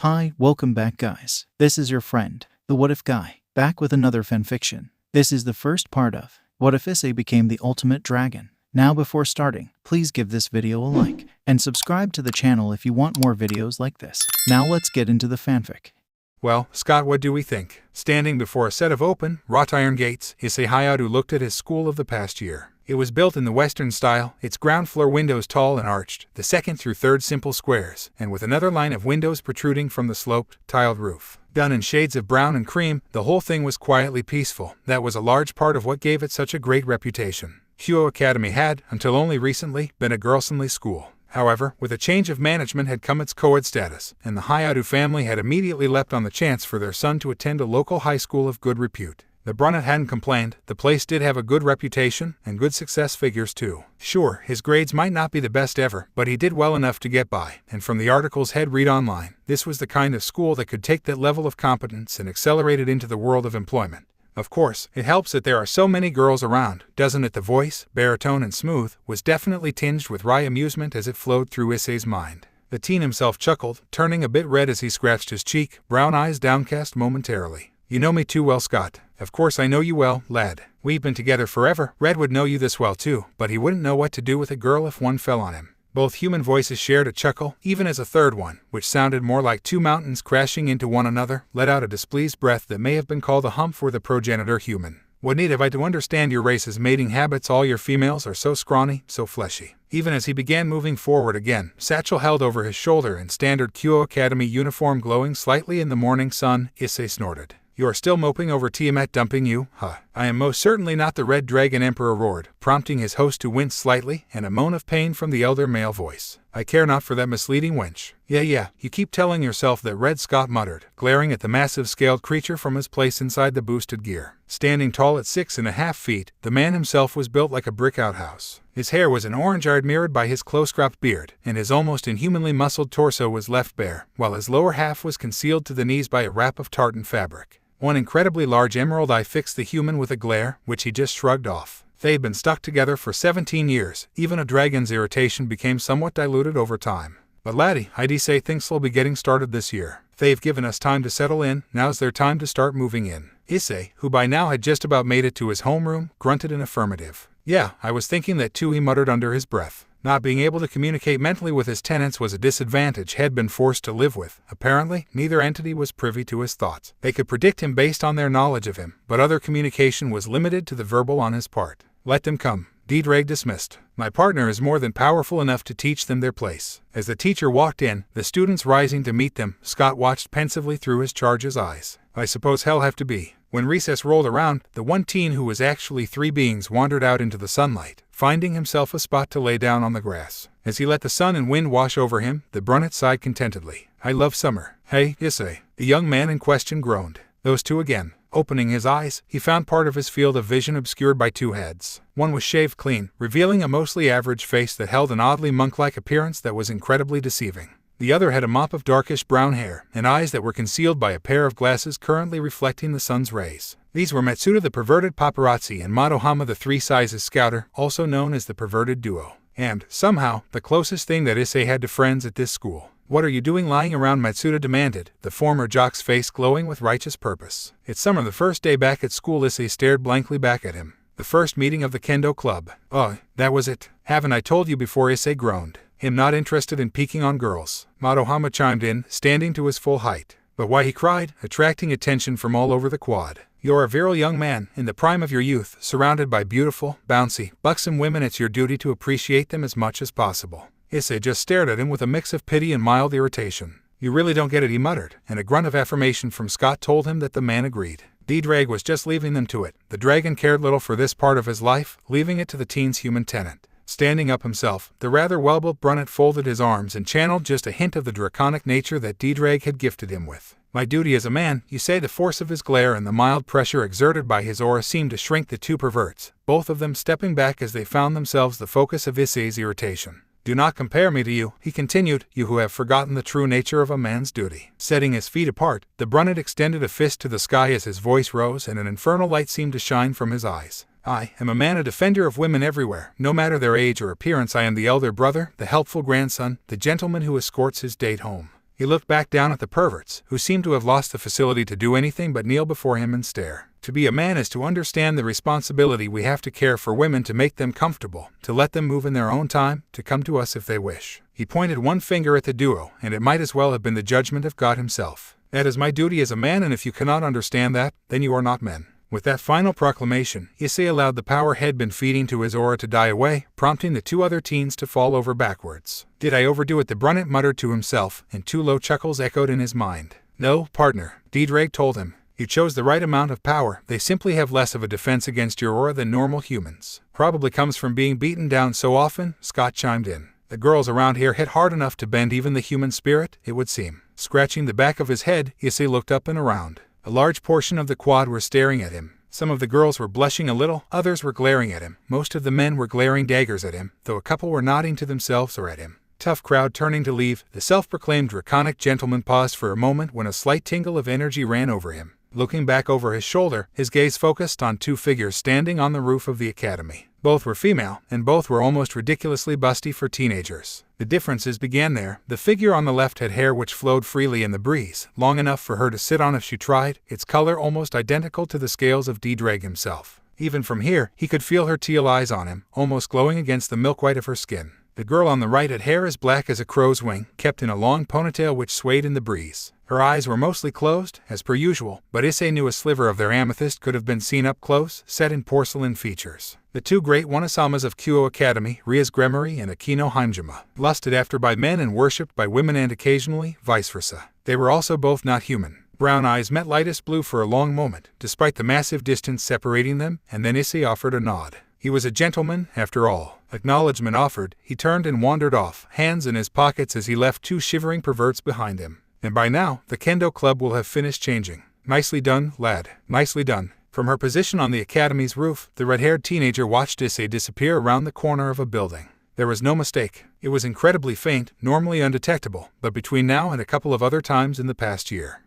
Hi, welcome back guys. This is your friend, the What If Guy, back with another fanfiction. This is the first part of What If Issei Became the Ultimate Dragon. Now before starting, please give this video a like, and subscribe to the channel if you want more videos like this. Now let's get into the fanfic. Well, Scott, what do we think? Standing before a set of open, wrought iron gates, Issei Hyoudou looked at his school of the past year. It was built in the Western style, its ground floor windows tall and arched, the second through third simple squares, and with another line of windows protruding from the sloped, tiled roof. Done in shades of brown and cream, the whole thing was quietly peaceful. That was a large part of what gave it such a great reputation. Hyoudou Academy had, until only recently, been a girls-only school. However, with a change of management had come its co-ed status, and the Hyoudou family had immediately leapt on the chance for their son to attend a local high school of good repute. The Brunet hadn't complained. The place did have a good reputation, and good success figures too. Sure, his grades might not be the best ever, but he did well enough to get by, and from the articles he'd read online, this was the kind of school that could take that level of competence and accelerate it into the world of employment. Of course, it helps that there are so many girls around, doesn't it? The voice, baritone and smooth, was definitely tinged with wry amusement as it flowed through Issei's mind. The teen himself chuckled, turning a bit red as he scratched his cheek, brown eyes downcast momentarily. You know me too well, Scott. Of course I know you well, lad. We've been together forever. Red would know you this well too, but he wouldn't know what to do with a girl if one fell on him. Both human voices shared a chuckle, even as a third one, which sounded more like two mountains crashing into one another, let out a displeased breath that may have been called a hump for the progenitor human. What need have I to understand your race's mating habits? All your females are so scrawny, so fleshy. Even as he began moving forward again, satchel held over his shoulder and standard Hyoudou Academy uniform glowing slightly in the morning sun, Issei snorted. You are still moping over Tiamat dumping you, huh? I am most certainly not the Red Dragon Emperor roared, prompting his host to wince slightly, and a moan of pain from the elder male voice. I care not for that misleading wench. Yeah, you keep telling yourself that, Red, Scott muttered, glaring at the massive scaled creature from his place inside the boosted gear. Standing tall at 6.5 feet, the man himself was built like a brick outhouse. His hair was an orange-eyed mirrored by his close-cropped beard, and his almost inhumanly muscled torso was left bare, while his lower half was concealed to the knees by a wrap of tartan fabric. One incredibly large emerald eye fixed the human with a glare, which he just shrugged off. They'd been stuck together for 17 years. Even a dragon's irritation became somewhat diluted over time. But laddie, I'd say things will be getting started this year. They've given us time to settle in, now's their time to start moving in. Issei, who by now had just about made it to his homeroom, grunted in affirmative. Yeah, I was thinking that too, he muttered under his breath. Not being able to communicate mentally with his tenants was a disadvantage he'd been forced to live with. Apparently, neither entity was privy to his thoughts. They could predict him based on their knowledge of him, but other communication was limited to the verbal on his part. Let them come. Drag dismissed. My partner is more than powerful enough to teach them their place. As the teacher walked in, the students rising to meet them, Scott watched pensively through his charge's eyes. I suppose he'll have to be. When recess rolled around, the one teen who was actually three beings wandered out into the sunlight, finding himself a spot to lay down on the grass. As he let the sun and wind wash over him, the Brunet sighed contentedly. I love summer. Hey, Issei. The young man in question groaned. Those two again. Opening his eyes, he found part of his field of vision obscured by two heads. One was shaved clean, revealing a mostly average face that held an oddly monk-like appearance that was incredibly deceiving. The other had a mop of darkish brown hair, and eyes that were concealed by a pair of glasses currently reflecting the sun's rays. These were Matsuda the perverted paparazzi and Madohama the three sizes scouter, also known as the perverted duo. And, somehow, the closest thing that Issei had to friends at this school. What are you doing lying around? Matsuda demanded, the former jock's face glowing with righteous purpose. It's summer, the first day back at school. Issei stared blankly back at him. The first meeting of the kendo club. Oh, that was it. Haven't I told you before? Issei groaned. Him not interested in peeking on girls. Madohama chimed in, standing to his full height. But why, he cried, attracting attention from all over the quad. You're a virile young man, in the prime of your youth, surrounded by beautiful, bouncy, buxom women. It's your duty to appreciate them as much as possible. Issei just stared at him with a mix of pity and mild irritation. You really don't get it, he muttered, and a grunt of affirmation from Scott told him that the man agreed. Drag was just leaving them to it. The dragon cared little for this part of his life, leaving it to the teen's human tenant. Standing up himself, the rather well-built Brunet folded his arms and channeled just a hint of the draconic nature that Drag had gifted him with. My duty as a man, you say? The force of his glare and the mild pressure exerted by his aura seemed to shrink the two perverts, both of them stepping back as they found themselves the focus of Issei's irritation. Do not compare me to you, he continued, you who have forgotten the true nature of a man's duty. Setting his feet apart, the Brunet extended a fist to the sky as his voice rose and an infernal light seemed to shine from his eyes. I am a man, a defender of women everywhere, no matter their age or appearance. I am the elder brother, the helpful grandson, the gentleman who escorts his date home. He looked back down at the perverts, who seemed to have lost the facility to do anything but kneel before him and stare. To be a man is to understand the responsibility we have to care for women, to make them comfortable, to let them move in their own time, to come to us if they wish. He pointed one finger at the duo, and it might as well have been the judgment of God himself. That is my duty as a man, and if you cannot understand that, then you are not men. With that final proclamation, Issei allowed the power he'd been feeding to his aura to die away, prompting the two other teens to fall over backwards. Did I overdo it? The brunet muttered to himself, and two low chuckles echoed in his mind. No, partner, Drake told him. You chose the right amount of power. They simply have less of a defense against your aura than normal humans. Probably comes from being beaten down so often, Scott chimed in. The girls around here hit hard enough to bend even the human spirit, it would seem. Scratching the back of his head, Issei looked up and around. A large portion of the quad were staring at him. Some of the girls were blushing a little, others were glaring at him. Most of the men were glaring daggers at him, though a couple were nodding to themselves or at him. Tough crowd. Turning to leave, the self-proclaimed draconic gentleman paused for a moment when a slight tingle of energy ran over him. Looking back over his shoulder, his gaze focused on two figures standing on the roof of the academy. Both were female, and both were almost ridiculously busty for teenagers. The differences began there. The figure on the left had hair which flowed freely in the breeze, long enough for her to sit on if she tried, its color almost identical to the scales of Drake himself. Even from here, he could feel her teal eyes on him, almost glowing against the milk white of her skin. The girl on the right had hair as black as a crow's wing, kept in a long ponytail which swayed in the breeze. Her eyes were mostly closed, as per usual, but Issei knew a sliver of their amethyst could have been seen up close, set in porcelain features. The two great Wanasamas of Kyo Academy, Rias Gremory and Akino Yuma, lusted after by men and worshipped by women, and occasionally, vice versa. They were also both not human. Brown eyes met lightest blue for a long moment, despite the massive distance separating them, and then Issei offered a nod. He was a gentleman, after all. Acknowledgement offered, he turned and wandered off, hands in his pockets as he left two shivering perverts behind him. And by now, the kendo club will have finished changing. Nicely done, lad. Nicely done. From her position on the academy's roof, the red-haired teenager watched Issei disappear around the corner of a building. There was no mistake. It was incredibly faint, normally undetectable, but between now and a couple of other times in the past year.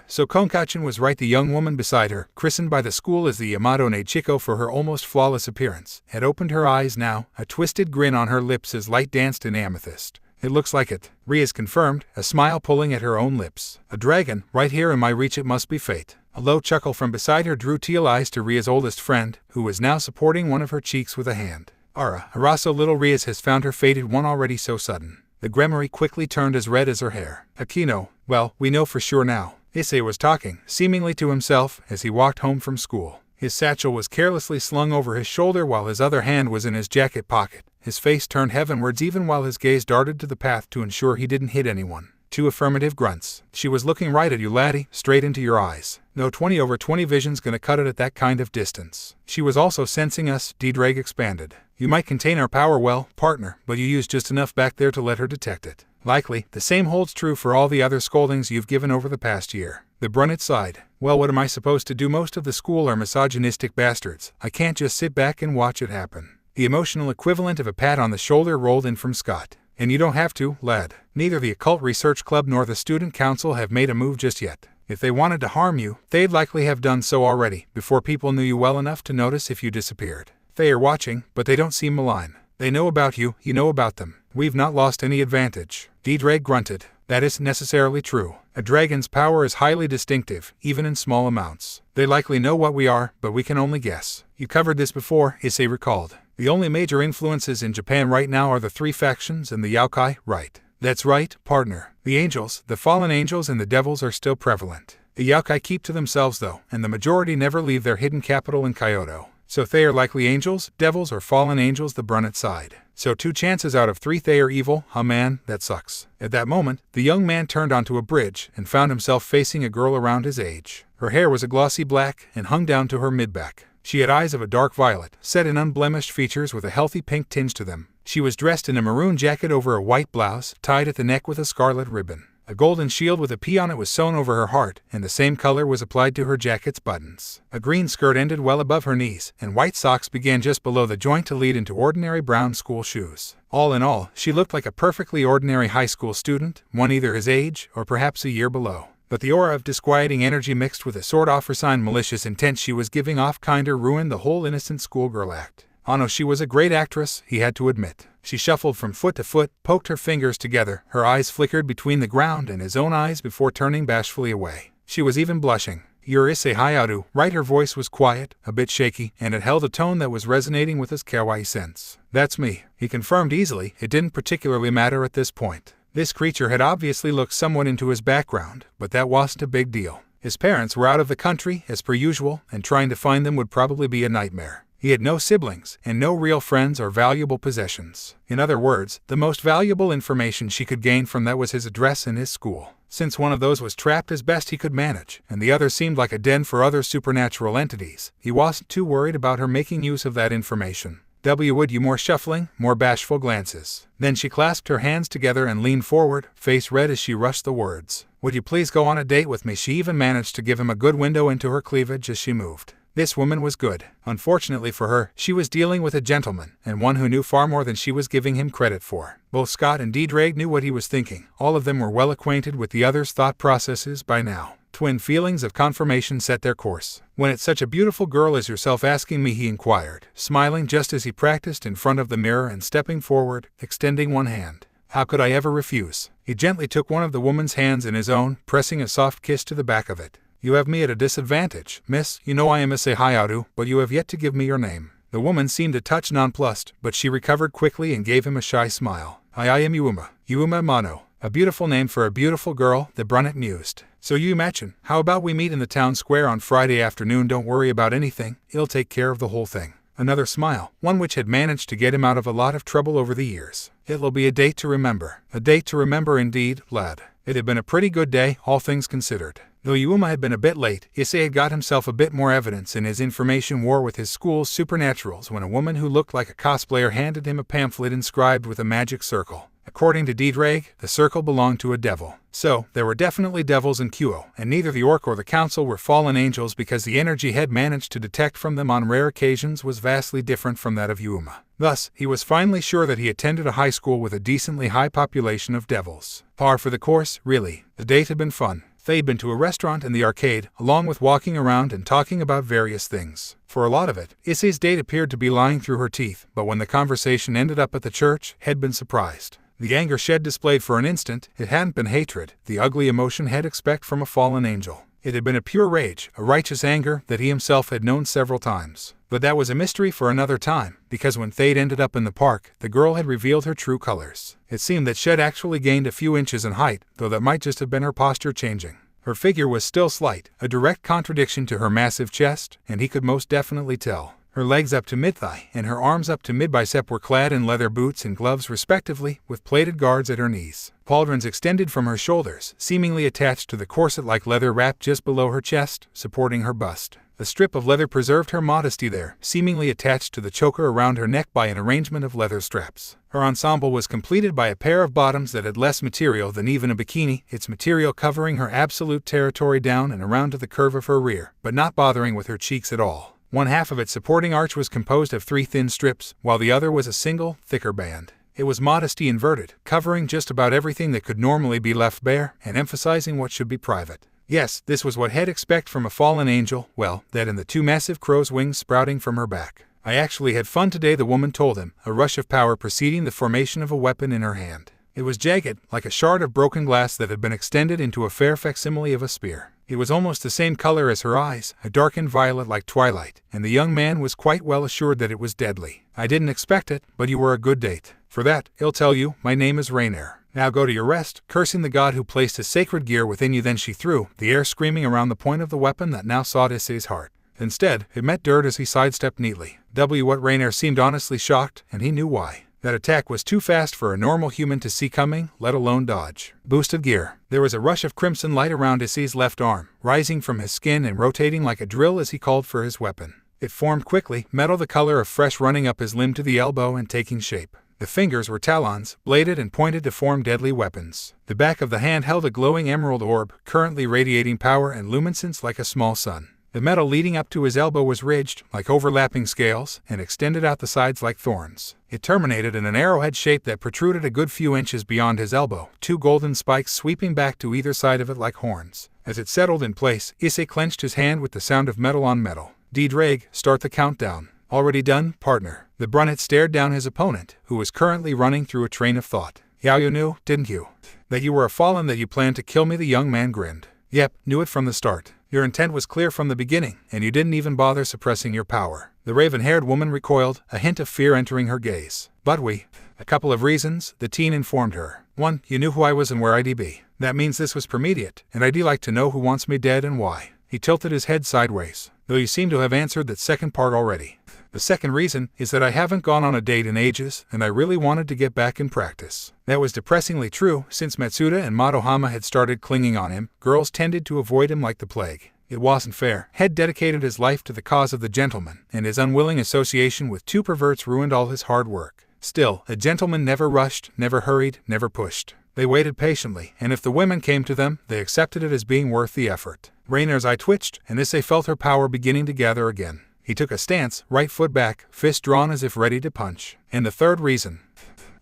So Konkachin was right. The young woman beside her, christened by the school as the Yamato ne Chico for her almost flawless appearance, had opened her eyes now, a twisted grin on her lips as light danced in amethyst. It looks like it, Rias confirmed, a smile pulling at her own lips. A dragon, right here in my reach. It must be fate. A low chuckle from beside her drew teal eyes to Rias' oldest friend, who was now supporting one of her cheeks with a hand. Araso, little Rias has found her fated one already, so sudden. The Gremory quickly turned as red as her hair. Akino, well, we know for sure now. Issei was talking, seemingly to himself, as he walked home from school. His satchel was carelessly slung over his shoulder while his other hand was in his jacket pocket. His face turned heavenwards even while his gaze darted to the path to ensure he didn't hit anyone. Two affirmative grunts. She was looking right at you, laddie, straight into your eyes. No 20/20 vision's gonna cut it at that kind of distance. She was also sensing us, Drake expanded. You might contain our power well, partner, but you used just enough back there to let her detect it. Likely, the same holds true for all the other scoldings you've given over the past year. The brunet sighed. Well, what am I supposed to do? Most of the school are misogynistic bastards. I can't just sit back and watch it happen. The emotional equivalent of a pat on the shoulder rolled in from Scott. And you don't have to, lad. Neither the Occult Research Club nor the Student Council have made a move just yet. If they wanted to harm you, they'd likely have done so already, before people knew you well enough to notice if you disappeared. They are watching, but they don't seem malign. They know about you, you know about them. We've not lost any advantage. Drake grunted. That isn't necessarily true. A dragon's power is highly distinctive, even in small amounts. They likely know what we are, but we can only guess. You covered this before, Issei recalled. The only major influences in Japan right now are the three factions and the yokai, right? That's right, partner. The angels, the fallen angels and the devils are still prevalent. The yokai keep to themselves though, and the majority never leave their hidden capital in Kyoto. So they are likely angels, devils or fallen angels, the brunet side. So 2 chances out of 3 they are evil. Man, that sucks. At that moment, the young man turned onto a bridge and found himself facing a girl around his age. Her hair was a glossy black and hung down to her mid-back. She had eyes of a dark violet, set in unblemished features with a healthy pink tinge to them. She was dressed in a maroon jacket over a white blouse, tied at the neck with a scarlet ribbon. A golden shield with a P on it was sewn over her heart, and the same color was applied to her jacket's buttons. A green skirt ended well above her knees, and white socks began just below the joint to lead into ordinary brown school shoes. All in all, she looked like a perfectly ordinary high school student, one either his age or perhaps a year below. But the aura of disquieting energy mixed with a sort-of malicious intent she was giving off kinda ruined the whole innocent schoolgirl act. Oh no, she was a great actress, he had to admit. She shuffled from foot to foot, poked her fingers together, her eyes flickered between the ground and his own eyes before turning bashfully away. She was even blushing. "You're Issei Hyoudou, right?" Her voice was quiet, a bit shaky, and it held a tone that was resonating with his kawaii sense. "That's me," he confirmed easily. It didn't particularly matter at this point. This creature had obviously looked somewhat into his background, but that wasn't a big deal. His parents were out of the country, as per usual, and trying to find them would probably be a nightmare. He had no siblings, and no real friends or valuable possessions. In other words, the most valuable information she could gain from that was his address and his school. Since one of those was trapped as best he could manage, and the other seemed like a den for other supernatural entities, he wasn't too worried about her making use of that information. Would you more shuffling, more bashful glances. Then she clasped her hands together and leaned forward, face red as she rushed the words. "Would you please go on a date with me?" She even managed to give him a good window into her cleavage as she moved. This woman was good. Unfortunately for her, she was dealing with a gentleman, and one who knew far more than she was giving him credit for. Both Scott and Drake knew what he was thinking. All of them were well acquainted with the other's thought processes by now. Twin feelings of confirmation set their course. "When it's such a beautiful girl as yourself asking me," he inquired, smiling just as he practiced in front of the mirror and stepping forward, extending one hand. "How could I ever refuse?" He gently took one of the woman's hands in his own, pressing a soft kiss to the back of it. "You have me at a disadvantage, miss. You know I am Issei Hyoudou, but you have yet to give me your name." The woman seemed a touch nonplussed, but she recovered quickly and gave him a shy smile. I am Yuma. Yuma Mano. A beautiful name for a beautiful girl, the brunette mused. "So you imagine, how about we meet in the town square on Friday afternoon? Don't worry about anything, I'll take care of the whole thing." Another smile, one which had managed to get him out of a lot of trouble over the years. "It'll be a date to remember." A date to remember indeed, lad. It had been a pretty good day, all things considered. Though Yuma had been a bit late, Issei had got himself a bit more evidence in his information war with his school's supernaturals when a woman who looked like a cosplayer handed him a pamphlet inscribed with a magic circle. According to Drake, the circle belonged to a devil. So, there were definitely devils in Kuo, and neither the orc or the council were fallen angels because the energy Head managed to detect from them on rare occasions was vastly different from that of Yuma. Thus, he was finally sure that he attended a high school with a decently high population of devils. Par for the course, really. The date had been fun. They'd been to a restaurant and the arcade, along with walking around and talking about various things. For a lot of it, Issei's date appeared to be lying through her teeth, but when the conversation ended up at the church, Head been surprised. The anger Shed displayed for an instant, it hadn't been hatred, the ugly emotion He'd expect from a fallen angel. It had been a pure rage, a righteous anger that he himself had known several times. But that was a mystery for another time, because when they'd ended up in the park, the girl had revealed her true colors. It seemed that Shed actually gained a few inches in height, though that might just have been her posture changing. Her figure was still slight, a direct contradiction to her massive chest, and he could most definitely tell. Her legs up to mid-thigh and her arms up to mid-bicep were clad in leather boots and gloves respectively, with plated guards at her knees. Pauldrons extended from her shoulders, seemingly attached to the corset-like leather wrapped just below her chest, supporting her bust. A strip of leather preserved her modesty there, seemingly attached to the choker around her neck by an arrangement of leather straps. Her ensemble was completed by a pair of bottoms that had less material than even a bikini, its material covering her absolute territory down and around to the curve of her rear, but not bothering with her cheeks at all. One half of its supporting arch was composed of 3 thin strips, while the other was a single, thicker band. It was modesty inverted, covering just about everything that could normally be left bare, and emphasizing what should be private. Yes, this was what He'd expect from a fallen angel, well, that and the 2 massive crow's wings sprouting from her back. "I actually had fun today," the woman told him, a rush of power preceding the formation of a weapon in her hand. It was jagged, like a shard of broken glass that had been extended into a fair facsimile of a spear. It was almost the same color as her eyes, a darkened violet like twilight, and the young man was quite well assured that it was deadly. "I didn't expect it, but you were a good date. For that, I'll tell you, my name is Rainier. Now go to your rest, cursing the god who placed his sacred gear within you." Then she threw, the air screaming around the point of the weapon that now sought Issei's heart. Instead, it met dirt as he sidestepped neatly. What Rainier seemed honestly shocked, and he knew why. That attack was too fast for a normal human to see coming, let alone dodge. Boosted gear. There was a rush of crimson light around Issei's left arm, rising from his skin and rotating like a drill as he called for his weapon. It formed quickly, metal the color of fresh running up his limb to the elbow and taking shape. The fingers were talons, bladed and pointed to form deadly weapons. The back of the hand held a glowing emerald orb, currently radiating power and luminescence like a small sun. The metal leading up to his elbow was ridged, like overlapping scales, and extended out the sides like thorns. It terminated in an arrowhead shape that protruded a good few inches beyond his elbow, 2 golden spikes sweeping back to either side of it like horns. As it settled in place, Issei clenched his hand with the sound of metal on metal. "Drake, start the countdown." Already done, partner. The brunette stared down his opponent, who was currently running through a train of thought. Yeah, you knew, didn't you? That you were a fallen, that you planned to kill me, the young man grinned. Yep, knew it from the start. Your intent was clear from the beginning, and you didn't even bother suppressing your power. The raven-haired woman recoiled, a hint of fear entering her gaze. But a couple of reasons, the teen informed her. 1. You knew who I was and where I'd be. That means this was premediate, and I'd like to know who wants me dead and why. He tilted his head sideways, though you seem to have answered that second part already. The second reason is that I haven't gone on a date in ages, and I really wanted to get back in practice. That was depressingly true. Since Matsuda and Madohama had started clinging on him, girls tended to avoid him like the plague. It wasn't fair. Had dedicated his life to the cause of the gentleman, and his unwilling association with two perverts ruined all his hard work. Still, a gentleman never rushed, never hurried, never pushed. They waited patiently, and if the women came to them, they accepted it as being worth the effort. Rainer's eye twitched, and Issei felt her power beginning to gather again. He took a stance, right foot back, fist drawn as if ready to punch. And the third reason.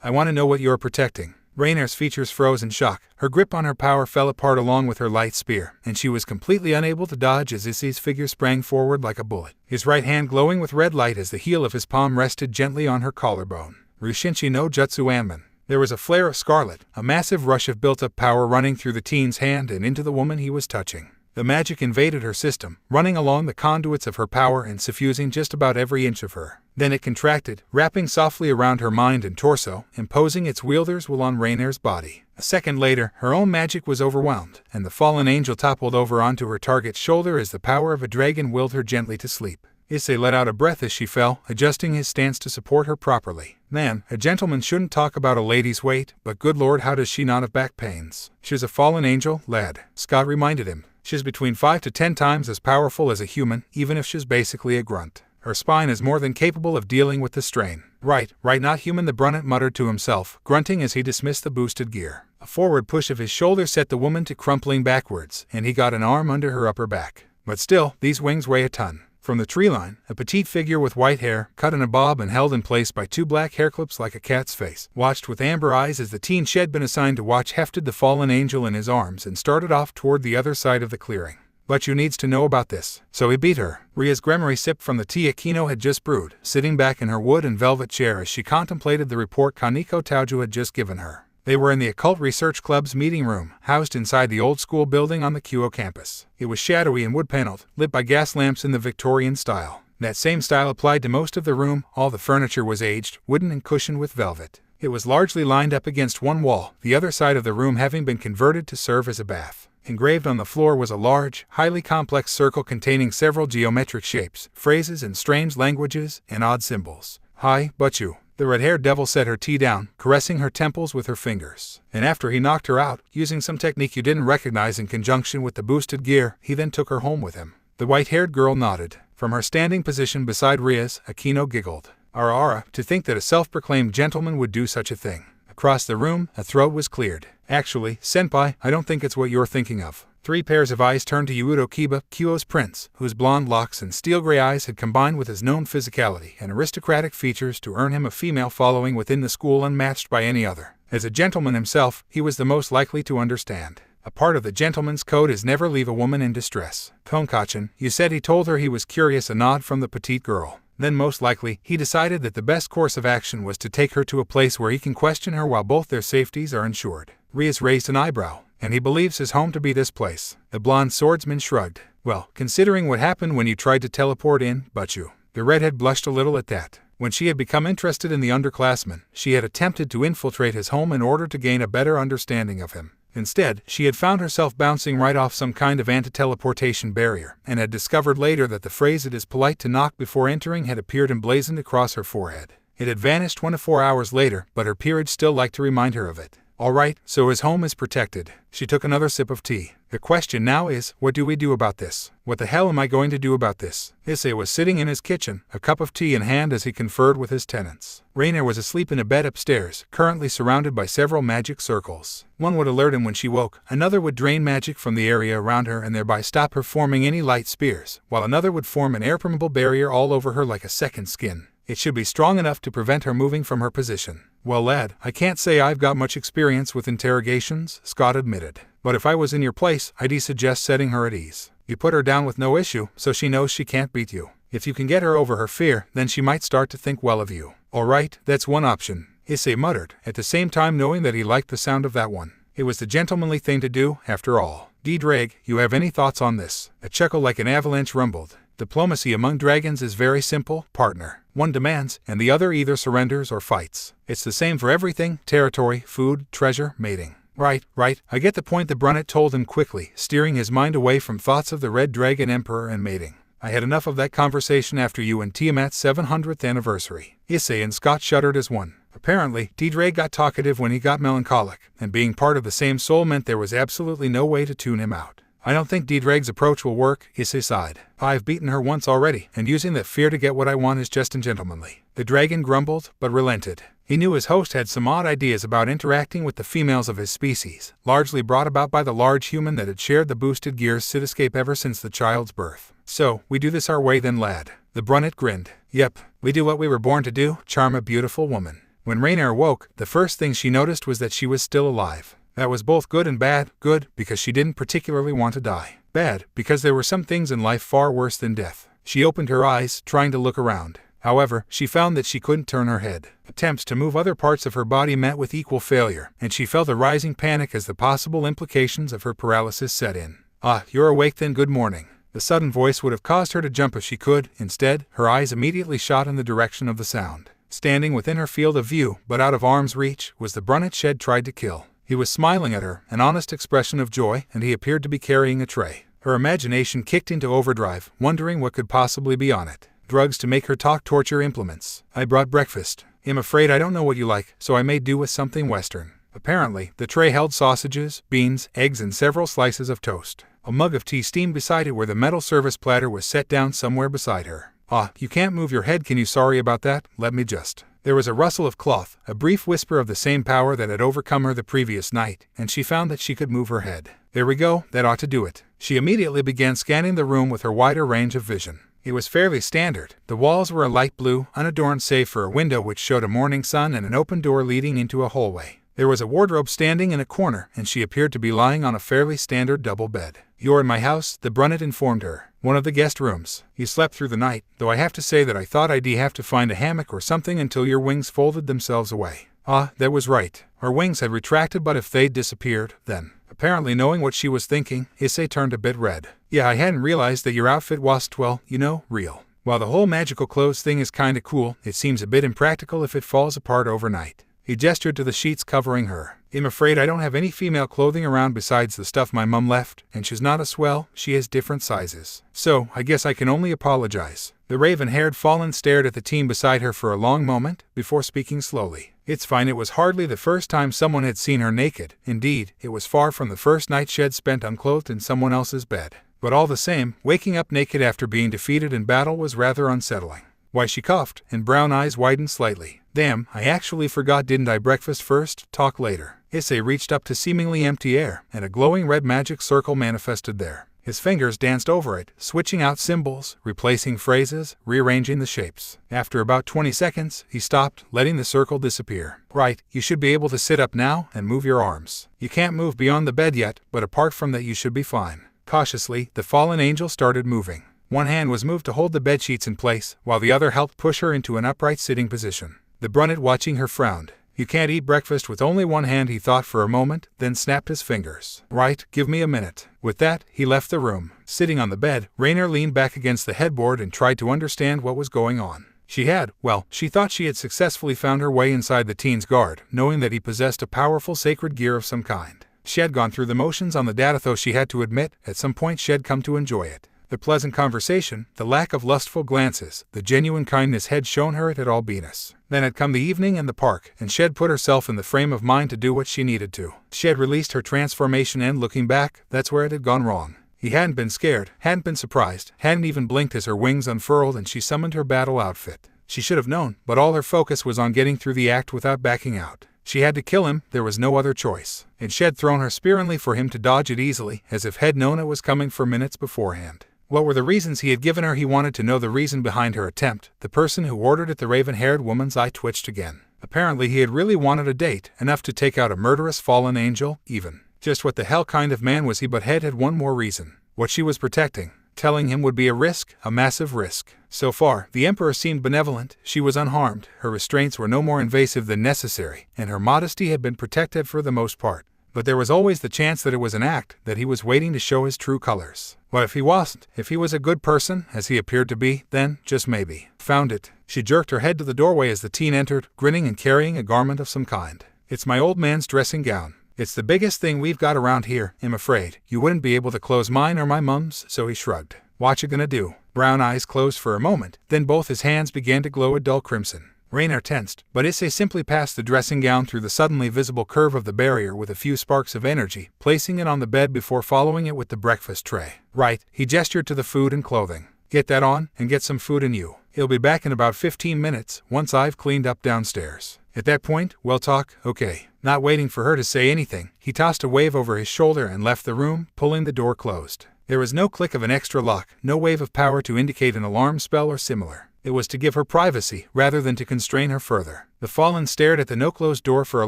I want to know what you're protecting. Rainer's features froze in shock. Her grip on her power fell apart along with her light spear, and she was completely unable to dodge as Issei's figure sprang forward like a bullet, his right hand glowing with red light as the heel of his palm rested gently on her collarbone. Rushinshi no Jutsu Anman. There was a flare of scarlet, a massive rush of built-up power running through the teen's hand and into the woman he was touching. The magic invaded her system, running along the conduits of her power and suffusing just about every inch of her. Then it contracted, wrapping softly around her mind and torso, imposing its wielders will on Rainer's body. A second later, her own magic was overwhelmed, and the fallen angel toppled over onto her target's shoulder as the power of a dragon willed her gently to sleep. Issei let out a breath as she fell, adjusting his stance to support her properly. Man, a gentleman shouldn't talk about a lady's weight, but good lord, how does she not have back pains? She's a fallen angel, lad, Scott reminded him. She's between 5 to 10 times as powerful as a human, even if she's basically a grunt. Her spine is more than capable of dealing with the strain. Right, not human, the brunette muttered to himself, grunting as he dismissed the boosted gear. A forward push of his shoulder set the woman to crumpling backwards, and he got an arm under her upper back. But still, these wings weigh a ton. From the tree line, a petite figure with white hair, cut in a bob and held in place by two black hair clips like a cat's face, watched with amber eyes as the teen she'd been assigned to watch hefted the fallen angel in his arms and started off toward the other side of the clearing. But you needs to know about this. So he beat her. Rias Gremory sipped from the tea Akino had just brewed, sitting back in her wood and velvet chair as she contemplated the report Kaneko Taoju had just given her. They were in the Occult Research Club's meeting room, housed inside the old school building on the Kyo campus. It was shadowy and wood-paneled, lit by gas lamps in the Victorian style. That same style applied to most of the room. All the furniture was aged, wooden and cushioned with velvet. It was largely lined up against one wall, the other side of the room having been converted to serve as a bath. Engraved on the floor was a large, highly complex circle containing several geometric shapes, phrases in strange languages, and odd symbols. Hi, Butchu. The red-haired devil set her tea down, caressing her temples with her fingers. And after he knocked her out, using some technique you didn't recognize in conjunction with the boosted gear, he then took her home with him. The white-haired girl nodded. From her standing position beside Rias, Akino giggled. Ara, to think that a self-proclaimed gentleman would do such a thing. Across the room, a throat was cleared. Actually, senpai, I don't think it's what you're thinking of. 3 pairs of eyes turned to Hyoudou Kiba, Kyo's prince, whose blonde locks and steel-gray eyes had combined with his known physicality and aristocratic features to earn him a female following within the school unmatched by any other. As a gentleman himself, he was the most likely to understand. A part of the gentleman's code is never leave a woman in distress. Konkachin, you said he told her he was curious, a nod from the petite girl. Then most likely, he decided that the best course of action was to take her to a place where he can question her while both their safeties are ensured. Rias raised an eyebrow. And he believes his home to be this place. The blonde swordsman shrugged. Well, considering what happened when you tried to teleport in, Butchu. The redhead blushed a little at that. When she had become interested in the underclassman, she had attempted to infiltrate his home in order to gain a better understanding of him. Instead, she had found herself bouncing right off some kind of anti-teleportation barrier, and had discovered later that the phrase "it is polite to knock before entering" had appeared emblazoned across her forehead. It had vanished 24 hours later, but her peerage still liked to remind her of it. All right, so his home is protected. She took another sip of tea. The question now is, what do we do about this? What the hell am I going to do about this? Issei was sitting in his kitchen, a cup of tea in hand as he conferred with his tenants. Rainer was asleep in a bed upstairs, currently surrounded by several magic circles. One would alert him when she woke, another would drain magic from the area around her and thereby stop her forming any light spears, while another would form an air-permeable barrier all over her like a second skin. It should be strong enough to prevent her moving from her position. Well, lad, I can't say I've got much experience with interrogations, Scott admitted. But if I was in your place, I'd suggest setting her at ease. You put her down with no issue, so she knows she can't beat you. If you can get her over her fear, then she might start to think well of you. Alright, that's one option, Issei muttered, at the same time knowing that he liked the sound of that one. It was the gentlemanly thing to do, after all. D-Drag, you have any thoughts on this? A chuckle like an avalanche rumbled. Diplomacy among dragons is very simple, partner. One demands, and the other either surrenders or fights. It's the same for everything: territory, food, treasure, mating. Right, I get the point, the brunette told him quickly, steering his mind away from thoughts of the Red Dragon Emperor and mating. I had enough of that conversation after you and Tiamat's 700th anniversary. Issei and Scott shuddered as one. Apparently, D-Drag got talkative when he got melancholic, and being part of the same soul meant there was absolutely no way to tune him out. I don't think D-Drag's approach will work, Issei sighed. I've beaten her once already, and using that fear to get what I want is just ungentlemanly. The dragon grumbled, but relented. He knew his host had some odd ideas about interacting with the females of his species, largely brought about by the large human that had shared the boosted gears cityscape ever since the child's birth. So, we do this our way then, lad. The brunette grinned. Yep, we do what we were born to do, charm a beautiful woman. When Rainier awoke, the first thing she noticed was that she was still alive. That was both good and bad. Good, because she didn't particularly want to die. Bad, because there were some things in life far worse than death. She opened her eyes, trying to look around. However, she found that she couldn't turn her head. Attempts to move other parts of her body met with equal failure, and she felt a rising panic as the possible implications of her paralysis set in. Ah, you're awake then, good morning. The sudden voice would have caused her to jump if she could. Instead, her eyes immediately shot in the direction of the sound. Standing within her field of view, but out of arm's reach, was the brunette Shed tried to kill. He was smiling at her, an honest expression of joy, and he appeared to be carrying a tray. Her imagination kicked into overdrive, wondering what could possibly be on it. Drugs to make her talk, torture implements. I brought breakfast. I'm afraid I don't know what you like, so I made do with something Western. Apparently, the tray held sausages, beans, eggs, and several slices of toast. A mug of tea steamed beside it where the metal service platter was set down somewhere beside her. Ah, you can't move your head, can you? Sorry about that, let me just. There was a rustle of cloth, a brief whisper of the same power that had overcome her the previous night, and she found that she could move her head. There we go, that ought to do it. She immediately began scanning the room with her wider range of vision. It was fairly standard. The walls were a light blue, unadorned save for a window which showed a morning sun and an open door leading into a hallway. There was a wardrobe standing in a corner, and she appeared to be lying on a fairly standard double bed. You're in my house, the brunette informed her. One of the guest rooms. You slept through the night, though I have to say that I thought I'd have to find a hammock or something until your wings folded themselves away. Ah, that was right. Her wings had retracted, but if they'd disappeared, then. Apparently knowing what she was thinking, Issei turned a bit red. Yeah, I hadn't realized that your outfit wasn't, well, you know, real. While the whole magical clothes thing is kinda cool, it seems a bit impractical if it falls apart overnight. He gestured to the sheets covering her. I'm afraid I don't have any female clothing around besides the stuff my mum left, and she's not a swell, she has different sizes. So, I guess I can only apologize. The raven-haired fallen stared at the team beside her for a long moment, before speaking slowly. It's fine, it was hardly the first time someone had seen her naked. Indeed, it was far from the first night Shed spent unclothed in someone else's bed. But all the same, waking up naked after being defeated in battle was rather unsettling. Why, she coughed, and brown eyes widened slightly. Damn, I actually forgot, didn't I? Breakfast first, talk later. Issei reached up to seemingly empty air, and a glowing red magic circle manifested there. His fingers danced over it, switching out symbols, replacing phrases, rearranging the shapes. After about 20 seconds, he stopped, letting the circle disappear. Right, you should be able to sit up now and move your arms. You can't move beyond the bed yet, but apart from that you should be fine. Cautiously, the fallen angel started moving. One hand was moved to hold the bedsheets in place, while the other helped push her into an upright sitting position. The brunette watching her frowned. You can't eat breakfast with only one hand, he thought for a moment, then snapped his fingers. Right, give me a minute. With that, he left the room. Sitting on the bed, Rainier leaned back against the headboard and tried to understand what was going on. She thought she had successfully found her way inside the teen's guard, knowing that he possessed a powerful sacred gear of some kind. She had gone through the motions on the data, though she had to admit, at some point she had come to enjoy it. The pleasant conversation, the lack of lustful glances, the genuine kindness had shown her it had all Venus. Then had come the evening and the park, and Shed put herself in the frame of mind to do what she needed to. Shed released her transformation and, looking back, that's where it had gone wrong. He hadn't been scared, hadn't been surprised, hadn't even blinked as her wings unfurled and she summoned her battle outfit. She should have known, but all her focus was on getting through the act without backing out. She had to kill him, there was no other choice. And Shed thrown her sparingly for him to dodge it easily, as if had known it was coming for minutes beforehand. What were the reasons he had given her? He wanted to know the reason behind her attempt. The person who ordered it, the raven-haired woman's eye twitched again. Apparently he had really wanted a date, enough to take out a murderous fallen angel, even. Just what the hell kind of man was he? But Head had one more reason. What she was protecting. Telling him would be a risk, a massive risk. So far, the Emperor seemed benevolent, she was unharmed, her restraints were no more invasive than necessary, and her modesty had been protected for the most part. But there was always the chance that it was an act, that he was waiting to show his true colors. What if he wasn't? If he was a good person, as he appeared to be, then, just maybe. Found it. She jerked her head to the doorway as the teen entered, grinning and carrying a garment of some kind. It's my old man's dressing gown. It's the biggest thing we've got around here, I'm afraid. You wouldn't be able to close mine or my mum's, so he shrugged. What you gonna do? Brown eyes closed for a moment, then both his hands began to glow a dull crimson. Rainer tensed, but Issei simply passed the dressing gown through the suddenly visible curve of the barrier with a few sparks of energy, placing it on the bed before following it with the breakfast tray. Right, he gestured to the food and clothing. Get that on, and get some food in you. He'll be back in about 15 minutes, once I've cleaned up downstairs. At that point, we'll talk, okay. Not waiting for her to say anything, he tossed a wave over his shoulder and left the room, pulling the door closed. There was no click of an extra lock, no wave of power to indicate an alarm spell or similar. It was to give her privacy, rather than to constrain her further. The fallen stared at the no-closed door for a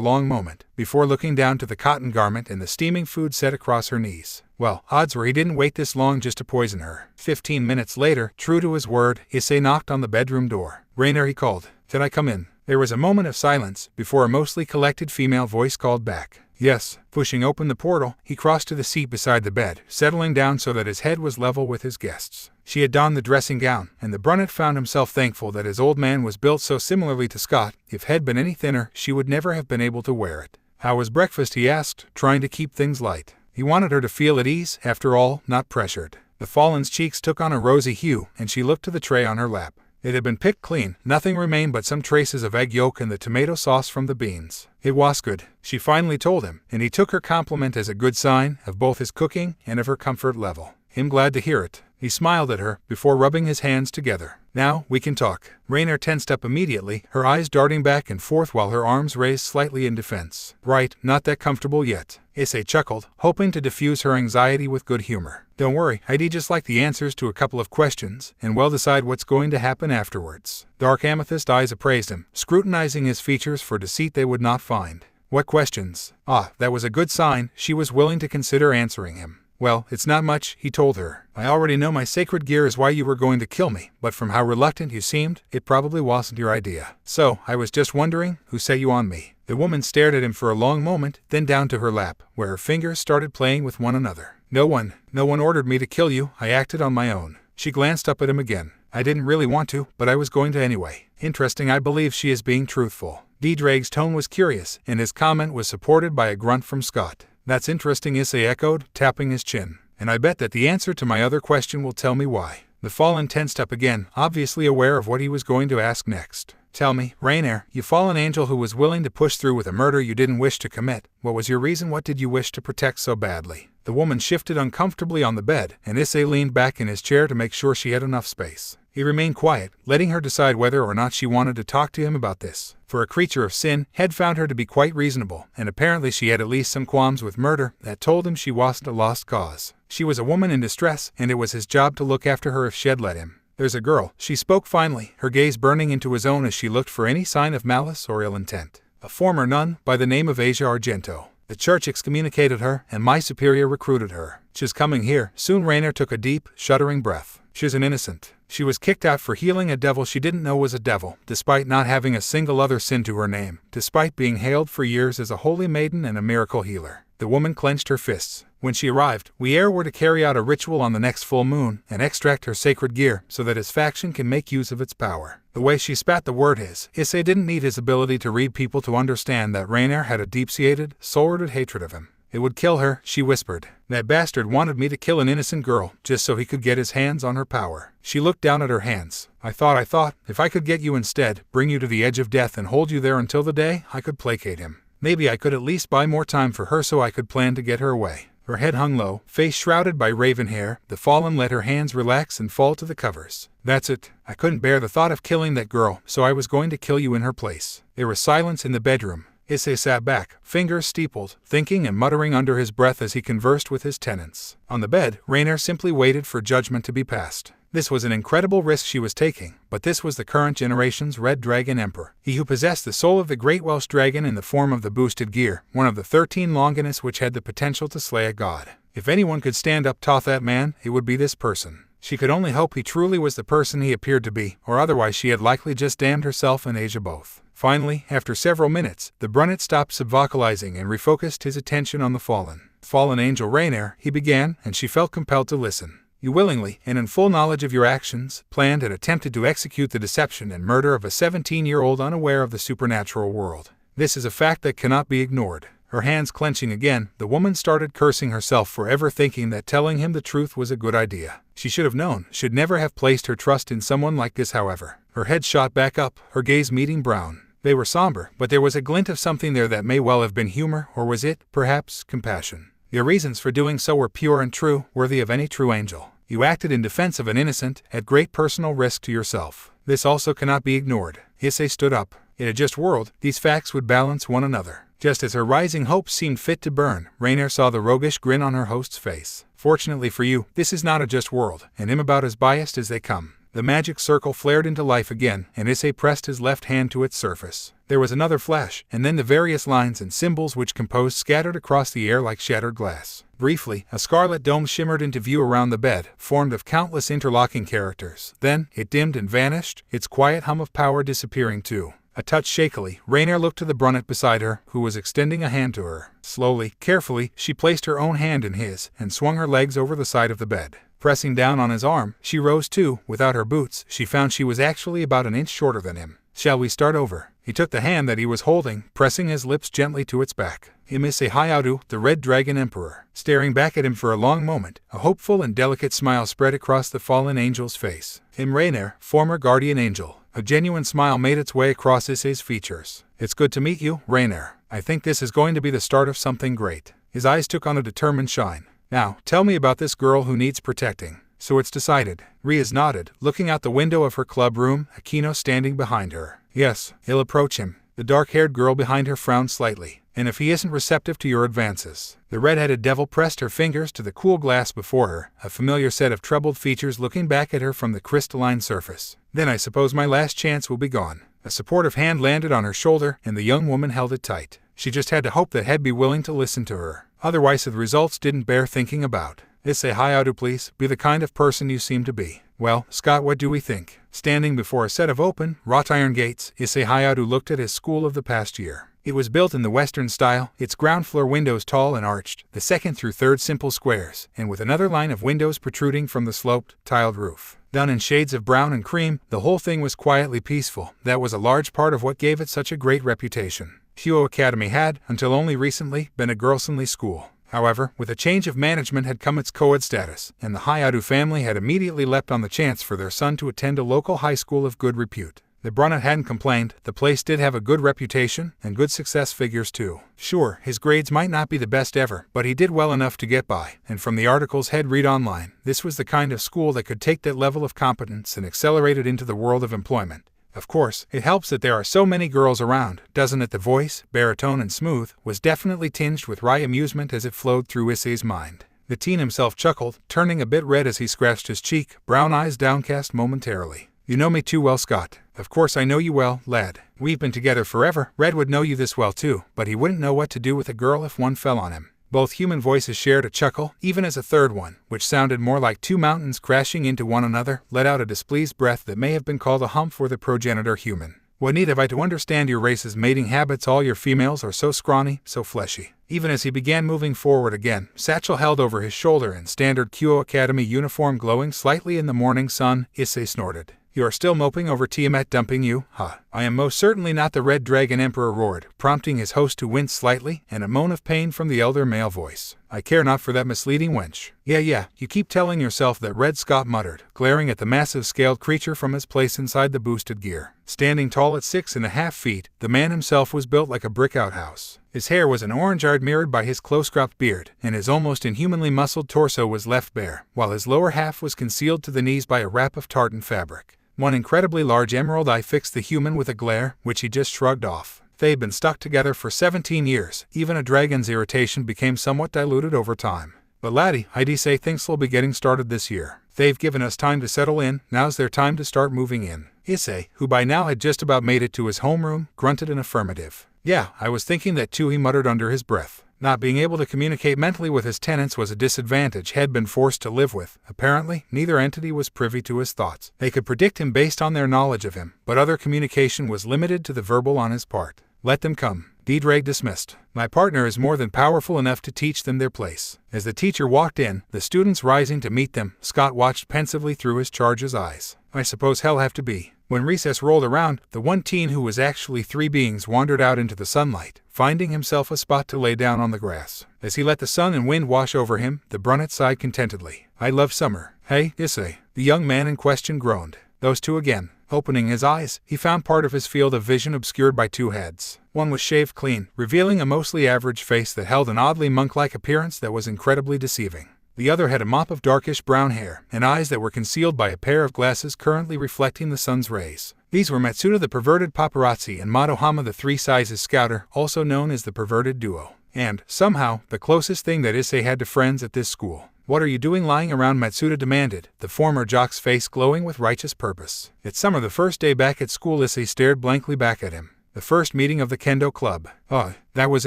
long moment, before looking down to the cotton garment and the steaming food set across her knees. Well, odds were he didn't wait this long just to poison her. 15 minutes later, true to his word, Issei knocked on the bedroom door. Rainer, he called. Can I come in? There was a moment of silence, before a mostly collected female voice called back. Yes. Pushing open the portal, he crossed to the seat beside the bed, settling down so that his head was level with his guest's. She had donned the dressing gown, and the brunet found himself thankful that his old man was built so similarly to Scott. If he'd been any thinner, she would never have been able to wear it. How was breakfast, he asked, trying to keep things light. He wanted her to feel at ease, after all, not pressured. The fallen's cheeks took on a rosy hue, and she looked to the tray on her lap. It had been picked clean, nothing remained but some traces of egg yolk and the tomato sauce from the beans. It was good, she finally told him, and he took her compliment as a good sign, of both his cooking and of her comfort level. I'm glad to hear it. He smiled at her, before rubbing his hands together. Now, we can talk. Rainer tensed up immediately, her eyes darting back and forth while her arms raised slightly in defense. Right, not that comfortable yet. Issei chuckled, hoping to diffuse her anxiety with good humor. Don't worry, I'd just like the answers to a couple of questions, and we'll decide what's going to happen afterwards. Dark amethyst eyes appraised him, scrutinizing his features for deceit they would not find. What questions? Ah, that was a good sign, she was willing to consider answering him. Well, it's not much, he told her. I already know my sacred gear is why you were going to kill me, but from how reluctant you seemed, it probably wasn't your idea. So, I was just wondering, who set you on me? The woman stared at him for a long moment, then down to her lap, where her fingers started playing with one another. No one ordered me to kill you, I acted on my own. She glanced up at him again. I didn't really want to, but I was going to anyway. Interesting, I believe she is being truthful. Drake's tone was curious, and his comment was supported by a grunt from Scott. That's interesting, Issei echoed, tapping his chin. And I bet that the answer to my other question will tell me why. The fallen tensed up again, obviously aware of what he was going to ask next. Tell me, Rainer, you fallen angel who was willing to push through with a murder you didn't wish to commit, what was your reason? What did you wish to protect so badly? The woman shifted uncomfortably on the bed, and Issei leaned back in his chair to make sure she had enough space. He remained quiet, letting her decide whether or not she wanted to talk to him about this. For a creature of sin, had found her to be quite reasonable, and apparently she had at least some qualms with murder that told him she wasn't a lost cause. She was a woman in distress, and it was his job to look after her if she'd let him. There's a girl, she spoke finally, her gaze burning into his own as she looked for any sign of malice or ill intent. A former nun, by the name of Asia Argento. The church excommunicated her, and my superior recruited her. She's coming here. Soon Rainer took a deep, shuddering breath. She's an innocent. She was kicked out for healing a devil she didn't know was a devil, despite not having a single other sin to her name, despite being hailed for years as a holy maiden and a miracle healer. The woman clenched her fists. When she arrived, we were to carry out a ritual on the next full moon, and extract her sacred gear, so that his faction can make use of its power. The way she spat the word Issei didn't need his ability to read people to understand that Rainer had a deep-seated, soul-rooted hatred of him. It would kill her, she whispered. That bastard wanted me to kill an innocent girl, just so he could get his hands on her power. She looked down at her hands. I thought, if I could get you instead, bring you to the edge of death and hold you there until the day, I could placate him. Maybe I could at least buy more time for her so I could plan to get her away. Her head hung low, face shrouded by raven hair, the fallen let her hands relax and fall to the covers. That's it. I couldn't bear the thought of killing that girl, so I was going to kill you in her place. There was silence in the bedroom. Issei sat back, fingers steepled, thinking and muttering under his breath as he conversed with his tenants. On the bed, Rainer simply waited for judgment to be passed. This was an incredible risk she was taking, but this was the current generation's Red Dragon Emperor. He who possessed the soul of the great Welsh dragon in the form of the boosted gear, one of the 13 Longinus which had the potential to slay a god. If anyone could stand up to that man, it would be this person. She could only hope he truly was the person he appeared to be, or otherwise she had likely just damned herself and Asia both. Finally, after several minutes, the brunet stopped subvocalizing and refocused his attention on the fallen angel Rainier, he began, and she felt compelled to listen. You willingly, and in full knowledge of your actions, planned and attempted to execute the deception and murder of a 17-year-old unaware of the supernatural world. This is a fact that cannot be ignored. Her hands clenching again, the woman started cursing herself for ever thinking that telling him the truth was a good idea. She should have known, should never have placed her trust in someone like this, however. Her head shot back up, her gaze meeting Brown. They were somber, but there was a glint of something there that may well have been humor, or was it, perhaps, compassion. Your reasons for doing so were pure and true, worthy of any true angel. You acted in defense of an innocent, at great personal risk to yourself. This also cannot be ignored. Issei stood up. In a just world, these facts would balance one another. Just as her rising hopes seemed fit to burn, Rainier saw the roguish grin on her host's face. Fortunately for you, this is not a just world, and I'm about as biased as they come. The magic circle flared into life again, and Issei pressed his left hand to its surface. There was another flash, and then the various lines and symbols which composed scattered across the air like shattered glass. Briefly, a scarlet dome shimmered into view around the bed, formed of countless interlocking characters. Then, it dimmed and vanished, its quiet hum of power disappearing too. A touch shakily, Rainier looked to the brunet beside her, who was extending a hand to her. Slowly, carefully, she placed her own hand in his, and swung her legs over the side of the bed. Pressing down on his arm, she rose too. Without her boots, she found she was actually about an inch shorter than him. Shall we start over? He took the hand that he was holding, pressing his lips gently to its back. Issei Hyoudou, the Red Dragon Emperor, staring back at him for a long moment, a hopeful and delicate smile spread across the fallen angel's face. Rainier, former guardian angel. A genuine smile made its way across Issei's features. It's good to meet you, Rainier. I think this is going to be the start of something great. His eyes took on a determined shine. Now, tell me about this girl who needs protecting. So it's decided. Rias nodded, looking out the window of her club room, Akino standing behind her. Yes, he'll approach him. The dark-haired girl behind her frowned slightly. And if he isn't receptive to your advances. The red-headed devil pressed her fingers to the cool glass before her, a familiar set of troubled features looking back at her from the crystalline surface. Then I suppose my last chance will be gone. A supportive hand landed on her shoulder, and the young woman held it tight. She just had to hope that he'd be willing to listen to her. Otherwise the results didn't bear thinking about. Issei Hyoudou, please, be the kind of person you seem to be. Well, Scott, what do we think? Standing before a set of open, wrought iron gates, Issei Hyoudou looked at his school of the past year. It was built in the Western style, its ground floor windows tall and arched, the second through third simple squares, and with another line of windows protruding from the sloped, tiled roof. Done in shades of brown and cream, the whole thing was quietly peaceful. That was a large part of what gave it such a great reputation. Hyo Academy had, until only recently, been a girls-only school. However, with a change of management had come its co-ed status, and the Hyoudou family had immediately leapt on the chance for their son to attend a local high school of good repute. The brunet hadn't complained. The place did have a good reputation, and good success figures too. Sure, his grades might not be the best ever, but he did well enough to get by, and from the articles he'd read online, this was the kind of school that could take that level of competence and accelerate it into the world of employment. Of course, it helps that there are so many girls around, doesn't it? The voice, baritone and smooth, was definitely tinged with wry amusement as it flowed through Issei's mind. The teen himself chuckled, turning a bit red as he scratched his cheek, brown eyes downcast momentarily. You know me too well, Scott. Of course I know you well, lad. We've been together forever. Red would know you this well too, but he wouldn't know what to do with a girl if one fell on him. Both human voices shared a chuckle, even as a third one, which sounded more like two mountains crashing into one another, let out a displeased breath that may have been called a hump for the progenitor human. What need have I to understand your race's mating habits? All your females are so scrawny, so fleshy. Even as he began moving forward again, satchel held over his shoulder and standard Kyo Academy uniform glowing slightly in the morning sun, Issei snorted. You are still moping over Tiamat dumping you, huh? I am most certainly not the Red Dragon Emperor, roared, prompting his host to wince slightly, and a moan of pain from the elder male voice. I care not for that misleading wench. Yeah, you keep telling yourself that, Red Scott muttered, glaring at the massive scaled creature from his place inside the boosted gear. Standing tall at 6.5 feet, the man himself was built like a brick outhouse. His hair was an orange-eyed mirrored by his close-cropped beard, and his almost inhumanly muscled torso was left bare, while his lower half was concealed to the knees by a wrap of tartan fabric. One incredibly large emerald eye fixed the human with a glare, which he just shrugged off. They'd been stuck together for 17 years. Even a dragon's irritation became somewhat diluted over time. But laddie, I'd say things will be getting started this year. They've given us time to settle in, now's their time to start moving in. Issei, who by now had just about made it to his homeroom, grunted an affirmative. Yeah, I was thinking that too, he muttered under his breath. Not being able to communicate mentally with his tenants was a disadvantage he had been forced to live with. Apparently, neither entity was privy to his thoughts. They could predict him based on their knowledge of him, but other communication was limited to the verbal on his part. Let them come. Drake dismissed. My partner is more than powerful enough to teach them their place. As the teacher walked in, the students rising to meet them, Scott watched pensively through his charge's eyes. I suppose he'll have to be. When recess rolled around, the one teen who was actually three beings wandered out into the sunlight, finding himself a spot to lay down on the grass. As he let the sun and wind wash over him, the brunette sighed contentedly. I love summer. Hey, Issei. The young man in question groaned. Those two again. Opening his eyes, he found part of his field of vision obscured by two heads. One was shaved clean, revealing a mostly average face that held an oddly monk-like appearance that was incredibly deceiving. The other had a mop of darkish brown hair, and eyes that were concealed by a pair of glasses currently reflecting the sun's rays. These were Matsuda the perverted paparazzi and Madohama the three sizes scouter, also known as the perverted duo. And, somehow, the closest thing that Issei had to friends at this school. What are you doing lying around? Matsuda demanded, the former jock's face glowing with righteous purpose. It's summer, the first day back at school. Issei stared blankly back at him. The first meeting of the kendo club. Oh, that was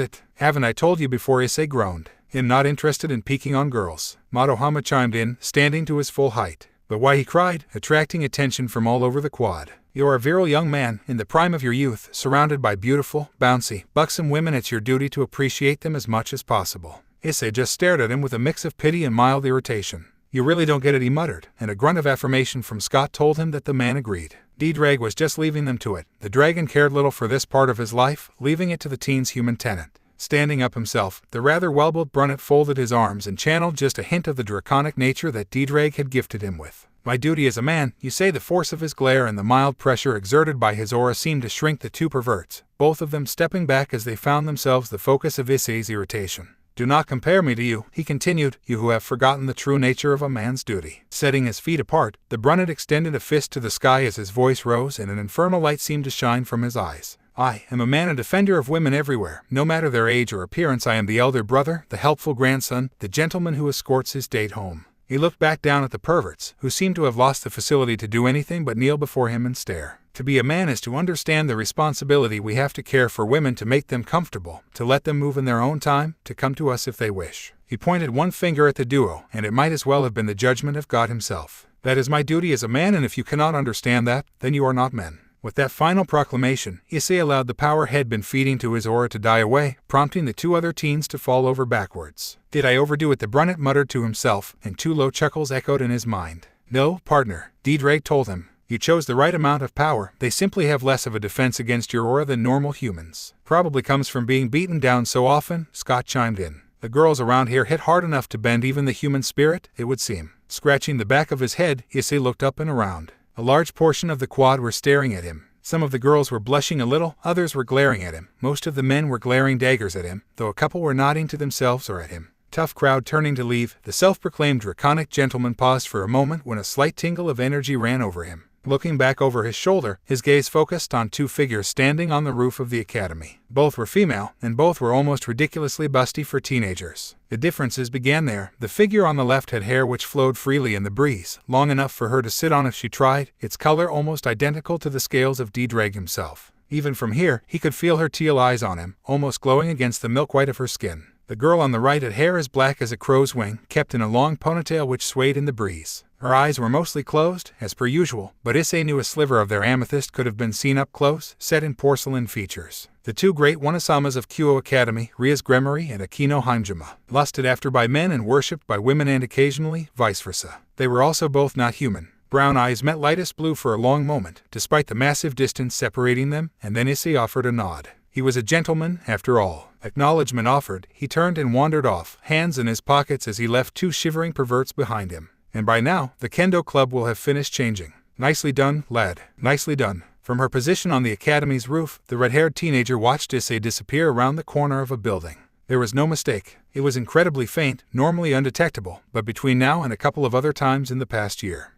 it. Haven't I told you before? Issei groaned. I'm not interested in peeking on girls. Madohama chimed in, standing to his full height. But why? He cried, attracting attention from all over the quad. You're a virile young man, in the prime of your youth, surrounded by beautiful, bouncy, buxom women. It's your duty to appreciate them as much as possible. Issei just stared at him with a mix of pity and mild irritation. You really don't get it, he muttered, and a grunt of affirmation from Scott told him that the man agreed. D-Drag was just leaving them to it. The dragon cared little for this part of his life, leaving it to the teen's human tenant. Standing up himself, the rather well-built brunette folded his arms and channeled just a hint of the draconic nature that D-Drag had gifted him with. My duty as a man, you say. The force of his glare and the mild pressure exerted by his aura seemed to shrink the two perverts, both of them stepping back as they found themselves the focus of Issei's irritation. Do not compare me to you, he continued, you who have forgotten the true nature of a man's duty. Setting his feet apart, the brunette extended a fist to the sky as his voice rose and an infernal light seemed to shine from his eyes. I am a man, a defender of women everywhere, no matter their age or appearance. I am the elder brother, the helpful grandson, the gentleman who escorts his date home. He looked back down at the perverts, who seemed to have lost the facility to do anything but kneel before him and stare. To be a man is to understand the responsibility we have to care for women, to make them comfortable, to let them move in their own time, to come to us if they wish. He pointed one finger at the duo, and it might as well have been the judgment of God himself. That is my duty as a man, and if you cannot understand that, then you are not men. With that final proclamation, Issei allowed the power he had been feeding to his aura to die away, prompting the two other teens to fall over backwards. Did I overdo it? The brunette muttered to himself, and two low chuckles echoed in his mind. No, partner, D-Drake told him. You chose the right amount of power. They simply have less of a defense against your aura than normal humans. Probably comes from being beaten down so often, Scott chimed in. The girls around here hit hard enough to bend even the human spirit, it would seem. Scratching the back of his head, Issei looked up and around. A large portion of the quad were staring at him. Some of the girls were blushing a little, others were glaring at him. Most of the men were glaring daggers at him, though a couple were nodding to themselves or at him. Tough crowd. Turning to leave, the self-proclaimed draconic gentleman paused for a moment when a slight tingle of energy ran over him. Looking back over his shoulder, his gaze focused on two figures standing on the roof of the academy. Both were female, and both were almost ridiculously busty for teenagers. The differences began there. The figure on the left had hair which flowed freely in the breeze, long enough for her to sit on if she tried, its color almost identical to the scales of D-Drag himself. Even from here, he could feel her teal eyes on him, almost glowing against the milk white of her skin. The girl on the right had hair as black as a crow's wing, kept in a long ponytail which swayed in the breeze. Her eyes were mostly closed, as per usual, but Issei knew a sliver of their amethyst could have been seen up close, set in porcelain features. The two great Onesamas of Kyo Academy, Rias Gremory and Akino Himejima, lusted after by men and worshipped by women, and occasionally, vice versa. They were also both not human. Brown eyes met lightest blue for a long moment, despite the massive distance separating them, and then Issei offered a nod. He was a gentleman, after all. Acknowledgement offered, he turned and wandered off, hands in his pockets as he left two shivering perverts behind him. And by now, the kendo club will have finished changing. Nicely done, lad. Nicely done. From her position on the academy's roof, the red-haired teenager watched Issei disappear around the corner of a building. There was no mistake. It was incredibly faint, normally undetectable, but between now and a couple of other times in the past year.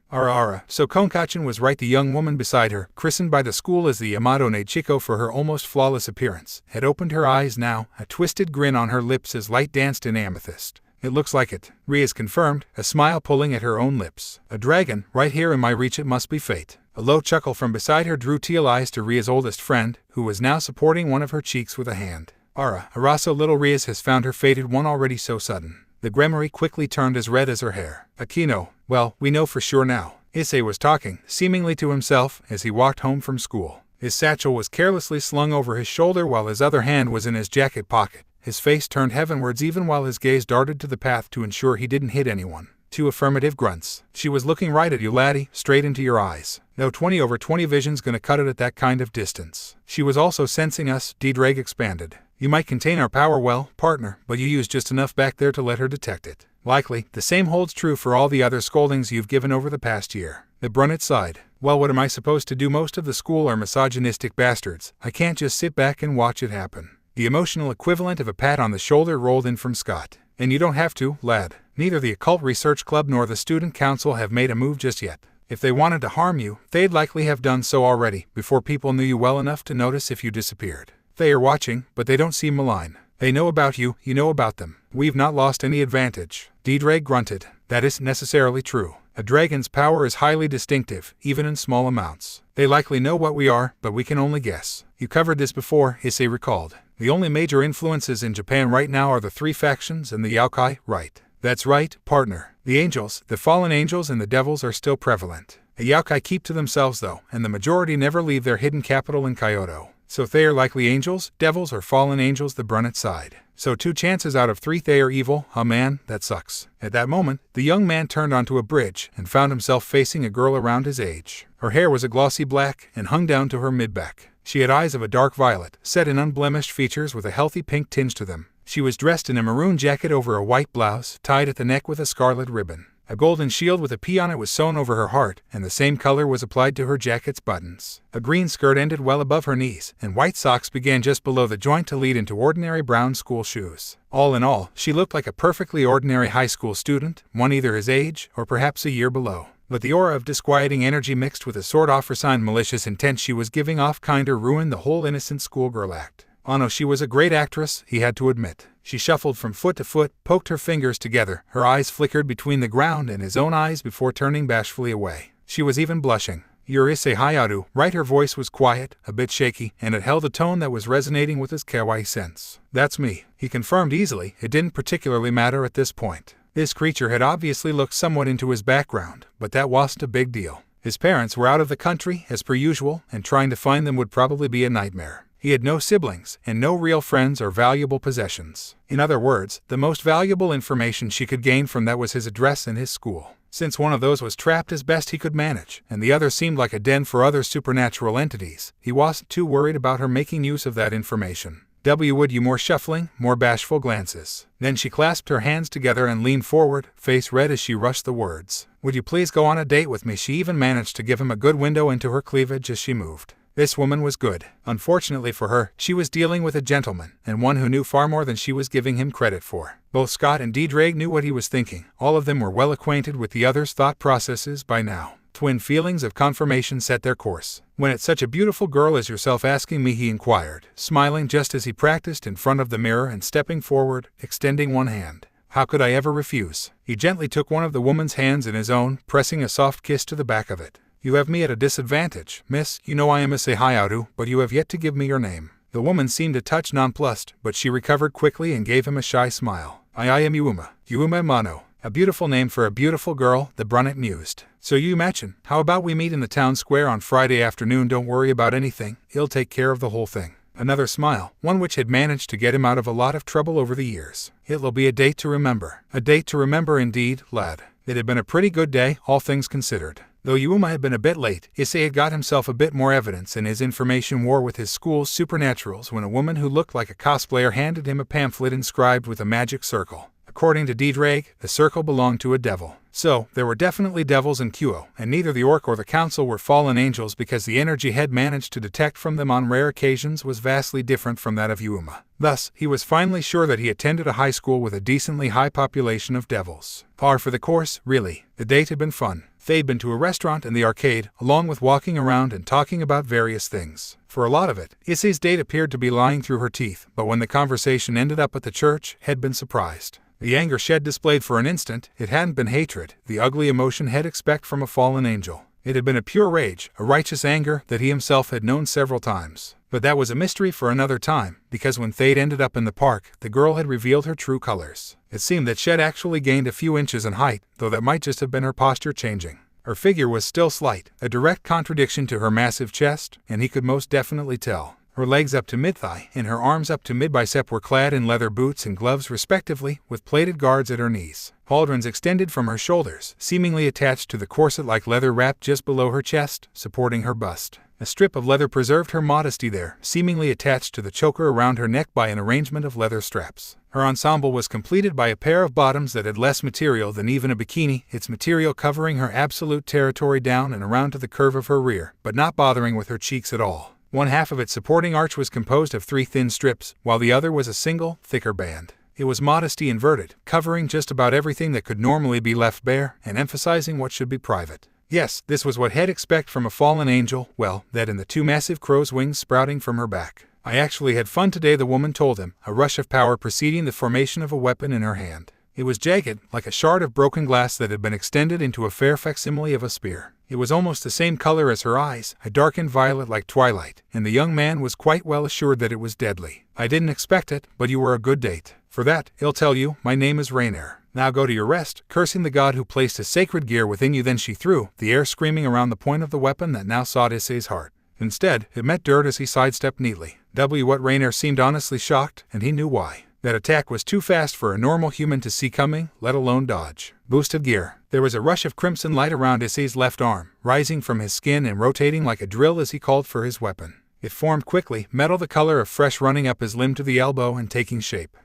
So Konkachan was right. The young woman beside her, christened by the school as the Yamato ne Chiko for her almost flawless appearance, had opened her eyes now, a twisted grin on her lips as light danced in amethyst. It looks like it, Rias confirmed, a smile pulling at her own lips. A dragon, right here in my reach. It must be fate. A low chuckle from beside her drew teal eyes to Ria's oldest friend, who was now supporting one of her cheeks with a hand. Araso little Rias has found her fated one already so sudden. The Gremory quickly turned as red as her hair. Aquino, well, we know for sure now. Issei was talking, seemingly to himself, as he walked home from school. His satchel was carelessly slung over his shoulder while his other hand was in his jacket pocket. His face turned heavenwards even while his gaze darted to the path to ensure he didn't hit anyone. 2 affirmative grunts. She was looking right at you, laddie, straight into your eyes. No 20/20 vision's gonna cut it at that kind of distance. She was also sensing us, Drake expanded. You might contain our power well, partner, but you used just enough back there to let her detect it. Likely, the same holds true for all the other scoldings you've given over the past year. The Brunette sighed. Well, what am I supposed to do? Most of the school are misogynistic bastards. I can't just sit back and watch it happen. The emotional equivalent of a pat on the shoulder rolled in from Scott. And you don't have to, lad. Neither the Occult Research Club nor the Student Council have made a move just yet. If they wanted to harm you, they'd likely have done so already, before people knew you well enough to notice if you disappeared. They are watching, but they don't seem malign. They know about you, you know about them. We've not lost any advantage. Drake grunted. That isn't necessarily true. A dragon's power is highly distinctive, even in small amounts. They likely know what we are, but we can only guess. You covered this before, Issei recalled. The only major influences in Japan right now are the 3 factions and the yokai, right? That's right, partner. The angels, the fallen angels and the devils are still prevalent. The yokai keep to themselves though, and the majority never leave their hidden capital in Kyoto. So they are likely angels, devils, or fallen angels, the Brunette side. So 2 chances out of 3 they are evil. Oh man, that sucks. At that moment, the young man turned onto a bridge and found himself facing a girl around his age. Her hair was a glossy black and hung down to her mid-back. She had eyes of a dark violet, set in unblemished features with a healthy pink tinge to them. She was dressed in a maroon jacket over a white blouse, tied at the neck with a scarlet ribbon. A golden shield with a P on it was sewn over her heart, and the same color was applied to her jacket's buttons. A green skirt ended well above her knees, and white socks began just below the joint to lead into ordinary brown school shoes. All in all, she looked like a perfectly ordinary high school student, one either his age or perhaps a year below. But the aura of disquieting energy mixed with a sort-of malicious intent she was giving off kinda ruined the whole innocent schoolgirl act. Oh no, she was a great actress, he had to admit. She shuffled from foot to foot, poked her fingers together, her eyes flickered between the ground and his own eyes before turning bashfully away. She was even blushing. You're Issei Hyoudou, right? Her voice was quiet, a bit shaky, and it held a tone that was resonating with his kawaii sense. That's me, he confirmed easily. It didn't particularly matter at this point. This creature had obviously looked somewhat into his background, but that wasn't a big deal. His parents were out of the country, as per usual, and trying to find them would probably be a nightmare. He had no siblings, and no real friends or valuable possessions. In other words, the most valuable information she could gain from that was his address and his school. Since one of those was trapped as best he could manage, and the other seemed like a den for other supernatural entities, he wasn't too worried about her making use of that information. Would you more shuffling, more bashful glances. Then she clasped her hands together and leaned forward, face red as she rushed the words. Would you please go on a date with me? She even managed to give him a good window into her cleavage as she moved. This woman was good. Unfortunately for her, she was dealing with a gentleman, and one who knew far more than she was giving him credit for. Both Scott and Drake knew what he was thinking. All of them were well acquainted with the other's thought processes by now. Twin feelings of confirmation set their course. When it's such a beautiful girl as yourself asking me, he inquired, smiling just as he practiced in front of the mirror and stepping forward, extending one hand. How could I ever refuse? He gently took one of the woman's hands in his own, pressing a soft kiss to the back of it. You have me at a disadvantage, miss. You know I am Issei Hyoudou, but you have yet to give me your name. The woman seemed a touch nonplussed, but she recovered quickly and gave him a shy smile. I am Yuma. Yuma Mano. A beautiful name for a beautiful girl, the Brunette mused. So you imagine, how about we meet in the town square on Friday afternoon? Don't worry about anything, he'll take care of the whole thing. Another smile, one which had managed to get him out of a lot of trouble over the years. It'll be a date to remember. A date to remember indeed, lad. It had been a pretty good day, all things considered. Though Yuma had been a bit late, Issei had got himself a bit more evidence in his information war with his school's supernaturals when a woman who looked like a cosplayer handed him a pamphlet inscribed with a magic circle. According to Drake, the circle belonged to a devil. So, there were definitely devils in Kyo, and neither the orc or the council were fallen angels because the energy head managed to detect from them on rare occasions was vastly different from that of Yuma. Thus, he was finally sure that he attended a high school with a decently high population of devils. Par for the course, really. The date had been fun. They'd been to a restaurant and the arcade, along with walking around and talking about various things. For a lot of it, Issei's date appeared to be lying through her teeth, but when the conversation ended up at the church, had been surprised. The anger shed displayed for an instant, it hadn't been hatred, the ugly emotion he'd expect from a fallen angel. It had been a pure rage, a righteous anger that he himself had known several times. But that was a mystery for another time, because when they'd ended up in the park, the girl had revealed her true colors. It seemed that she'd actually gained a few inches in height, though that might just have been her posture changing. Her figure was still slight, a direct contradiction to her massive chest, and he could most definitely tell. Her legs up to mid-thigh and her arms up to mid-bicep were clad in leather boots and gloves respectively, with plated guards at her knees. Pauldrons extended from her shoulders, seemingly attached to the corset-like leather wrap just below her chest, supporting her bust. A strip of leather preserved her modesty there, seemingly attached to the choker around her neck by an arrangement of leather straps. Her ensemble was completed by a pair of bottoms that had less material than even a bikini, its material covering her absolute territory down and around to the curve of her rear, but not bothering with her cheeks at all. One half of its supporting arch was composed of 3 thin strips, while the other was a single, thicker band. It was modesty inverted, covering just about everything that could normally be left bare, and emphasizing what should be private. Yes, this was what he'd expect from a fallen angel, well, that and the 2 massive crow's wings sprouting from her back. I actually had fun today, the woman told him, a rush of power preceding the formation of a weapon in her hand. It was jagged, like a shard of broken glass that had been extended into a fair facsimile of a spear. It was almost the same color as her eyes, a darkened violet like twilight, and the young man was quite well assured that it was deadly. I didn't expect it, but you were a good date. For that, he'll tell you, my name is Rainier. Now go to your rest, cursing the god who placed a sacred gear within you. Then she threw, the air screaming around the point of the weapon that now sought Issei's heart. Instead, it met dirt as he sidestepped neatly. What Rainier seemed honestly shocked, and he knew why. That attack was too fast for a normal human to see coming, let alone dodge. Boosted gear. There was a rush of crimson light around Issei's left arm, rising from his skin and rotating like a drill as he called for his weapon. It formed quickly, metal the color of fresh running up his limb to the elbow and taking shape.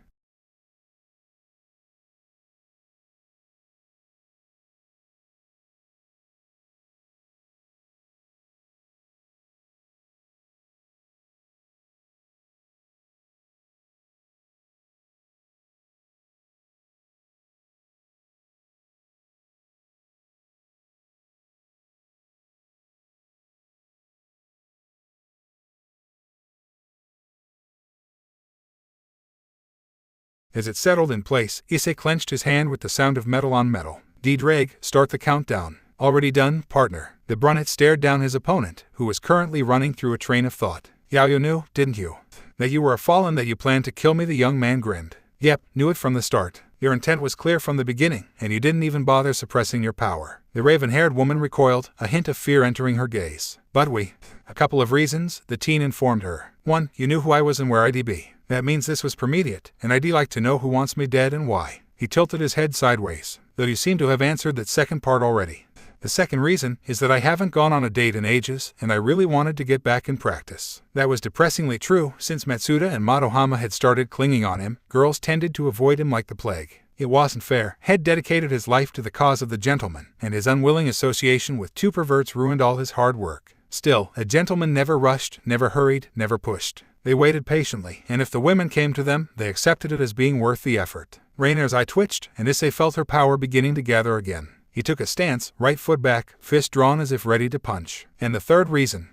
As it settled in place, Issei clenched his hand with the sound of metal on metal. D-Drag, start the countdown. Already done, partner. The brunet stared down his opponent, who was currently running through a train of thought. Yeah, you knew, didn't you? That you were a fallen, that you planned to kill me, the young man grinned. Yep, knew it from the start. Your intent was clear from the beginning, and you didn't even bother suppressing your power. The raven-haired woman recoiled, a hint of fear entering her gaze. But a couple of reasons, the teen informed her. 1, you knew who I was and where I'd be. That means this was premeditated, and I'd like to know who wants me dead and why. He tilted his head sideways, though you seem to have answered that second part already. The second reason is that I haven't gone on a date in ages, and I really wanted to get back in practice. That was depressingly true. Since Matsuda and Madohama had started clinging on him, girls tended to avoid him like the plague. It wasn't fair. He'd dedicated his life to the cause of the gentleman, and his unwilling association with 2 perverts ruined all his hard work. Still, a gentleman never rushed, never hurried, never pushed. They waited patiently, and if the women came to them, they accepted it as being worth the effort. Rainier's eye twitched, and Issei felt her power beginning to gather again. He took a stance, right foot back, fist drawn as if ready to punch. And the third reason.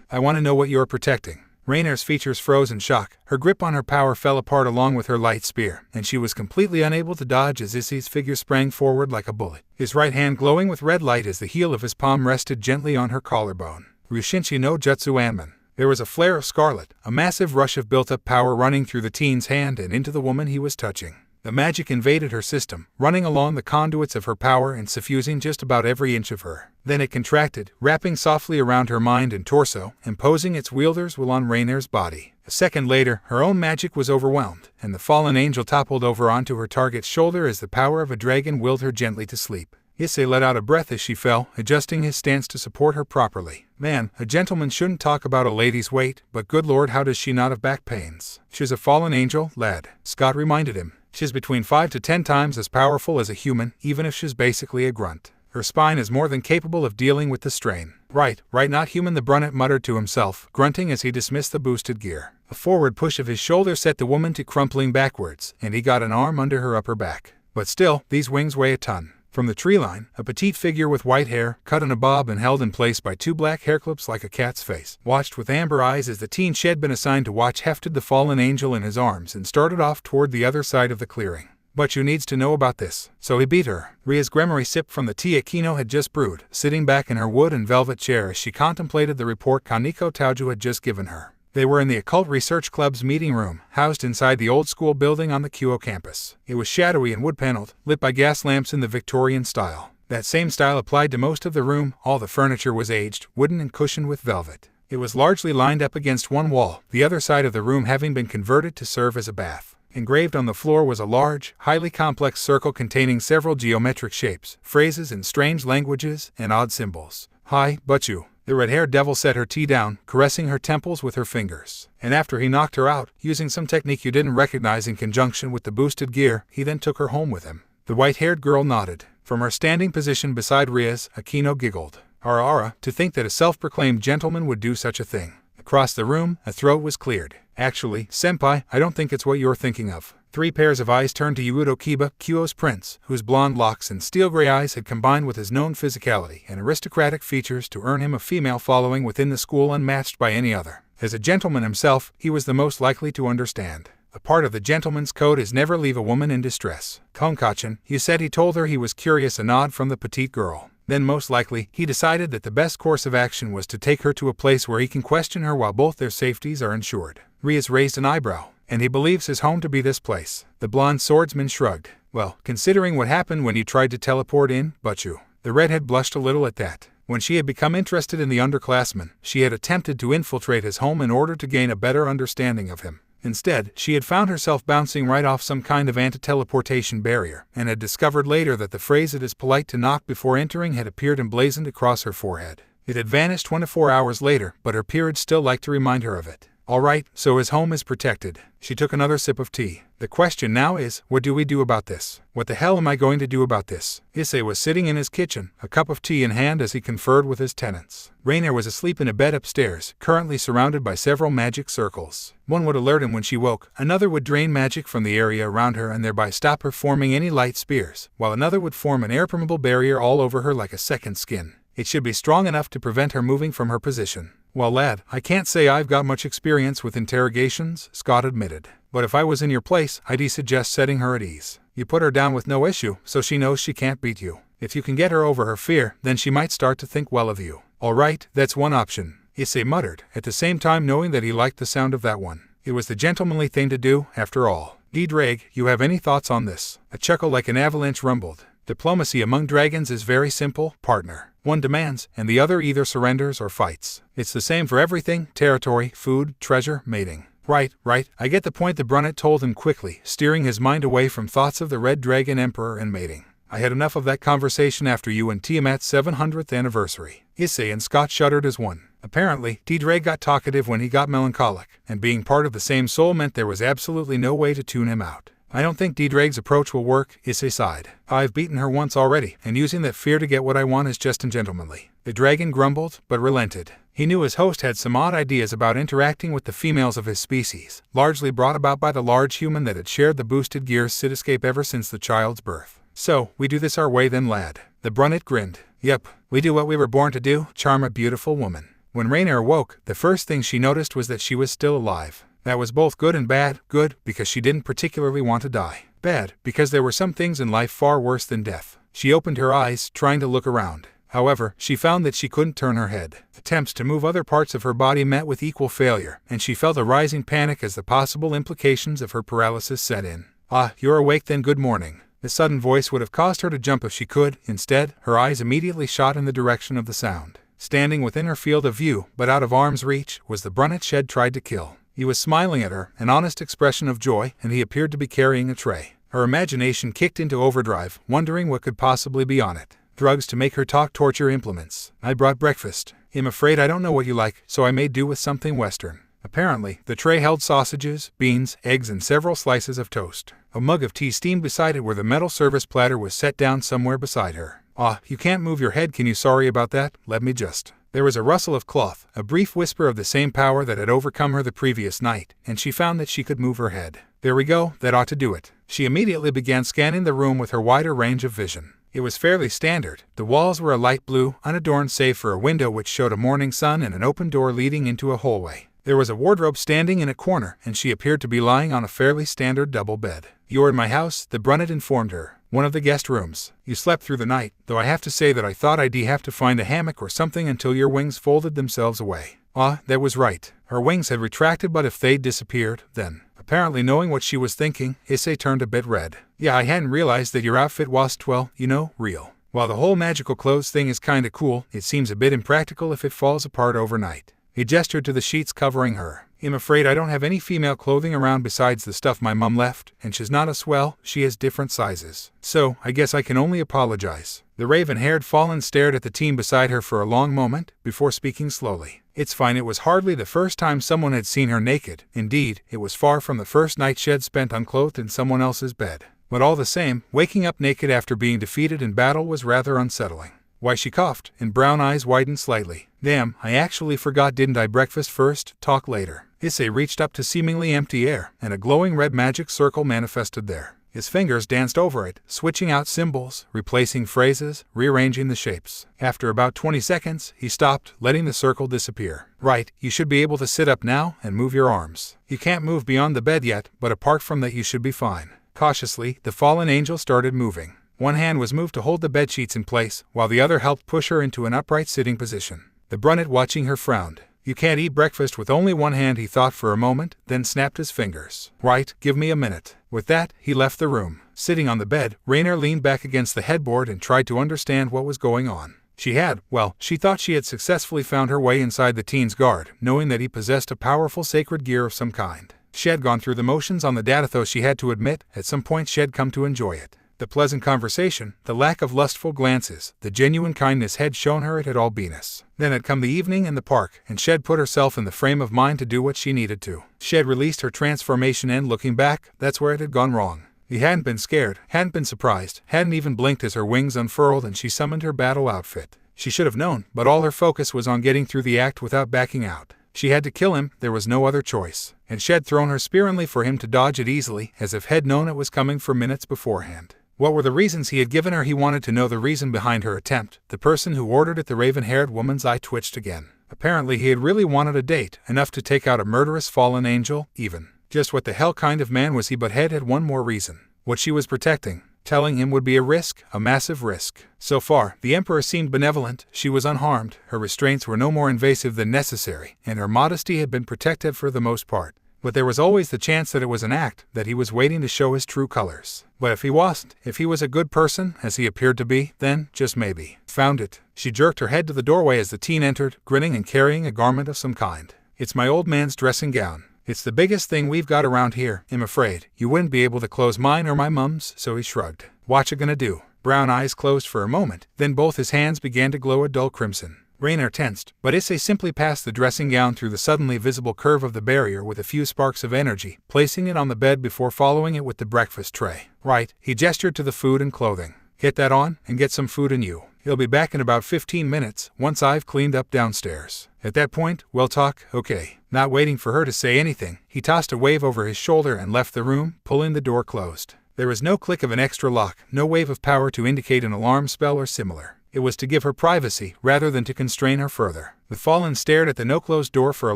I want to know what you're protecting. Rainier's features froze in shock. Her grip on her power fell apart along with her light spear, and she was completely unable to dodge as Issei's figure sprang forward like a bullet. His right hand glowing with red light as the heel of his palm rested gently on her collarbone. Ryushinshi no Jutsu Anman. There was a flare of scarlet, a massive rush of built-up power running through the teen's hand and into the woman he was touching. The magic invaded her system, running along the conduits of her power and suffusing just about every inch of her. Then it contracted, wrapping softly around her mind and torso, imposing its wielders will on Rainier's body. A second later, her own magic was overwhelmed, and the fallen angel toppled over onto her target's shoulder as the power of a dragon willed her gently to sleep. Issei let out a breath as she fell, adjusting his stance to support her properly. Man, a gentleman shouldn't talk about a lady's weight, but good lord, how does she not have back pains? She's a fallen angel, lad, Scott reminded him. She's between 5 to 10 times as powerful as a human, even if she's basically a grunt. Her spine is more than capable of dealing with the strain. Right, not human, the brunet muttered to himself, grunting as he dismissed the boosted gear. A forward push of his shoulder set the woman to crumpling backwards, and he got an arm under her upper back. But still, these wings weigh a ton. From the tree line, a petite figure with white hair, cut in a bob and held in place by 2 black hair clips like a cat's face, watched with amber eyes as the teen she'd been assigned to watch hefted the fallen angel in his arms and started off toward the other side of the clearing. But you needs to know about this. So he beat her. Rias Gremory sipped from the tea Akino had just brewed, sitting back in her wood and velvet chair as she contemplated the report Kaneko Taoju had just given her. They were in the Occult Research Club's meeting room, housed inside the old school building on the Kyo campus. It was shadowy and wood-paneled, lit by gas lamps in the Victorian style. That same style applied to most of the room. All the furniture was aged, wooden and cushioned with velvet. It was largely lined up against one wall, the other side of the room having been converted to serve as a bath. Engraved on the floor was a large, highly complex circle containing several geometric shapes, phrases in strange languages, and odd symbols. "Hi, Butchu." The red-haired devil set her tea down, caressing her temples with her fingers. And after he knocked her out, using some technique you didn't recognize in conjunction with the boosted gear, he then took her home with him. The white-haired girl nodded. From her standing position beside Rias, Akino giggled. Ara, to think that a self-proclaimed gentleman would do such a thing. Across the room, a throat was cleared. "Actually, senpai, I don't think it's what you're thinking of." 3 pairs of eyes turned to Yuudo Kiba, Kyo's prince, whose blonde locks and steel-gray eyes had combined with his known physicality and aristocratic features to earn him a female following within the school unmatched by any other. As a gentleman himself, he was the most likely to understand. A part of the gentleman's code is never leave a woman in distress. "Konkachin," he said. He told her he was curious, a nod from the petite girl. Then most likely, he decided that the best course of action was to take her to a place where he can question her while both their safeties are ensured. Rias raised an eyebrow. "And he believes his home to be this place." The blonde swordsman shrugged. "Well, considering what happened when you tried to teleport in, Butchu." The redhead blushed a little at that. When she had become interested in the underclassman, she had attempted to infiltrate his home in order to gain a better understanding of him. Instead, she had found herself bouncing right off some kind of anti-teleportation barrier, and had discovered later that the phrase "it is polite to knock before entering" had appeared emblazoned across her forehead. It had vanished 24 hours later, but her peerage still liked to remind her of it. "All right, so his home is protected." She took another sip of tea. "The question now is, what do we do about this? What the hell am I going to do about this?" Issei was sitting in his kitchen, a cup of tea in hand as he conferred with his tenants. Rainier was asleep in a bed upstairs, currently surrounded by several magic circles. One would alert him when she woke, another would drain magic from the area around her and thereby stop her forming any light spears, while another would form an air-permeable barrier all over her like a second skin. It should be strong enough to prevent her moving from her position. "Well, lad, I can't say I've got much experience with interrogations," Scott admitted. "But if I was in your place, I'd suggest setting her at ease. You put her down with no issue, so she knows she can't beat you. If you can get her over her fear, then she might start to think well of you." "All right, that's one option," Issei muttered, at the same time knowing that he liked the sound of that one. It was the gentlemanly thing to do, after all. "Drag, you have any thoughts on this?" A chuckle like an avalanche rumbled. "Diplomacy among dragons is very simple, partner. One demands, and the other either surrenders or fights. It's the same for everything: territory, food, treasure, mating." Right, I get the point," the Brunette told him quickly, steering his mind away from thoughts of the Red Dragon Emperor and mating. "I had enough of that conversation after you and Tiamat's 700th anniversary." Issei and Scott shuddered as one. Apparently, Drag got talkative when he got melancholic, and being part of the same soul meant there was absolutely no way to tune him out. "I don't think Drag's approach will work," Issei sighed. "I've beaten her once already, and using that fear to get what I want is just ungentlemanly." The dragon grumbled, but relented. He knew his host had some odd ideas about interacting with the females of his species, largely brought about by the large human that had shared the boosted gear's cityscape ever since the child's birth. "So, we do this our way then, lad?" The Brunette grinned. "Yep, we do what we were born to do, charm a beautiful woman." When Rainier awoke, the first thing she noticed was that she was still alive. That was both good and bad. Good, because she didn't particularly want to die. Bad, because there were some things in life far worse than death. She opened her eyes, trying to look around. However, she found that she couldn't turn her head. Attempts to move other parts of her body met with equal failure, and she felt a rising panic as the possible implications of her paralysis set in. "Ah, you're awake then, good morning." The sudden voice would have caused her to jump if she could. Instead, her eyes immediately shot in the direction of the sound. Standing within her field of view, but out of arm's reach, was the Brunette she had tried to kill. He was smiling at her, an honest expression of joy, and he appeared to be carrying a tray. Her imagination kicked into overdrive, wondering what could possibly be on it. Drugs to make her talk, torture implements. "I brought breakfast. I'm afraid I don't know what you like, so I made do with something Western." Apparently, the tray held sausages, beans, eggs, and several slices of toast. A mug of tea steamed beside it where the metal service platter was set down somewhere beside her. "Ah, you can't move your head, can you? Sorry about that, let me just..." There was a rustle of cloth, a brief whisper of the same power that had overcome her the previous night, and she found that she could move her head. "There we go, that ought to do it." She immediately began scanning the room with her wider range of vision. It was fairly standard. The walls were a light blue, unadorned save for a window which showed a morning sun and an open door leading into a hallway. There was a wardrobe standing in a corner, and she appeared to be lying on a fairly standard double bed. "You're in my house," the brunette informed her. "One of the guest rooms. You slept through the night, though I have to say that I thought I'd have to find a hammock or something until your wings folded themselves away." That was right. Her wings had retracted, but if they'd disappeared, then... Apparently knowing what she was thinking, Issei turned a bit red. "Yeah, I hadn't realized that your outfit wasn't, well, real. While the whole magical clothes thing is kinda cool, it seems a bit impractical if it falls apart overnight." He gestured to the sheets covering her. "I'm afraid I don't have any female clothing around besides the stuff my mum left, and she's not a swell, she has different sizes. So, I guess I can only apologize." The raven-haired fallen stared at the team beside her for a long moment, before speaking slowly. "It's fine, it was hardly the first time someone had seen her naked. Indeed, it was far from the first night she'd spent unclothed in someone else's bed. But all the same, waking up naked after being defeated in battle was rather unsettling." "Why," she coughed, and brown eyes widened slightly. "Damn, I actually forgot, didn't I? Breakfast first, talk later." Issei reached up to seemingly empty air, and a glowing red magic circle manifested there. His fingers danced over it, switching out symbols, replacing phrases, rearranging the shapes. After about 20 seconds, he stopped, letting the circle disappear. "Right, you should be able to sit up now and move your arms. You can't move beyond the bed yet, but apart from that you should be fine." Cautiously, the fallen angel started moving. One hand was moved to hold the bedsheets in place, while the other helped push her into an upright sitting position. The brunette watching her frowned. "You can't eat breakfast with only one hand," he thought for a moment, then snapped his fingers. "Right, give me a minute." With that, he left the room. Sitting on the bed, Rainier leaned back against the headboard and tried to understand what was going on. She thought she had successfully found her way inside the teen's guard, knowing that he possessed a powerful sacred gear of some kind. She had gone through the motions on the data, though she had to admit, at some point she had come to enjoy it. The pleasant conversation, the lack of lustful glances, the genuine kindness had shown her it had all beenus. Then had come the evening in the park, and she had put herself in the frame of mind to do what she needed to. She had released her transformation, and looking back, that's where it had gone wrong. He hadn't been scared, hadn't been surprised, hadn't even blinked as her wings unfurled and she summoned her battle outfit. She should have known, but all her focus was on getting through the act without backing out. She had to kill him, there was no other choice. And she had thrown her spear only for him to dodge it easily, as if had known it was coming for minutes beforehand. What were the reasons he had given her? He wanted to know the reason behind her attempt. The person who ordered it, the raven-haired woman's eye twitched again. Apparently he had really wanted a date, enough to take out a murderous fallen angel, even. Just what the hell kind of man was he? But Head had one more reason. What she was protecting. Telling him would be a risk, a massive risk. So far, the Emperor seemed benevolent, she was unharmed, her restraints were no more invasive than necessary, and her modesty had been protected for the most part. But there was always the chance that it was an act, that he was waiting to show his true colors. But if he wasn't, if he was a good person, as he appeared to be, then, just maybe, found it. She jerked her head to the doorway as the teen entered, grinning and carrying a garment of some kind. "It's my old man's dressing gown. It's the biggest thing we've got around here. I'm afraid you wouldn't be able to close mine or my mum's," so he shrugged. "Whatcha gonna do?" Brown eyes closed for a moment, then both his hands began to glow a dull crimson. Rainier tensed, but Issei simply passed the dressing gown through the suddenly visible curve of the barrier with a few sparks of energy, placing it on the bed before following it with the breakfast tray. "Right," he gestured to the food and clothing. "Get that on, and get some food in you. He'll be back in about 15 minutes, once I've cleaned up downstairs. At that point, we'll talk, okay?" Not waiting for her to say anything, he tossed a wave over his shoulder and left the room, pulling the door closed. There was no click of an extra lock, no wave of power to indicate an alarm spell or similar. It was to give her privacy, rather than to constrain her further. The fallen stared at the no-closed door for a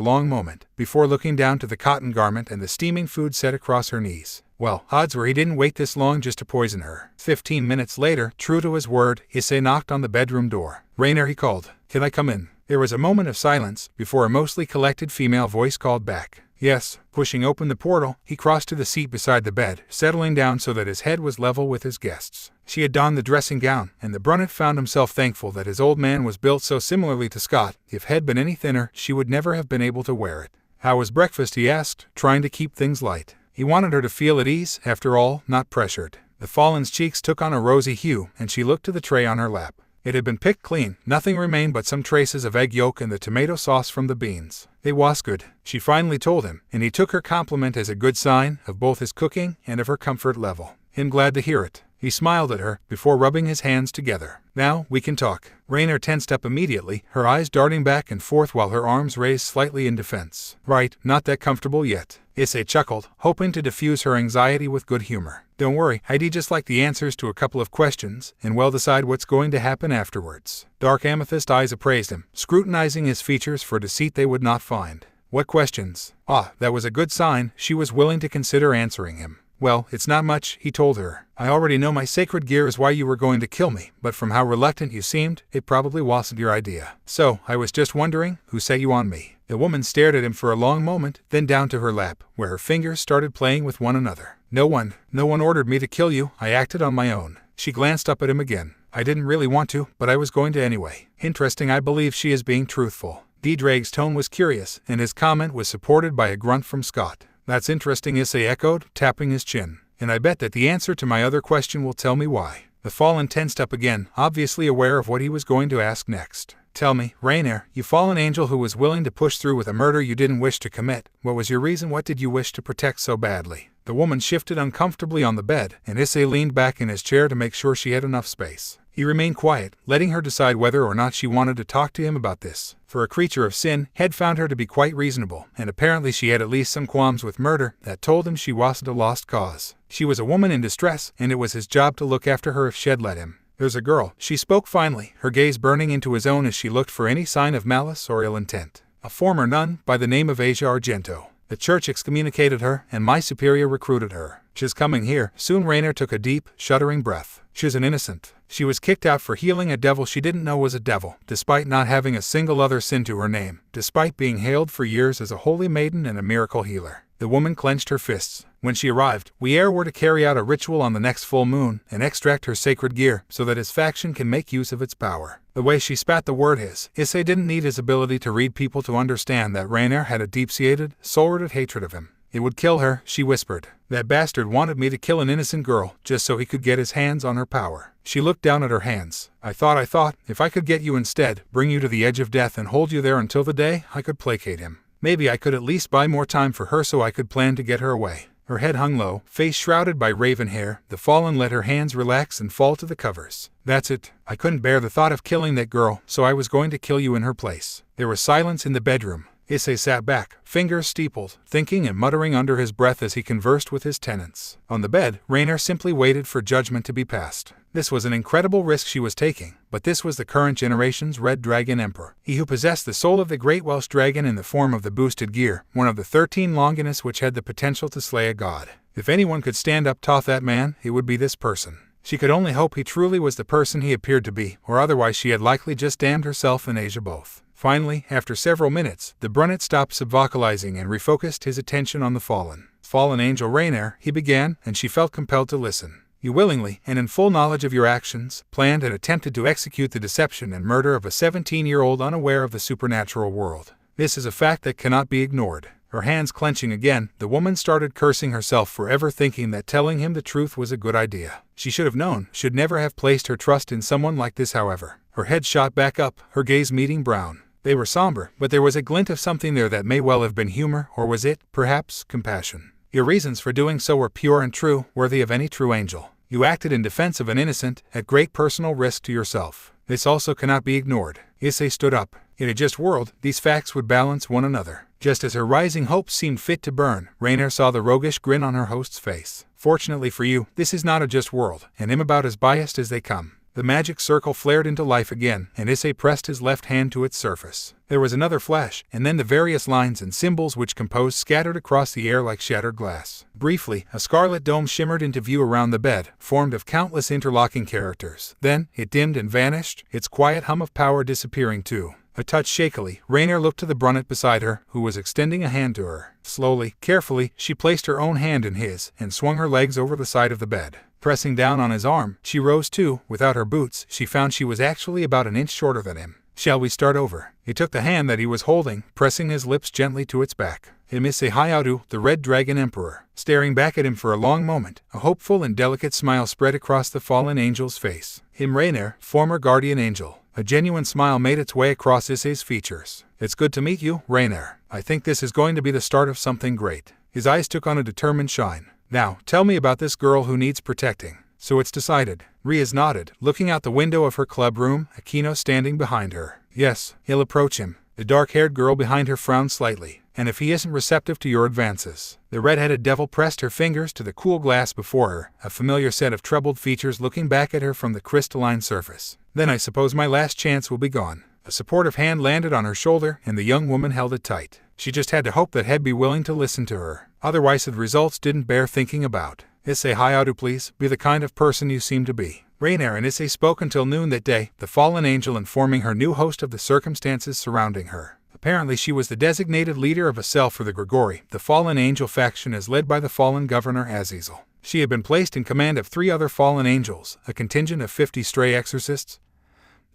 long moment, before looking down to the cotton garment and the steaming food set across her knees. Well, odds were he didn't wait this long just to poison her. 15 minutes later, true to his word, Issei knocked on the bedroom door. "Rainier," he called. "Can I come in?" There was a moment of silence, before a mostly collected female voice called back. "Yes." Pushing open the portal, he crossed to the seat beside the bed, settling down so that his head was level with his guest's. She had donned the dressing gown, and the brunette found himself thankful that his old man was built so similarly to Scott. If Head been any thinner, she would never have been able to wear it. "How was breakfast?" he asked, trying to keep things light. He wanted her to feel at ease, after all, not pressured. The fallen's cheeks took on a rosy hue, and she looked to the tray on her lap. It had been picked clean, nothing remained but some traces of egg yolk and the tomato sauce from the beans. "They was good," she finally told him, and he took her compliment as a good sign, of both his cooking and of her comfort level. "I'm glad to hear it." He smiled at her, before rubbing his hands together. "Now, we can talk." Rainier tensed up immediately, her eyes darting back and forth while her arms raised slightly in defense. "Right, not that comfortable yet." Issei chuckled, hoping to diffuse her anxiety with good humor. "Don't worry, I'd just like the answers to a couple of questions, and we'll decide what's going to happen afterwards." Dark amethyst eyes appraised him, scrutinizing his features for deceit they would not find. "What questions?" That was a good sign. She was willing to consider answering him. Well, it's not much, he told her. I already know my sacred gear is why you were going to kill me, but from how reluctant you seemed, it probably wasn't your idea. So, I was just wondering, who set you on me? The woman stared at him for a long moment, then down to her lap, where her fingers started playing with one another. No one ordered me to kill you, I acted on my own. She glanced up at him again. I didn't really want to, but I was going to anyway. Interesting, I believe she is being truthful. Drake's tone was curious, and his comment was supported by a grunt from Scott. That's interesting, Issei echoed, tapping his chin. And I bet that the answer to my other question will tell me why. The Fallen tensed up again, obviously aware of what he was going to ask next. Tell me, Rainier, you fallen angel who was willing to push through with a murder you didn't wish to commit, what was your reason? What did you wish to protect so badly? The woman shifted uncomfortably on the bed, and Issei leaned back in his chair to make sure she had enough space. He remained quiet, letting her decide whether or not she wanted to talk to him about this. For a creature of sin, had found her to be quite reasonable, and apparently she had at least some qualms with murder that told him she wasn't a lost cause. She was a woman in distress, and it was his job to look after her if she'd let him. There's a girl, she spoke finally, her gaze burning into his own as she looked for any sign of malice or ill intent. A former nun, by the name of Asia Argento. The church excommunicated her, and my superior recruited her. She's coming here. Soon Rainier took a deep, shuddering breath. She's an innocent. She was kicked out for healing a devil she didn't know was a devil, despite not having a single other sin to her name, despite being hailed for years as a holy maiden and a miracle healer. The woman clenched her fists. When she arrived, we were to carry out a ritual on the next full moon and extract her sacred gear so that his faction can make use of its power. The way she spat the word Issei didn't need his ability to read people to understand that Rainier had a deep-seated, soul-rooted hatred of him. It would kill her, she whispered. That bastard wanted me to kill an innocent girl, just so he could get his hands on her power. She looked down at her hands. I thought, if I could get you instead, bring you to the edge of death and hold you there until the day I could placate him. Maybe I could at least buy more time for her so I could plan to get her away. Her head hung low, face shrouded by raven hair. The Fallen let her hands relax and fall to the covers. That's it. I couldn't bear the thought of killing that girl, so I was going to kill you in her place. There was silence in the bedroom. Issei sat back, fingers steepled, thinking and muttering under his breath as he conversed with his tenants. On the bed, Rainier simply waited for judgment to be passed. This was an incredible risk she was taking, but this was the current generation's Red Dragon Emperor. He who possessed the soul of the great Welsh dragon in the form of the boosted gear, one of the 13 Longinus which had the potential to slay a god. If anyone could stand up to that man, it would be this person. She could only hope he truly was the person he appeared to be, or otherwise she had likely just damned herself and Asia both. Finally, after several minutes, the Brunette stopped subvocalizing and refocused his attention on the fallen angel Rainier, he began, and she felt compelled to listen. You willingly, and in full knowledge of your actions, planned and attempted to execute the deception and murder of a 17-year-old unaware of the supernatural world. This is a fact that cannot be ignored. Her hands clenching again, the woman started cursing herself for ever thinking that telling him the truth was a good idea. She should have known, should never have placed her trust in someone like this, however. Her head shot back up, her gaze meeting brown. They were somber, but there was a glint of something there that may well have been humor, or was it, perhaps, compassion. Your reasons for doing so were pure and true, worthy of any true angel. You acted in defense of an innocent, at great personal risk to yourself. This also cannot be ignored. Issei stood up. In a just world, these facts would balance one another. Just as her rising hopes seemed fit to burn, Rainier saw the roguish grin on her host's face. Fortunately for you, this is not a just world, and I'm about as biased as they come. The magic circle flared into life again, and Issei pressed his left hand to its surface. There was another flash, and then the various lines and symbols which composed scattered across the air like shattered glass. Briefly, a scarlet dome shimmered into view around the bed, formed of countless interlocking characters. Then, it dimmed and vanished, its quiet hum of power disappearing too. A touch shakily, Rainier looked to the Brunette beside her, who was extending a hand to her. Slowly, carefully, she placed her own hand in his, and swung her legs over the side of the bed. Pressing down on his arm, she rose too. Without her boots, she found she was actually about an inch shorter than him. Shall we start over? He took the hand that he was holding, pressing his lips gently to its back. Issei Hyoudou, the Red Dragon Emperor, staring back at him for a long moment, a hopeful and delicate smile spread across the fallen angel's face. Rainier, former guardian angel. A genuine smile made its way across Issei's features. It's good to meet you, Rainier. I think this is going to be the start of something great. His eyes took on a determined shine. Now, tell me about this girl who needs protecting. So it's decided. Rias nodded, looking out the window of her club room, Aquino standing behind her. Yes, he'll approach him. The dark-haired girl behind her frowned slightly. And if he isn't receptive to your advances. The red-headed devil pressed her fingers to the cool glass before her, a familiar set of troubled features looking back at her from the crystalline surface. Then I suppose my last chance will be gone. A supportive hand landed on her shoulder, and the young woman held it tight. She just had to hope that he'd be willing to listen to her. Otherwise the results didn't bear thinking about. Issei Hyoudou, please, be the kind of person you seem to be. Rainier and Issei spoke until noon that day, the fallen angel informing her new host of the circumstances surrounding her. Apparently she was the designated leader of a cell for the Gremory, the fallen angel faction as led by the fallen governor Azazel. She had been placed in command of 3 other fallen angels, a contingent of 50 stray exorcists,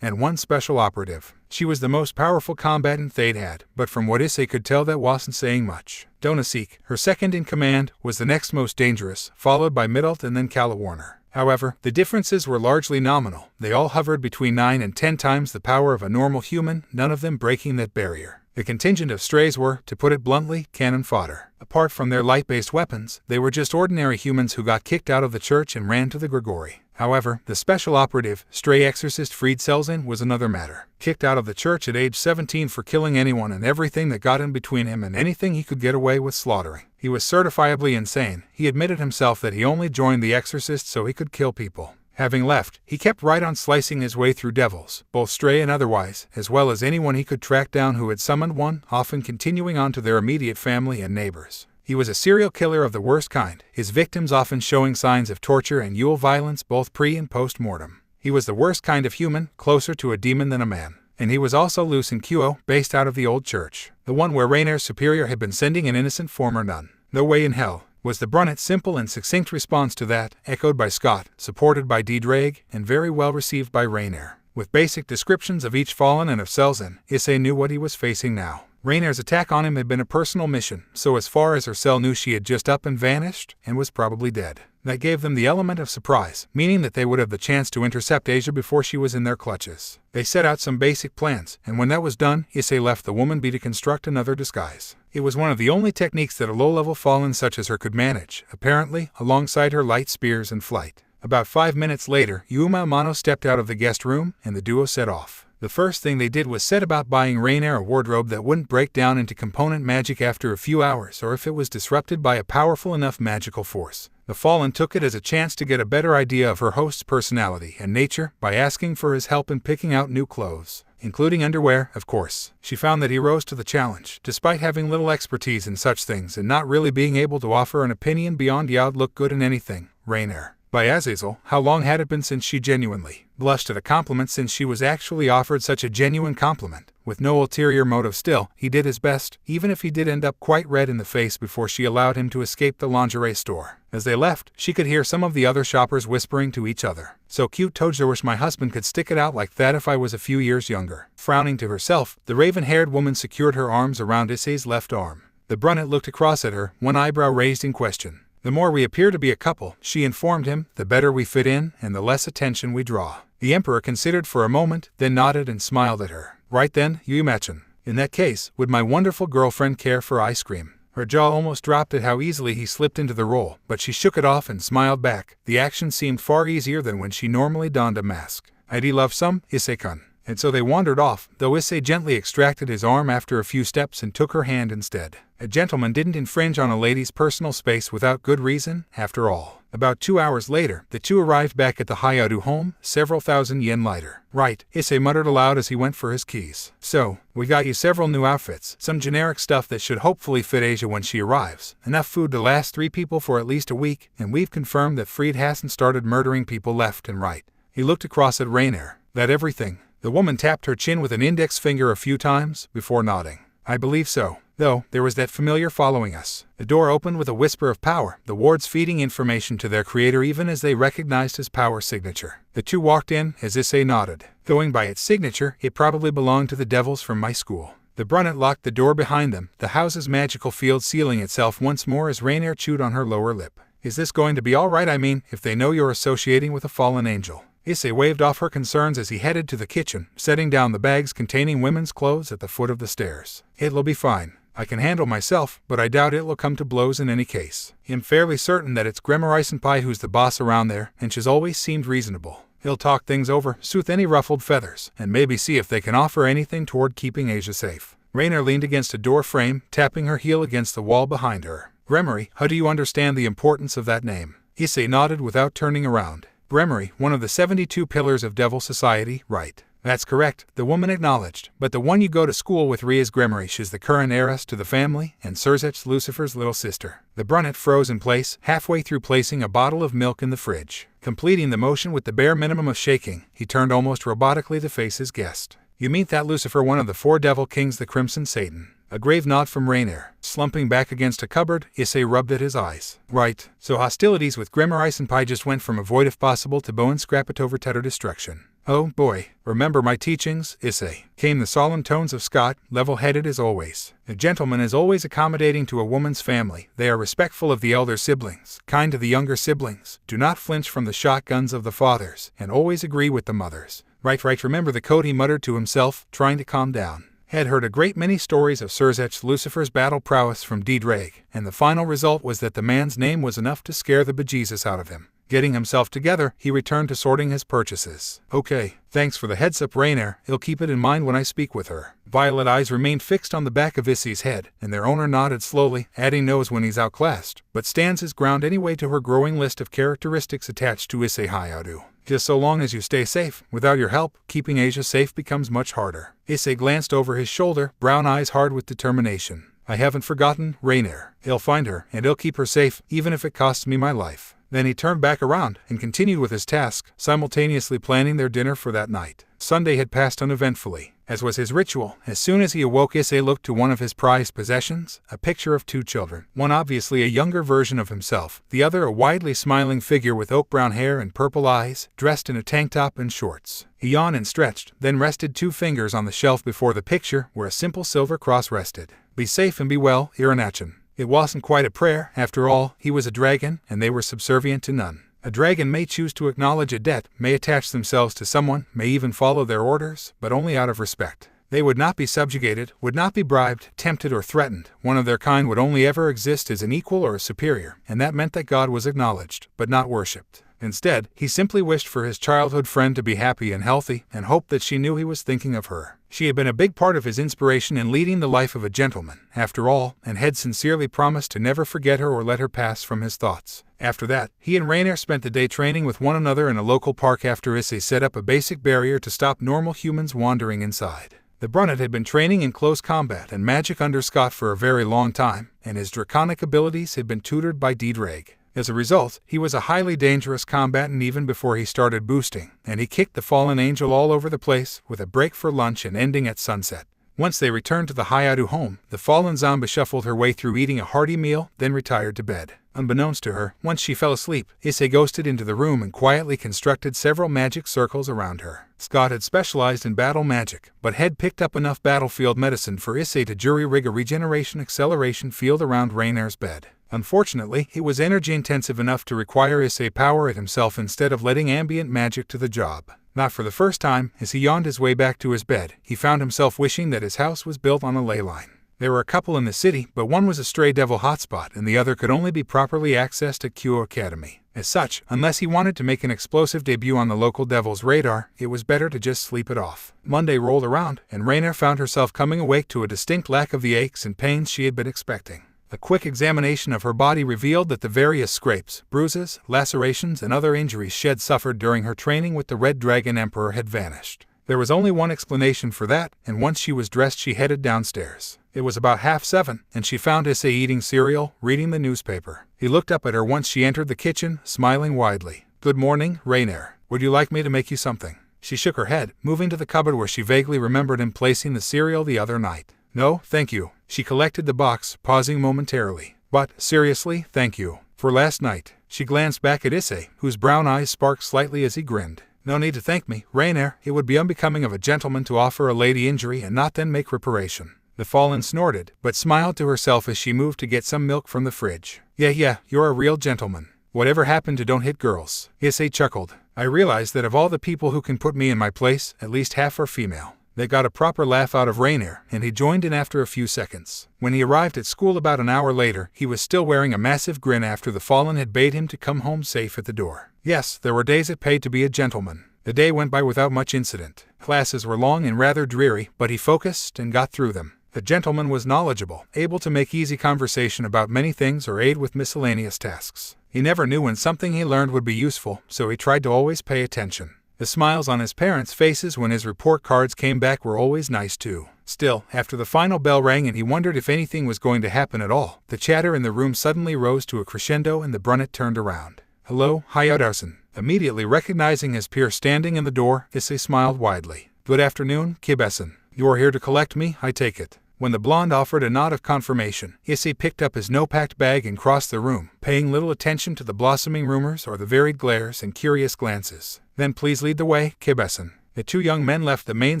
and 1 special operative. She was the most powerful combatant they'd had, but from what Issei could tell that wasn't saying much. Donasik, her second in command, was the next most dangerous, followed by Middelt and then Calawarner. However, the differences were largely nominal. They all hovered between 9 and 10 times the power of a normal human, none of them breaking that barrier. The contingent of strays were, to put it bluntly, cannon fodder. Apart from their light-based weapons, they were just ordinary humans who got kicked out of the church and ran to the Gremory. However, the special operative, stray exorcist Fried Selzin, was another matter. Kicked out of the church at age 17 for killing anyone and everything that got in between him and anything he could get away with slaughtering. He was certifiably insane. He admitted himself that he only joined the exorcists so he could kill people. Having left, he kept right on slicing his way through devils, both stray and otherwise, as well as anyone he could track down who had summoned one, often continuing on to their immediate family and neighbors. He was a serial killer of the worst kind, his victims often showing signs of torture and Yule violence both pre- and post-mortem. He was the worst kind of human, closer to a demon than a man. And he was also loose in Qo, based out of the old church, the one where Rainier's superior had been sending an innocent former nun. No way in hell, was the Brunnet's simple and succinct response to that, echoed by Scott, supported by D. Drake, and very well received by Rainier. With basic descriptions of each fallen and of Selzin, Issei knew what he was facing now. Rainier's attack on him had been a personal mission, so as far as her cell knew she had just up and vanished, and was probably dead. That gave them the element of surprise, meaning that they would have the chance to intercept Asia before she was in their clutches. They set out some basic plans, and when that was done, Issei left the woman be to construct another disguise. It was one of the only techniques that a low-level fallen such as her could manage, apparently, alongside her light spears and flight. About 5 minutes later, Yuma Amano stepped out of the guest room, and the duo set off. The first thing they did was set about buying Rainier a wardrobe that wouldn't break down into component magic after a few hours or if it was disrupted by a powerful enough magical force. The Fallen took it as a chance to get a better idea of her host's personality and nature by asking for his help in picking out new clothes, including underwear, of course. She found that he rose to the challenge, despite having little expertise in such things and not really being able to offer an opinion beyond "Y'd look good in anything, Rainier." By Azazel, how long had it been since she genuinely blushed at a compliment, since she was actually offered such a genuine compliment? With no ulterior motive still, he did his best, even if he did end up quite red in the face before she allowed him to escape the lingerie store. As they left, she could hear some of the other shoppers whispering to each other, "So cute, Tojo, wish my husband could stick it out like that if I was a few years younger." Frowning to herself, the raven-haired woman secured her arms around Issei's left arm. The Brunette looked across at her, one eyebrow raised in question. "The more we appear to be a couple," she informed him, "the better we fit in and the less attention we draw." The Emperor considered for a moment, then nodded and smiled at her. "Right then, you imagine. In that case, would my wonderful girlfriend care for ice cream?" Her jaw almost dropped at how easily he slipped into the role, but she shook it off and smiled back. The action seemed far easier than when she normally donned a mask. "I'd love some, Issei-kun." And so they wandered off, though Issei gently extracted his arm after a few steps and took her hand instead. A gentleman didn't infringe on a lady's personal space without good reason, after all. About 2 hours later, the two arrived back at the Hyoudou home, several thousand yen lighter. "Right," Issei muttered aloud as he went for his keys. "So, we got you several new outfits, some generic stuff that should hopefully fit Asia when she arrives, enough food to last 3 people for at least a week, and we've confirmed that Fried hasn't started murdering people left and right." He looked across at Rainier. "That everything?" The woman tapped her chin with an index finger a few times, before nodding. "I believe so. Though, there was that familiar following us." The door opened with a whisper of power, the wards feeding information to their creator even as they recognized his power signature. The two walked in, as Issei nodded. Going by its signature, it probably belonged to the devils from my school. The Brunette locked the door behind them, the house's magical field sealing itself once more as Rainier chewed on her lower lip. "Is this going to be all right? I mean, if they know you're associating with a fallen angel." Issei waved off her concerns as he headed to the kitchen, setting down the bags containing women's clothes at the foot of the stairs. "It'll be fine. I can handle myself, but I doubt it'll come to blows in any case. I'm fairly certain that it's Gremory-senpai who's the boss around there, and she's always seemed reasonable. He'll talk things over, soothe any ruffled feathers, and maybe see if they can offer anything toward keeping Asia safe." Rainier leaned against a door frame, tapping her heel against the wall behind her. "Gremory, how do you understand the importance of that name?" Issei nodded without turning around. "Gremory, one of the 72 pillars of Devil Society, right. That's correct, the woman acknowledged, but the one you go to school with Rias Gremory. She's the current heiress to the family, and Surzech Lucifer's little sister. The brunette froze in place, halfway through placing a bottle of milk in the fridge. Completing the motion with the bare minimum of shaking, he turned almost robotically to face his guest. You meet that Lucifer, one of the 4 devil kings, the Crimson Satan. A grave nod from Rainier. Slumping back against a cupboard, Issei rubbed at his eyes. Right, so hostilities with Gremory Senpai just went from avoid if possible to bow and scrap it over utter destruction. Oh boy, remember my teachings, Issei, came the solemn tones of Scott, level-headed as always. A gentleman is always accommodating to a woman's family. They are respectful of the elder siblings, kind to the younger siblings, do not flinch from the shotguns of the fathers, and always agree with the mothers. Right, remember the code, he muttered to himself, trying to calm down. Had heard a great many stories of Surzech Lucifer's battle prowess from D-Drake, and the final result was that the man's name was enough to scare the bejesus out of him. Getting himself together, he returned to sorting his purchases. Okay, thanks for the heads up, Rainier. He'll keep it in mind when I speak with her. Violet eyes remained fixed on the back of Issei's head, and their owner nodded slowly, adding knows when he's outclassed, but stands his ground anyway to her growing list of characteristics attached to Issei Hyoudou. Just so long as you stay safe. Without your help, keeping Asia safe becomes much harder. Issei glanced over his shoulder, brown eyes hard with determination. I haven't forgotten, Rainier. He'll find her, and he'll keep her safe, even if it costs me my life. Then he turned back around and continued with his task, simultaneously planning their dinner for that night. Sunday had passed uneventfully. As was his ritual, as soon as he awoke, Issei looked to one of his prized possessions, a picture of 2 children. One obviously a younger version of himself, the other a widely smiling figure with oak-brown hair and purple eyes, dressed in a tank top and shorts. He yawned and stretched, then rested 2 fingers on the shelf before the picture, where a simple silver cross rested. Be safe and be well, Iranachin. It wasn't quite a prayer, after all, he was a dragon, and they were subservient to none. A dragon may choose to acknowledge a debt, may attach themselves to someone, may even follow their orders, but only out of respect. They would not be subjugated, would not be bribed, tempted, or threatened. One of their kind would only ever exist as an equal or a superior, and that meant that God was acknowledged, but not worshipped. Instead, he simply wished for his childhood friend to be happy and healthy, and hoped that she knew he was thinking of her. She had been a big part of his inspiration in leading the life of a gentleman, after all, and had sincerely promised to never forget her or let her pass from his thoughts. After that, he and Rainier spent the day training with one another in a local park after Issei set up a basic barrier to stop normal humans wandering inside. The brunette had been training in close combat and magic under Scott for a very long time, and his draconic abilities had been tutored by D-Drake. As a result, he was a highly dangerous combatant even before he started boosting, and he kicked the fallen angel all over the place, with a break for lunch and ending at sunset. Once they returned to the Hyoudou home, the fallen zombie shuffled her way through eating a hearty meal, then retired to bed. Unbeknownst to her, once she fell asleep, Issei ghosted into the room and quietly constructed several magic circles around her. Scott had specialized in battle magic, but had picked up enough battlefield medicine for Issei to jury-rig a regeneration acceleration field around Rainier's bed. Unfortunately, it was energy-intensive enough to require Issei power it himself instead of letting ambient magic to the job. Not for the first time, as he yawned his way back to his bed, he found himself wishing that his house was built on a ley line. There were a couple in the city, but one was a stray devil hotspot and the other could only be properly accessed at Q Academy. As such, unless he wanted to make an explosive debut on the local devil's radar, it was better to just sleep it off. Monday rolled around, and Rainier found herself coming awake to a distinct lack of the aches and pains she had been expecting. A quick examination of her body revealed that the various scrapes, bruises, lacerations, and other injuries she had suffered during her training with the Red Dragon Emperor had vanished. There was only one explanation for that, and once she was dressed she headed downstairs. It was about 7:30, and she found Issei eating cereal, reading the newspaper. He looked up at her once she entered the kitchen, smiling widely. "Good morning, Rainier. Would you like me to make you something?" She shook her head, moving to the cupboard where she vaguely remembered him placing the cereal the other night. "No, thank you." She collected the box, pausing momentarily. "But, seriously, thank you. For last night." She glanced back at Issei, whose brown eyes sparked slightly as he grinned. "No need to thank me, Rainier. It would be unbecoming of a gentleman to offer a lady injury and not then make reparation." The fallen snorted, but smiled to herself as she moved to get some milk from the fridge. Yeah, you're a real gentleman. Whatever happened to don't hit girls?" Issei chuckled. "I realized that of all the people who can put me in my place, at least half are female." They got a proper laugh out of Rainier, and he joined in after a few seconds. When he arrived at school about an hour later, he was still wearing a massive grin after the fallen had bade him to come home safe at the door. Yes, there were days it paid to be a gentleman. The day went by without much incident. Classes were long and rather dreary, but he focused and got through them. The gentleman was knowledgeable, able to make easy conversation about many things or aid with miscellaneous tasks. He never knew when something he learned would be useful, so he tried to always pay attention. The smiles on his parents' faces when his report cards came back were always nice too. Still, after the final bell rang and he wondered if anything was going to happen at all, the chatter in the room suddenly rose to a crescendo and the brunette turned around. "Hello, Hyoudou." Immediately recognizing his peer standing in the door, Issei smiled widely. "Good afternoon, Kibesan. You are here to collect me, I take it." When the blonde offered a nod of confirmation, Issei picked up his no-packed bag and crossed the room, paying little attention to the blossoming rumors or the varied glares and curious glances. "Then please lead the way, Kibesan." The two young men left the main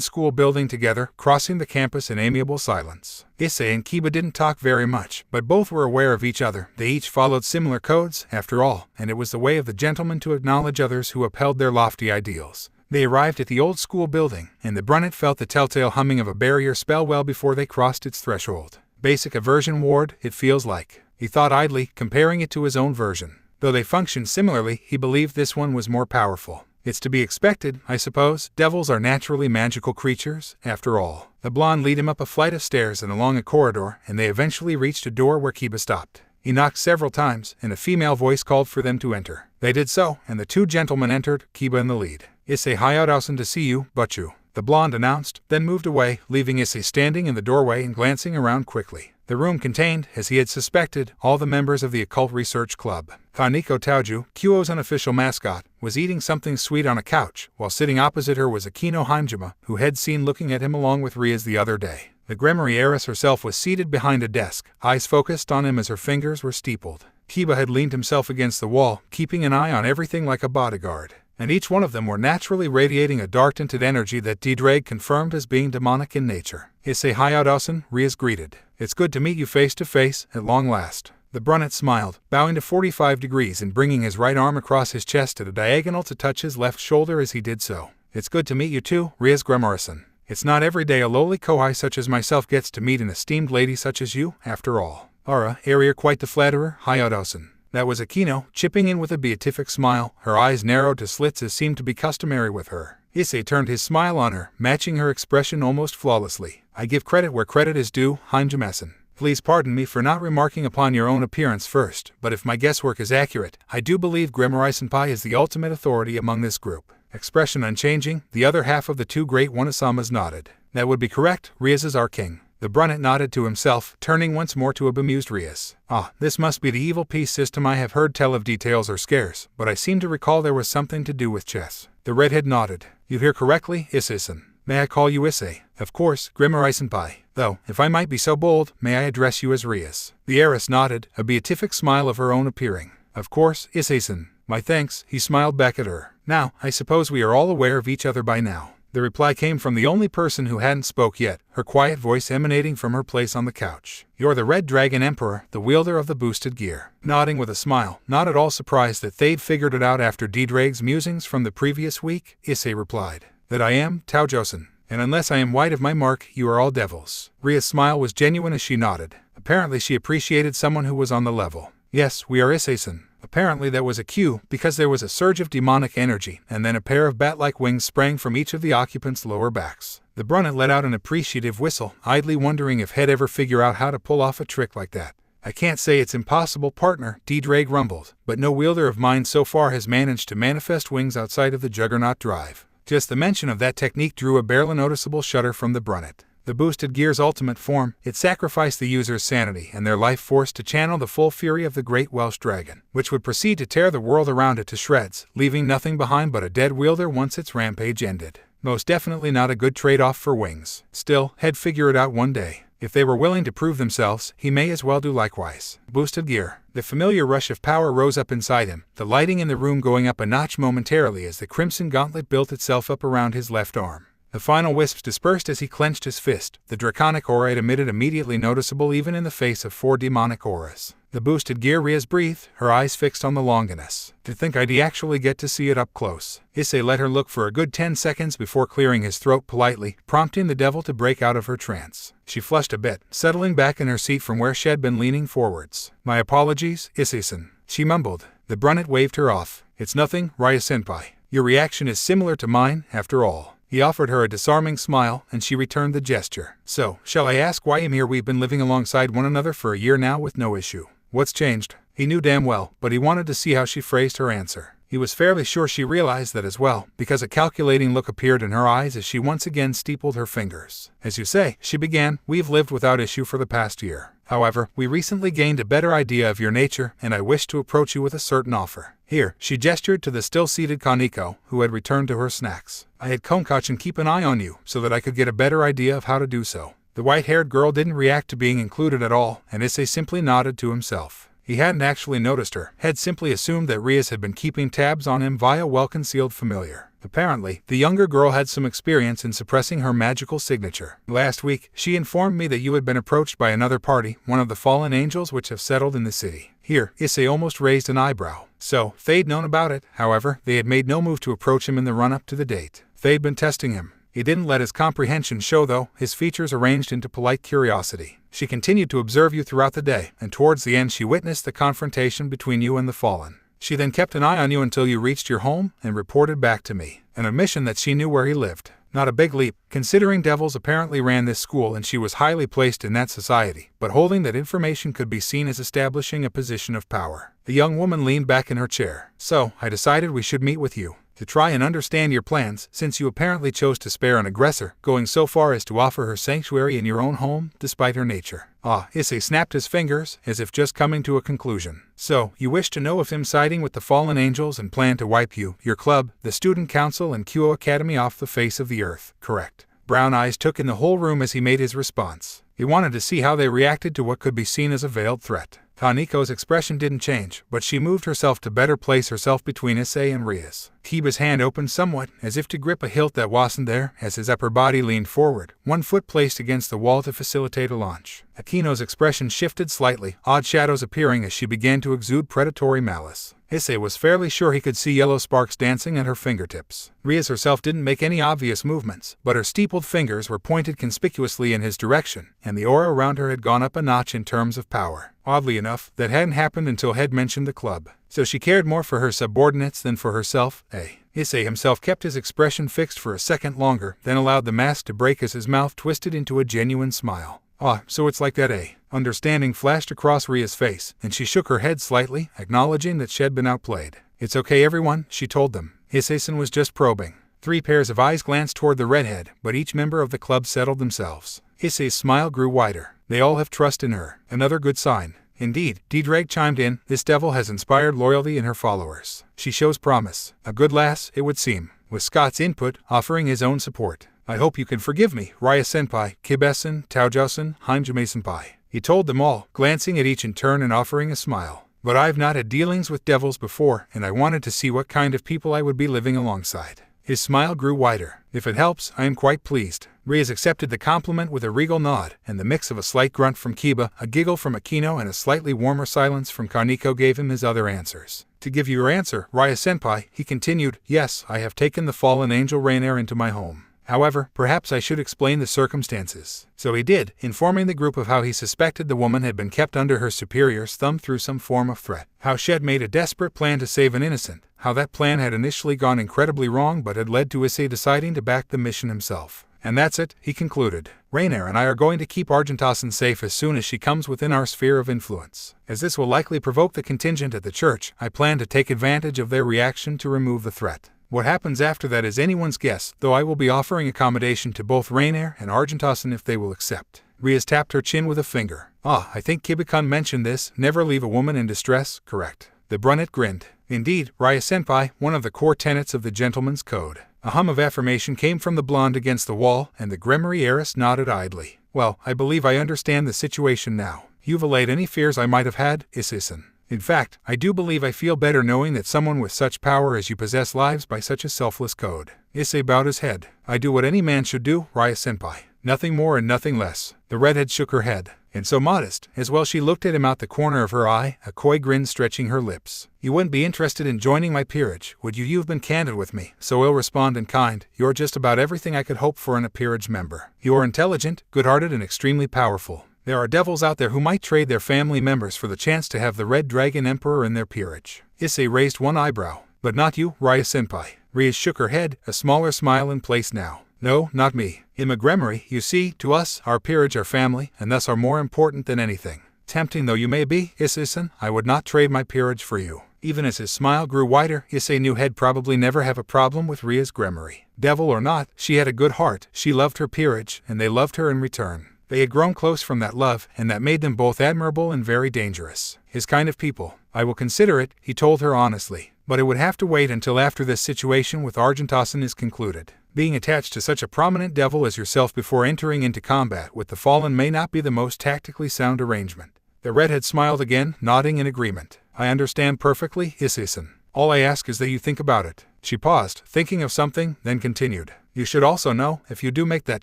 school building together, crossing the campus in amiable silence. Issei and Kiba didn't talk very much, but both were aware of each other. They each followed similar codes, after all, and it was the way of the gentleman to acknowledge others who upheld their lofty ideals. They arrived at the old school building, and the brunette felt the telltale humming of a barrier spell well before they crossed its threshold. "Basic aversion ward, it feels like," he thought idly, comparing it to his own version. Though they functioned similarly, he believed this one was more powerful. "It's to be expected, I suppose. Devils are naturally magical creatures, after all." The blonde led him up a flight of stairs and along a corridor, and they eventually reached a door where Kiba stopped. He knocked several times, and a female voice called for them to enter. They did so, and the two gentlemen entered, Kiba in the lead. "Issei Hyoudou to see you, Butchu," the blonde announced, then moved away, leaving Issei standing in the doorway and glancing around quickly. The room contained, as he had suspected, all the members of the Occult Research Club. Kaneko Taoju, Kyo's unofficial mascot, was eating something sweet on a couch, while sitting opposite her was Akino Himejima, who had seen looking at him along with Rias the other day. The Gremory heiress herself was seated behind a desk, eyes focused on him as her fingers were steepled. Kiba had leaned himself against the wall, keeping an eye on everything like a bodyguard. And each one of them were naturally radiating a dark-tinted energy that Didrag confirmed as being demonic in nature. "Issei Hyoudou," Rias greeted. "It's good to meet you face to face, at long last." The brunette smiled, bowing to 45 degrees and bringing his right arm across his chest at a diagonal to touch his left shoulder as he did so. "It's good to meet you too, Rias Gremory. It's not every day a lowly kohai such as myself gets to meet an esteemed lady such as you, after all." "Ara, area quite the flatterer, Hyoudou." That was Akino, chipping in with a beatific smile, her eyes narrowed to slits as seemed to be customary with her. Issei turned his smile on her, matching her expression almost flawlessly. "I give credit where credit is due, Himejima. Please pardon me for not remarking upon your own appearance first, but if my guesswork is accurate, I do believe Gremory-senpai is the ultimate authority among this group." Expression unchanging, the other half of the two great One-Osamas nodded. "That would be correct, Rias is our king." The brunette nodded to himself, turning once more to a bemused Rias. "Ah, this must be the evil peace system I have heard tell of. Details are scarce, but I seem to recall there was something to do with chess." The redhead nodded. "You hear correctly, Issei-san. May I call you Issei?" "Of course, Gremory-senpai. Though, if I might be so bold, may I address you as Rias?" The heiress nodded, a beatific smile of her own appearing. "Of course, Issei-san. My thanks," he smiled back at her. "Now, I suppose we are all aware of each other by now." The reply came from the only person who hadn't spoke yet, her quiet voice emanating from her place on the couch. "You're the Red Dragon Emperor, the wielder of the boosted gear." Nodding with a smile, not at all surprised that they'd figured it out after Didrag's musings from the previous week, Issei replied. "That I am, Taoju-san. And unless I am wide of my mark, you are all devils." Ria's smile was genuine as she nodded. Apparently she appreciated someone who was on the level. "Yes, we are Issei-san." Apparently that was a cue, because there was a surge of demonic energy, and then a pair of bat-like wings sprang from each of the occupants' lower backs. The brunette let out an appreciative whistle, idly wondering if he'd ever figure out how to pull off a trick like that. "I can't say it's impossible, partner," Didrag rumbled, "but no wielder of mine so far has managed to manifest wings outside of the Juggernaut Drive." Just the mention of that technique drew a barely noticeable shudder from the brunette. The boosted gear's ultimate form, it sacrificed the user's sanity and their life force to channel the full fury of the great Welsh dragon, which would proceed to tear the world around it to shreds, leaving nothing behind but a dead wielder once its rampage ended. Most definitely not a good trade-off for wings. Still, he'd figure it out one day. If they were willing to prove themselves, he may as well do likewise. Boosted gear. The familiar rush of power rose up inside him, the lighting in the room going up a notch momentarily as the crimson gauntlet built itself up around his left arm. The final wisps dispersed as he clenched his fist, the draconic aura it emitted immediately noticeable even in the face of 4 demonic auras. The boosted gear, Rias breathed, her eyes fixed on the Longinus. "To think I'd actually get to see it up close." Issei let her look for a good 10 seconds before clearing his throat politely, prompting the devil to break out of her trance. She flushed a bit, settling back in her seat from where she'd been leaning forwards. "My apologies, Issei-san," she mumbled. The brunette waved her off. "It's nothing, Rias-senpai. Your reaction is similar to mine, after all." He offered her a disarming smile, and she returned the gesture. "So, shall I ask why I'm here? We've been living alongside one another for a year now with no issue. What's changed?" He knew damn well, but he wanted to see how she phrased her answer. He was fairly sure she realized that as well, because a calculating look appeared in her eyes as she once again steepled her fingers. As you say, she began, we've lived without issue for the past year. However, we recently gained a better idea of your nature, and I wish to approach you with a certain offer. Here, she gestured to the still-seated Kaneko, who had returned to her snacks. I had Konkachan keep an eye on you, so that I could get a better idea of how to do so. The white-haired girl didn't react to being included at all, and Issei simply nodded to himself. He hadn't actually noticed her, had simply assumed that Rias had been keeping tabs on him via well-concealed familiar. Apparently, the younger girl had some experience in suppressing her magical signature. Last week, she informed me that you had been approached by another party, one of the fallen angels which have settled in the city. Here, Issei almost raised an eyebrow. So, they'd known about it. However, they had made no move to approach him in the run-up to the date. They'd been testing him. He didn't let his comprehension show though, his features arranged into polite curiosity. She continued to observe you throughout the day, and towards the end she witnessed the confrontation between you and the fallen. She then kept an eye on you until you reached your home, and reported back to me. An admission that she knew where he lived. Not a big leap, considering devils apparently ran this school and she was highly placed in that society, but holding that information could be seen as establishing a position of power. The young woman leaned back in her chair. So, I decided we should meet with you, to try and understand your plans, since you apparently chose to spare an aggressor, going so far as to offer her sanctuary in your own home, despite her nature. Ah, Issei snapped his fingers, as if just coming to a conclusion. So, you wish to know if him siding with the fallen angels and plan to wipe you, your club, the student council and Kyo Academy off the face of the earth, correct? Brown eyes took in the whole room as he made his response. He wanted to see how they reacted to what could be seen as a veiled threat. Kaneko's expression didn't change, but she moved herself to better place herself between Issei and Rias. Kiba's hand opened somewhat, as if to grip a hilt that wasn't there, as his upper body leaned forward, one foot placed against the wall to facilitate a launch. Akino's expression shifted slightly, odd shadows appearing as she began to exude predatory malice. Issei was fairly sure he could see yellow sparks dancing at her fingertips. Rias herself didn't make any obvious movements, but her steepled fingers were pointed conspicuously in his direction, and the aura around her had gone up a notch in terms of power. Oddly enough, that hadn't happened until Head mentioned the club. So she cared more for her subordinates than for herself, eh? Issei himself kept his expression fixed for a second longer, then allowed the mask to break as his mouth twisted into a genuine smile. Ah, so it's like that, eh? Understanding flashed across Ria's face, and she shook her head slightly, acknowledging that she had been outplayed. It's okay everyone, she told them. Issei-san was just probing. 3 pairs of eyes glanced toward the redhead, but each member of the club settled themselves. Issei's smile grew wider. They all have trust in her. Another good sign. Indeed, Dreg chimed in, this devil has inspired loyalty in her followers. She shows promise. A good lass, it would seem. With Scott's input, offering his own support. I hope you can forgive me, Raya-senpai, Kibe-san, Taojo-san, Hanjime-senpai. He told them all, glancing at each in turn and offering a smile. But I've not had dealings with devils before, and I wanted to see what kind of people I would be living alongside. His smile grew wider. If it helps, I am quite pleased. Rias accepted the compliment with a regal nod, and the mix of a slight grunt from Kiba, a giggle from Akino, and a slightly warmer silence from Kaneko gave him his other answers. To give you your answer, Raya-senpai, he continued, yes, I have taken the fallen angel Rainier into my home. However, perhaps I should explain the circumstances. So he did, informing the group of how he suspected the woman had been kept under her superior's thumb through some form of threat. How she had made a desperate plan to save an innocent. How that plan had initially gone incredibly wrong but had led to Issei deciding to back the mission himself. And that's it, he concluded. Rainier and I are going to keep Argentasen safe as soon as she comes within our sphere of influence. As this will likely provoke the contingent at the church, I plan to take advantage of their reaction to remove the threat. What happens after that is anyone's guess, though I will be offering accommodation to both Rainier and Argentasen if they will accept. Rias tapped her chin with a finger. Ah, I think Kibe-kun mentioned this, never leave a woman in distress, correct? The brunette grinned. Indeed, Raya-senpai, one of the core tenets of the gentleman's code. A hum of affirmation came from the blonde against the wall, and the Gremory heiress nodded idly. Well, I believe I understand the situation now. You've allayed any fears I might have had, Issei-san. In fact, I do believe I feel better knowing that someone with such power as you possess lives by such a selfless code. Issei bowed his head. I do what any man should do, Raya-senpai. Nothing more and nothing less. The redhead shook her head. And so modest, as well she looked at him out the corner of her eye, a coy grin stretching her lips. You wouldn't be interested in joining my peerage, would you? You've been candid with me, so ill-respond and kind. You're just about everything I could hope for in a peerage member. You're intelligent, good-hearted and extremely powerful. There are devils out there who might trade their family members for the chance to have the Red Dragon Emperor in their peerage. Issei raised one eyebrow. But not you, Raya-senpai. Rias shook her head, a smaller smile in place now. No, not me. In Gremory, you see, to us, our peerage are family, and thus are more important than anything. Tempting though you may be, Issei-san, I would not trade my peerage for you. Even as his smile grew wider, Issei knew he'd probably never have a problem with Rias' Gremory. Devil or not, she had a good heart, she loved her peerage, and they loved her in return. They had grown close from that love, and that made them both admirable and very dangerous. His kind of people. I will consider it, he told her honestly. But it would have to wait until after this situation with Argentasen is concluded. Being attached to such a prominent devil as yourself before entering into combat with the fallen may not be the most tactically sound arrangement. The redhead smiled again, nodding in agreement. I understand perfectly, Issei-san. All I ask is that you think about it. She paused, thinking of something, then continued. You should also know, if you do make that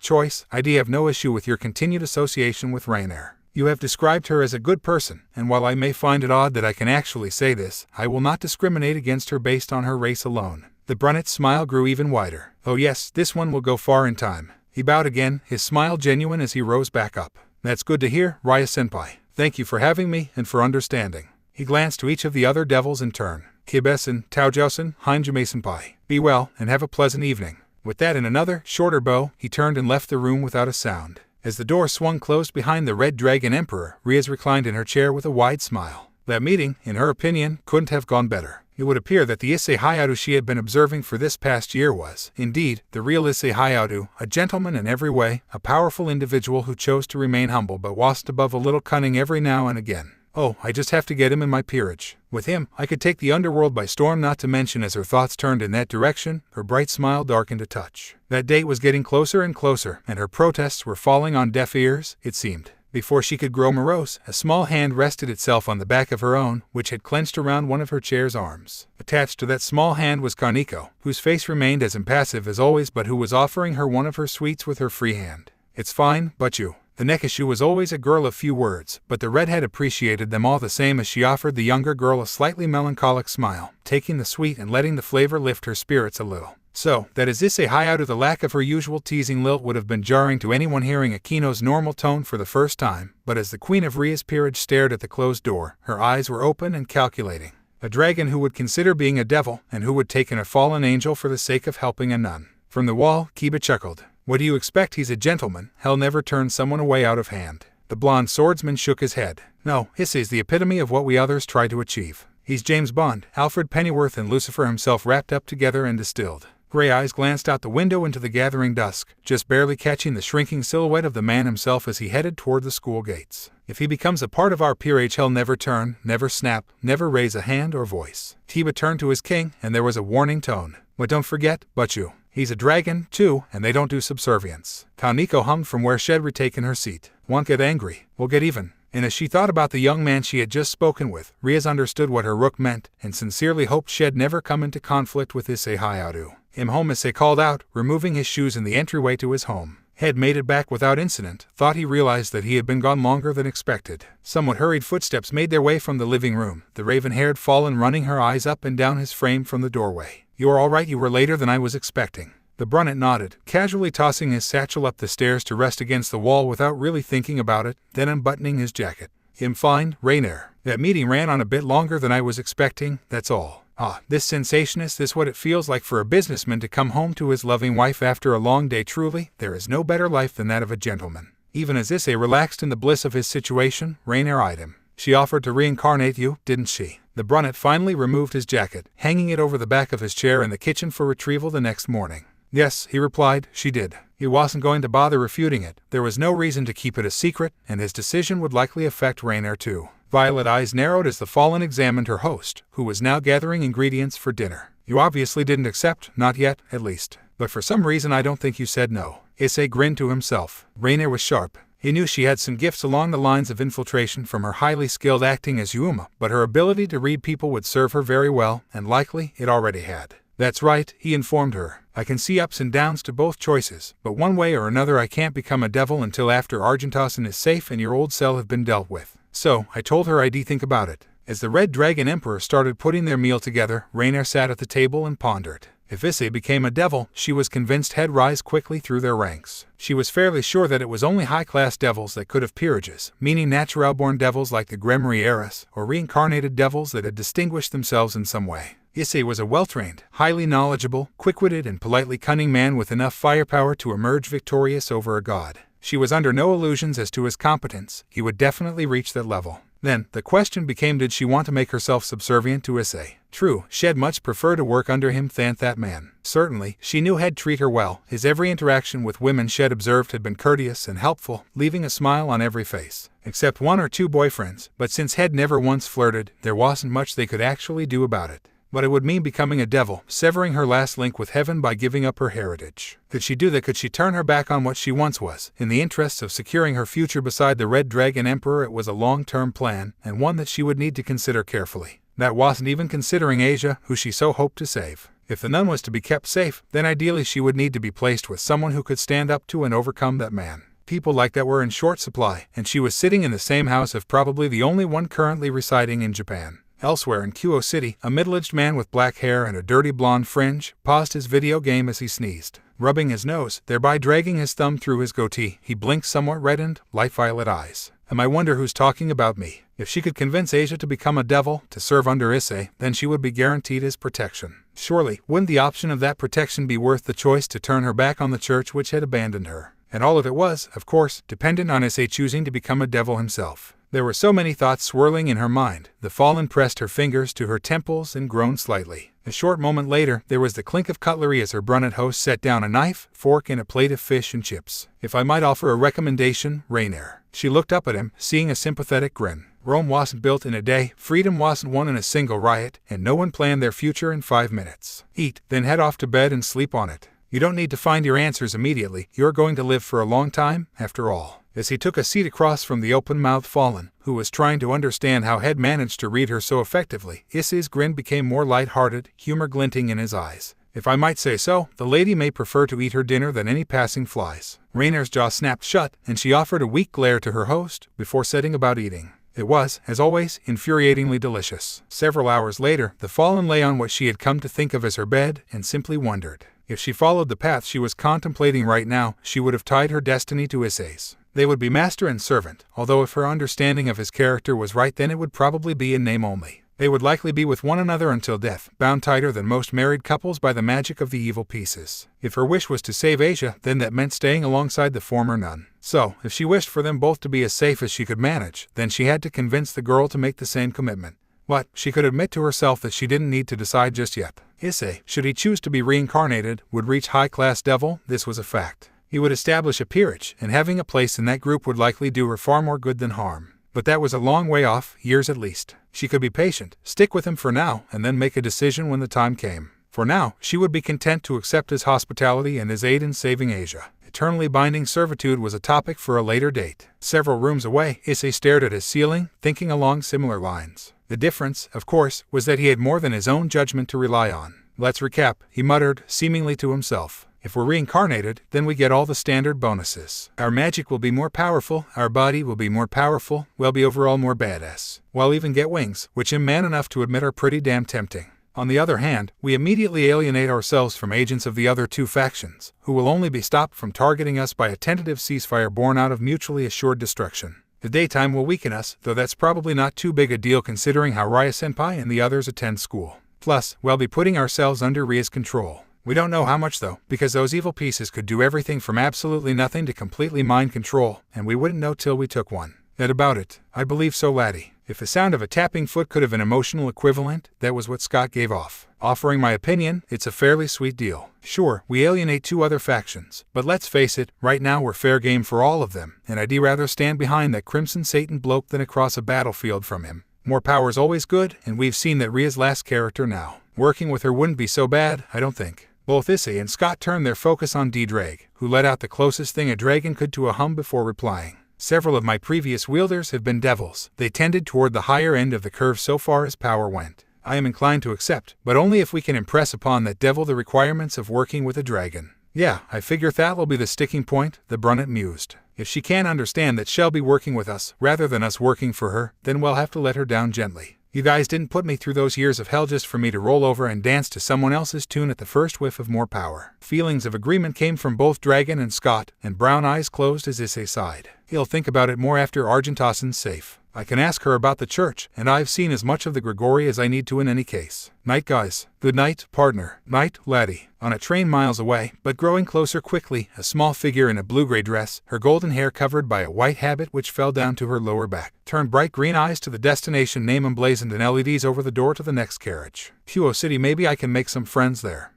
choice, I'd have no issue with your continued association with Rainier. You have described her as a good person, and while I may find it odd that I can actually say this, I will not discriminate against her based on her race alone. The brunnet's smile grew even wider. Oh yes, this one will go far in time. He bowed again, his smile genuine as he rose back up. That's good to hear, Rias-senpai. Thank you for having me, and for understanding. He glanced to each of the other devils in turn. Kibesan, Taojousen, Heinjume-senpai. Be well, and have a pleasant evening. With that and another, shorter bow, he turned and left the room without a sound. As the door swung closed behind the Red Dragon Emperor, Rias reclined in her chair with a wide smile. That meeting, in her opinion, couldn't have gone better. It would appear that the Issei Hyoudou she had been observing for this past year was, indeed, the real Issei Hyoudou, a gentleman in every way, a powerful individual who chose to remain humble but wasn't above a little cunning every now and again. Oh, I just have to get him in my peerage. With him, I could take the underworld by storm, not to mention as her thoughts turned in that direction, her bright smile darkened a touch. That date was getting closer and closer, and her protests were falling on deaf ears, it seemed. Before she could grow morose, a small hand rested itself on the back of her own, which had clenched around one of her chair's arms. Attached to that small hand was Kaneko, whose face remained as impassive as always but who was offering her one of her sweets with her free hand. It's fine, but you. The Nekishu was always a girl of few words, but the redhead appreciated them all the same as she offered the younger girl a slightly melancholic smile, taking the sweet and letting the flavor lift her spirits a little. So, that is Issei Hyoudou. The lack of her usual teasing lilt would have been jarring to anyone hearing Akino's normal tone for the first time, but as the Queen of Rias' peerage stared at the closed door, her eyes were open and calculating. A dragon who would consider being a devil, and who would take in a fallen angel for the sake of helping a nun. From the wall, Kiba chuckled. What do you expect? He's a gentleman. Hell never turns someone away out of hand. The blonde swordsman shook his head. No, Issei's the epitome of what we others try to achieve. He's James Bond, Alfred Pennyworth and Lucifer himself wrapped up together and distilled. Gray eyes glanced out the window into the gathering dusk, just barely catching the shrinking silhouette of the man himself as he headed toward the school gates. If he becomes a part of our peerage, he'll never turn, never snap, never raise a hand or voice. Kiba turned to his king, and there was a warning tone. But don't forget, Butchu. He's a dragon, too, and they don't do subservience. Kaneko hummed from where she'd retaken her seat. Won't get angry, we'll get even. And as she thought about the young man she had just spoken with, Rias understood what her rook meant, and sincerely hoped she'd never come into conflict with Issei Hyoudou. Him home, Issei called out, removing his shoes in the entryway to his home. Had made it back without incident, thought he realized that he had been gone longer than expected. Somewhat hurried footsteps made their way from the living room, the raven-haired fallen running her eyes up and down his frame from the doorway. You're all right, you were later than I was expecting. The brunette nodded, casually tossing his satchel up the stairs to rest against the wall without really thinking about it, then unbuttoning his jacket. I'm fine, Rainier. That meeting ran on a bit longer than I was expecting, that's all. Ah, this sensation, is this what it feels like for a businessman to come home to his loving wife after a long day? Truly, there is no better life than that of a gentleman. Even as Issei relaxed in the bliss of his situation, Rainier eyed him. She offered to reincarnate you, didn't she? The brunette finally removed his jacket, hanging it over the back of his chair in the kitchen for retrieval the next morning. Yes, he replied, she did. He wasn't going to bother refuting it. There was no reason to keep it a secret, and his decision would likely affect Rainier too. Violet eyes narrowed as the fallen examined her host, who was now gathering ingredients for dinner. You obviously didn't accept, not yet, at least. But for some reason I don't think you said no. Issei grinned to himself. Rainier was sharp. He knew she had some gifts along the lines of infiltration from her highly skilled acting as Yuma, but her ability to read people would serve her very well, and likely it already had. That's right, he informed her. I can see ups and downs to both choices, but one way or another I can't become a devil until after Argentasen is safe and your old cell have been dealt with. So, I told her I'd think about it. As the Red Dragon Emperor started putting their meal together, Rainier sat at the table and pondered. If Issei became a devil, she was convinced he'd rise quickly through their ranks. She was fairly sure that it was only high-class devils that could have peerages, meaning natural-born devils like the Gremory heiress, or reincarnated devils that had distinguished themselves in some way. Issei was a well-trained, highly knowledgeable, quick-witted and politely cunning man with enough firepower to emerge victorious over a god. She was under no illusions as to his competence. He would definitely reach that level. Then, the question became, did she want to make herself subservient to Issei? True, she'd much prefer to work under him than that man. Certainly, she knew he'd treat her well. His every interaction with women she'd observed had been courteous and helpful, leaving a smile on every face. Except 1 or 2 boyfriends, but since he'd never once flirted, there wasn't much they could actually do about it. But it would mean becoming a devil, severing her last link with heaven by giving up her heritage. Could she do that? Could she turn her back on what she once was? In the interests of securing her future beside the Red Dragon Emperor, it was a long-term plan, and one that she would need to consider carefully. That wasn't even considering Asia, who she so hoped to save. If the nun was to be kept safe, then ideally she would need to be placed with someone who could stand up to and overcome that man. People like that were in short supply, and she was sitting in the same house of probably the only one currently residing in Japan. Elsewhere in Kyoto City, a middle-aged man with black hair and a dirty blonde fringe paused his video game as he sneezed. Rubbing his nose, thereby dragging his thumb through his goatee, he blinked somewhat reddened, light-violet eyes. I wonder who's talking about me. If she could convince Asia to become a devil, to serve under Issei, then she would be guaranteed his protection. Surely, wouldn't the option of that protection be worth the choice to turn her back on the church which had abandoned her? And all of it was, of course, dependent on Issei choosing to become a devil himself. There were so many thoughts swirling in her mind. The fallen pressed her fingers to her temples and groaned slightly. A short moment later, there was the clink of cutlery as her brunette host set down a knife, fork, and a plate of fish and chips. If I might offer a recommendation, Rainier. She looked up at him, seeing a sympathetic grin. Rome wasn't built in a day, freedom wasn't won in a single riot, and no one planned their future in 5 minutes. Eat, then head off to bed and sleep on it. You don't need to find your answers immediately. You're going to live for a long time, after all. As he took a seat across from the open-mouthed Fallen, who was trying to understand how he'd managed to read her so effectively, Issei's grin became more light-hearted, humor glinting in his eyes. If I might say so, the lady may prefer to eat her dinner than any passing flies. Rainier's jaw snapped shut, and she offered a weak glare to her host before setting about eating. It was, as always, infuriatingly delicious. Several hours later, the Fallen lay on what she had come to think of as her bed, and simply wondered. If she followed the path she was contemplating right now, she would have tied her destiny to Issei's. They would be master and servant, although if her understanding of his character was right, then it would probably be in name only. They would likely be with one another until death, bound tighter than most married couples by the magic of the evil pieces. If her wish was to save Asia, then that meant staying alongside the former nun. So, if she wished for them both to be as safe as she could manage, then she had to convince the girl to make the same commitment. What? She could admit to herself that she didn't need to decide just yet. Issei, should he choose to be reincarnated, would reach high-class devil, this was a fact. He would establish a peerage, and having a place in that group would likely do her far more good than harm. But that was a long way off, years at least. She could be patient, stick with him for now, and then make a decision when the time came. For now, she would be content to accept his hospitality and his aid in saving Asia. Eternally binding servitude was a topic for a later date. Several rooms away, Issei stared at his ceiling, thinking along similar lines. The difference, of course, was that he had more than his own judgment to rely on. Let's recap, he muttered, seemingly to himself. If we're reincarnated, then we get all the standard bonuses. Our magic will be more powerful, our body will be more powerful, we'll be overall more badass. We'll even get wings, which I'm man enough to admit are pretty damn tempting. On the other hand, we immediately alienate ourselves from agents of the other two factions, who will only be stopped from targeting us by a tentative ceasefire born out of mutually assured destruction. The daytime will weaken us, though that's probably not too big a deal considering how Rias-senpai and the others attend school. Plus, we'll be putting ourselves under Rias' control. We don't know how much though, because those evil pieces could do everything from absolutely nothing to completely mind control, and we wouldn't know till we took one. That about it. I believe so, laddie. If the sound of a tapping foot could have an emotional equivalent, that was what Scott gave off. Offering my opinion, it's a fairly sweet deal. Sure, we alienate two other factions, but let's face it, right now we're fair game for all of them, and I'd rather stand behind that Crimson Satan bloke than across a battlefield from him. More power's always good, and we've seen that Ria's last character now. Working with her wouldn't be so bad, I don't think. Both Issei and Scott turned their focus on D-Drag, who let out the closest thing a dragon could to a hum before replying. Several of my previous wielders have been devils. They tended toward the higher end of the curve so far as power went. I am inclined to accept, but only if we can impress upon that devil the requirements of working with a dragon. Yeah, I figure that will be the sticking point, the brunette mused. If she can't understand that she'll be working with us, rather than us working for her, then we'll have to let her down gently. You guys didn't put me through those years of hell just for me to roll over and dance to someone else's tune at the first whiff of more power. Feelings of agreement came from both Dragon and Scott, and brown eyes closed as Issei sighed. He'll think about it more after Argentasen's safe. I can ask her about the church, and I've seen as much of the Gregory as I need to in any case. Night, guys. Good night, partner. Night, laddie. On a train miles away, but growing closer quickly, a small figure in a blue-gray dress, her golden hair covered by a white habit which fell down to her lower back, turned bright green eyes to the destination name emblazoned in LEDs over the door to the next carriage. Huo City, maybe I can make some friends there.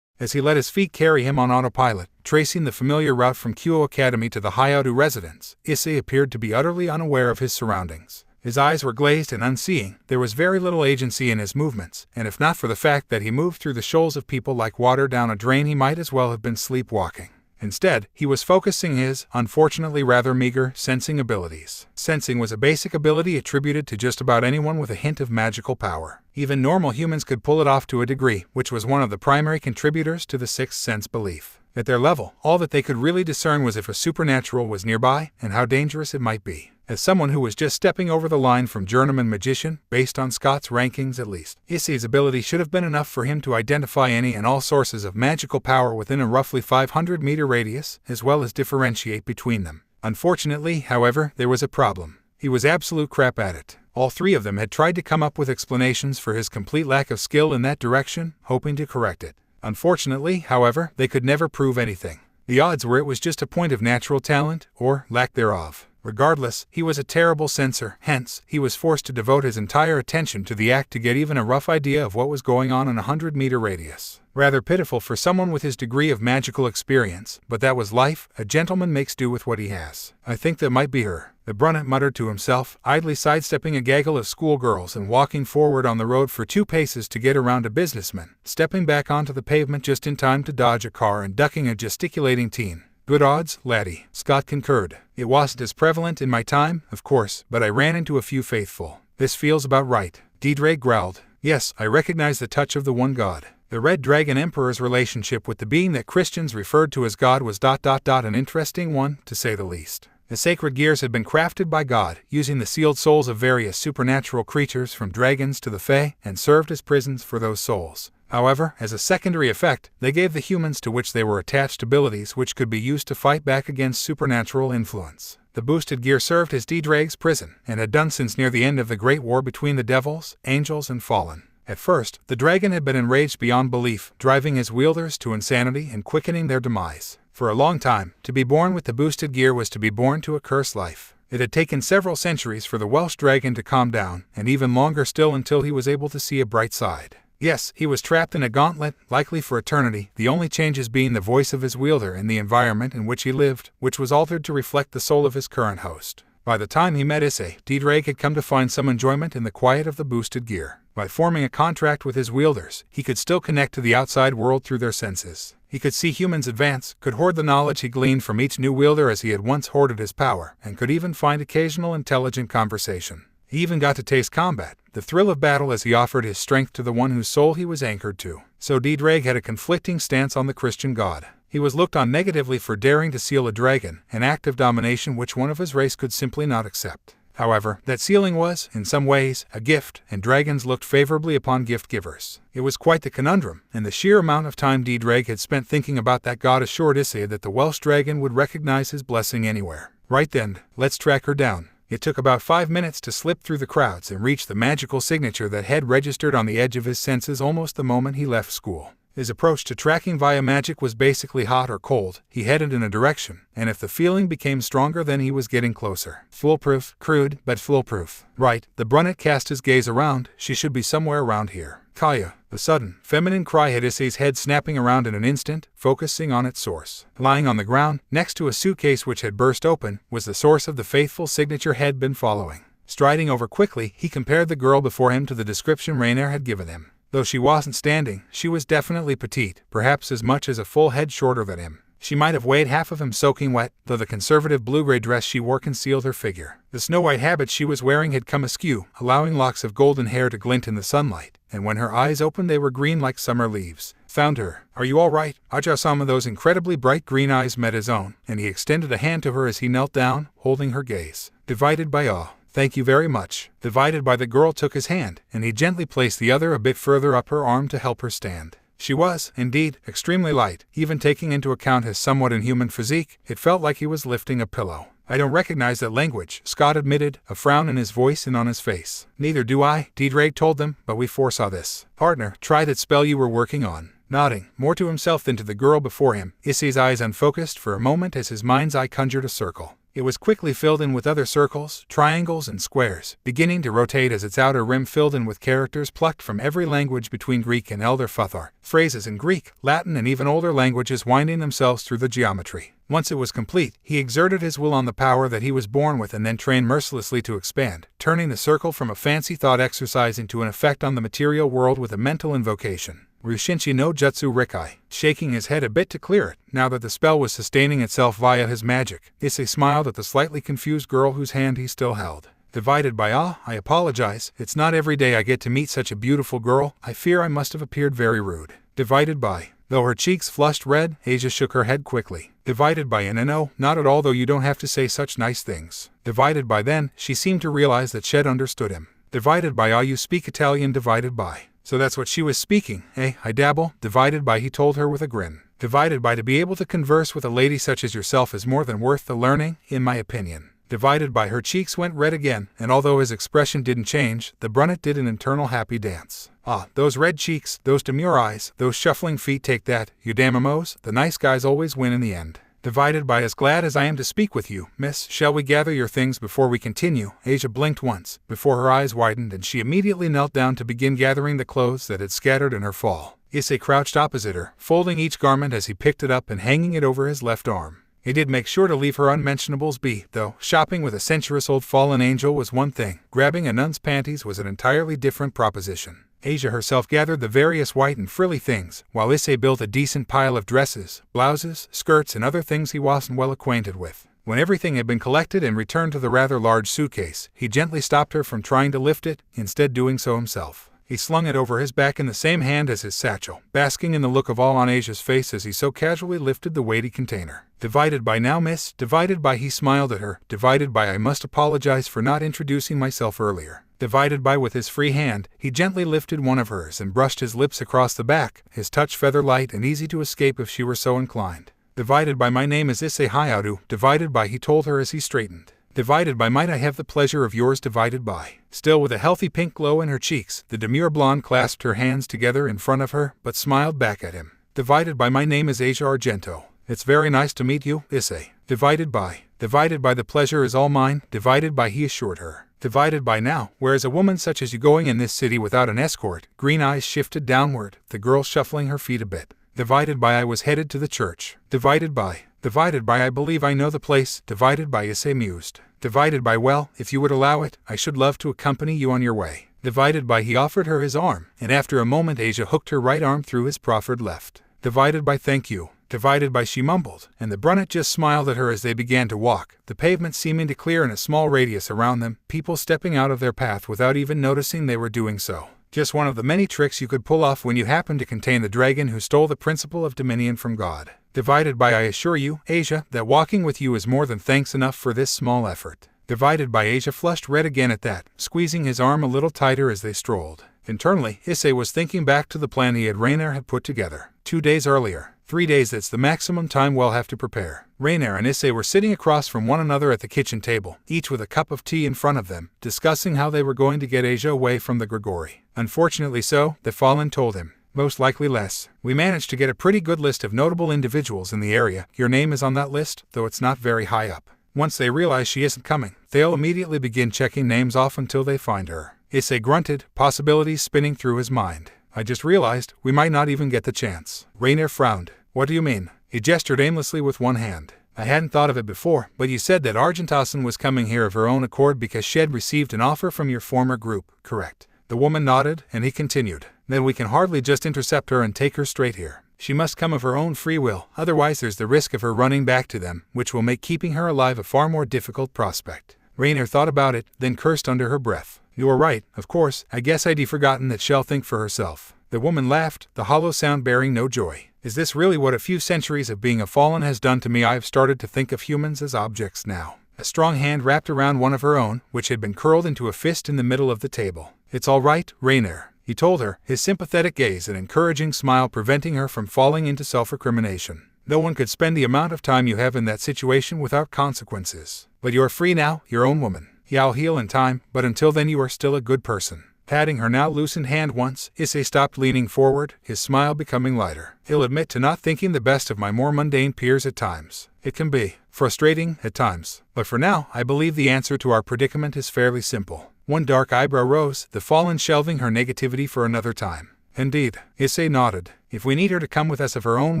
As he let his feet carry him on autopilot, tracing the familiar route from Kyo Academy to the Hyoudou residence, Issei appeared to be utterly unaware of his surroundings. His eyes were glazed and unseeing, there was very little agency in his movements, and if not for the fact that he moved through the shoals of people like water down a drain, he might as well have been sleepwalking. Instead, he was focusing his, unfortunately rather meager, sensing abilities. Sensing was a basic ability attributed to just about anyone with a hint of magical power. Even normal humans could pull it off to a degree, which was one of the primary contributors to the sixth sense belief. At their level, all that they could really discern was if a supernatural was nearby, and how dangerous it might be. As someone who was just stepping over the line from journeyman magician, based on Scott's rankings at least, Issei's ability should have been enough for him to identify any and all sources of magical power within a roughly 500-meter radius, as well as differentiate between them. Unfortunately, however, there was a problem. He was absolute crap at it. All three of them had tried to come up with explanations for his complete lack of skill in that direction, hoping to correct it. Unfortunately, however, they could never prove anything. The odds were it was just a point of natural talent, or lack thereof. Regardless, he was a terrible sensor, hence, he was forced to devote his entire attention to the act to get even a rough idea of what was going on in a 100-meter radius. Rather pitiful for someone with his degree of magical experience, but that was life, a gentleman makes do with what he has. I think that might be her, the brunet muttered to himself, idly sidestepping a gaggle of schoolgirls and walking forward on the road for 2 paces to get around a businessman, stepping back onto the pavement just in time to dodge a car and ducking a gesticulating teen. Good odds, laddie, Scott concurred. It wasn't as prevalent in my time, of course, but I ran into a few faithful. This feels about right. Deirdre growled. Yes, I recognize the touch of the one god. The Red Dragon Emperor's relationship with the being that Christians referred to as God was ... an interesting one, to say the least. The sacred gears had been crafted by God, using the sealed souls of various supernatural creatures from dragons to the Fae, and served as prisons for those souls. However, as a secondary effect, they gave the humans to which they were attached abilities which could be used to fight back against supernatural influence. The boosted gear served as Deirdre's prison, and had done since near the end of the Great War between the devils, angels, and fallen. At first, the dragon had been enraged beyond belief, driving his wielders to insanity and quickening their demise. For a long time, to be born with the boosted gear was to be born to a cursed life. It had taken several centuries for the Welsh dragon to calm down, and even longer still until he was able to see a bright side. Yes, he was trapped in a gauntlet, likely for eternity, the only changes being the voice of his wielder and the environment in which he lived, which was altered to reflect the soul of his current host. By the time he met Issei, Deirdre had come to find some enjoyment in the quiet of the boosted gear. By forming a contract with his wielders, he could still connect to the outside world through their senses. He could see humans advance, could hoard the knowledge he gleaned from each new wielder as he had once hoarded his power, and could even find occasional intelligent conversation. He even got to taste combat, the thrill of battle as he offered his strength to the one whose soul he was anchored to. So Deirdre had a conflicting stance on the Christian god. He was looked on negatively for daring to seal a dragon, an act of domination which one of his race could simply not accept. However, that sealing was, in some ways, a gift, and dragons looked favorably upon gift givers. It was quite the conundrum, and the sheer amount of time Deirdre had spent thinking about that god assured Issei that the Welsh dragon would recognize his blessing anywhere. Right then, let's track her down. It took about 5 minutes to slip through the crowds and reach the magical signature that had registered on the edge of his senses almost the moment he left school. His approach to tracking via magic was basically hot or cold. He headed in a direction, and if the feeling became stronger, then he was getting closer. Foolproof, crude, but foolproof. Right, the brunet cast his gaze around. She should be somewhere around here. Kaya. The sudden, feminine cry had Issei's head snapping around in an instant, focusing on its source. Lying on the ground, next to a suitcase which had burst open, was the source of the faithful signature had been following. Striding over quickly, he compared the girl before him to the description Rainier had given him. Though she wasn't standing, she was definitely petite, perhaps as much as a full head shorter than him. She might have weighed half of him soaking wet, though the conservative blue-gray dress she wore concealed her figure. The snow-white habit she was wearing had come askew, allowing locks of golden hair to glint in the sunlight, and when her eyes opened they were green like summer leaves. Found her. Are you all right? Aja-sama. Those incredibly bright green eyes met his own, and he extended a hand to her as he knelt down, holding her gaze. Divided by awe. Thank you very much. Divided by the girl took his hand, and he gently placed the other a bit further up her arm to help her stand. She was, indeed, extremely light. Even taking into account his somewhat inhuman physique, it felt like he was lifting a pillow. I don't recognize that language, Scott admitted, a frown in his voice and on his face. Neither do I, Deidre told them, but we foresaw this. Partner, try that spell you were working on. Nodding, more to himself than to the girl before him, Issei's eyes unfocused for a moment as his mind's eye conjured a circle. It was quickly filled in with other circles, triangles, and squares, beginning to rotate as its outer rim filled in with characters plucked from every language between Greek and Elder Futhar, phrases in Greek, Latin, and even older languages winding themselves through the geometry. Once it was complete, he exerted his will on the power that he was born with and then trained mercilessly to expand, turning the circle from a fancy thought exercise into an effect on the material world with a mental invocation. Rushinchi no Jutsu Rikai, shaking his head a bit to clear it, now that the spell was sustaining itself via his magic. Issei smiled at the slightly confused girl whose hand he still held. Divided by I apologize, it's not every day I get to meet such a beautiful girl, I fear I must have appeared very rude. Divided by. Though her cheeks flushed red, Asia shook her head quickly. Divided by no, not at all, though you don't have to say such nice things. Divided by then, she seemed to realize that Shed understood him. Divided by you speak Italian. Divided by. So that's what she was speaking, eh? I dabble. Divided by, he told her with a grin. Divided by, to be able to converse with a lady such as yourself is more than worth the learning, in my opinion. Divided by, her cheeks went red again, and although his expression didn't change, the brunette did an internal happy dance. Ah, those red cheeks, those demure eyes, those shuffling feet, take that, you damn MOs, the nice guys always win in the end. Divided by, as glad as I am to speak with you, miss, shall we gather your things before we continue? Asia blinked once, before her eyes widened and she immediately knelt down to begin gathering the clothes that had scattered in her fall. Issei crouched opposite her, folding each garment as he picked it up and hanging it over his left arm. He did make sure to leave her unmentionables be, though. Shopping with a sensuous-old fallen angel was one thing, grabbing a nun's panties was an entirely different proposition. Asia herself gathered the various white and frilly things, while Issei built a decent pile of dresses, blouses, skirts, and other things he wasn't well acquainted with. When everything had been collected and returned to the rather large suitcase, he gently stopped her from trying to lift it, instead doing so himself. He slung it over his back in the same hand as his satchel, basking in the look of awe on Asia's face as he so casually lifted the weighty container. Divided by now, miss, divided by, he smiled at her, divided by, I must apologize for not introducing myself earlier. Divided by, with his free hand, he gently lifted one of hers and brushed his lips across the back, his touch feather light and easy to escape if she were so inclined. Divided by, my name is Issei Hyoudou, divided by, he told her as he straightened. Divided by, might I have the pleasure of yours? Divided by. Still with a healthy pink glow in her cheeks, the demure blonde clasped her hands together in front of her, but smiled back at him. Divided by, my name is Asia Argento. It's very nice to meet you, Issei. Divided by. Divided by, the pleasure is all mine, divided by, he assured her. Divided by now, where is a woman such as you going in this city without an escort? Green eyes shifted downward, the girl shuffling her feet a bit. Divided by, I was headed to the church. Divided by. Divided by, I believe I know the place. Divided by, Issei mused. Divided by, well, if you would allow it, I should love to accompany you on your way. Divided by, he offered her his arm, and after a moment Asia hooked her right arm through his proffered left. Divided by, thank you. Divided by, she mumbled, and the brunette just smiled at her as they began to walk, the pavement seeming to clear in a small radius around them, people stepping out of their path without even noticing they were doing so. Just one of the many tricks you could pull off when you happen to contain the dragon who stole the principle of dominion from God. Divided by, I assure you, Asia, that walking with you is more than thanks enough for this small effort. Divided by, Asia flushed red again at that, squeezing his arm a little tighter as they strolled. Internally, Issei was thinking back to the plan he and Rainier had put together. 2 days earlier. 3 days, that's the maximum time we'll have to prepare. Rainier and Issei were sitting across from one another at the kitchen table, each with a cup of tea in front of them, discussing how they were going to get Asia away from the Gregory. Unfortunately so, the Fallen told him. Most likely less. We managed to get a pretty good list of notable individuals in the area. Your name is on that list, though it's not very high up. Once they realize she isn't coming, they'll immediately begin checking names off until they find her. Issei grunted, possibilities spinning through his mind. I just realized we might not even get the chance. Rainier frowned. What do you mean? He gestured aimlessly with one hand. I hadn't thought of it before, but you said that Argentasen was coming here of her own accord because she had received an offer from your former group, correct? The woman nodded, and he continued. Then we can hardly just intercept her and take her straight here. She must come of her own free will, otherwise there's the risk of her running back to them, which will make keeping her alive a far more difficult prospect. Rainier thought about it, then cursed under her breath. You are right, of course, I guess I'd forgotten that she'll think for herself. The woman laughed, the hollow sound bearing no joy. Is this really what a few centuries of being a fallen has done to me? I've started to think of humans as objects now. A strong hand wrapped around one of her own, which had been curled into a fist in the middle of the table. It's all right, Rainier, he told her, his sympathetic gaze and encouraging smile preventing her from falling into self-recrimination. No one could spend the amount of time you have in that situation without consequences. But you're free now, your own woman. You'll heal in time, but until then you are still a good person. Patting her now loosened hand once, Issei stopped leaning forward, his smile becoming lighter. He'll admit to not thinking the best of my more mundane peers at times. It can be frustrating at times. But for now, I believe the answer to our predicament is fairly simple. One dark eyebrow rose, the fallen shelving her negativity for another time. Indeed, Issei nodded. If we need her to come with us of her own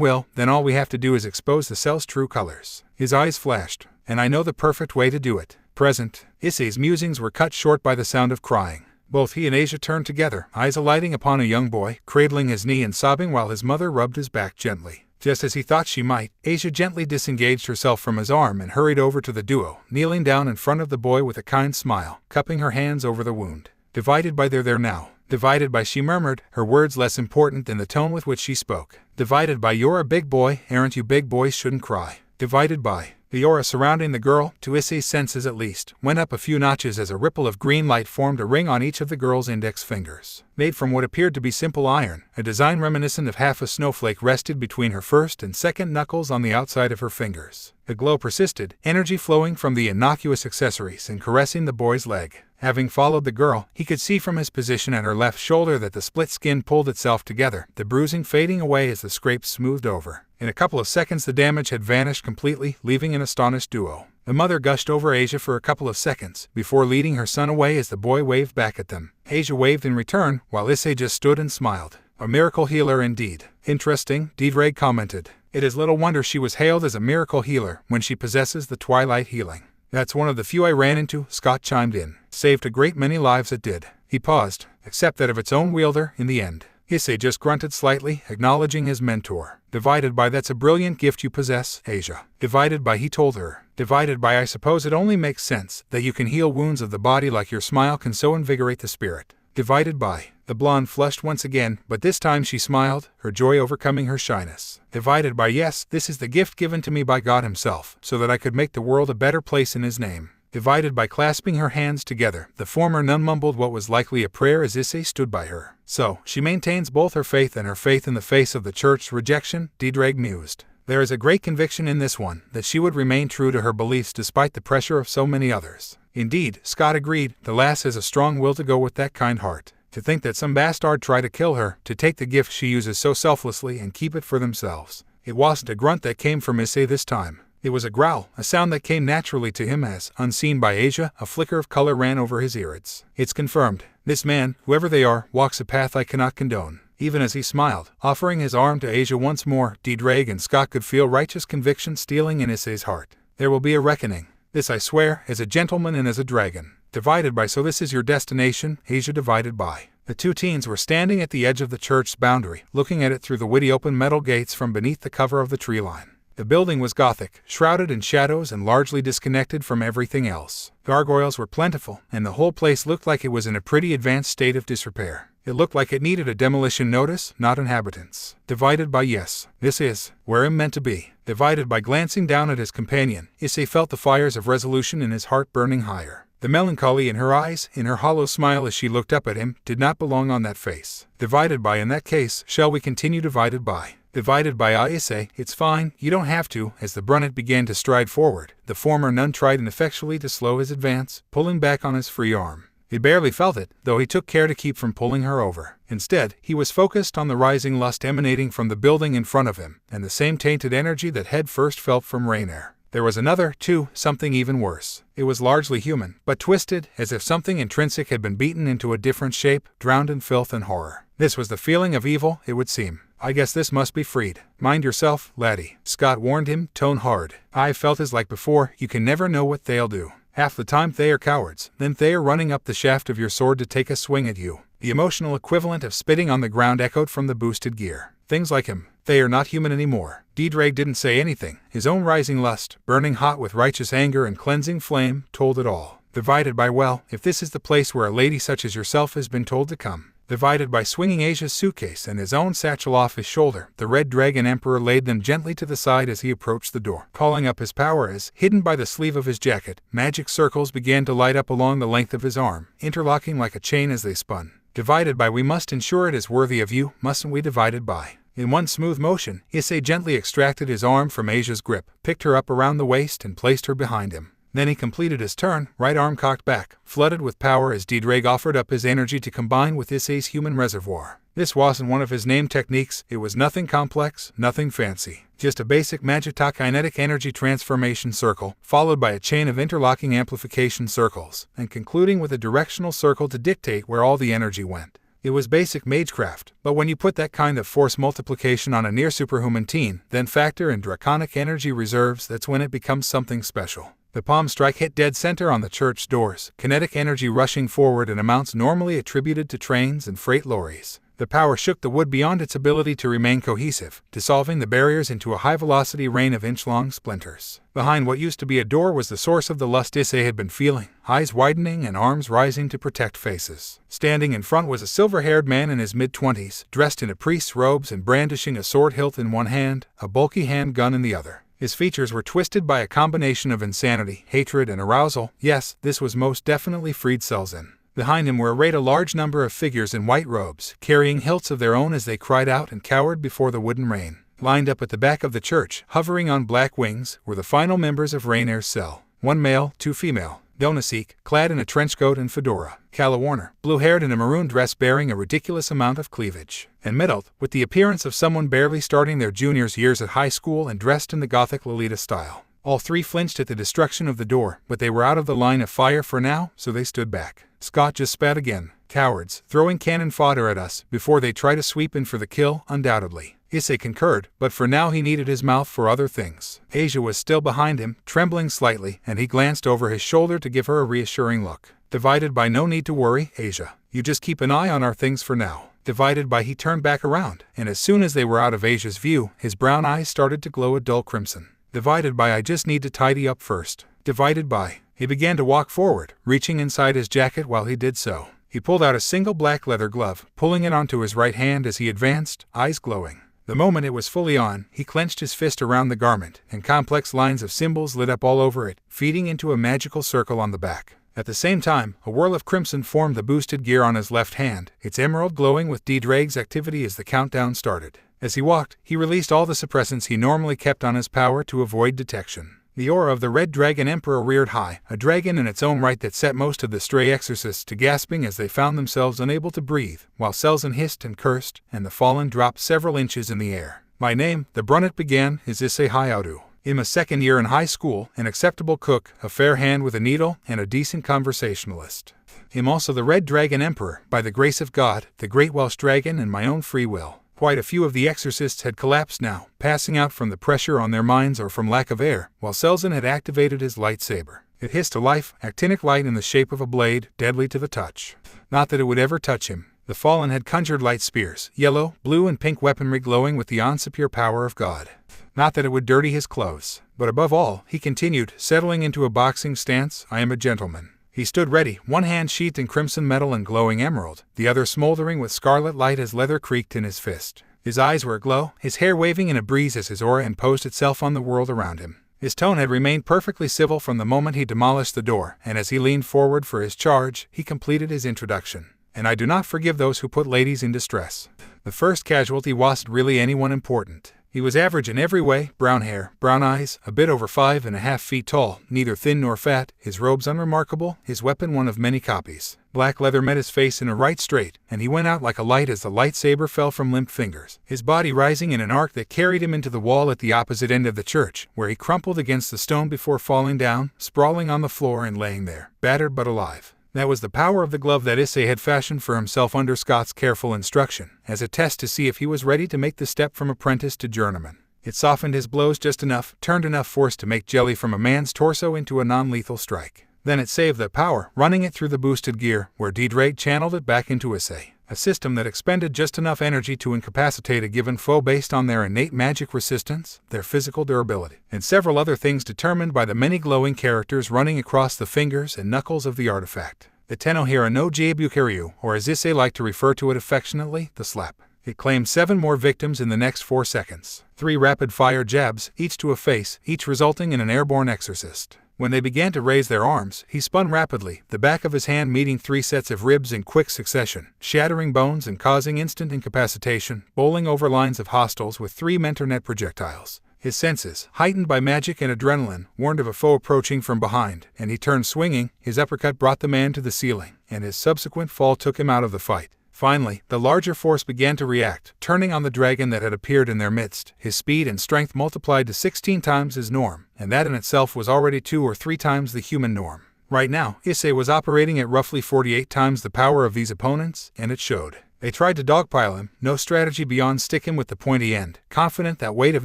will, then all we have to do is expose the cell's true colors. His eyes flashed. And I know the perfect way to do it. Present. Issei's musings were cut short by the sound of crying. Both he and Asia turned together, eyes alighting upon a young boy, cradling his knee and sobbing while his mother rubbed his back gently. Just as he thought she might, Asia gently disengaged herself from his arm and hurried over to the duo, kneeling down in front of the boy with a kind smile, cupping her hands over the wound. Divided by they're there now. Divided by, she murmured, her words less important than the tone with which she spoke. Divided by, you're a big boy, aren't you? Big boys shouldn't cry. Divided by. The aura surrounding the girl, to Issei's senses at least, went up a few notches as a ripple of green light formed a ring on each of the girl's index fingers. Made from what appeared to be simple iron, a design reminiscent of half a snowflake rested between her first and second knuckles on the outside of her fingers. The glow persisted, energy flowing from the innocuous accessories and caressing the boy's leg. Having followed the girl, he could see from his position at her left shoulder that the split skin pulled itself together, the bruising fading away as the scrapes smoothed over. In a couple of seconds the damage had vanished completely, leaving an astonished duo. The mother gushed over Asia for a couple of seconds, before leading her son away as the boy waved back at them. Asia waved in return, while Issei just stood and smiled. A miracle healer indeed. Interesting, Dreg commented. It is little wonder she was hailed as a miracle healer when she possesses the twilight healing. That's one of the few I ran into, Scott chimed in. Saved a great many lives it did. He paused, except that of its own wielder, in the end. Issei just grunted slightly, acknowledging his mentor. Divided by, that's a brilliant gift you possess, Asia. Divided by, he told her. Divided by, I suppose it only makes sense that you can heal wounds of the body like your smile can so invigorate the spirit. Divided by. The blonde flushed once again, but this time she smiled, her joy overcoming her shyness. Divided by, yes, this is the gift given to me by God himself, so that I could make the world a better place in his name. Divided by, clasping her hands together, the former nun mumbled what was likely a prayer as Issei stood by her. So, she maintains both her faith and her faith in the face of the church's rejection, Dreg mused. There is a great conviction in this one, that she would remain true to her beliefs despite the pressure of so many others. Indeed, Scott agreed, the lass has a strong will to go with that kind heart. To think that some bastard tried to kill her, to take the gift she uses so selflessly and keep it for themselves. It wasn't a grunt that came from Issei this time. It was a growl, a sound that came naturally to him as, unseen by Asia, a flicker of color ran over his irids. It's confirmed. This man, whoever they are, walks a path I cannot condone. Even as he smiled, offering his arm to Asia once more, Dreg and Scott could feel righteous conviction stealing in Issei's heart. There will be a reckoning. This I swear, as a gentleman and as a dragon. Divided by, so this is your destination, Asia. Divided by. The two teens were standing at the edge of the church's boundary, looking at it through the witty open metal gates from beneath the cover of the tree line. The building was Gothic, shrouded in shadows and largely disconnected from everything else. Gargoyles were plentiful, and the whole place looked like it was in a pretty advanced state of disrepair. It looked like it needed a demolition notice, not inhabitants. Divided by, yes, this is where I'm meant to be. Divided by, glancing down at his companion, Issei felt the fires of resolution in his heart burning higher. The melancholy in her eyes, in her hollow smile as she looked up at him, did not belong on that face. Divided by, in that case, shall we continue? Divided by. Divided by, Issei, it's fine, you don't have to. As the brunette began to stride forward, the former nun tried ineffectually to slow his advance, pulling back on his free arm. He barely felt it, though he took care to keep from pulling her over. Instead, he was focused on the rising lust emanating from the building in front of him, and the same tainted energy that had first felt from Rainier. There was another, too, something even worse. It was largely human, but twisted, as if something intrinsic had been beaten into a different shape, drowned in filth and horror. This was the feeling of evil, it would seem. I guess this must be freed. Mind yourself, laddie, Scott warned him, tone hard. I felt as like before, you can never know what they'll do. Half the time they are cowards, then they are running up the shaft of your sword to take a swing at you. The emotional equivalent of spitting on the ground echoed from the boosted gear. Things like him. They are not human anymore. Dreg didn't say anything. His own rising lust, burning hot with righteous anger and cleansing flame, told it all. Divided by, well, if this is the place where a lady such as yourself has been told to come. Divided by, swinging Asia's suitcase and his own satchel off his shoulder, the Red Dragon Emperor laid them gently to the side as he approached the door. Calling up his power as, hidden by the sleeve of his jacket, magic circles began to light up along the length of his arm, interlocking like a chain as they spun. Divided by, we must ensure it is worthy of you, mustn't we? Divided by. In one smooth motion, Issei gently extracted his arm from Asia's grip, picked her up around the waist and placed her behind him. Then he completed his turn, right arm cocked back, flooded with power as Drake offered up his energy to combine with Issei's human reservoir. This wasn't one of his name techniques, it was nothing complex, nothing fancy. Just a basic Magita kinetic energy transformation circle, followed by a chain of interlocking amplification circles, and concluding with a directional circle to dictate where all the energy went. It was basic magecraft, but when you put that kind of force multiplication on a near superhuman teen, then factor in draconic energy reserves, that's when it becomes something special. The palm strike hit dead center on the church doors, kinetic energy rushing forward in amounts normally attributed to trains and freight lorries. The power shook the wood beyond its ability to remain cohesive, dissolving the barriers into a high-velocity rain of inch-long splinters. Behind what used to be a door was the source of the lust Issei had been feeling, eyes widening and arms rising to protect faces. Standing in front was a silver-haired man in his mid-20s, dressed in a priest's robes and brandishing a sword hilt in one hand, a bulky handgun in the other. His features were twisted by a combination of insanity, hatred, and arousal. Yes, this was most definitely Fried Selzin. Behind him were arrayed a large number of figures in white robes, carrying hilts of their own as they cried out and cowered before the wooden rain. Lined up at the back of the church, hovering on black wings, were the final members of Rainier's cell. 1 male, 2 female. Donasik, clad in a trenchcoat and fedora. Calla Warner, blue-haired in a maroon dress bearing a ridiculous amount of cleavage. And Middled, with the appearance of someone barely starting their junior's years at high school and dressed in the Gothic Lolita style. All three flinched at the destruction of the door, but they were out of the line of fire for now, so they stood back. Scott just spat again. Cowards, throwing cannon fodder at us before they try to sweep in for the kill, undoubtedly. Issei concurred, but for now he needed his mouth for other things. Asia was still behind him, trembling slightly, and he glanced over his shoulder to give her a reassuring look. Divided by no need to worry, Asia. You just keep an eye on our things for now. Divided by he turned back around, and as soon as they were out of Asia's view, his brown eyes started to glow a dull crimson. Divided by I just need to tidy up first. Divided by. He began to walk forward, reaching inside his jacket while he did so. He pulled out a single black leather glove, pulling it onto his right hand as he advanced, eyes glowing. The moment it was fully on, he clenched his fist around the garment, and complex lines of symbols lit up all over it, feeding into a magical circle on the back. At the same time, a whirl of crimson formed the boosted gear on his left hand, its emerald glowing with D-Drake's activity as the countdown started. As he walked, he released all the suppressants he normally kept on his power to avoid detection. The aura of the Red Dragon Emperor reared high, a dragon in its own right that set most of the stray exorcists to gasping as they found themselves unable to breathe, while Selzin hissed and cursed, and the fallen dropped several inches in the air. My name, the Brunnet began, is Issei Hyoudou. I'm a second year in high school, an acceptable cook, a fair hand with a needle, and a decent conversationalist. I'm also the Red Dragon Emperor, by the grace of God, the great Welsh dragon and my own free will. Quite a few of the exorcists had collapsed now, passing out from the pressure on their minds or from lack of air, while Selzin had activated his lightsaber. It hissed to life, actinic light in the shape of a blade, deadly to the touch. Not that it would ever touch him. The fallen had conjured light spears, yellow, blue, and pink weaponry glowing with the unsuperior power of God. Not that it would dirty his clothes. But above all, he continued, settling into a boxing stance, I am a gentleman. He stood ready, one hand sheathed in crimson metal and glowing emerald, the other smoldering with scarlet light as leather creaked in his fist. His eyes were aglow, his hair waving in a breeze as his aura imposed itself on the world around him. His tone had remained perfectly civil from the moment he demolished the door, and as he leaned forward for his charge, he completed his introduction. And I do not forgive those who put ladies in distress. The first casualty wasn't really anyone important. He was average in every way, brown hair, brown eyes, a bit over 5.5 feet tall, neither thin nor fat, his robes unremarkable, his weapon one of many copies. Black leather met his face in a right straight, and he went out like a light as the lightsaber fell from limp fingers, his body rising in an arc that carried him into the wall at the opposite end of the church, where he crumpled against the stone before falling down, sprawling on the floor and laying there, battered but alive. That was the power of the glove that Issei had fashioned for himself under Scott's careful instruction, as a test to see if he was ready to make the step from apprentice to journeyman. It softened his blows just enough, turned enough force to make jelly from a man's torso into a non-lethal strike. Then it saved that power, running it through the boosted gear, where D-Drake channeled it back into Issei. A system that expended just enough energy to incapacitate a given foe based on their innate magic resistance, their physical durability, and several other things determined by the many glowing characters running across the fingers and knuckles of the artifact. The Tenohira no Jabukiryu, or as Issei liked to refer to it affectionately, the slap. It claimed 7 more victims in the next 4 seconds. 3 rapid-fire jabs, each to a face, each resulting in an airborne exorcist. When they began to raise their arms, he spun rapidly, the back of his hand meeting 3 sets of ribs in quick succession, shattering bones and causing instant incapacitation, bowling over lines of hostiles with 3 mentor-net projectiles. His senses, heightened by magic and adrenaline, warned of a foe approaching from behind, and he turned swinging. His uppercut brought the man to the ceiling, and his subsequent fall took him out of the fight. Finally, the larger force began to react, turning on the dragon that had appeared in their midst. His speed and strength multiplied to 16 times his norm, and that in itself was already 2 or 3 times the human norm. Right now, Issei was operating at roughly 48 times the power of these opponents, and it showed. They tried to dogpile him, no strategy beyond stick him with the pointy end, confident that weight of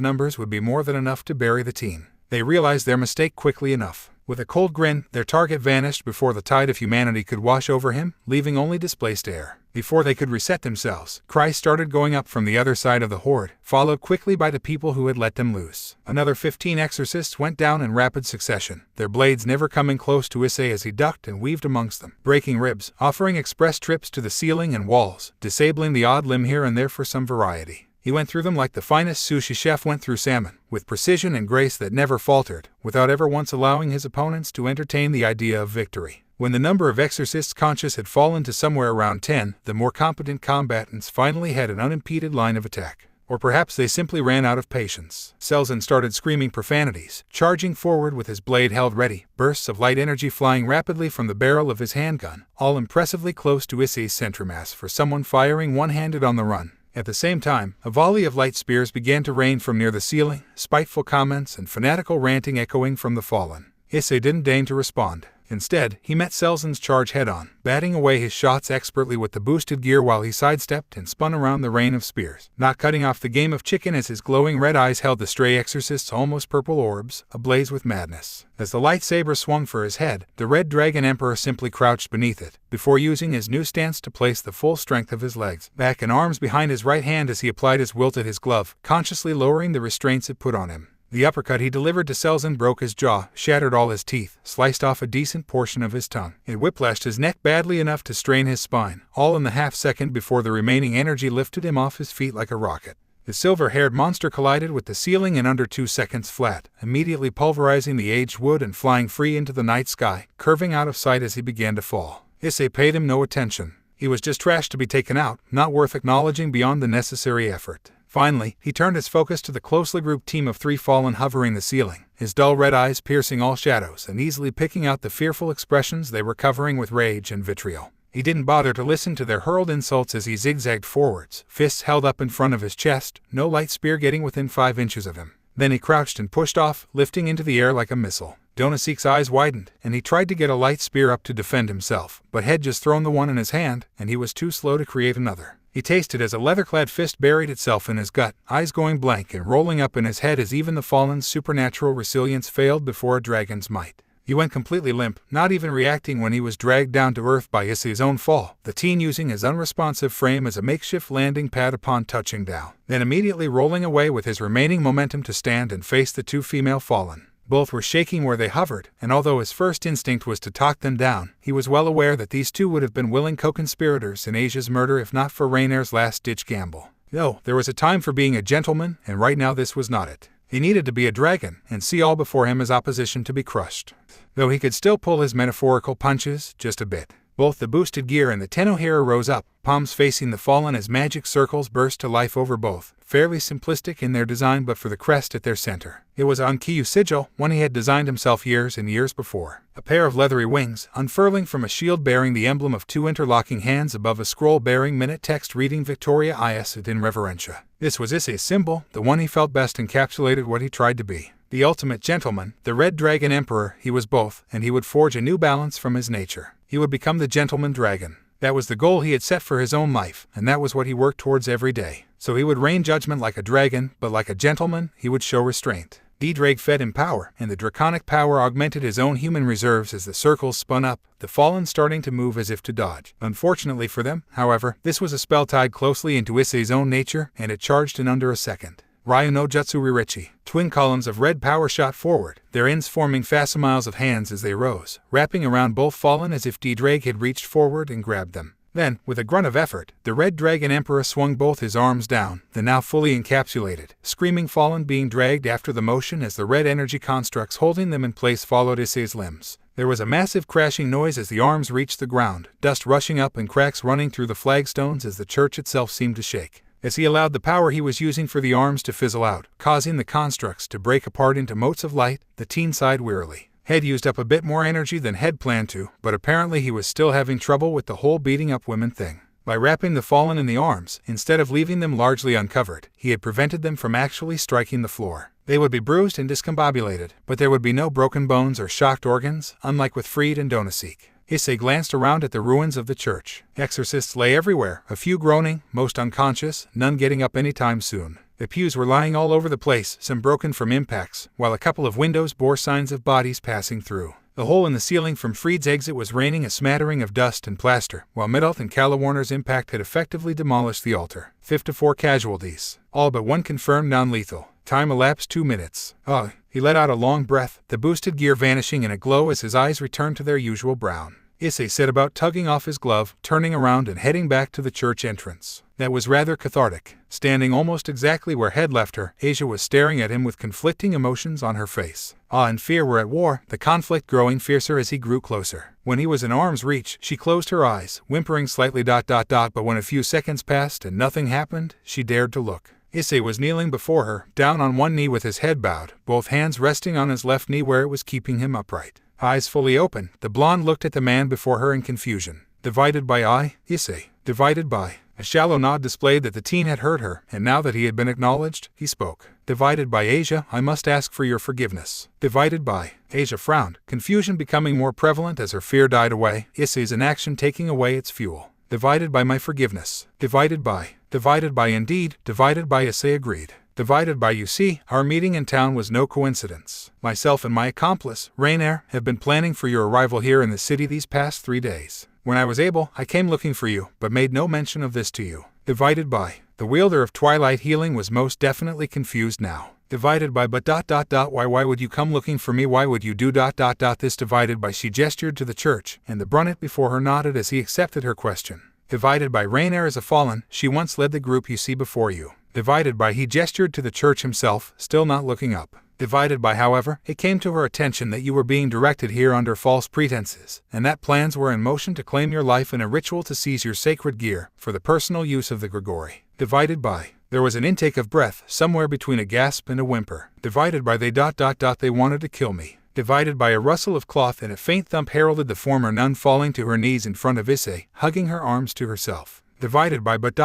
numbers would be more than enough to bury the team. They realized their mistake quickly enough. With a cold grin, their target vanished before the tide of humanity could wash over him, leaving only displaced air. Before they could reset themselves, cries started going up from the other side of the horde, followed quickly by the people who had let them loose. Another 15 exorcists went down in rapid succession, their blades never coming close to Issei as he ducked and weaved amongst them, breaking ribs, offering express trips to the ceiling and walls, disabling the odd limb here and there for some variety. He went through them like the finest sushi chef went through salmon, with precision and grace that never faltered, without ever once allowing his opponents to entertain the idea of victory. When the number of exorcists conscious had fallen to somewhere around 10, the more competent combatants finally had an unimpeded line of attack. Or perhaps they simply ran out of patience. Selzen started screaming profanities, charging forward with his blade held ready, bursts of light energy flying rapidly from the barrel of his handgun, all impressively close to Issei's centromass for someone firing one-handed on the run. At the same time, a volley of light spears began to rain from near the ceiling, spiteful comments and fanatical ranting echoing from the fallen. Issei didn't deign to respond. Instead, he met Selzen's charge head-on, batting away his shots expertly with the boosted gear while he sidestepped and spun around the rain of spears, not cutting off the game of chicken as his glowing red eyes held the stray exorcist's almost purple orbs, ablaze with madness. As the lightsaber swung for his head, the Red Dragon Emperor simply crouched beneath it, before using his new stance to place the full strength of his legs, back and arms behind his right hand as he applied his will to his glove, consciously lowering the restraints it put on him. The uppercut he delivered to Selzen broke his jaw, shattered all his teeth, sliced off a decent portion of his tongue. It whiplashed his neck badly enough to strain his spine, all in the half-second before the remaining energy lifted him off his feet like a rocket. The silver-haired monster collided with the ceiling in under 2 seconds flat, immediately pulverizing the aged wood and flying free into the night sky, curving out of sight as he began to fall. Issei paid him no attention. He was just trash to be taken out, not worth acknowledging beyond the necessary effort. Finally, he turned his focus to the closely grouped team of 3 fallen hovering the ceiling, his dull red eyes piercing all shadows and easily picking out the fearful expressions they were covering with rage and vitriol. He didn't bother to listen to their hurled insults as he zigzagged forwards, fists held up in front of his chest, no light spear getting within 5 inches of him. Then he crouched and pushed off, lifting into the air like a missile. Donasek's eyes widened, and he tried to get a light spear up to defend himself, but had just thrown the one in his hand, and he was too slow to create another. He tasted as a leather-clad fist buried itself in his gut, eyes going blank and rolling up in his head as even the fallen's supernatural resilience failed before a dragon's might. He went completely limp, not even reacting when he was dragged down to earth by Issei's own fall, the teen using his unresponsive frame as a makeshift landing pad upon touching down, then immediately rolling away with his remaining momentum to stand and face the 2 female fallen. Both were shaking where they hovered, and although his first instinct was to talk them down, he was well aware that these 2 would have been willing co-conspirators in Asia's murder if not for Rainier's last-ditch gamble. No, there was a time for being a gentleman, and right now this was not it. He needed to be a dragon, and see all before him as opposition to be crushed. Though he could still pull his metaphorical punches, just a bit. Both the boosted gear and the Tennohira rose up, palms facing the fallen as magic circles burst to life over both, fairly simplistic in their design but for the crest at their center. It was an Kyu sigil, one he had designed himself years and years before. A pair of leathery wings, unfurling from a shield bearing the emblem of 2 interlocking hands above a scroll bearing minute text reading Victoria Ias in Reverentia. This was Issei's symbol, the one he felt best encapsulated what he tried to be. The ultimate gentleman, the Red Dragon Emperor, he was both, and he would forge a new balance from his nature. He would become the gentleman dragon. That was the goal he had set for his own life, and that was what he worked towards every day. So he would rain judgment like a dragon, but like a gentleman, he would show restraint. D-Drake fed him power, and the draconic power augmented his own human reserves as the circles spun up, the fallen starting to move as if to dodge. Unfortunately for them, however, this was a spell tied closely into Issei's own nature, and it charged in under a second. Ryu no Jutsu Ririchi. Twin columns of red power shot forward, their ends forming facsimiles of hands as they rose, wrapping around both fallen as if D-Drake had reached forward and grabbed them. Then, with a grunt of effort, the Red Dragon Emperor swung both his arms down, the now fully encapsulated, screaming fallen being dragged after the motion as the red energy constructs holding them in place followed Issei's limbs. There was a massive crashing noise as the arms reached the ground, dust rushing up and cracks running through the flagstones as the church itself seemed to shake. As he allowed the power he was using for the arms to fizzle out, causing the constructs to break apart into motes of light, the teen sighed wearily. Head used up a bit more energy than Head planned to, but apparently he was still having trouble with the whole beating up women thing. By wrapping the fallen in the arms, instead of leaving them largely uncovered, he had prevented them from actually striking the floor. They would be bruised and discombobulated, but there would be no broken bones or shocked organs, unlike with Fried and Donaseek. Issei glanced around at the ruins of the church. Exorcists lay everywhere, a few groaning, most unconscious, none getting up anytime soon. The pews were lying all over the place, some broken from impacts, while a couple of windows bore signs of bodies passing through. The hole in the ceiling from Fried's exit was raining a smattering of dust and plaster, while Middelth and Calawarner's impact had effectively demolished the altar. 54 casualties, all but one confirmed non-lethal. Time elapsed 2 minutes. Ugh. He let out a long breath, the boosted gear vanishing in a glow as his eyes returned to their usual brown. Issei set about tugging off his glove, turning around and heading back to the church entrance. That was rather cathartic. Standing almost exactly where Head left her, Asia was staring at him with conflicting emotions on her face. Awe and fear were at war, the conflict growing fiercer as he grew closer. When he was in arm's reach, she closed her eyes, whimpering slightly ... but when a few seconds passed and nothing happened, she dared to look. Issei was kneeling before her, down on one knee with his head bowed, both hands resting on his left knee where it was keeping him upright. Eyes fully open, the blonde looked at the man before her in confusion. Divided by Issei. Divided by. A shallow nod displayed that the teen had heard her, and now that he had been acknowledged, he spoke. Divided by Asia, I must ask for your forgiveness. Divided by. Asia frowned, confusion becoming more prevalent as her fear died away, Issei's inaction taking away its fuel. Divided by my forgiveness. Divided by. Divided by indeed, divided by Issei agreed. Divided by you see, our meeting in town was no coincidence. Myself and my accomplice, Rainier, have been planning for your arrival here in the city these past 3 days. When I was able, I came looking for you, but made no mention of this to you. Divided by. The wielder of Twilight Healing was most definitely confused now. Divided by but ... why would you come looking for me, why would you do ... this divided by she gestured to the church, and the brunet before her nodded as he accepted her question. Divided by Rainier is a fallen, she once led the group you see before you. Divided by he gestured to the church himself, still not looking up. Divided by however, it came to her attention that you were being directed here under false pretenses, and that plans were in motion to claim your life in a ritual to seize your sacred gear, for the personal use of the Gregory. Divided by. There was an intake of breath, somewhere between a gasp and a whimper. Divided by they ... they wanted to kill me. Divided by a rustle of cloth and a faint thump heralded the former nun falling to her knees in front of Issei, hugging her arms to herself. Divided by but ...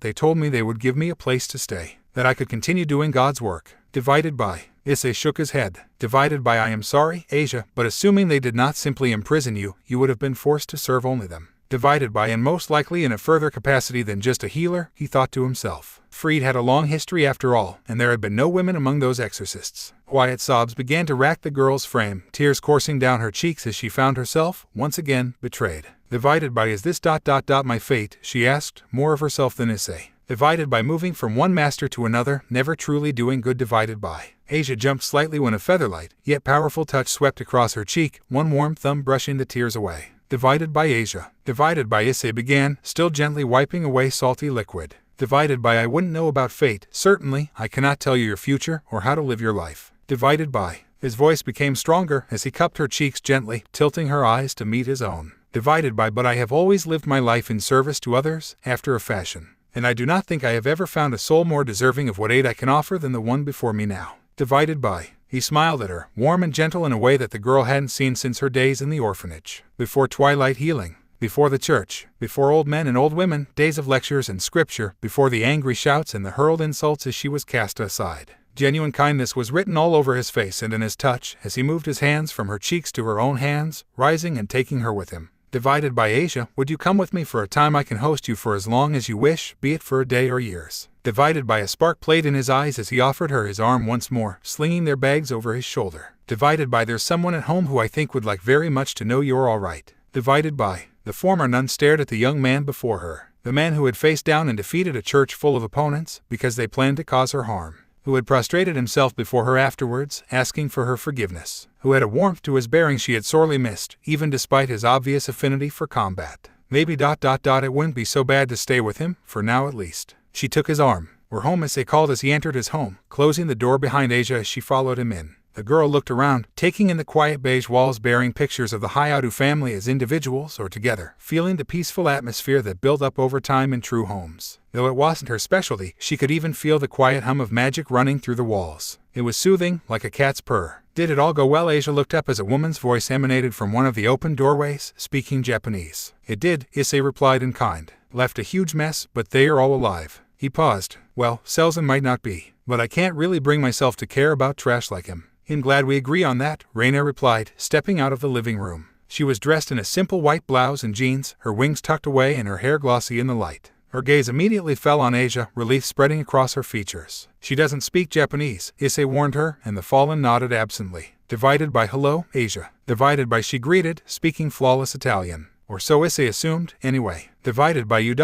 they told me they would give me a place to stay, that I could continue doing God's work. Divided by. Issei shook his head. Divided by I am sorry, Asia, but assuming they did not simply imprison you, you would have been forced to serve only them. Divided by and most likely in a further capacity than just a healer, he thought to himself. Fried had a long history after all, and there had been no women among those exorcists. Quiet sobs began to rack the girl's frame, tears coursing down her cheeks as she found herself, once again, betrayed. Divided by is this ... my fate, she asked, more of herself than Issei. Divided by moving from one master to another, never truly doing good. Divided by. Asia jumped slightly when a featherlight, yet powerful touch swept across her cheek, one warm thumb brushing the tears away. Divided by Asia. Divided by Issei began, still gently wiping away salty liquid. Divided by I wouldn't know about fate, certainly, I cannot tell you your future, or how to live your life. Divided by. His voice became stronger as he cupped her cheeks gently, tilting her eyes to meet his own. Divided by but I have always lived my life in service to others, after a fashion. And I do not think I have ever found a soul more deserving of what aid I can offer than the one before me now. Divided by. He smiled at her, warm and gentle in a way that the girl hadn't seen since her days in the orphanage. Before Twilight Healing. Before the church. Before old men and old women, days of lectures and scripture, before the angry shouts and the hurled insults as she was cast aside. Genuine kindness was written all over his face and in his touch as he moved his hands from her cheeks to her own hands, rising and taking her with him. Divided by Asia, would you come with me for a time? I can host you for as long as you wish, be it for a day or years. Divided by a spark played in his eyes as he offered her his arm once more, slinging their bags over his shoulder. Divided by there's someone at home who I think would like very much to know you're all right. Divided by. The former nun stared at the young man before her, the man who had faced down and defeated a church full of opponents because they planned to cause her harm, who had prostrated himself before her afterwards, asking for her forgiveness, who had a warmth to his bearing she had sorely missed, even despite his obvious affinity for combat. Maybe ... it wouldn't be so bad to stay with him, for now at least. She took his arm. "We're home," Issei called as he entered his home, closing the door behind Asia as she followed him in. The girl looked around, taking in the quiet beige walls bearing pictures of the Hyoudou family as individuals or together, feeling the peaceful atmosphere that built up over time in true homes. Though it wasn't her specialty, she could even feel the quiet hum of magic running through the walls. It was soothing, like a cat's purr. "Did it all go well?" Asia looked up as a woman's voice emanated from one of the open doorways, speaking Japanese. "It did," Issei replied in kind. "Left a huge mess, but they are all alive." He paused. "Well, Selzen might not be, but I can't really bring myself to care about trash like him." "I'm glad we agree on that," Rainier replied, stepping out of the living room. She was dressed in a simple white blouse and jeans, her wings tucked away and her hair glossy in the light. Her gaze immediately fell on Asia, relief spreading across her features. "She doesn't speak Japanese," Issei warned her, and the fallen nodded absently. Divided by "Hello, Asia." Divided by she greeted, speaking flawless Italian. Or so Issei assumed, anyway. Divided by "You ...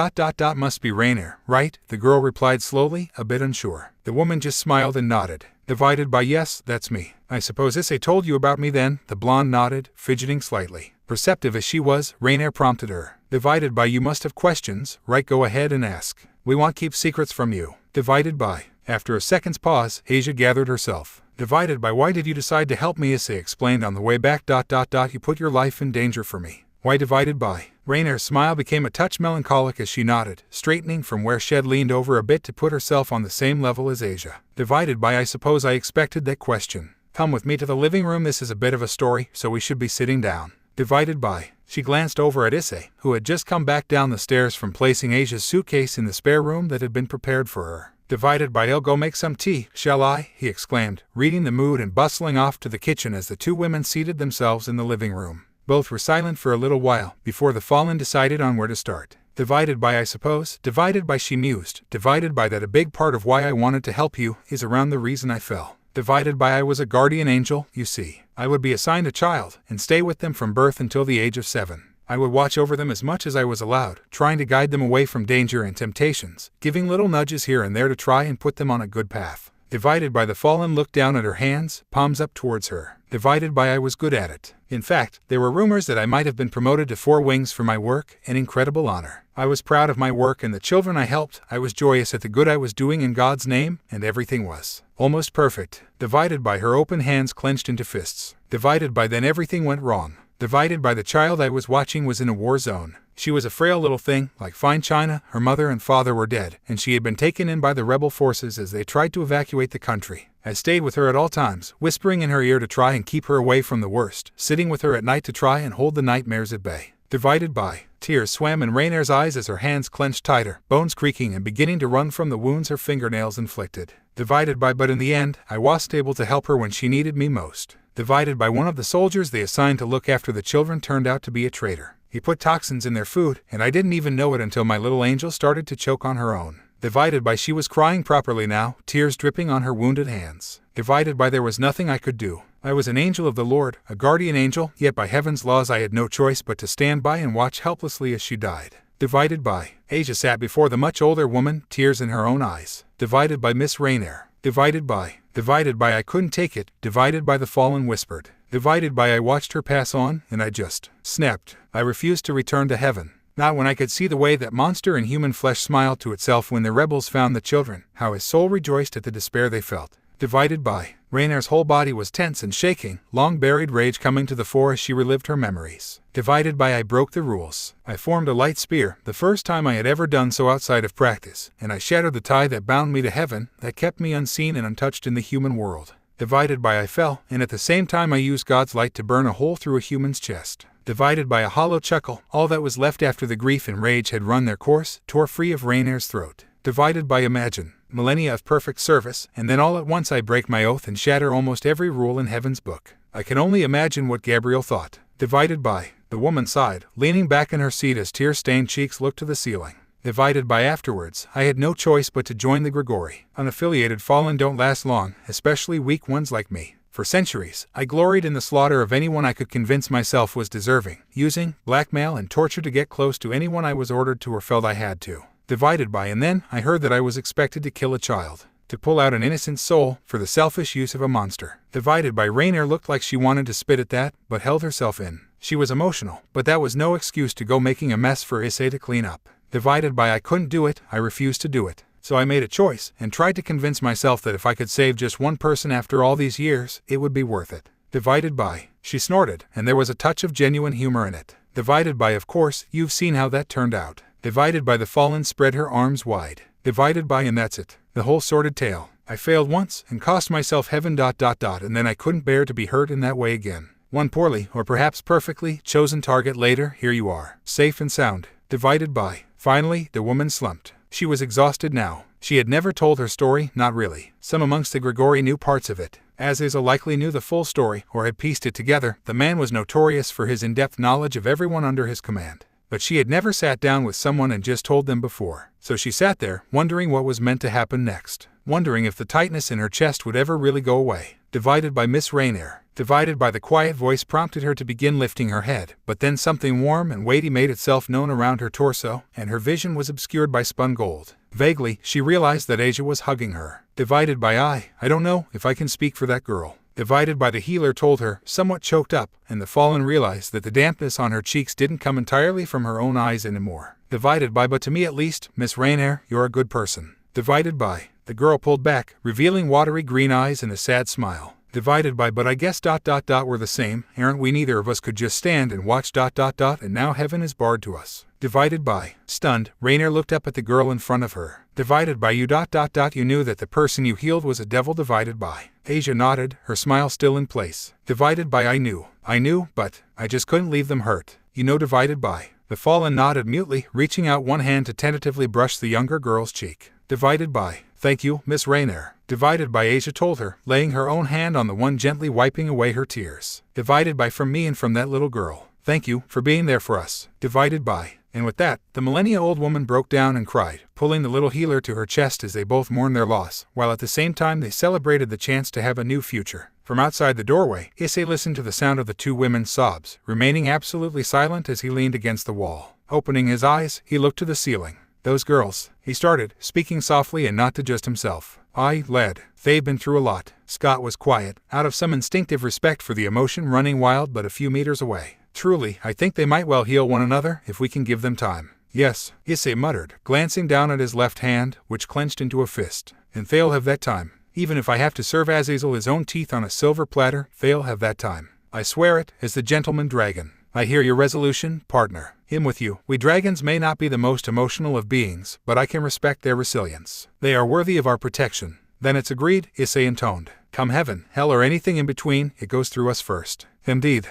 must be Rainier, right?" the girl replied slowly, a bit unsure. The woman just smiled and nodded. Divided by "Yes, that's me." "I suppose Issei told you about me then?" The blonde nodded, fidgeting slightly. Perceptive as she was, Rainier prompted her. Divided by "You must have questions, right? Go ahead and ask. We won't keep secrets from you." Divided by. After a second's pause, Asia gathered herself. Divided by "Why did you decide to help me?" Issei explained on the way back. "You put your life in danger for me." "Why?" Divided by. Rainier's smile became a touch melancholic as she nodded, straightening from where she had leaned over a bit to put herself on the same level as Asia. Divided by "I suppose I expected that question. Come with me to the living room. This is a bit of a story, so we should be sitting down." Divided by. She glanced over at Issei, who had just come back down the stairs from placing Asia's suitcase in the spare room that had been prepared for her. Divided by "I'll go make some tea, shall I?" he exclaimed, reading the mood and bustling off to the kitchen as the two women seated themselves in the living room. Both were silent for a little while, before the fallen decided on where to start. Divided by "I suppose." Divided by she mused. Divided by that a big part of why I wanted to help you is around the reason I fell. Divided by I was a guardian angel, you see. I would be assigned a child, and stay with them from birth until the age of 7. I would watch over them as much as I was allowed, trying to guide them away from danger and temptations, giving little nudges here and there to try and put them on a good path. Divided by the fallen looked down at her hands, palms up towards her. Divided by I was good at it. In fact, there were rumors that I might have been promoted to 4 wings for my work, an incredible honor. I was proud of my work and the children I helped. I was joyous at the good I was doing in God's name, and everything was almost perfect. Divided by her open hands clenched into fists. Divided by then everything went wrong. Divided by the child I was watching was in a war zone. She was a frail little thing, like fine china. Her mother and father were dead, and she had been taken in by the rebel forces as they tried to evacuate the country. I stayed with her at all times, whispering in her ear to try and keep her away from the worst, sitting with her at night to try and hold the nightmares at bay. Divided by. Tears swam in Rainier's eyes as her hands clenched tighter, bones creaking and beginning to run from the wounds her fingernails inflicted. Divided by but in the end, I wasn't able to help her when she needed me most. Divided by one of the soldiers they assigned to look after the children turned out to be a traitor. He put toxins in their food, and I didn't even know it until my little angel started to choke on her own. Divided by she was crying properly now, tears dripping on her wounded hands. Divided by there was nothing I could do. I was an angel of the Lord, a guardian angel, yet by heaven's laws I had no choice but to stand by and watch helplessly as she died. Divided by. Asia sat before the much older woman, tears in her own eyes. Divided by Miss Rainier. Divided by. Divided by I couldn't take it. Divided by the fallen whispered. Divided by I watched her pass on, and I just snapped. I refused to return to heaven. Not when I could see the way that monster in human flesh smiled to itself when the rebels found the children, how his soul rejoiced at the despair they felt. Divided by. Rainier's whole body was tense and shaking, long-buried rage coming to the fore as she relived her memories. Divided by I broke the rules. I formed a light spear, the first time I had ever done so outside of practice, and I shattered the tie that bound me to heaven, that kept me unseen and untouched in the human world. Divided by I fell, and at the same time I used God's light to burn a hole through a human's chest. Divided by a hollow chuckle, all that was left after the grief and rage had run their course, tore free of Rainier's throat. Divided by imagine. Millennia of perfect service, and then all at once I break my oath and shatter almost every rule in heaven's book. I can only imagine what Gabriel thought. Divided by. The woman sighed, leaning back in her seat as tear-stained cheeks looked to the ceiling. Divided by afterwards, I had no choice but to join the Gremory. Unaffiliated fallen don't last long, especially weak ones like me. For centuries, I gloried in the slaughter of anyone I could convince myself was deserving, using blackmail and torture to get close to anyone I was ordered to or felt I had to. Divided by and then, I heard that I was expected to kill a child. To pull out an innocent soul, for the selfish use of a monster. Divided by Rainier looked like she wanted to spit at that, but held herself in. She was emotional, but that was no excuse to go making a mess for Issei to clean up. Divided by I couldn't do it, I refused to do it. So I made a choice, and tried to convince myself that if I could save just one person after all these years, it would be worth it. Divided by. She snorted, and there was a touch of genuine humor in it. Divided by, of course, you've seen how that turned out. Divided by. The fallen spread her arms wide. Divided by, and that's it. The whole sordid tale. I failed once, and cost myself heaven ... and then I couldn't bear to be hurt in that way again. One poorly, or perhaps perfectly, chosen target later, here you are, safe and sound. Divided by. Finally, the woman slumped. She was exhausted now. She had never told her story, not really. Some amongst the Gregory knew parts of it. As Issei likely knew the full story, or had pieced it together. The man was notorious for his in-depth knowledge of everyone under his command. But she had never sat down with someone and just told them before. So she sat there, wondering what was meant to happen next. Wondering if the tightness in her chest would ever really go away. Divided by. Miss Rainier. Divided by. The quiet voice prompted her to begin lifting her head, but then something warm and weighty made itself known around her torso, and her vision was obscured by spun gold. Vaguely, she realized that Asia was hugging her. Divided by. I don't know if I can speak for that girl. Divided by. The healer told her, somewhat choked up, and the fallen realized that the dampness on her cheeks didn't come entirely from her own eyes anymore. Divided by. But to me at least, Miss Rainier, you're a good person. Divided by. The girl pulled back, revealing watery green eyes and a sad smile. Divided by. But I guess ... we're the same, aren't we? Neither of us could just stand and watch ... and now heaven is barred to us. Divided by. Stunned, Rainier looked up at the girl in front of her. Divided by. You ... you knew that the person you healed was a devil. Divided by. Asia nodded, her smile still in place. Divided by. I knew, but I just couldn't leave them hurt. You know. Divided by. The fallen nodded mutely, reaching out one hand to tentatively brush the younger girl's cheek. Divided by. Thank you, Miss Rainier. Divided by. Asia told her, laying her own hand on the one, gently wiping away her tears. Divided by. From me and from that little girl. Thank you for being there for us. Divided by. And with that, the millennia-old woman broke down and cried, pulling the little healer to her chest as they both mourned their loss, while at the same time they celebrated the chance to have a new future. From outside the doorway, Issei listened to the sound of the two women's sobs, remaining absolutely silent as he leaned against the wall. Opening his eyes, he looked to the ceiling. Those girls, he started, speaking softly and not to just himself. They've been through a lot. Scott was quiet, out of some instinctive respect for the emotion running wild but a few meters away. Truly, I think they might well heal one another if we can give them time. Yes, Issei muttered, glancing down at his left hand, which clenched into a fist. And they'll have that time. Even if I have to serve Azazel his own teeth on a silver platter, they'll have that time. I swear it, as the gentleman dragon. I hear your resolution, partner. Him with you. We dragons may not be the most emotional of beings, but I can respect their resilience. They are worthy of our protection. Then it's agreed, Issei intoned. Come heaven, hell or anything in between, it goes through us first. Indeed.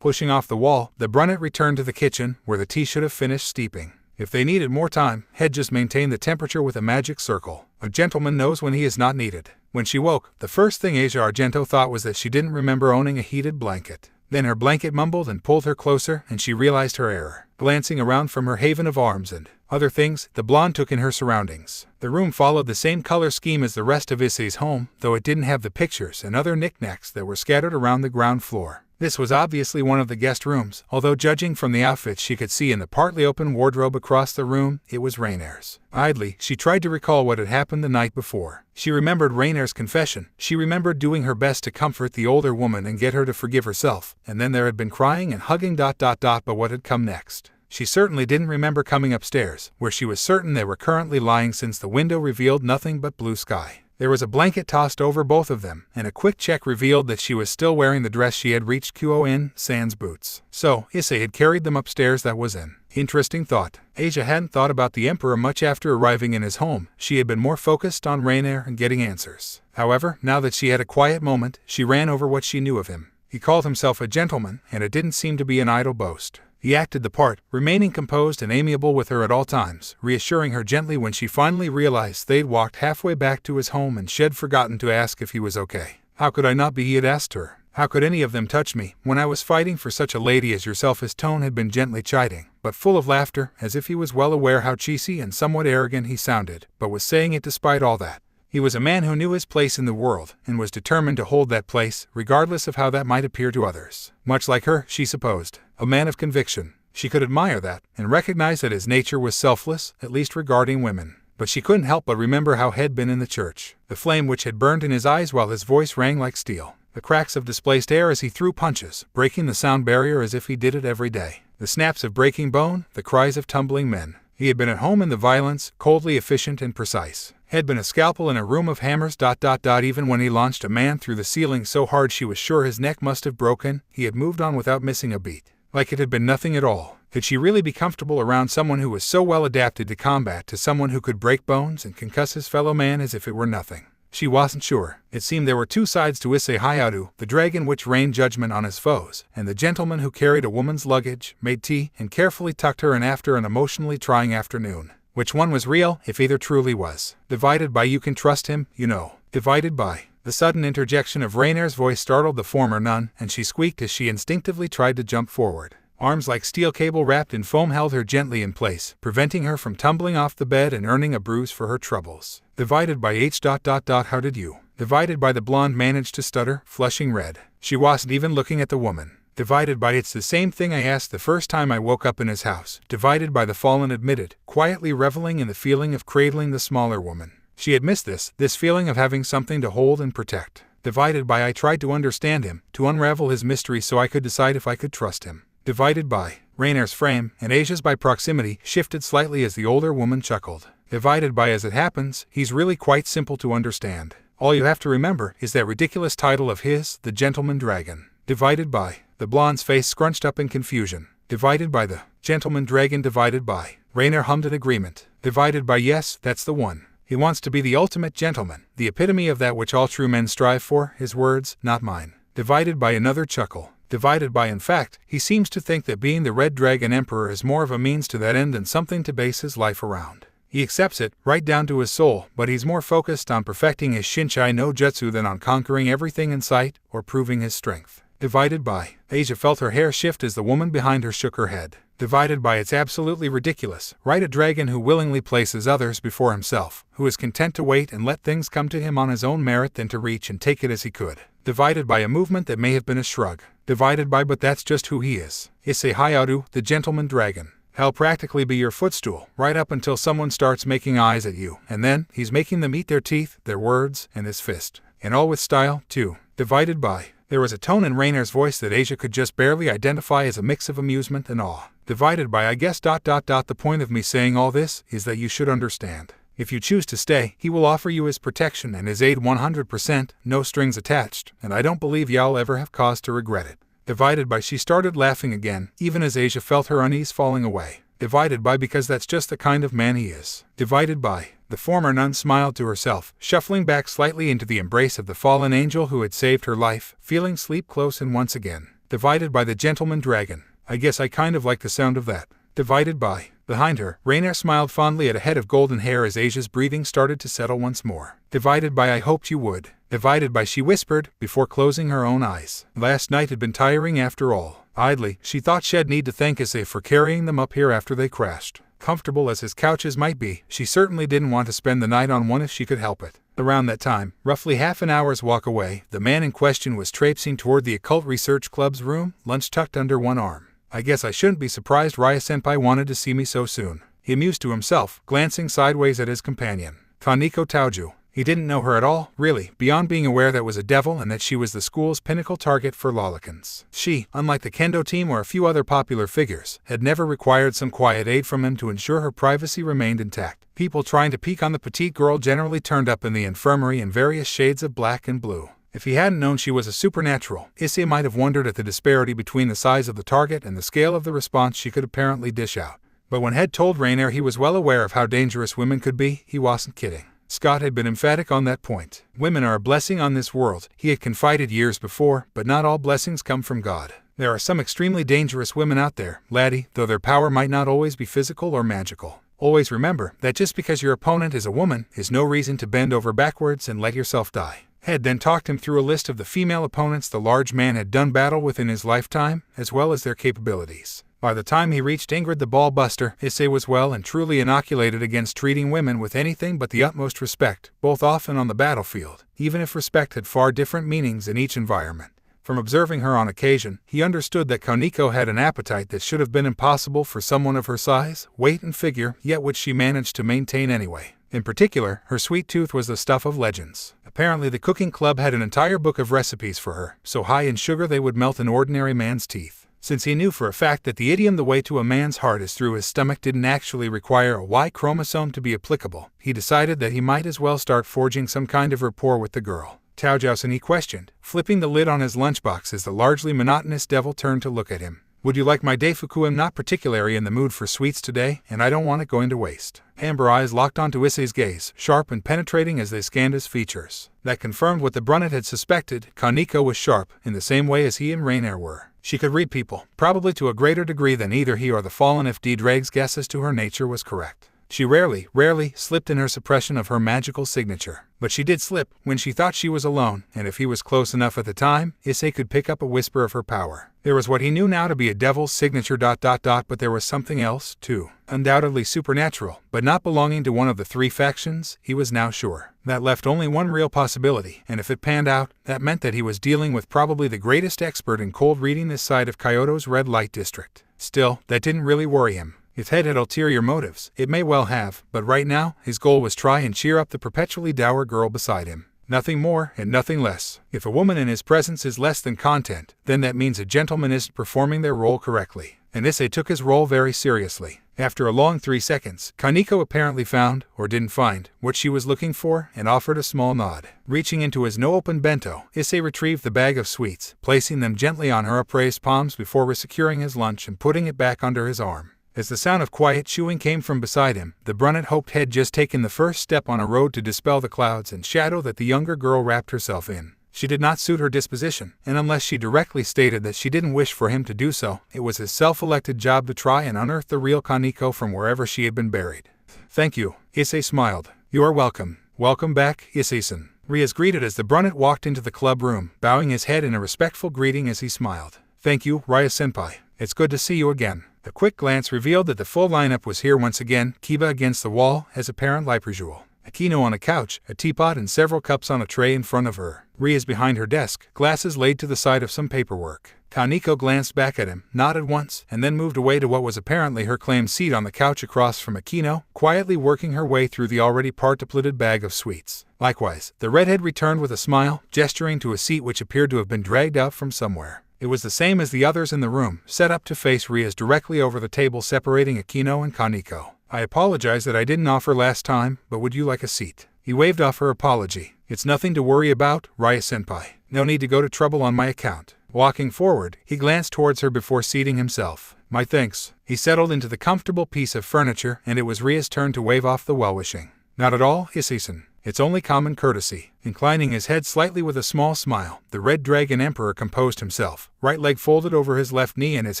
Pushing off the wall, the brunette returned to the kitchen, where the tea should have finished steeping. If they needed more time, he'd just maintain the temperature with a magic circle. A gentleman knows when he is not needed. When she woke, the first thing Asia Argento thought was that she didn't remember owning a heated blanket. Then her blanket mumbled and pulled her closer, and she realized her error. Glancing around from her haven of arms and other things, the blonde took in her surroundings. The room followed the same color scheme as the rest of Issei's home, though it didn't have the pictures and other knickknacks that were scattered around the ground floor. This was obviously one of the guest rooms, although judging from the outfits she could see in the partly open wardrobe across the room, it was Rainier's. Idly, she tried to recall what had happened the night before. She remembered Rainier's confession. She remembered doing her best to comfort the older woman and get her to forgive herself. And then there had been crying and hugging ... but what had come next? She certainly didn't remember coming upstairs, where she was certain they were currently lying since the window revealed nothing but blue sky. There was a blanket tossed over both of them, and a quick check revealed that she was still wearing the dress she had reached Kuo in, sans boots. So, Issei had carried them upstairs. That was an interesting thought. Asia hadn't thought about the Emperor much after arriving in his home. She had been more focused on Rainier and getting answers. However, now that she had a quiet moment, she ran over what she knew of him. He called himself a gentleman, and it didn't seem to be an idle boast. He acted the part, remaining composed and amiable with her at all times, reassuring her gently when she finally realized they'd walked halfway back to his home and she'd forgotten to ask if he was okay. How could I not be, he had asked her. How could any of them touch me, when I was fighting for such a lady as yourself? His tone had been gently chiding, but full of laughter, as if he was well aware how cheesy and somewhat arrogant he sounded, but was saying it despite all that. He was a man who knew his place in the world, and was determined to hold that place, regardless of how that might appear to others. Much like her, she supposed. A man of conviction. She could admire that, and recognize that his nature was selfless, at least regarding women. But she couldn't help but remember how he'd been in the church. The flame which had burned in his eyes while his voice rang like steel. The cracks of displaced air as he threw punches, breaking the sound barrier as if he did it every day. The snaps of breaking bone, the cries of tumbling men. He had been at home in the violence, coldly efficient and precise. Had been a scalpel in a room of hammers. Even when he launched a man through the ceiling so hard she was sure his neck must have broken, he had moved on without missing a beat. Like it had been nothing at all. Could she really be comfortable around someone who was so well adapted to combat, to someone who could break bones and concuss his fellow man as if it were nothing? She wasn't sure. It seemed there were two sides to Issei Hyoudou, the dragon which rained judgment on his foes, and the gentleman who carried a woman's luggage, made tea, and carefully tucked her in after an emotionally trying afternoon. Which one was real, if either truly was? Divided by you can trust him, you know. Divided by. The sudden interjection of Rainer's voice startled the former nun, and she squeaked as she instinctively tried to jump forward. Arms like steel cable wrapped in foam held her gently in place, preventing her from tumbling off the bed and earning a bruise for her troubles. Divided by H. How did you? Divided by the blonde managed to stutter, flushing red. She wasn't even looking at the woman. Divided by it's the same thing I asked the first time I woke up in his house. Divided by the fallen admitted, quietly reveling in the feeling of cradling the smaller woman. She had missed this feeling of having something to hold and protect. Divided by I tried to understand him, to unravel his mystery so I could decide if I could trust him. Divided by. Rainer's frame, and Asia's by proximity, shifted slightly as the older woman chuckled. Divided by as it happens, he's really quite simple to understand. All you have to remember is that ridiculous title of his, the Gentleman Dragon. Divided by. The blonde's face scrunched up in confusion. Divided by the Gentleman Dragon. Divided by. Rainer hummed in agreement. Divided by yes, that's the one. He wants to be the ultimate gentleman, the epitome of that which all true men strive for, his words, not mine. Divided by another chuckle. Divided by in fact, he seems to think that being the Red Dragon Emperor is more of a means to that end than something to base his life around. He accepts it, right down to his soul, but he's more focused on perfecting his Shinchai no Jutsu than on conquering everything in sight, or proving his strength. Divided by. Asia felt her hair shift as the woman behind her shook her head. Divided by it's absolutely ridiculous, right? A dragon who willingly places others before himself, who is content to wait and let things come to him on his own merit than to reach and take it as he could. Divided by a movement that may have been a shrug. Divided by but that's just who he is. Issei Hyoudou, the Gentleman Dragon. He'll practically be your footstool, right up until someone starts making eyes at you, and then, he's making them eat their teeth, their words, and his fist. And all with style, too. Divided by. There was a tone in Rainer's voice that Asia could just barely identify as a mix of amusement and awe. Divided by I guess ... The point of me saying all this is that you should understand. If you choose to stay, he will offer you his protection and his aid 100%, no strings attached, and I don't believe y'all ever have cause to regret it. Divided by she started laughing again, even as Asia felt her unease falling away. Divided by because that's just the kind of man he is. Divided by. The former nun smiled to herself, shuffling back slightly into the embrace of the fallen angel who had saved her life, feeling sleep close and once again. Divided by the Gentleman Dragon. I guess I kind of like the sound of that. Divided by. Behind her, Rainer smiled fondly at a head of golden hair as Asia's breathing started to settle once more. Divided by I hoped you would. Divided by she whispered, before closing her own eyes. Last night had been tiring after all. Idly, she thought she'd need to thank Issei for carrying them up here after they crashed. Comfortable as his couches might be, she certainly didn't want to spend the night on one if she could help it. Around that time, roughly half an hour's walk away, the man in question was traipsing toward the Occult Research Club's room, lunch tucked under one arm. I guess I shouldn't be surprised Rias-senpai wanted to see me so soon, he amused to himself, glancing sideways at his companion. Kaneko Taoju. He didn't know her at all, really, beyond being aware that was a devil and that she was the school's pinnacle target for lolicons. She, unlike the kendo team or a few other popular figures, had never required some quiet aid from him to ensure her privacy remained intact. People trying to peek on the petite girl generally turned up in the infirmary in various shades of black and blue. If he hadn't known she was a supernatural, Issei might have wondered at the disparity between the size of the target and the scale of the response she could apparently dish out. But when Head told Rainer he was well aware of how dangerous women could be, he wasn't kidding. Scott had been emphatic on that point. Women are a blessing on this world, he had confided years before, but not all blessings come from God. There are some extremely dangerous women out there, laddie, though their power might not always be physical or magical. Always remember that just because your opponent is a woman is no reason to bend over backwards and let yourself die. Head then talked him through a list of the female opponents the large man had done battle with in his lifetime, as well as their capabilities. By the time he reached Ingrid the Ball-buster, Issei was well and truly inoculated against treating women with anything but the utmost respect, both off and on the battlefield, even if respect had far different meanings in each environment. From observing her on occasion, he understood that Kaneko had an appetite that should have been impossible for someone of her size, weight and figure, yet which she managed to maintain anyway. In particular, her sweet tooth was the stuff of legends. Apparently the cooking club had an entire book of recipes for her, so high in sugar they would melt an ordinary man's teeth. Since he knew for a fact that the idiom "the way to a man's heart is through his stomach" didn't actually require a Y chromosome to be applicable, he decided that he might as well start forging some kind of rapport with the girl. "Taojousen," he questioned, flipping the lid on his lunchbox as the largely monotonous devil turned to look at him. "Would you like my deifuku? I'm not particularly in the mood for sweets today, and I don't want it going to waste." Amber eyes locked onto Issei's gaze, sharp and penetrating as they scanned his features. That confirmed what the brunette had suspected. Kaneko was sharp, in the same way as he and Rainier were. She could read people, probably to a greater degree than either he or the Fallen if Drake's guess as to her nature was correct. She rarely slipped in her suppression of her magical signature. But she did slip when she thought she was alone, and if he was close enough at the time, Issei could pick up a whisper of her power. There was what he knew now to be a devil's signature ... but there was something else, too. Undoubtedly supernatural, but not belonging to one of the three factions, he was now sure. That left only one real possibility, and if it panned out, that meant that he was dealing with probably the greatest expert in cold reading this side of Kyoto's red light district. Still, that didn't really worry him. If Head had ulterior motives, it may well have, but right now, his goal was try and cheer up the perpetually dour girl beside him. Nothing more and nothing less. If a woman in his presence is less than content, then that means a gentleman isn't performing their role correctly. And Issei took his role very seriously. After a long 3 seconds, Kaneko apparently found, or didn't find, what she was looking for, and offered a small nod. Reaching into his no-open bento, Issei retrieved the bag of sweets, placing them gently on her upraised palms before resecuring his lunch and putting it back under his arm. As the sound of quiet chewing came from beside him, the brunette hoped had just taken the first step on a road to dispel the clouds and shadow that the younger girl wrapped herself in. She did not suit her disposition, and unless she directly stated that she didn't wish for him to do so, it was his self-elected job to try and unearth the real Kaneko from wherever she had been buried. "Thank you," Issei smiled. "You are welcome. Welcome back, Issei-san." Rias greeted as the brunette walked into the club room, bowing his head in a respectful greeting as he smiled. "Thank you, Rias-senpai. It's good to see you again." A quick glance revealed that the full lineup was here once again, Kiba against the wall, as apparent like usual. Akino on a couch, a teapot and several cups on a tray in front of her. Rias behind her desk, glasses laid to the side of some paperwork. Kaneko glanced back at him, nodded once, and then moved away to what was apparently her claimed seat on the couch across from Akino, quietly working her way through the already part-depleted bag of sweets. Likewise, the redhead returned with a smile, gesturing to a seat which appeared to have been dragged out from somewhere. It was the same as the others in the room, set up to face Rias directly over the table separating Akino and Kaneko. "I apologize that I didn't offer last time, but would you like a seat?" He waved off her apology. "It's nothing to worry about, Rias-senpai. No need to go to trouble on my account." Walking forward, he glanced towards her before seating himself. "My thanks." He settled into the comfortable piece of furniture, and it was Rias' turn to wave off the well-wishing. "Not at all, Issei-san. It's only common courtesy." Inclining his head slightly with a small smile, the Red Dragon Emperor composed himself, right leg folded over his left knee and his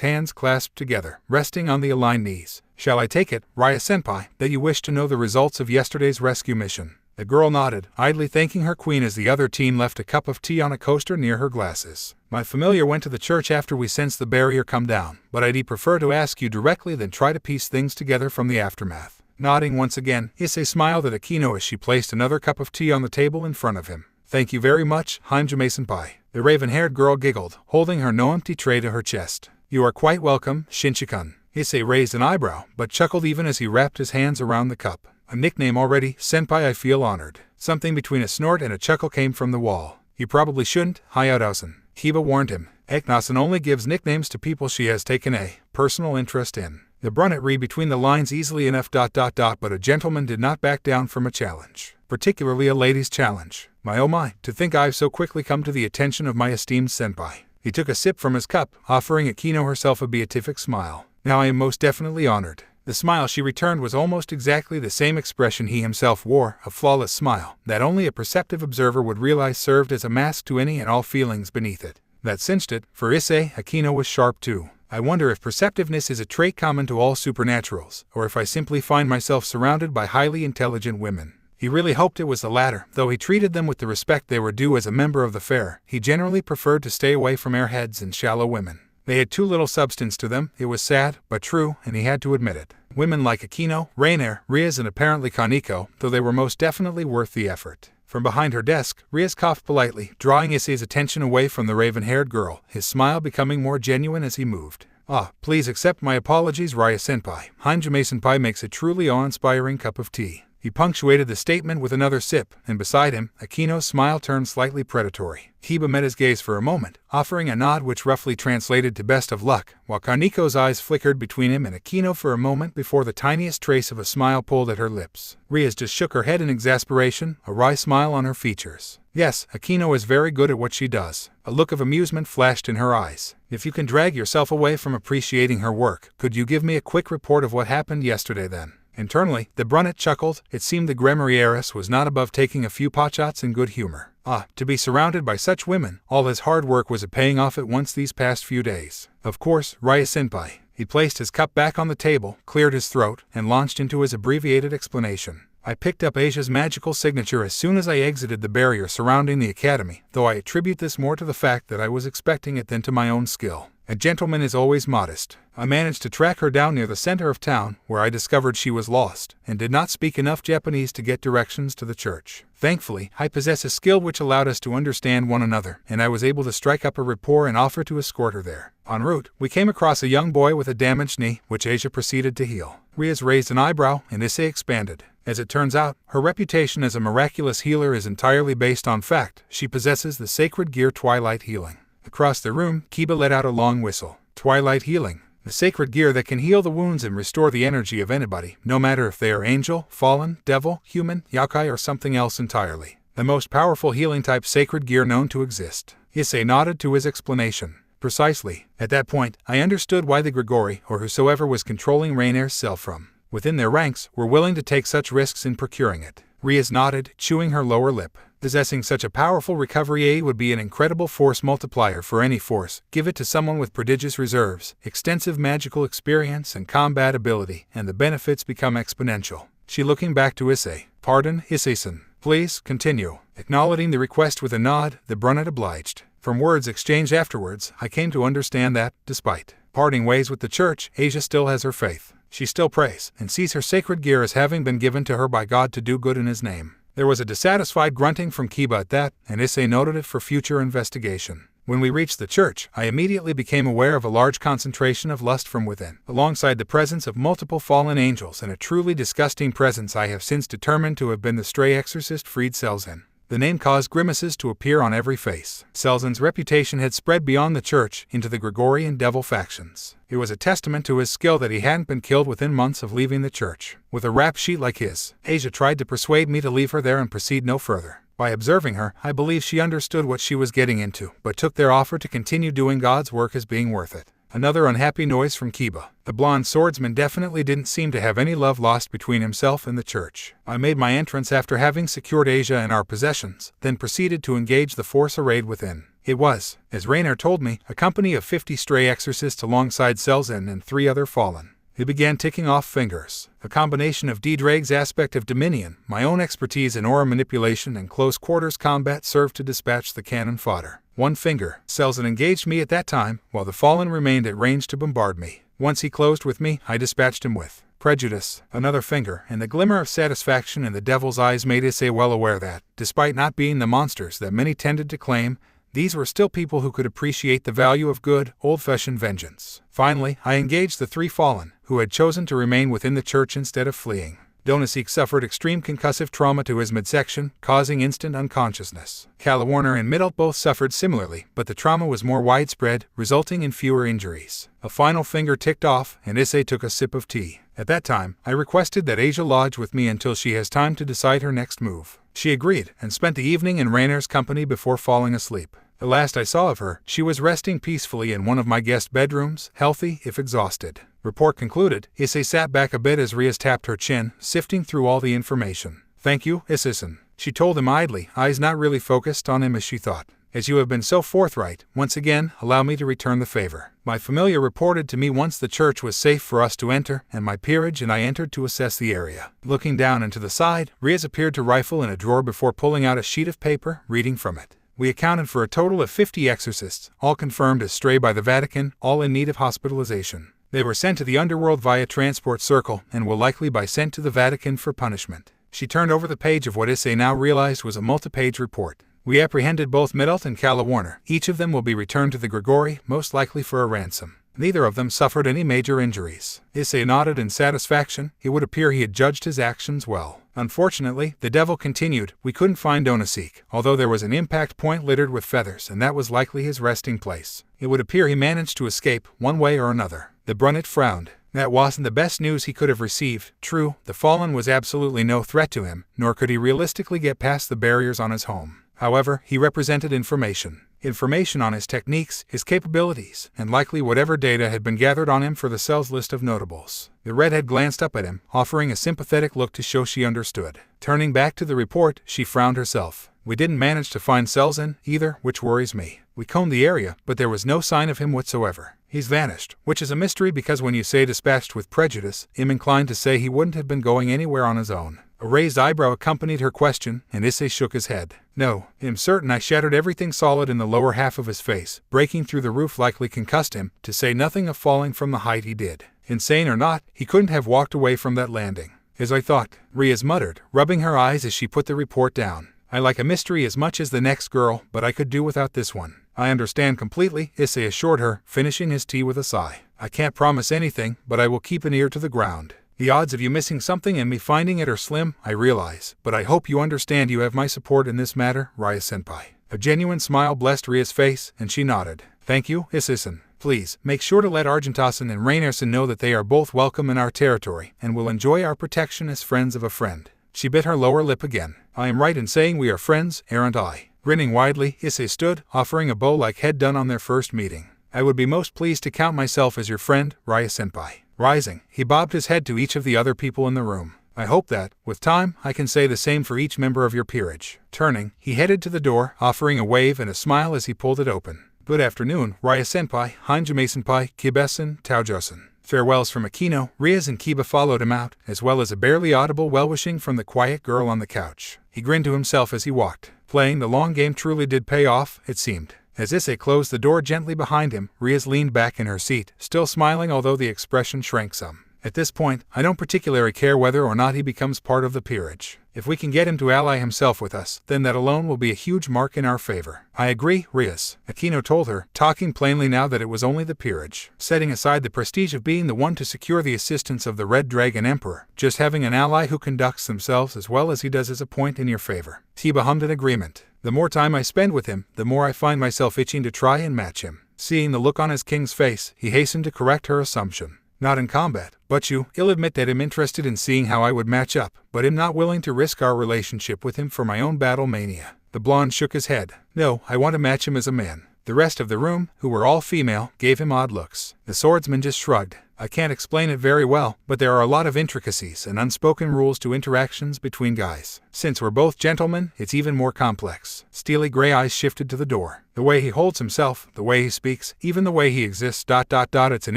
hands clasped together, resting on the aligned knees. "Shall I take it, Rias-senpai, that you wish to know the results of yesterday's rescue mission?" The girl nodded, idly thanking her queen as the other teen left a cup of tea on a coaster near her glasses. "My familiar went to the church after we sensed the barrier come down, but I'd prefer to ask you directly than try to piece things together from the aftermath." Nodding once again, Issei smiled at Akino as she placed another cup of tea on the table in front of him. "Thank you very much, Hajime-senpai." The raven-haired girl giggled, holding her no-empty tray to her chest. "You are quite welcome, Shinchi-kun." Issei raised an eyebrow, but chuckled even as he wrapped his hands around the cup. "A nickname already, senpai. I feel honored." Something between a snort and a chuckle came from the wall. "You probably shouldn't, Hyoudou-san," Kiba warned him. "Ekna-san only gives nicknames to people she has taken a personal interest in." The brunette read between the lines easily enough ... but a gentleman did not back down from a challenge. Particularly a lady's challenge. "My oh my, to think I've so quickly come to the attention of my esteemed senpai." He took a sip from his cup, offering Akino herself a beatific smile. "Now I am most definitely honored." The smile she returned was almost exactly the same expression he himself wore, a flawless smile, that only a perceptive observer would realize served as a mask to any and all feelings beneath it. That cinched it. For Issei, Akino was sharp too. "I wonder if perceptiveness is a trait common to all supernaturals, or if I simply find myself surrounded by highly intelligent women." He really hoped it was the latter, though he treated them with the respect they were due as a member of the fair. He generally preferred to stay away from airheads and shallow women. They had too little substance to them. It was sad, but true, and he had to admit it. Women like Akino, Rainier, Rias and apparently Kaneko, though they were most definitely worth the effort. From behind her desk, Rias coughed politely, drawing Issei's attention away from the raven-haired girl, his smile becoming more genuine as he moved. "Ah, please accept my apologies, Rias-senpai. Hajime-senpai makes a truly awe-inspiring cup of tea." He punctuated the statement with another sip, and beside him, Akino's smile turned slightly predatory. Kiba met his gaze for a moment, offering a nod which roughly translated to best of luck, while Kaneko's eyes flickered between him and Akino for a moment before the tiniest trace of a smile pulled at her lips. Rias just shook her head in exasperation, a wry smile on her features. Yes, Akino is very good at what she does. A look of amusement flashed in her eyes. If you can drag yourself away from appreciating her work, could you give me a quick report of what happened yesterday then? Internally, the brunette chuckled. It seemed the Gremory heiress was not above taking a few potshots in good humor. To be surrounded by such women, all his hard work was paying off at once these past few days. Of course, Rias-senpai. He placed his cup back on the table, cleared his throat, and launched into his abbreviated explanation. I picked up Asia's magical signature as soon as I exited the barrier surrounding the academy, though I attribute this more to the fact that I was expecting it than to my own skill. A gentleman is always modest. I managed to track her down near the center of town, where I discovered she was lost, and did not speak enough Japanese to get directions to the church. Thankfully, I possess a skill which allowed us to understand one another, and I was able to strike up a rapport and offer to escort her there. En route, we came across a young boy with a damaged knee, which Asia proceeded to heal. Rias raised an eyebrow, and Issei expanded. As it turns out, her reputation as a miraculous healer is entirely based on fact. She possesses the sacred gear Twilight Healing. Across the room, Kiba let out a long whistle. Twilight Healing. The sacred gear that can heal the wounds and restore the energy of anybody, no matter if they are angel, fallen, devil, human, yokai, or something else entirely. The most powerful healing type sacred gear known to exist. Issei nodded to his explanation. Precisely. At that point, I understood why the Gregory, or whosoever was controlling Rainier's cell from within their ranks, were willing to take such risks in procuring it. Rias nodded, chewing her lower lip. Possessing such a powerful recovery aid would be an incredible force multiplier for any force. Give it to someone with prodigious reserves, extensive magical experience, and combat ability, and the benefits become exponential. She looking back to Issei. Pardon, Issei-san. Please, continue. Acknowledging the request with a nod, the brunette obliged. From words exchanged afterwards, I came to understand that, despite parting ways with the church, Asia still has her faith. She still prays, and sees her sacred gear as having been given to her by God to do good in his name. There was a dissatisfied grunting from Kiba at that, and Issei noted it for future investigation. When we reached the church, I immediately became aware of a large concentration of lust from within, alongside the presence of multiple fallen angels and a truly disgusting presence I have since determined to have been the stray exorcist freed Selzen. The name caused grimaces to appear on every face. Selzen's reputation had spread beyond the church into the Gregorian devil factions. It was a testament to his skill that he hadn't been killed within months of leaving the church. With a rap sheet like his, Asia tried to persuade me to leave her there and proceed no further. By observing her, I believe she understood what she was getting into, but took their offer to continue doing God's work as being worth it. Another unhappy noise from Kiba. The blonde swordsman definitely didn't seem to have any love lost between himself and the church. I made my entrance after having secured Asia and our possessions, then proceeded to engage the force arrayed within. It was, as Rainier told me, a company of 50 stray exorcists alongside Selzen and 3 other fallen. He began ticking off fingers. A combination of D-Drake's aspect of Dominion, my own expertise in aura manipulation and close-quarters combat served to dispatch the cannon fodder. 1 finger. Selzen engaged me at that time, while the fallen remained at range to bombard me. Once he closed with me, I dispatched him with prejudice. Another finger, and the glimmer of satisfaction in the devil's eyes made Issei well aware that, despite not being the monsters that many tended to claim, these were still people who could appreciate the value of good, old-fashioned vengeance. Finally, I engaged the 3 fallen, who had chosen to remain within the church instead of fleeing. Donasek suffered extreme concussive trauma to his midsection, causing instant unconsciousness. Calawarner and Middle both suffered similarly, but the trauma was more widespread, resulting in fewer injuries. A final finger ticked off, and Issei took a sip of tea. At that time, I requested that Asia lodge with me until she has time to decide her next move. She agreed, and spent the evening in Rainer's company before falling asleep. The last I saw of her, she was resting peacefully in one of my guest bedrooms, healthy if exhausted. Report concluded, Issei sat back a bit as Rias tapped her chin, sifting through all the information. Thank you, Issei-san. She told him idly, eyes not really focused on him as she thought. As you have been so forthright, once again, allow me to return the favor. My familiar reported to me once the church was safe for us to enter, and my peerage and I entered to assess the area. Looking down and to the side, Rias appeared to rifle in a drawer before pulling out a sheet of paper, reading from it. We accounted for a total of 50 exorcists, all confirmed as stray by the Vatican, all in need of hospitalization. They were sent to the underworld via transport circle, and will likely be sent to the Vatican for punishment. She turned over the page of what Issei now realized was a multi-page report. We apprehended both Middle and Calawarner. Each of them will be returned to the Gregory, most likely for a ransom. Neither of them suffered any major injuries. Issei nodded in satisfaction. It would appear he had judged his actions well. Unfortunately, the devil continued, we couldn't find Donosik, although there was an impact point littered with feathers, and that was likely his resting place. It would appear he managed to escape, one way or another. The Brunet frowned. That wasn't the best news he could have received. True, the fallen was absolutely no threat to him, nor could he realistically get past the barriers on his home. However, he represented information. Information on his techniques, his capabilities, and likely whatever data had been gathered on him for the cell's list of notables. The redhead glanced up at him, offering a sympathetic look to show she understood. Turning back to the report, she frowned herself. We didn't manage to find cells in, either, which worries me. We combed the area, but there was no sign of him whatsoever. He's vanished, which is a mystery because when you say dispatched with prejudice, I'm inclined to say he wouldn't have been going anywhere on his own. A raised eyebrow accompanied her question, and Issei shook his head. No, I'm certain I shattered everything solid in the lower half of his face. Breaking through the roof likely concussed him, to say nothing of falling from the height he did. Insane or not, he couldn't have walked away from that landing. As I thought, Rias muttered, rubbing her eyes as she put the report down. I like a mystery as much as the next girl, but I could do without this one. I understand completely, Issei assured her, finishing his tea with a sigh. I can't promise anything, but I will keep an ear to the ground. The odds of you missing something and me finding it are slim, I realize, but I hope you understand you have my support in this matter, Rias-senpai. A genuine smile blessed Ria's face, and she nodded. Thank you, Issei-san. Please, make sure to let Argentasan and Rainier-san know that they are both welcome in our territory, and will enjoy our protection as friends of a friend. She bit her lower lip again. I am right in saying we are friends, aren't I? Grinning widely, Issei stood, offering a bow-like head done on their first meeting. I would be most pleased to count myself as your friend, Rias-senpai. Rising, he bobbed his head to each of the other people in the room. I hope that, with time, I can say the same for each member of your peerage. Turning, he headed to the door, offering a wave and a smile as he pulled it open. Good afternoon, Rias-senpai, Hanjime-senpai, Kiba-san, Taojo-san. Farewells from Akino. Rias and Kiba followed him out, as well as a barely audible well-wishing from the quiet girl on the couch. He grinned to himself as he walked. Playing the long game truly did pay off, it seemed. As Issei closed the door gently behind him, Rias leaned back in her seat, still smiling although the expression shrank some. At this point, I don't particularly care whether or not he becomes part of the peerage. If we can get him to ally himself with us, then that alone will be a huge mark in our favor. I agree, Rias, Akino told her, talking plainly now that it was only the peerage. Setting aside the prestige of being the one to secure the assistance of the Red Dragon Emperor, just having an ally who conducts themselves as well as he does is a point in your favor. Kiba hummed in agreement. The more time I spend with him, the more I find myself itching to try and match him. Seeing the look on his king's face, he hastened to correct her assumption. Not in combat, but I'll admit that I'm interested in seeing how I would match up, but I'm not willing to risk our relationship with him for my own battle mania. The blonde shook his head. No, I want to match him as a man. The rest of the room, who were all female, gave him odd looks. The swordsman just shrugged. I can't explain it very well, but there are a lot of intricacies and unspoken rules to interactions between guys. Since we're both gentlemen, it's even more complex. Steely gray eyes shifted to the door. The way he holds himself, the way he speaks, even the way he exists, it's an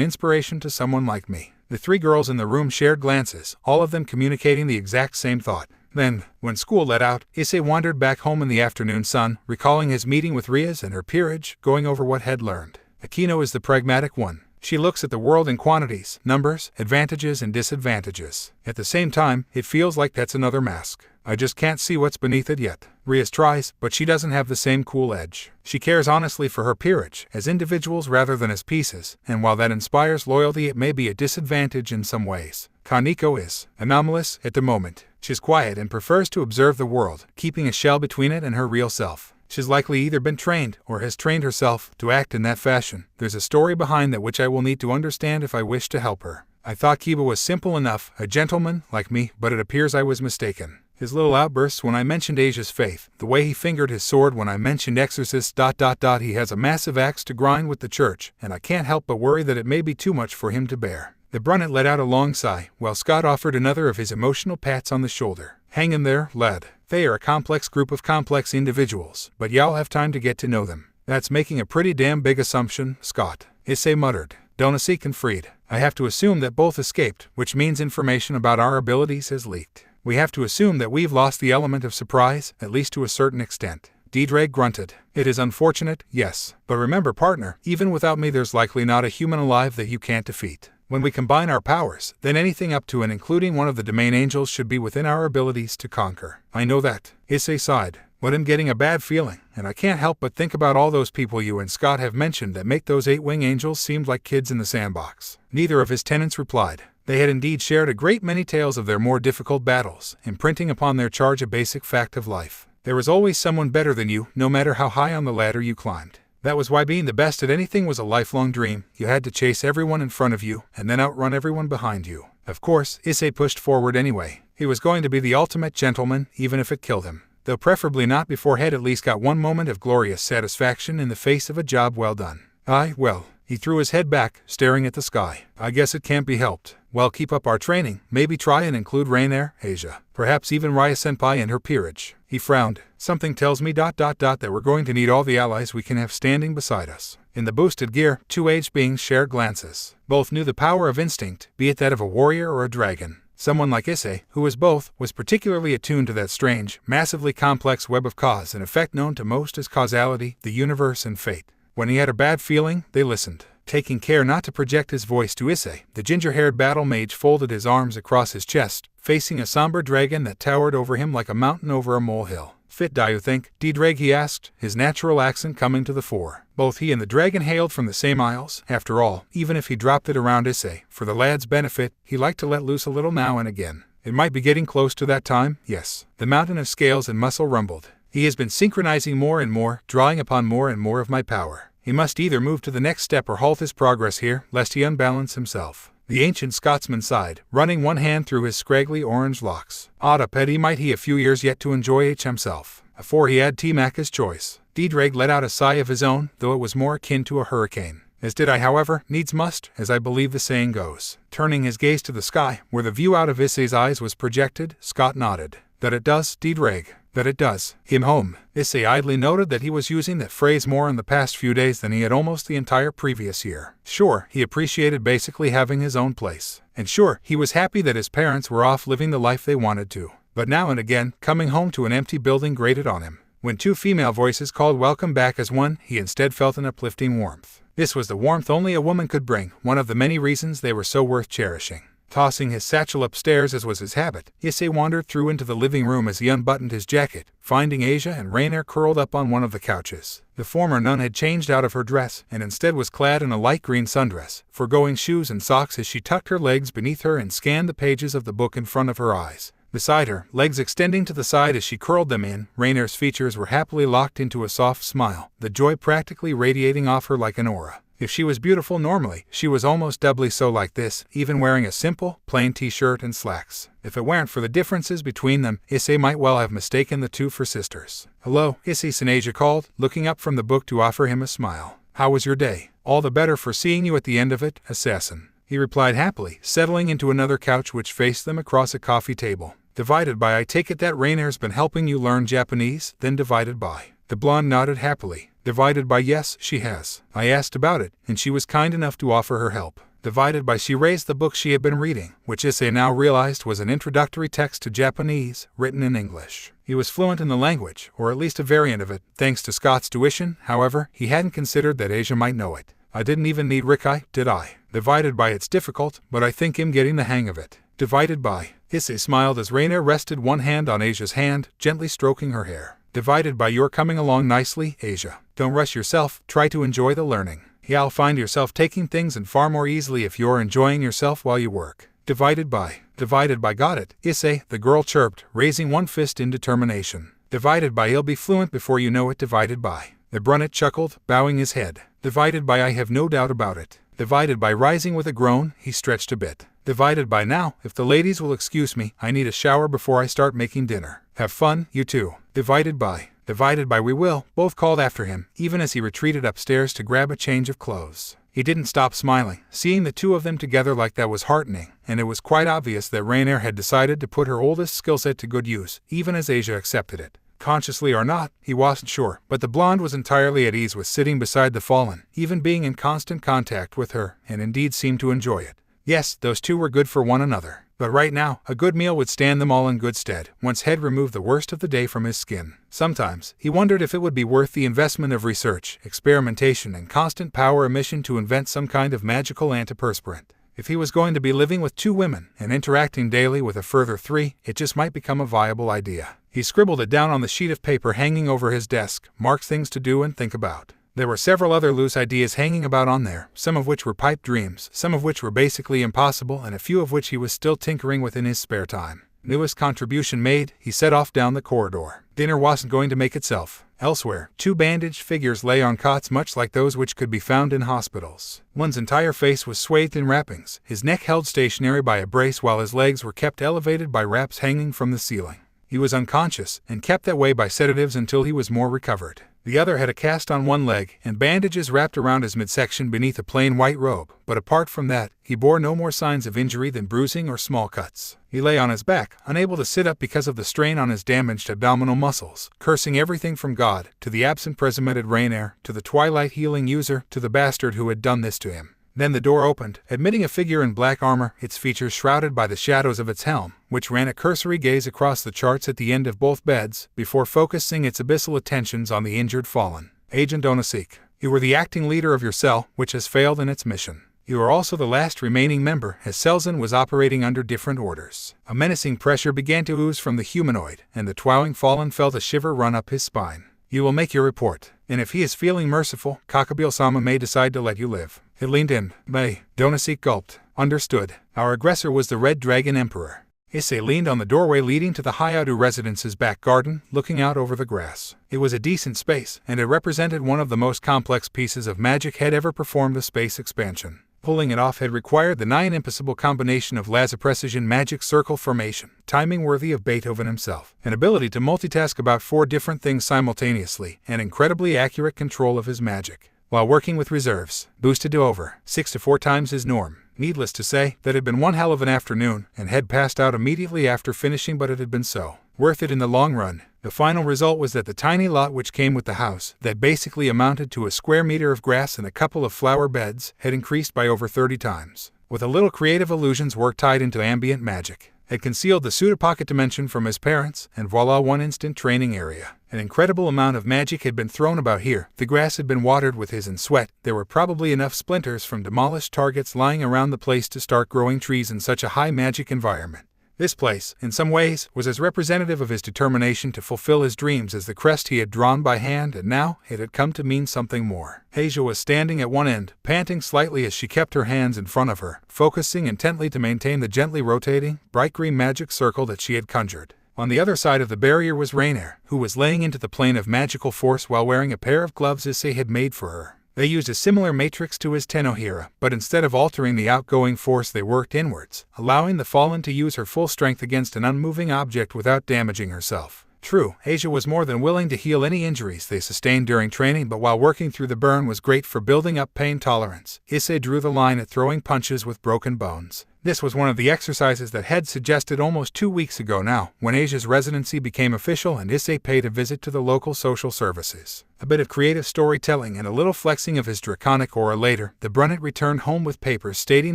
inspiration to someone like me. The three girls in the room shared glances, all of them communicating the exact same thought. Then, when school let out, Issei wandered back home in the afternoon sun, recalling his meeting with Rias and her peerage, going over what had learned. Akino is the pragmatic one. She looks at the world in quantities, numbers, advantages and disadvantages. At the same time, it feels like that's another mask. I just can't see what's beneath it yet. Rias tries, but she doesn't have the same cool edge. She cares honestly for her peerage, as individuals rather than as pieces, and while that inspires loyalty, it may be a disadvantage in some ways. Kaneko is anomalous at the moment. She's quiet and prefers to observe the world, keeping a shell between it and her real self. She's likely either been trained, or has trained herself, to act in that fashion. There's a story behind that which I will need to understand if I wish to help her. I thought Kiba was simple enough, a gentleman, like me, but it appears I was mistaken. His little outbursts when I mentioned Asia's faith, the way he fingered his sword when I mentioned exorcists, he has a massive axe to grind with the church, and I can't help but worry that it may be too much for him to bear. The Brunet let out a long sigh, while Scott offered another of his emotional pats on the shoulder. Hang in there, lad. They are a complex group of complex individuals, but y'all have time to get to know them. That's making a pretty damn big assumption, Scott. Issei muttered. Donosik and Freed. I have to assume that both escaped, which means information about our abilities has leaked. We have to assume that we've lost the element of surprise, at least to a certain extent. Deidre grunted. It is unfortunate, yes. But remember, partner, even without me there's likely not a human alive that you can't defeat. When we combine our powers, then anything up to and including one of the domain angels should be within our abilities to conquer. I know that. Issei sighed. But I'm getting a bad feeling, and I can't help but think about all those people you and Scott have mentioned that make those 8-wing angels seem like kids in the sandbox. Neither of his tenants replied. They had indeed shared a great many tales of their more difficult battles, imprinting upon their charge a basic fact of life. There was always someone better than you, no matter how high on the ladder you climbed. That was why being the best at anything was a lifelong dream. You had to chase everyone in front of you, and then outrun everyone behind you. Of course, Issei pushed forward anyway. He was going to be the ultimate gentleman, even if it killed him. Though preferably not before he'd at least got one moment of glorious satisfaction in the face of a job well done. Well, he threw his head back, staring at the sky. I guess it can't be helped. Well, keep up our training. Maybe try and include Rainier, Asia. Perhaps even Rias-senpai and her peerage. He frowned. Something tells me ... that we're going to need all the allies we can have standing beside us. In the boosted gear, two aged beings shared glances. Both knew the power of instinct, be it that of a warrior or a dragon. Someone like Issei, who was both, was particularly attuned to that strange, massively complex web of cause and effect known to most as causality, the universe, and fate. When he had a bad feeling, they listened. Taking care not to project his voice to Issei, the ginger-haired battle mage folded his arms across his chest, facing a somber dragon that towered over him like a mountain over a molehill. Fit, do you think? D-Drag, he asked, his natural accent coming to the fore. Both he and the dragon hailed from the same isles. After all, even if he dropped it around Issei, for the lad's benefit, he liked to let loose a little now and again. It might be getting close to that time, yes. The mountain of scales and muscle rumbled. He has been synchronizing more and more, drawing upon more and more of my power. He must either move to the next step or halt his progress here, lest he unbalance himself. The ancient Scotsman sighed, running one hand through his scraggly orange locks. Odd a petty might he a few years yet to enjoy himself, afore he had T-Mac's choice. D-Drag let out a sigh of his own, though it was more akin to a hurricane. As did I, however, needs must, as I believe the saying goes. Turning his gaze to the sky, where the view out of Issei's eyes was projected, Scott nodded. That it does, D-Drag. That it does. Him home. Issei idly noted that he was using that phrase more in the past few days than he had almost the entire previous year. Sure, he appreciated basically having his own place. And sure, he was happy that his parents were off living the life they wanted to. But now and again, coming home to an empty building grated on him. When two female voices called welcome back as one, he instead felt an uplifting warmth. This was the warmth only a woman could bring, one of the many reasons they were so worth cherishing. Tossing his satchel upstairs as was his habit, Issei wandered through into the living room as he unbuttoned his jacket, finding Asia and Rainier curled up on one of the couches. The former nun had changed out of her dress, and instead was clad in a light green sundress, foregoing shoes and socks as she tucked her legs beneath her and scanned the pages of the book in front of her eyes. Beside her, legs extending to the side as she curled them in, Rainier's features were happily locked into a soft smile, the joy practically radiating off her like an aura. If she was beautiful normally, she was almost doubly so like this, even wearing a simple, plain t-shirt and slacks. If it weren't for the differences between them, Issei might well have mistaken the two for sisters. Hello, Issei, Asia called, looking up from the book to offer him a smile. How was your day? All the better for seeing you at the end of it, assassin. He replied happily, settling into another couch which faced them across a coffee table. Divided by I take it that Rainier's been helping you learn Japanese, then divided by. The blonde nodded happily. Divided by yes, she has. I asked about it, and she was kind enough to offer her help. Divided by she raised the book she had been reading, which Issei now realized was an introductory text to Japanese, written in English. He was fluent in the language, or at least a variant of it. Thanks to Scott's tuition, however, he hadn't considered that Asia might know it. I didn't even need Rikai, did I? Divided by it's difficult, but I think I'm getting the hang of it. Divided by. Issei smiled as Rainier rested one hand on Asia's hand, gently stroking her hair. Divided by you're coming along nicely, Asia. Don't rush yourself, try to enjoy the learning. You'll find yourself taking things in far more easily if you're enjoying yourself while you work. Divided by got it, Issei, the girl chirped, raising one fist in determination. Divided by he'll be fluent before you know it. Divided by. The brunet chuckled, bowing his head. Divided by I have no doubt about it. Divided by rising with a groan, he stretched a bit. Divided by now, if the ladies will excuse me, I need a shower before I start making dinner. Have fun, you two. Divided by we will, both called after him, even as he retreated upstairs to grab a change of clothes. He didn't stop smiling. Seeing the two of them together like that was heartening, and it was quite obvious that Rainier had decided to put her oldest skill set to good use, even as Asia accepted it. Consciously or not, he wasn't sure, but the blonde was entirely at ease with sitting beside the fallen, even being in constant contact with her, and indeed seemed to enjoy it. Yes, those two were good for one another. But right now, a good meal would stand them all in good stead, once Head removed the worst of the day from his skin. Sometimes, he wondered if it would be worth the investment of research, experimentation, and constant power emission to invent some kind of magical antiperspirant. If he was going to be living with 2 women and interacting daily with a further 3, it just might become a viable idea. He scribbled it down on the sheet of paper hanging over his desk, marked things to do and think about. There were several other loose ideas hanging about on there, some of which were pipe dreams, some of which were basically impossible, and a few of which he was still tinkering with in his spare time. Newest contribution made, he set off down the corridor. Dinner wasn't going to make itself. Elsewhere, 2 bandaged figures lay on cots much like those which could be found in hospitals. One's entire face was swathed in wrappings, his neck held stationary by a brace while his legs were kept elevated by wraps hanging from the ceiling. He was unconscious, and kept that way by sedatives until he was more recovered. The other had a cast on one leg, and bandages wrapped around his midsection beneath a plain white robe, but apart from that, he bore no more signs of injury than bruising or small cuts. He lay on his back, unable to sit up because of the strain on his damaged abdominal muscles, cursing everything from God, to the absent presumpted Rainier, to the Twilight healing user, to the bastard who had done this to him. Then the door opened, admitting a figure in black armor, its features shrouded by the shadows of its helm, which ran a cursory gaze across the charts at the end of both beds, before focusing its abyssal attentions on the injured fallen. Agent Onosik, you were the acting leader of your cell, which has failed in its mission. You are also the last remaining member, as Selzen was operating under different orders. A menacing pressure began to ooze from the humanoid, and the twowing fallen felt a shiver run up his spine. You will make your report, and if he is feeling merciful, Kakabil-sama may decide to let you live. It leaned in. May. Donosik gulped. Understood. Our aggressor was the Red Dragon Emperor. Issei leaned on the doorway leading to the Hyoudou residence's back garden, looking out over the grass. It was a decent space, and it represented one of the most complex pieces of magic had ever performed a space expansion. Pulling it off had required the nigh impossible combination of laser precision magic circle formation, timing worthy of Beethoven himself, an ability to multitask about 4 different things simultaneously, and incredibly accurate control of his magic, while working with reserves, boosted to over 6 to 4 times his norm. Needless to say, that had been one hell of an afternoon, and had passed out immediately after finishing, but it had been so worth it in the long run. The final result was that the tiny lot which came with the house, that basically amounted to a square meter of grass and a couple of flower beds, had increased by over 30 times. With a little creative illusions work tied into ambient magic, had concealed the pseudo-pocket dimension from his parents, and voila, one instant training area. An incredible amount of magic had been thrown about here. The grass had been watered with his own sweat. There were probably enough splinters from demolished targets lying around the place to start growing trees in such a high magic environment. This place, in some ways, was as representative of his determination to fulfill his dreams as the crest he had drawn by hand, and now it had come to mean something more. Asia was standing at one end, panting slightly as she kept her hands in front of her, focusing intently to maintain the gently rotating, bright green magic circle that she had conjured. On the other side of the barrier was Rainier, who was laying into the plane of magical force while wearing a pair of gloves Issei had made for her. They used a similar matrix to his Tenohira, but instead of altering the outgoing force they worked inwards, allowing the fallen to use her full strength against an unmoving object without damaging herself. True, Asia was more than willing to heal any injuries they sustained during training, but while working through the burn was great for building up pain tolerance, Issei drew the line at throwing punches with broken bones. This was one of the exercises that had suggested almost 2 weeks ago now, when Asia's residency became official and Issei paid a visit to the local social services. A bit of creative storytelling and a little flexing of his draconic aura later, the Brunet returned home with papers stating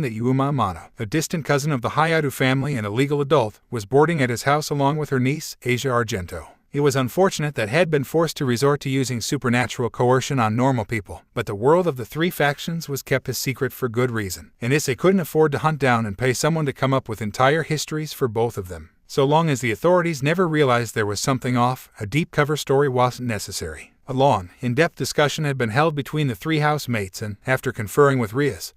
that Yuma Amano, a distant cousin of the Hyoudou family and a legal adult, was boarding at his house along with her niece, Asia Argento. It was unfortunate that had been forced to resort to using supernatural coercion on normal people, but the world of the 3 factions was kept a secret for good reason, and Issei couldn't afford to hunt down and pay someone to come up with entire histories for both of them. So long as the authorities never realized there was something off, a deep cover story wasn't necessary. A long, in-depth discussion had been held between the 3 housemates and, after conferring with Rias,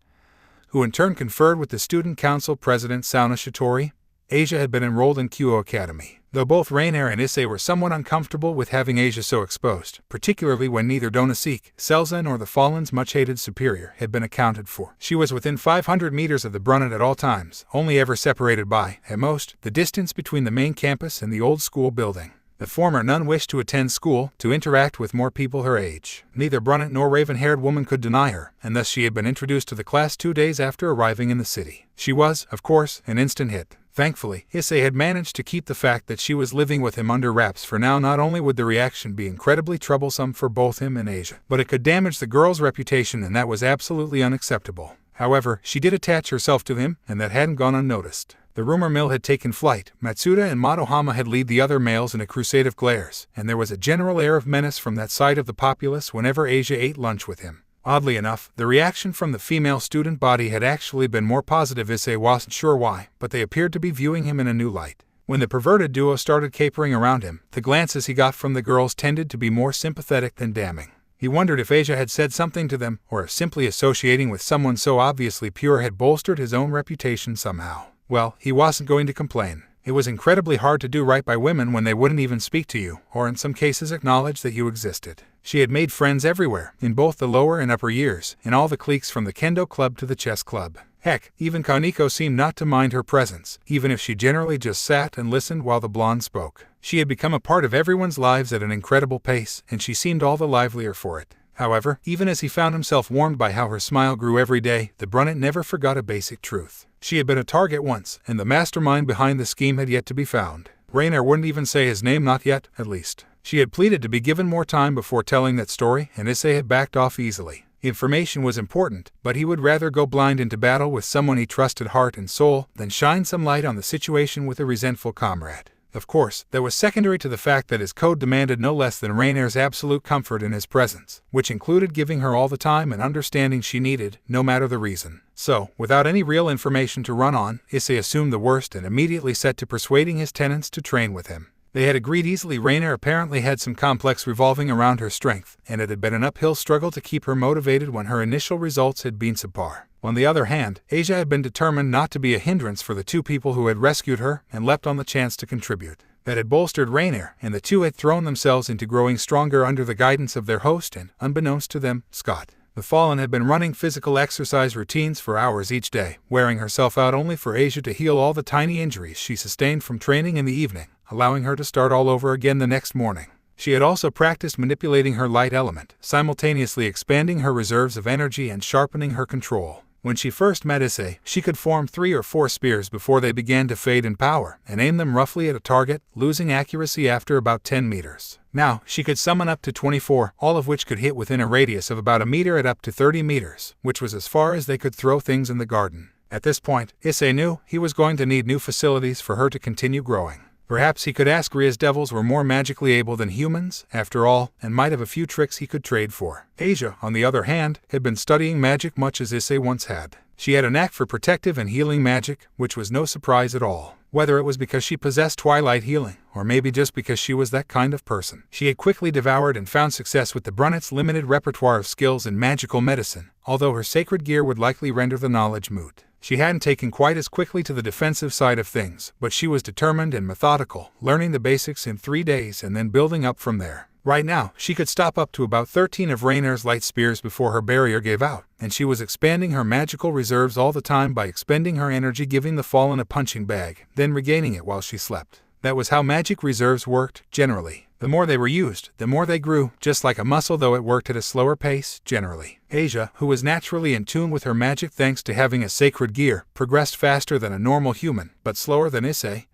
who in turn conferred with the student council president Sauna Shitori, Asia had been enrolled in Kyo Academy. Though both Rainier and Issei were somewhat uncomfortable with having Asia so exposed, particularly when neither Donosik, Selzen, or the Fallen's much-hated superior had been accounted for. She was within 500 meters of the Brunet at all times, only ever separated by, at most, the distance between the main campus and the old school building. The former nun wished to attend school, to interact with more people her age. Neither Brunet nor raven-haired woman could deny her, and thus she had been introduced to the class 2 days after arriving in the city. She was, of course, an instant hit. Thankfully, Issei had managed to keep the fact that she was living with him under wraps for now. Not only would the reaction be incredibly troublesome for both him and Asia, but it could damage the girl's reputation, and that was absolutely unacceptable. However, she did attach herself to him, and that hadn't gone unnoticed. The rumor mill had taken flight, Matsuda and Madohama had led the other males in a crusade of glares, and there was a general air of menace from that side of the populace whenever Asia ate lunch with him. Oddly enough, the reaction from the female student body had actually been more positive. Issei wasn't sure why, but they appeared to be viewing him in a new light. When the perverted duo started capering around him, the glances he got from the girls tended to be more sympathetic than damning. He wondered if Asia had said something to them, or if simply associating with someone so obviously pure had bolstered his own reputation somehow. Well, he wasn't going to complain. It was incredibly hard to do right by women when they wouldn't even speak to you, or in some cases acknowledge that you existed. She had made friends everywhere, in both the lower and upper years, in all the cliques from the kendo club to the chess club. Heck, even Kaneko seemed not to mind her presence, even if she generally just sat and listened while the blonde spoke. She had become a part of everyone's lives at an incredible pace, and she seemed all the livelier for it. However, even as he found himself warmed by how her smile grew every day, the brunette never forgot a basic truth. She had been a target once, and the mastermind behind the scheme had yet to be found. Rainer wouldn't even say his name, not yet, at least. She had pleaded to be given more time before telling that story, and Issei had backed off easily. Information was important, but he would rather go blind into battle with someone he trusted heart and soul than shine some light on the situation with a resentful comrade. Of course, that was secondary to the fact that his code demanded no less than Rainer's absolute comfort in his presence, which included giving her all the time and understanding she needed, no matter the reason. So, without any real information to run on, Issei assumed the worst and immediately set to persuading his tenants to train with him. They had agreed easily. Rainer apparently had some complex revolving around her strength, and it had been an uphill struggle to keep her motivated when her initial results had been subpar. On the other hand, Asia had been determined not to be a hindrance for the two people who had rescued her and leapt on the chance to contribute. That had bolstered Rainer, and the two had thrown themselves into growing stronger under the guidance of their host and, unbeknownst to them, Scott. The Fallen had been running physical exercise routines for hours each day, wearing herself out only for Asia to heal all the tiny injuries she sustained from training in the evening, allowing her to start all over again the next morning. She had also practiced manipulating her light element, simultaneously expanding her reserves of energy and sharpening her control. When she first met Issei, she could form 3 or 4 spears before they began to fade in power, and aim them roughly at a target, losing accuracy after about 10 meters. Now, she could summon up to 24, all of which could hit within a radius of about a meter at up to 30 meters, which was as far as they could throw things in the garden. At this point, Issei knew he was going to need new facilities for her to continue growing. Perhaps he could ask Rias devils were more magically able than humans, after all, and might have a few tricks he could trade for. Asia, on the other hand, had been studying magic much as Issei once had. She had a knack for protective and healing magic, which was no surprise at all. Whether it was because she possessed twilight healing, or maybe just because she was that kind of person. She had quickly devoured and found success with the brunette's limited repertoire of skills in magical medicine, although her sacred gear would likely render the knowledge moot. She hadn't taken quite as quickly to the defensive side of things, but she was determined and methodical, learning the basics in 3 days and then building up from there. Right now, she could stop up to about 13 of Rainer's light spears before her barrier gave out, and she was expanding her magical reserves all the time by expending her energy, giving the Fallen a punching bag, then regaining it while she slept. That was how magic reserves worked, generally. The more they were used, the more they grew, just like a muscle, though it worked at a slower pace, generally. Asia, who was naturally in tune with her magic thanks to having a sacred gear, progressed faster than a normal human, but slower than Issei,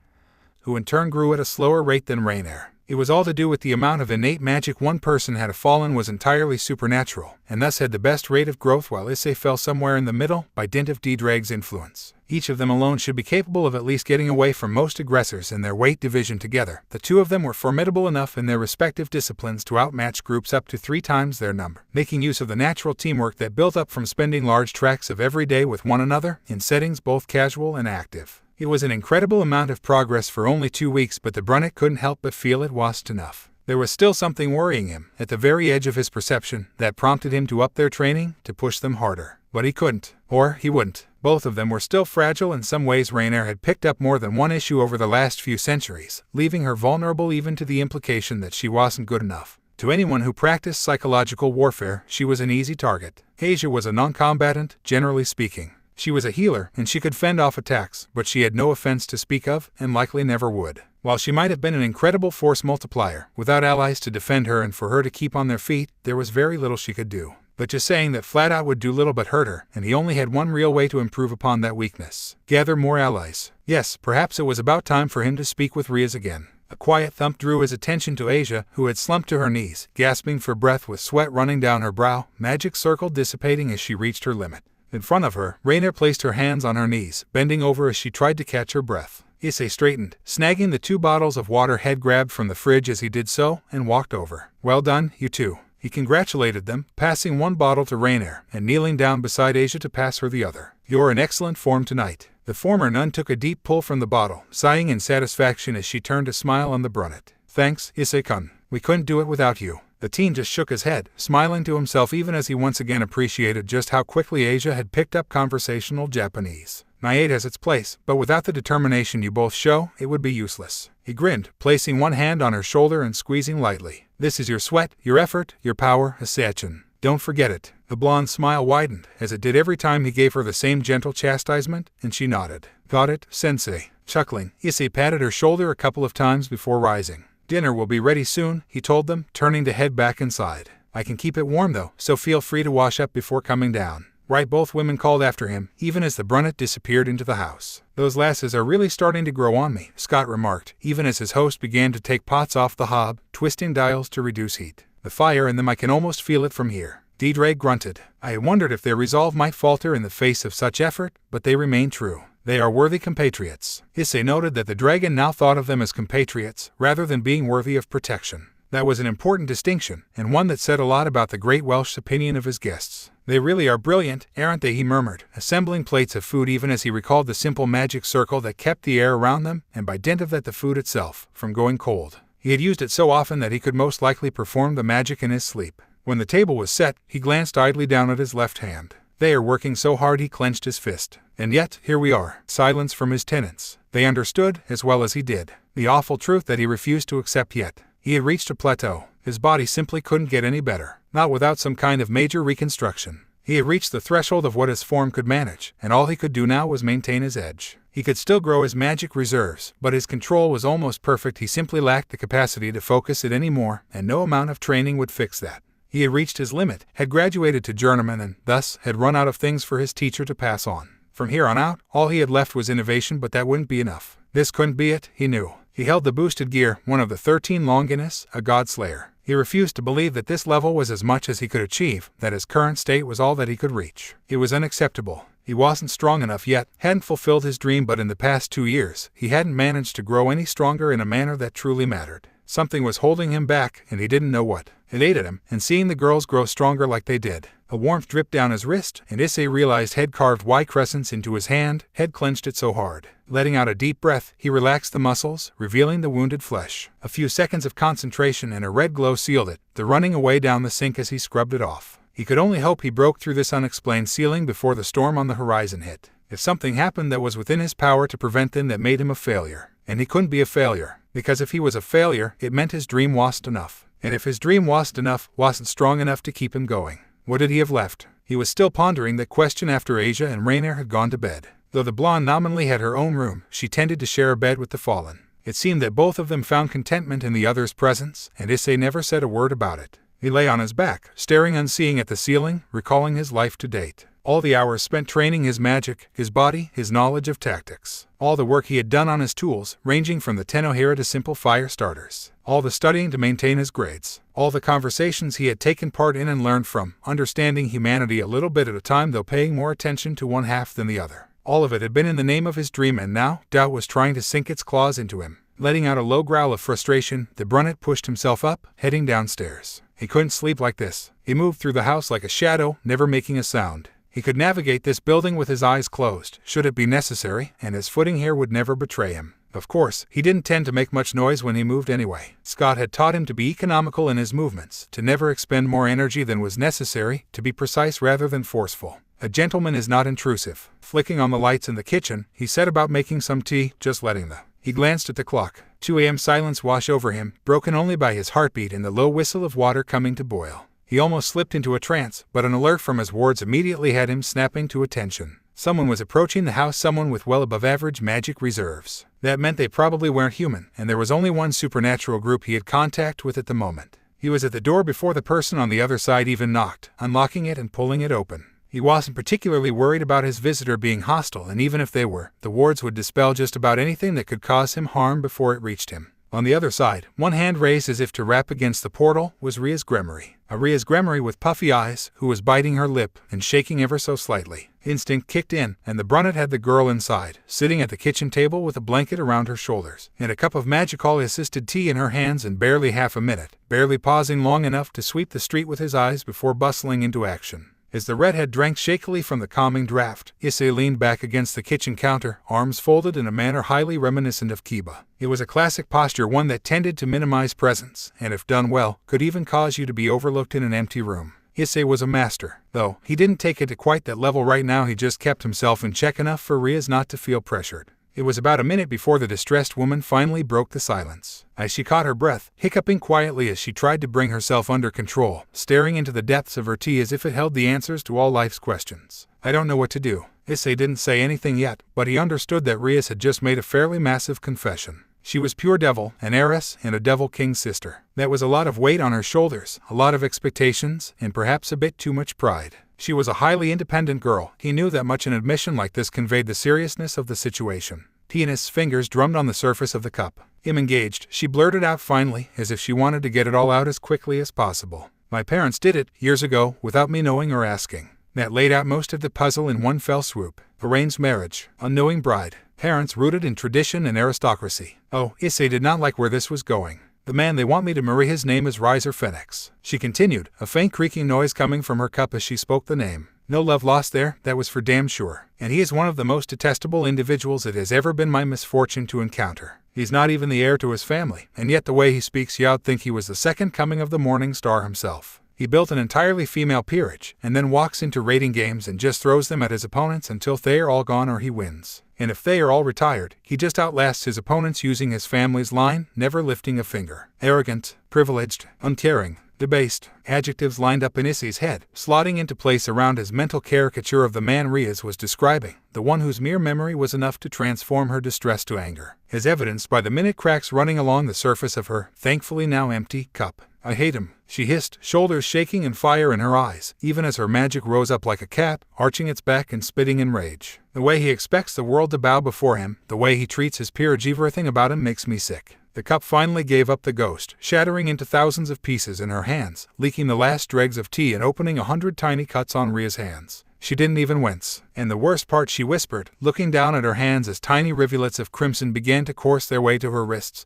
who in turn grew at a slower rate than Rainer. It was all to do with the amount of innate magic one person had. A Fallen was entirely supernatural, and thus had the best rate of growth, while Issei fell somewhere in the middle, by dint of D-Drag's influence. Each of them alone should be capable of at least getting away from most aggressors in their weight division together. The two of them were formidable enough in their respective disciplines to outmatch groups up to 3 times their number, making use of the natural teamwork that built up from spending large tracts of every day with one another, in settings both casual and active. It was an incredible amount of progress for only 2 weeks, but the brunette couldn't help but feel it wasn't enough. There was still something worrying him, at the very edge of his perception, that prompted him to up their training, to push them harder. But he couldn't. Or he wouldn't. Both of them were still fragile in some ways. Rainer had picked up more than one issue over the last few centuries, leaving her vulnerable even to the implication that she wasn't good enough. To anyone who practiced psychological warfare, she was an easy target. Asia was a non-combatant, generally speaking. She was a healer, and she could fend off attacks, but she had no offense to speak of, and likely never would. While she might have been an incredible force multiplier, without allies to defend her and for her to keep on their feet, there was very little she could do. But just saying that flat out would do little but hurt her, and he only had one real way to improve upon that weakness: gather more allies. Yes, perhaps it was about time for him to speak with Rias again. A quiet thump drew his attention to Asia, who had slumped to her knees, gasping for breath with sweat running down her brow, magic circle dissipating as she reached her limit. In front of her, Rainer placed her hands on her knees, bending over as she tried to catch her breath. Issei straightened, snagging the 2 bottles of water head grabbed from the fridge as he did so, and walked over. "Well done, you two," He congratulated them, passing one bottle to Rainier and kneeling down beside Asia to pass her the other. "You're in excellent form tonight." The former nun took a deep pull from the bottle, sighing in satisfaction as she turned a smile on the brunette. "Thanks, Issei-kun. We couldn't do it without you." The teen just shook his head, smiling to himself even as he once again appreciated just how quickly Asia had picked up conversational Japanese. "Niade has its place, but without the determination you both show, it would be useless." He grinned, placing one hand on her shoulder and squeezing lightly. "This is your sweat, your effort, your power, Issei-chan. Don't forget it." The blonde's smile widened, as it did every time he gave her the same gentle chastisement, and she nodded. "Got it, sensei." Chuckling, Issei patted her shoulder a couple of times before rising. "Dinner will be ready soon," he told them, turning to head back inside. "I can keep it warm though, so feel free to wash up before coming down." "Right," both women called after him, even as the brunette disappeared into the house. "Those lasses are really starting to grow on me," Scott remarked, even as his host began to take pots off the hob, twisting dials to reduce heat. "The fire in them, I can almost feel it from here." Deidre grunted. "I wondered if their resolve might falter in the face of such effort, but they remain true. They are worthy compatriots." Issei noted that the dragon now thought of them as compatriots, rather than being worthy of protection. That was an important distinction, and one that said a lot about the great Welsh's opinion of his guests. "They really are brilliant, aren't they?" he murmured, assembling plates of food even as he recalled the simple magic circle that kept the air around them, and by dint of that the food itself, from going cold. He had used it so often that he could most likely perform the magic in his sleep. When the table was set, he glanced idly down at his left hand. "They are working so hard," he clenched his fist. "And yet, here we are." Silence from his tenants. They understood, as well as he did, the awful truth that he refused to accept yet. He had reached a plateau. His body simply couldn't get any better, not without some kind of major reconstruction. He had reached the threshold of what his form could manage, and all he could do now was maintain his edge. He could still grow his magic reserves, but his control was almost perfect. He simply lacked the capacity to focus it anymore, and no amount of training would fix that. He had reached his limit, had graduated to journeyman, and, thus, had run out of things for his teacher to pass on. From here on out, all he had left was innovation, but that wouldn't be enough. This couldn't be it, he knew. He held the boosted gear, one of the 13 Longinus, a god slayer. He refused to believe that this level was as much as he could achieve, that his current state was all that he could reach. It was unacceptable. He wasn't strong enough yet, hadn't fulfilled his dream, but in the past 2 years, he hadn't managed to grow any stronger in a manner that truly mattered. Something was holding him back, and he didn't know what. It ate at him, and seeing the girls grow stronger like they did. A warmth dripped down his wrist, and Issei realized he'd carved Y crescents into his hand, had clenched it so hard. Letting out a deep breath, he relaxed the muscles, revealing the wounded flesh. A few seconds of concentration and a red glow sealed it, the running away down the sink as he scrubbed it off. He could only hope he broke through this unexplained ceiling before the storm on the horizon hit. If something happened that was within his power to prevent, then that made him a failure. And he couldn't be a failure, because if he was a failure, it meant his dream wasn't enough. And if his dream wasn't strong enough to keep him going, what did he have left? He was still pondering that question after Asia and Rainier had gone to bed. Though the blonde nominally had her own room, she tended to share a bed with the fallen. It seemed that both of them found contentment in the other's presence, and Issei never said a word about it. He lay on his back, staring unseeing at the ceiling, recalling his life to date. All the hours spent training his magic, his body, his knowledge of tactics. All the work he had done on his tools, ranging from the Tenohira to simple fire starters. All the studying to maintain his grades. All the conversations he had taken part in and learned from, understanding humanity a little bit at a time, though paying more attention to one half than the other. All of it had been in the name of his dream, and now, doubt was trying to sink its claws into him. Letting out a low growl of frustration, the brunette pushed himself up, heading downstairs. He couldn't sleep like this. He moved through the house like a shadow, never making a sound. He could navigate this building with his eyes closed, should it be necessary, and his footing here would never betray him. Of course, he didn't tend to make much noise when he moved anyway. Scott had taught him to be economical in his movements, to never expend more energy than was necessary, to be precise rather than forceful. A gentleman is not intrusive. Flicking on the lights in the kitchen, he set about making some tea, just letting the. He glanced at the clock. 2 a.m. silence washed over him, broken only by his heartbeat and the low whistle of water coming to boil. He almost slipped into a trance, but an alert from his wards immediately had him snapping to attention. Someone was approaching the house, someone with well above average magic reserves. That meant they probably weren't human, and there was only one supernatural group he had contact with at the moment. He was at the door before the person on the other side even knocked, unlocking it and pulling it open. He wasn't particularly worried about his visitor being hostile, and even if they were, the wards would dispel just about anything that could cause him harm before it reached him. On the other side, one hand raised as if to rap against the portal, was Rias Gremory. A Rias Gremory with puffy eyes, who was biting her lip and shaking ever so slightly. Instinct kicked in, and the brunette had the girl inside, sitting at the kitchen table with a blanket around her shoulders, and a cup of magical-assisted tea in her hands in barely half a minute, barely pausing long enough to sweep the street with his eyes before bustling into action. As the redhead drank shakily from the calming draught, Issei leaned back against the kitchen counter, arms folded in a manner highly reminiscent of Kiba. It was a classic posture, one that tended to minimize presence, and if done well, could even cause you to be overlooked in an empty room. Issei was a master, though he didn't take it to quite that level right now. He just kept himself in check enough for Rias not to feel pressured. It was about a minute before the distressed woman finally broke the silence. As she caught her breath, hiccuping quietly as she tried to bring herself under control, staring into the depths of her tea as if it held the answers to all life's questions. I don't know what to do. Issei didn't say anything yet, but he understood that Rias had just made a fairly massive confession. She was pure devil, an heiress, and a devil king's sister. That was a lot of weight on her shoulders, a lot of expectations, and perhaps a bit too much pride. She was a highly independent girl. He knew that much. An admission like this conveyed the seriousness of the situation. Tiana's fingers drummed on the surface of the cup. Engaged, she blurted out finally, as if she wanted to get it all out as quickly as possible. My parents did it, years ago, without me knowing or asking. That laid out most of the puzzle in one fell swoop. Arranged marriage, unknowing bride, parents rooted in tradition and aristocracy. Oh, Issei did not like where this was going. The man they want me to marry, his name is Riser Phoenix. She continued, a faint creaking noise coming from her cup as she spoke the name. No love lost there, that was for damn sure. And he is one of the most detestable individuals it has ever been my misfortune to encounter. He's not even the heir to his family, and yet the way he speaks you'd think he was the second coming of the morning star himself. He built an entirely female peerage, and then walks into rating games and just throws them at his opponents until they are all gone or he wins. And if they are all retired, he just outlasts his opponents using his family's line, never lifting a finger. Arrogant, privileged, uncaring, debased, adjectives lined up in Issei's head, slotting into place around his mental caricature of the man Rias was describing, the one whose mere memory was enough to transform her distress to anger, as evidenced by the minute cracks running along the surface of her, thankfully now empty, cup. I hate him, she hissed, shoulders shaking and fire in her eyes, even as her magic rose up like a cat, arching its back and spitting in rage. The way he expects the world to bow before him, the way he treats his peerage, everything about him makes me sick. The cup finally gave up the ghost, shattering into thousands of pieces in her hands, leaking the last dregs of tea and opening 100 tiny cuts on Ria's hands. She didn't even wince. And the worst part, she whispered, looking down at her hands as tiny rivulets of crimson began to course their way to her wrists.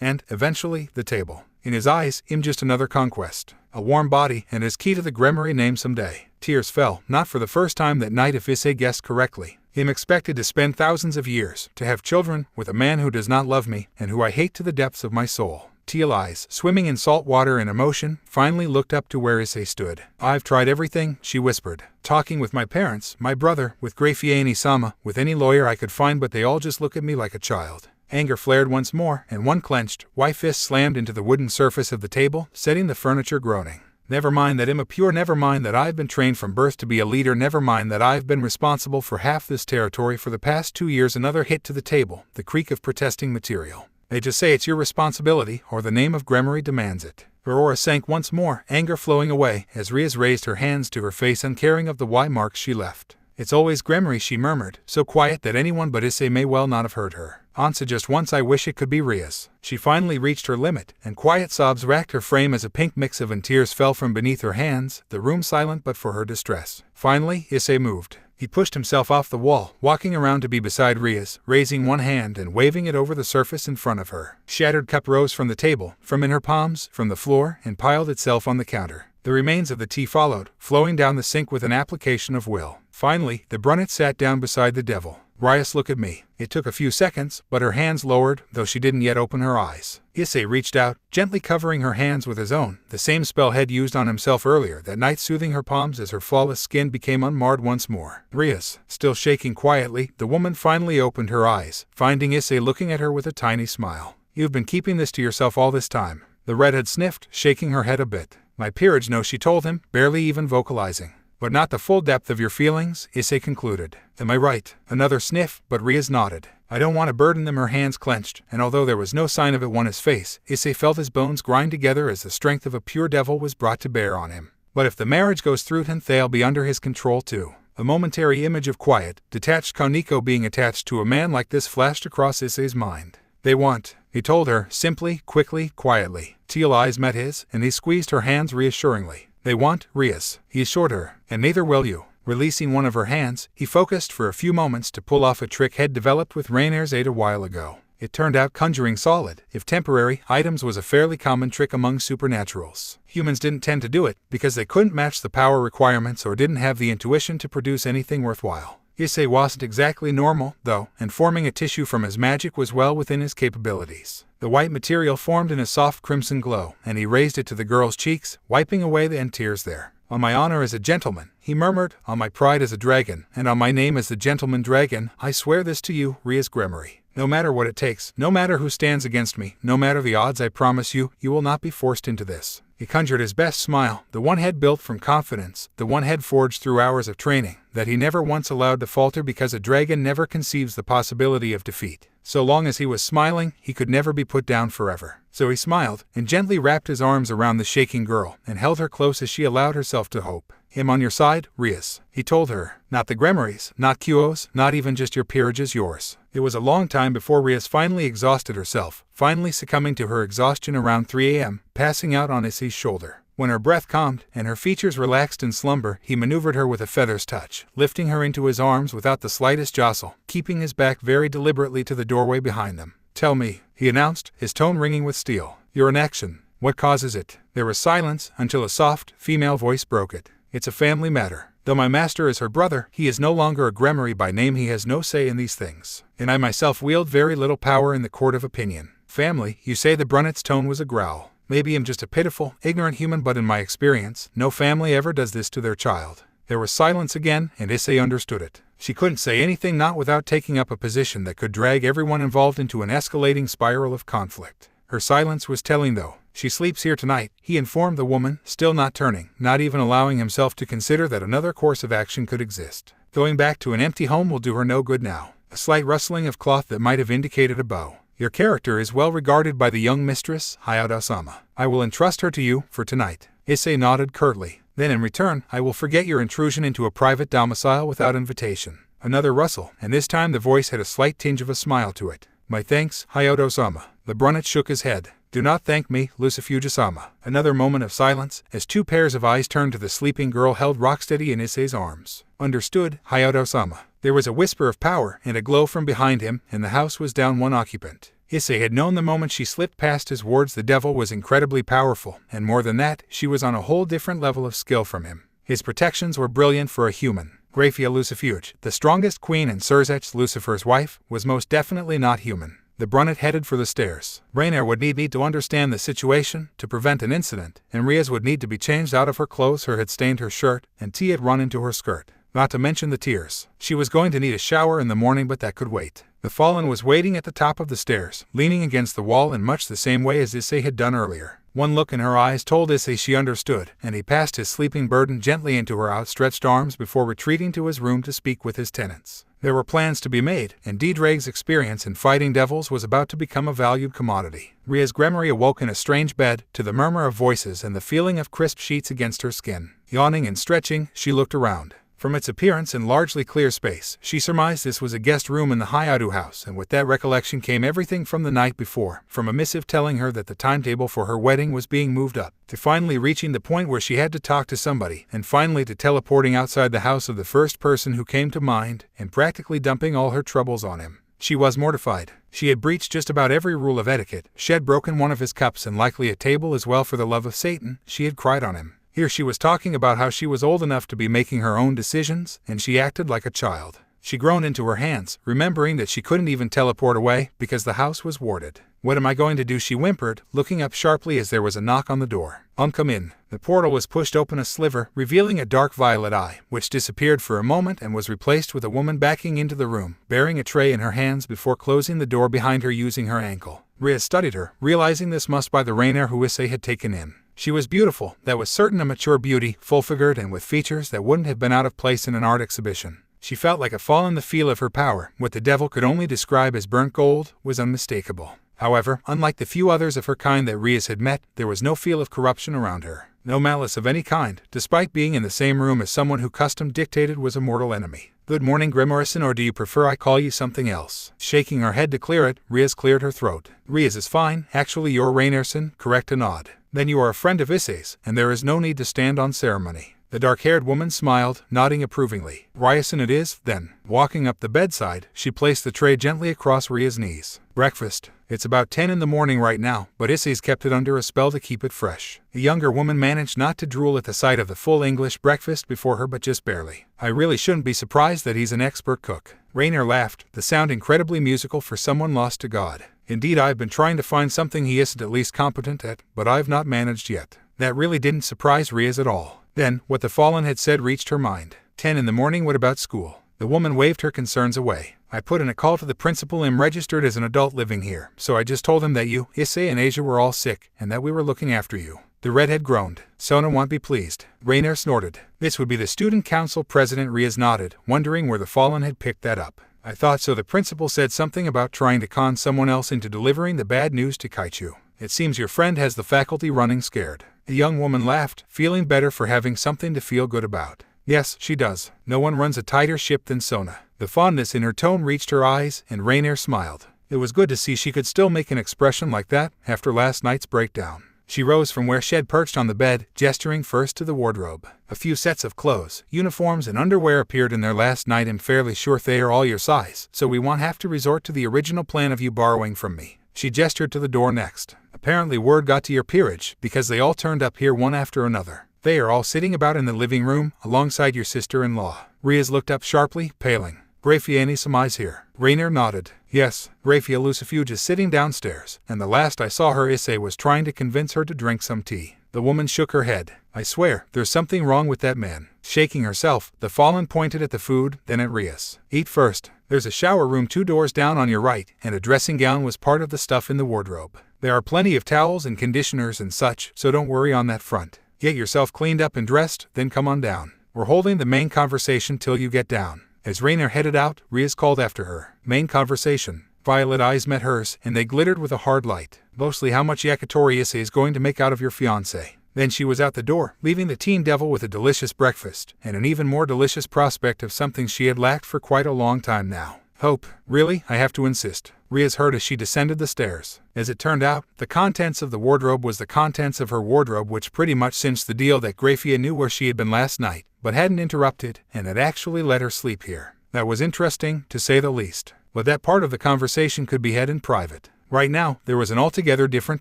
And, eventually, the table. In his eyes, just another conquest. A warm body, and his key to the Gremory name someday. Tears fell, not for the first time that night if Issei guessed correctly. Expected to spend thousands of years, to have children, with a man who does not love me, and who I hate to the depths of my soul. Teal eyes, swimming in salt water in emotion, finally looked up to where Issei stood. I've tried everything, she whispered. Talking with my parents, my brother, with Graffiani-sama, with any lawyer I could find, but they all just look at me like a child. Anger flared once more, and one clenched, white fist slammed into the wooden surface of the table, setting the furniture groaning. Never mind that I'm a pure, never mind that I've been trained from birth to be a leader, never mind that I've been responsible for half this territory for the past 2 years. Another hit to the table, the creak of protesting material. They just say it's your responsibility, or the name of Gremory demands it. Her aura sank once more, anger flowing away, as Rias raised her hands to her face uncaring of the Y marks she left. It's always Gremory, she murmured, so quiet that anyone but Issei may well not have heard her. Answer just once, I wish it could be Rias. She finally reached her limit, and quiet sobs racked her frame as a pink mix of tears fell from beneath her hands, the room silent but for her distress. Finally, Issei moved. He pushed himself off the wall, walking around to be beside Rias, raising one hand and waving it over the surface in front of her. Shattered cup rose from the table, from in her palms, from the floor, and piled itself on the counter. The remains of the tea followed, flowing down the sink with an application of will. Finally, the brunette sat down beside the devil. Rias, look at me. It took a few seconds, but her hands lowered, though she didn't yet open her eyes. Issei reached out, gently covering her hands with his own, the same spell he'd used on himself earlier that night, soothing her palms as her flawless skin became unmarred once more. Rias, still shaking quietly, the woman finally opened her eyes, finding Issei looking at her with a tiny smile. You've been keeping this to yourself all this time. The redhead sniffed, shaking her head a bit. My peerage, no, she told him, barely even vocalizing. But not the full depth of your feelings, Issei concluded. Am I right? Another sniff, but Rias nodded. I don't want to burden them. Her hands clenched, and although there was no sign of it on his face, Issei felt his bones grind together as the strength of a pure devil was brought to bear on him. But if the marriage goes through, then they'll be under his control too. A momentary image of quiet, detached Kaneko being attached to a man like this flashed across Issei's mind. They want he told her, simply, quickly, quietly. Teal eyes met his, and he squeezed her hands reassuringly. They want Rias, he assured her, and neither will you. Releasing one of her hands, he focused for a few moments to pull off a trick head developed with Rainier's aid a while ago. It turned out conjuring solid, if temporary, items was a fairly common trick among supernaturals. Humans didn't tend to do it, because they couldn't match the power requirements or didn't have the intuition to produce anything worthwhile. Issei wasn't exactly normal, though, and forming a tissue from his magic was well within his capabilities. The white material formed in a soft crimson glow, and he raised it to the girl's cheeks, wiping away the tears there. On my honor as a gentleman, he murmured, on my pride as a dragon, and on my name as the gentleman dragon, I swear this to you, Rias Gremory. No matter what it takes, no matter who stands against me, no matter the odds, I promise you, you will not be forced into this. He conjured his best smile, the one head built from confidence, the one head forged through hours of training, that he never once allowed to falter because a dragon never conceives the possibility of defeat. So long as he was smiling, he could never be put down forever. So he smiled, and gently wrapped his arms around the shaking girl, and held her close as she allowed herself to hope. Him on your side, Rias, he told her. Not the Gremorys, not Qos, not even just your peerages, yours. It was a long time before Rias finally exhausted herself, finally succumbing to her exhaustion around 3 a.m., passing out on Issei's shoulder. When her breath calmed, and her features relaxed in slumber, he maneuvered her with a feather's touch, lifting her into his arms without the slightest jostle, keeping his back very deliberately to the doorway behind them. Tell me, he announced, his tone ringing with steel. You're in action. What causes it? There was silence, until a soft, female voice broke it. It's a family matter. Though my master is her brother, he is no longer a Gremory by name, he has no say in these things. And I myself wield very little power in the court of opinion. Family, you say? The brunnet's tone was a growl. Maybe I'm just a pitiful, ignorant human, but in my experience, no family ever does this to their child. There was silence again, and Issei understood it. She couldn't say anything, not without taking up a position that could drag everyone involved into an escalating spiral of conflict. Her silence was telling, though. She sleeps here tonight, he informed the woman, still not turning, not even allowing himself to consider that another course of action could exist. Going back to an empty home will do her no good now. A slight rustling of cloth that might have indicated a bow. Your character is well regarded by the young mistress, Hyoudou-sama. I will entrust her to you, for tonight. Issei nodded curtly. Then in return, I will forget your intrusion into a private domicile without invitation. Another rustle, and this time the voice had a slight tinge of a smile to it. My thanks, Hyoudou-sama. The brunette shook his head. Do not thank me, Lucifuge-sama. Another moment of silence, as two pairs of eyes turned to the sleeping girl held rocksteady in Issei's arms. Understood, Hyoudou-sama. There was a whisper of power and a glow from behind him, and the house was down one occupant. Issei had known the moment she slipped past his wards the devil was incredibly powerful, and more than that, she was on a whole different level of skill from him. His protections were brilliant for a human. Grafia Lucifuge, the strongest queen and Surzech, Lucifer's wife, was most definitely not human. The brunette headed for the stairs. Rainier would need to understand the situation, to prevent an incident, and Rias would need to be changed out of her clothes. Her had stained her shirt, and tea had run into her skirt. Not to mention the tears. She was going to need a shower in the morning, but that could wait. The fallen was waiting at the top of the stairs, leaning against the wall in much the same way as Issei had done earlier. One look in her eyes told Issei she understood, and he passed his sleeping burden gently into her outstretched arms before retreating to his room to speak with his tenants. There were plans to be made, and Ddrake's experience in fighting devils was about to become a valued commodity. Rias Gremory awoke in a strange bed, to the murmur of voices and the feeling of crisp sheets against her skin. Yawning and stretching, she looked around. From its appearance and largely clear space, she surmised this was a guest room in the Hyoudou house, and with that recollection came everything from the night before, from a missive telling her that the timetable for her wedding was being moved up, to finally reaching the point where she had to talk to somebody, and finally to teleporting outside the house of the first person who came to mind, and practically dumping all her troubles on him. She was mortified. She had breached just about every rule of etiquette. She had broken one of his cups and likely a table as well. For the love of Satan, she had cried on him. Here she was talking about how she was old enough to be making her own decisions, and she acted like a child. She groaned into her hands, remembering that she couldn't even teleport away because the house was warded. What am I going to do? She whimpered, looking up sharply as there was a knock on the door. Come in. The portal was pushed open a sliver, revealing a dark violet eye, which disappeared for a moment and was replaced with a woman backing into the room, bearing a tray in her hands before closing the door behind her using her ankle. Rias studied her, realizing this must be the Rainier who Issei had taken in. She was beautiful, that was certain, a mature beauty, full-figured and with features that wouldn't have been out of place in an art exhibition. She felt like a fallen. The feel of her power, what the devil could only describe as burnt gold, was unmistakable. However, unlike the few others of her kind that Rias had met, there was no feel of corruption around her. No malice of any kind, despite being in the same room as someone who custom dictated was a mortal enemy. Good morning, Gremory, or do you prefer I call you something else? Shaking her head to clear it, Rias cleared her throat. Rias is fine. Actually, you're Rainerson, correct? A nod. Then you are a friend of Issei's, and there is no need to stand on ceremony. The dark-haired woman smiled, nodding approvingly. Riason it is, then. Walking up the bedside, she placed the tray gently across Ria's knees. Breakfast. It's about 10 in the morning right now, but Issei's kept it under a spell to keep it fresh. The younger woman managed not to drool at the sight of the full English breakfast before her, but just barely. I really shouldn't be surprised that he's an expert cook. Rainer laughed, the sound incredibly musical for someone lost to God. Indeed, I've been trying to find something he isn't at least competent at, but I've not managed yet. That really didn't surprise Rias at all. Then, what the Fallen had said reached her mind. 10 in the morning, what about school? The woman waved her concerns away. I put in a call to the principal and registered as an adult living here, so I just told him that you, Issei, and Asia were all sick, and that we were looking after you. The redhead groaned. Sona won't be pleased. Rainer snorted. This would be the student council president. Rias nodded, wondering where the Fallen had picked that up. I thought so. The principal said something about trying to con someone else into delivering the bad news to Kaichu. It seems your friend has the faculty running scared. The young woman laughed, feeling better for having something to feel good about. Yes, she does. No one runs a tighter ship than Sona. The fondness in her tone reached her eyes, and Rainer smiled. It was good to see she could still make an expression like that after last night's breakdown. She rose from where she had perched on the bed, gesturing first to the wardrobe. A few sets of clothes, uniforms, and underwear appeared in there last night. I'm fairly sure they are all your size, so we won't have to resort to the original plan of you borrowing from me. She gestured to the door next. Apparently word got to your peerage, because they all turned up here one after another. They are all sitting about in the living room, alongside your sister-in-law. Rias looked up sharply, paling. Grafia Nisama's here. Rainer nodded. Yes, Grafia Lucifuge is sitting downstairs, and the last I saw her Issei was trying to convince her to drink some tea. The woman shook her head. I swear, there's something wrong with that man. Shaking herself, the Fallen pointed at the food, then at Rias. Eat first. There's a shower room 2 doors down on your right, and a dressing gown was part of the stuff in the wardrobe. There are plenty of towels and conditioners and such, so don't worry on that front. Get yourself cleaned up and dressed, then come on down. We're holding the main conversation till you get down. As Rainer headed out, Rias called after her. Main conversation. Violet eyes met hers, and they glittered with a hard light. Mostly how much yakitori Issei is going to make out of your fiancé. Then she was out the door, leaving the teen devil with a delicious breakfast, and an even more delicious prospect of something she had lacked for quite a long time now. Hope, really, I have to insist. Rias heard as she descended the stairs. As it turned out, the contents of the wardrobe was the contents of her wardrobe, which pretty much cinched the deal that Grafia knew where she had been last night, but hadn't interrupted, and had actually let her sleep here. That was interesting, to say the least. But that part of the conversation could be had in private. Right now, there was an altogether different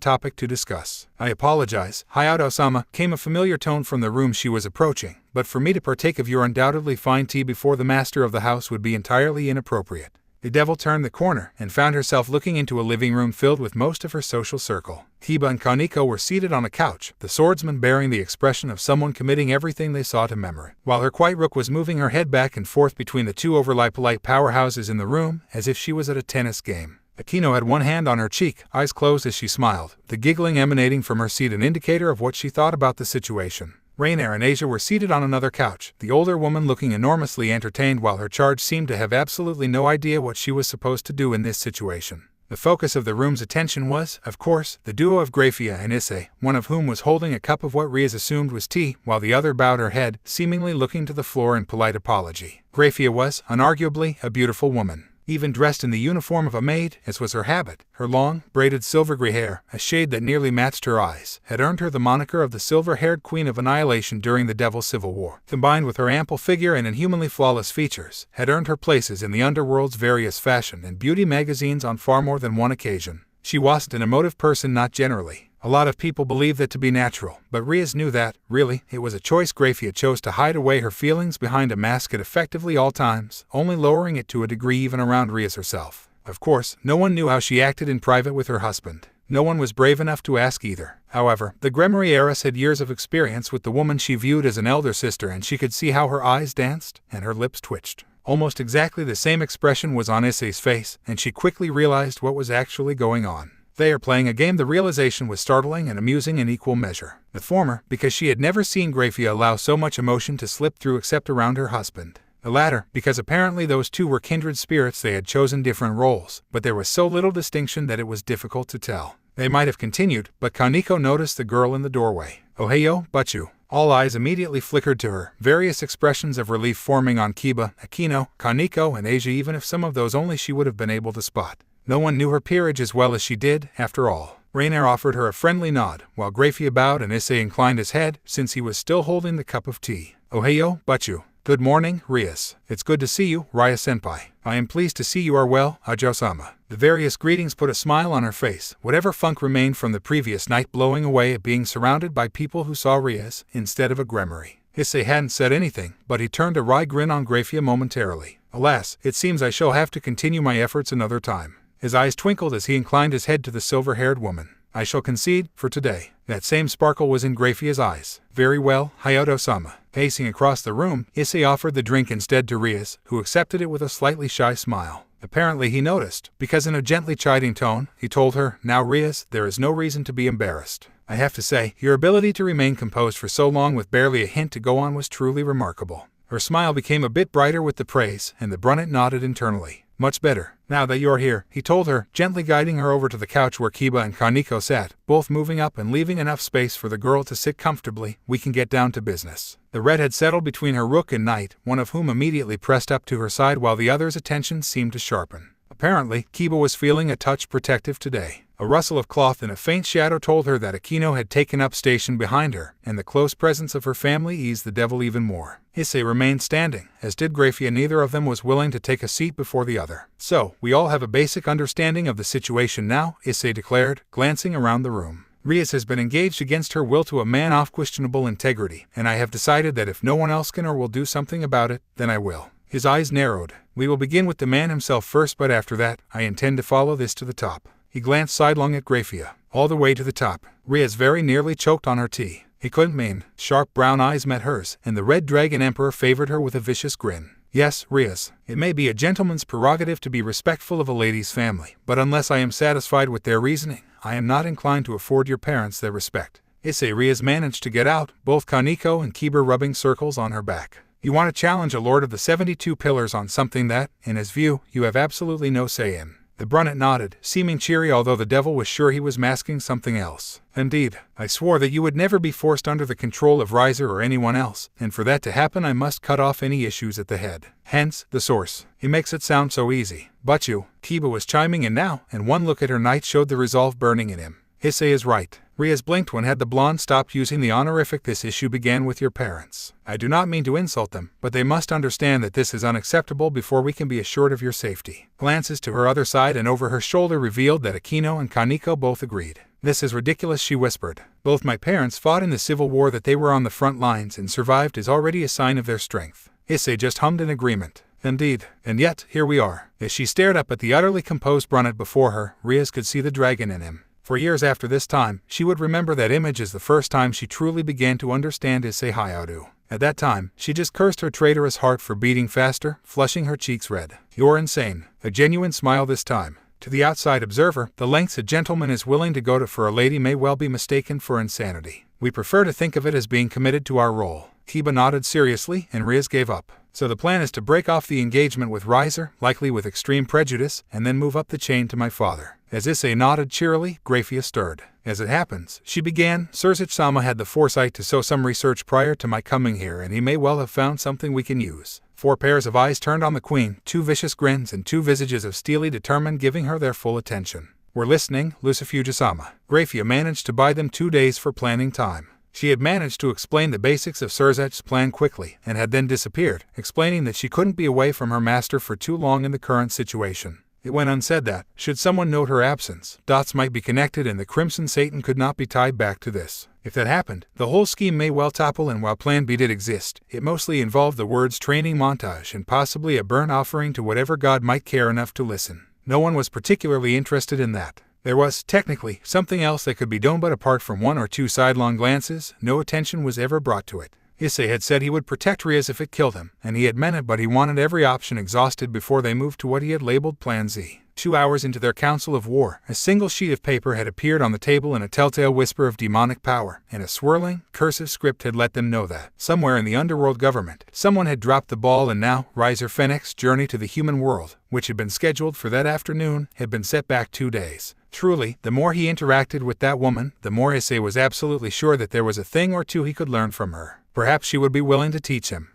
topic to discuss. I apologize, Hyoudou-sama, came a familiar tone from the room she was approaching, but for me to partake of your undoubtedly fine tea before the master of the house would be entirely inappropriate. The devil turned the corner and found herself looking into a living room filled with most of her social circle. Hiba and Kaneko were seated on a couch, the swordsman bearing the expression of someone committing everything they saw to memory, while her quiet rook was moving her head back and forth between the 2 overly polite powerhouses in the room, as if she was at a tennis game. Akino had one hand on her cheek, eyes closed as she smiled, the giggling emanating from her seat an indicator of what she thought about the situation. Rainer and Asia were seated on another couch, the older woman looking enormously entertained while her charge seemed to have absolutely no idea what she was supposed to do in this situation. The focus of the room's attention was, of course, the duo of Grafia and Issei, one of whom was holding a cup of what Rias assumed was tea, while the other bowed her head, seemingly looking to the floor in polite apology. Grafia was, unarguably, a beautiful woman. Even dressed in the uniform of a maid, as was her habit, her long, braided silver-gray hair, a shade that nearly matched her eyes, had earned her the moniker of the silver-haired Queen of Annihilation during the Devil's Civil War. Combined with her ample figure and inhumanly flawless features, had earned her places in the underworld's various fashion and beauty magazines on far more than one occasion. She wasn't an emotive person, not generally. A lot of people believe that to be natural, but Rias knew that, really, it was a choice. Grafia chose to hide away her feelings behind a mask at effectively all times, only lowering it to a degree even around Rias herself. Of course, no one knew how she acted in private with her husband. No one was brave enough to ask either. However, the Gremory heiress had years of experience with the woman she viewed as an elder sister, and she could see how her eyes danced and her lips twitched. Almost exactly the same expression was on Issei's face, and she quickly realized what was actually going on. They are playing a game. The realization was startling and amusing in equal measure. The former, because she had never seen Grafia allow so much emotion to slip through except around her husband. The latter, because apparently those two were kindred spirits. They had chosen different roles, but there was so little distinction that it was difficult to tell. They might have continued, but Kaneko noticed the girl in the doorway. Oheyo, Butchu. All eyes immediately flickered to her, various expressions of relief forming on Kiba, Akino, Kaneko, and Asia, even if some of those only she would have been able to spot. No one knew her peerage as well as she did, after all. Rainier offered her a friendly nod, while Grafia bowed and Issei inclined his head, since he was still holding the cup of tea. Ohayo, Butchu. Good morning, Rias. It's good to see you, Rias-senpai. I am pleased to see you are well, Ajo-sama. The various greetings put a smile on her face, whatever funk remained from the previous night blowing away at being surrounded by people who saw Rias instead of a Gremory. Issei hadn't said anything, but he turned a wry grin on Grafia momentarily. Alas, it seems I shall have to continue my efforts another time. His eyes twinkled as he inclined his head to the silver-haired woman. I shall concede, for today. That same sparkle was in Grafia's eyes. Very well, Hyoudou-sama. Pacing across the room, Issei offered the drink instead to Rias, who accepted it with a slightly shy smile. Apparently he noticed, because in a gently chiding tone, he told her, Now Rias, there is no reason to be embarrassed. I have to say, your ability to remain composed for so long with barely a hint to go on was truly remarkable. Her smile became a bit brighter with the praise, and the brunette nodded internally. Much better. Now that you're here, he told her, gently guiding her over to the couch where Kiba and Kaneko sat, both moving up and leaving enough space for the girl to sit comfortably. We can get down to business. The red had settled between her rook and knight, one of whom immediately pressed up to her side while the other's attention seemed to sharpen. Apparently, Kiba was feeling a touch protective today. A rustle of cloth and a faint shadow told her that Akino had taken up station behind her, and the close presence of her family eased the devil even more. Issei remained standing, as did Grafia. Neither of them was willing to take a seat before the other. So, we all have a basic understanding of the situation now, Issei declared, glancing around the room. Rias has been engaged against her will to a man of questionable integrity, and I have decided that if no one else can or will do something about it, then I will. His eyes narrowed. We will begin with the man himself first, but after that, I intend to follow this to the top. He glanced sidelong at Grafia. All the way to the top. Rias very nearly choked on her tea. He couldn't mean. Sharp brown eyes met hers, and the Red Dragon Emperor favored her with a vicious grin. Yes, Rias, it may be a gentleman's prerogative to be respectful of a lady's family, but unless I am satisfied with their reasoning, I am not inclined to afford your parents their respect. Issei. Rias managed to get out, both Kaneko and Kiba rubbing circles on her back. You want to challenge a lord of the 72 pillars on something that, in his view, you have absolutely no say in. The brunette nodded, seeming cheery, although the devil was sure he was masking something else. Indeed, I swore that you would never be forced under the control of Riser or anyone else, and for that to happen I must cut off any issues at the head. Hence, the source. He makes it sound so easy. But you, Kiba was chiming in now, and one look at her knight showed the resolve burning in him. Issei is right. Rias blinked when had the blonde stopped using the honorific. This issue began with your parents. I do not mean to insult them, but they must understand that this is unacceptable before we can be assured of your safety. Glances to her other side and over her shoulder revealed that Akino and Kaneko both agreed. This is ridiculous, she whispered. Both my parents fought in the civil war that they were on the front lines and survived is already a sign of their strength. Issei just hummed in agreement. Indeed, and yet, here we are. As she stared up at the utterly composed brunette before her, Rias could see the dragon in him. For years after this time, she would remember that image as the first time she truly began to understand Issei Hyoudou. At that time, she just cursed her traitorous heart for beating faster, flushing her cheeks red. You're insane. A genuine smile this time. To the outside observer, the lengths a gentleman is willing to go to for a lady may well be mistaken for insanity. We prefer to think of it as being committed to our role. Kiba nodded seriously, and Rias gave up. So the plan is to break off the engagement with Riser, likely with extreme prejudice, and then move up the chain to my father. As Issei nodded cheerily, Grafia stirred. As it happens, she began, Surzich-sama had the foresight to sow some research prior to my coming here, and he may well have found something we can use. 4 pairs of eyes turned on the queen, 2 vicious grins and 2 visages of steely determined giving her their full attention. We're listening, Lucifuji-sama. Grafia managed to buy them 2 days for planning time. She had managed to explain the basics of Surzich's plan quickly, and had then disappeared, explaining that she couldn't be away from her master for too long in the current situation. It went unsaid that, should someone note her absence, dots might be connected and the Crimson Satan could not be tied back to this. If that happened, the whole scheme may well topple, and while Plan B did exist, it mostly involved the words training montage and possibly a burnt offering to whatever god might care enough to listen. No one was particularly interested in that. There was, technically, something else that could be done, but apart from 1 or 2 sidelong glances, no attention was ever brought to it. Issei had said he would protect Rias if it killed him, and he had meant it, but he wanted every option exhausted before they moved to what he had labeled Plan Z. 2 hours into their council of war, a single sheet of paper had appeared on the table in a telltale whisper of demonic power, and a swirling, cursive script had let them know that, somewhere in the underworld government, someone had dropped the ball, and now, Riser Fennec's journey to the human world, which had been scheduled for that afternoon, had been set back 2 days. Truly, the more he interacted with that woman, the more Issei was absolutely sure that there was a thing or two he could learn from her. Perhaps she would be willing to teach him.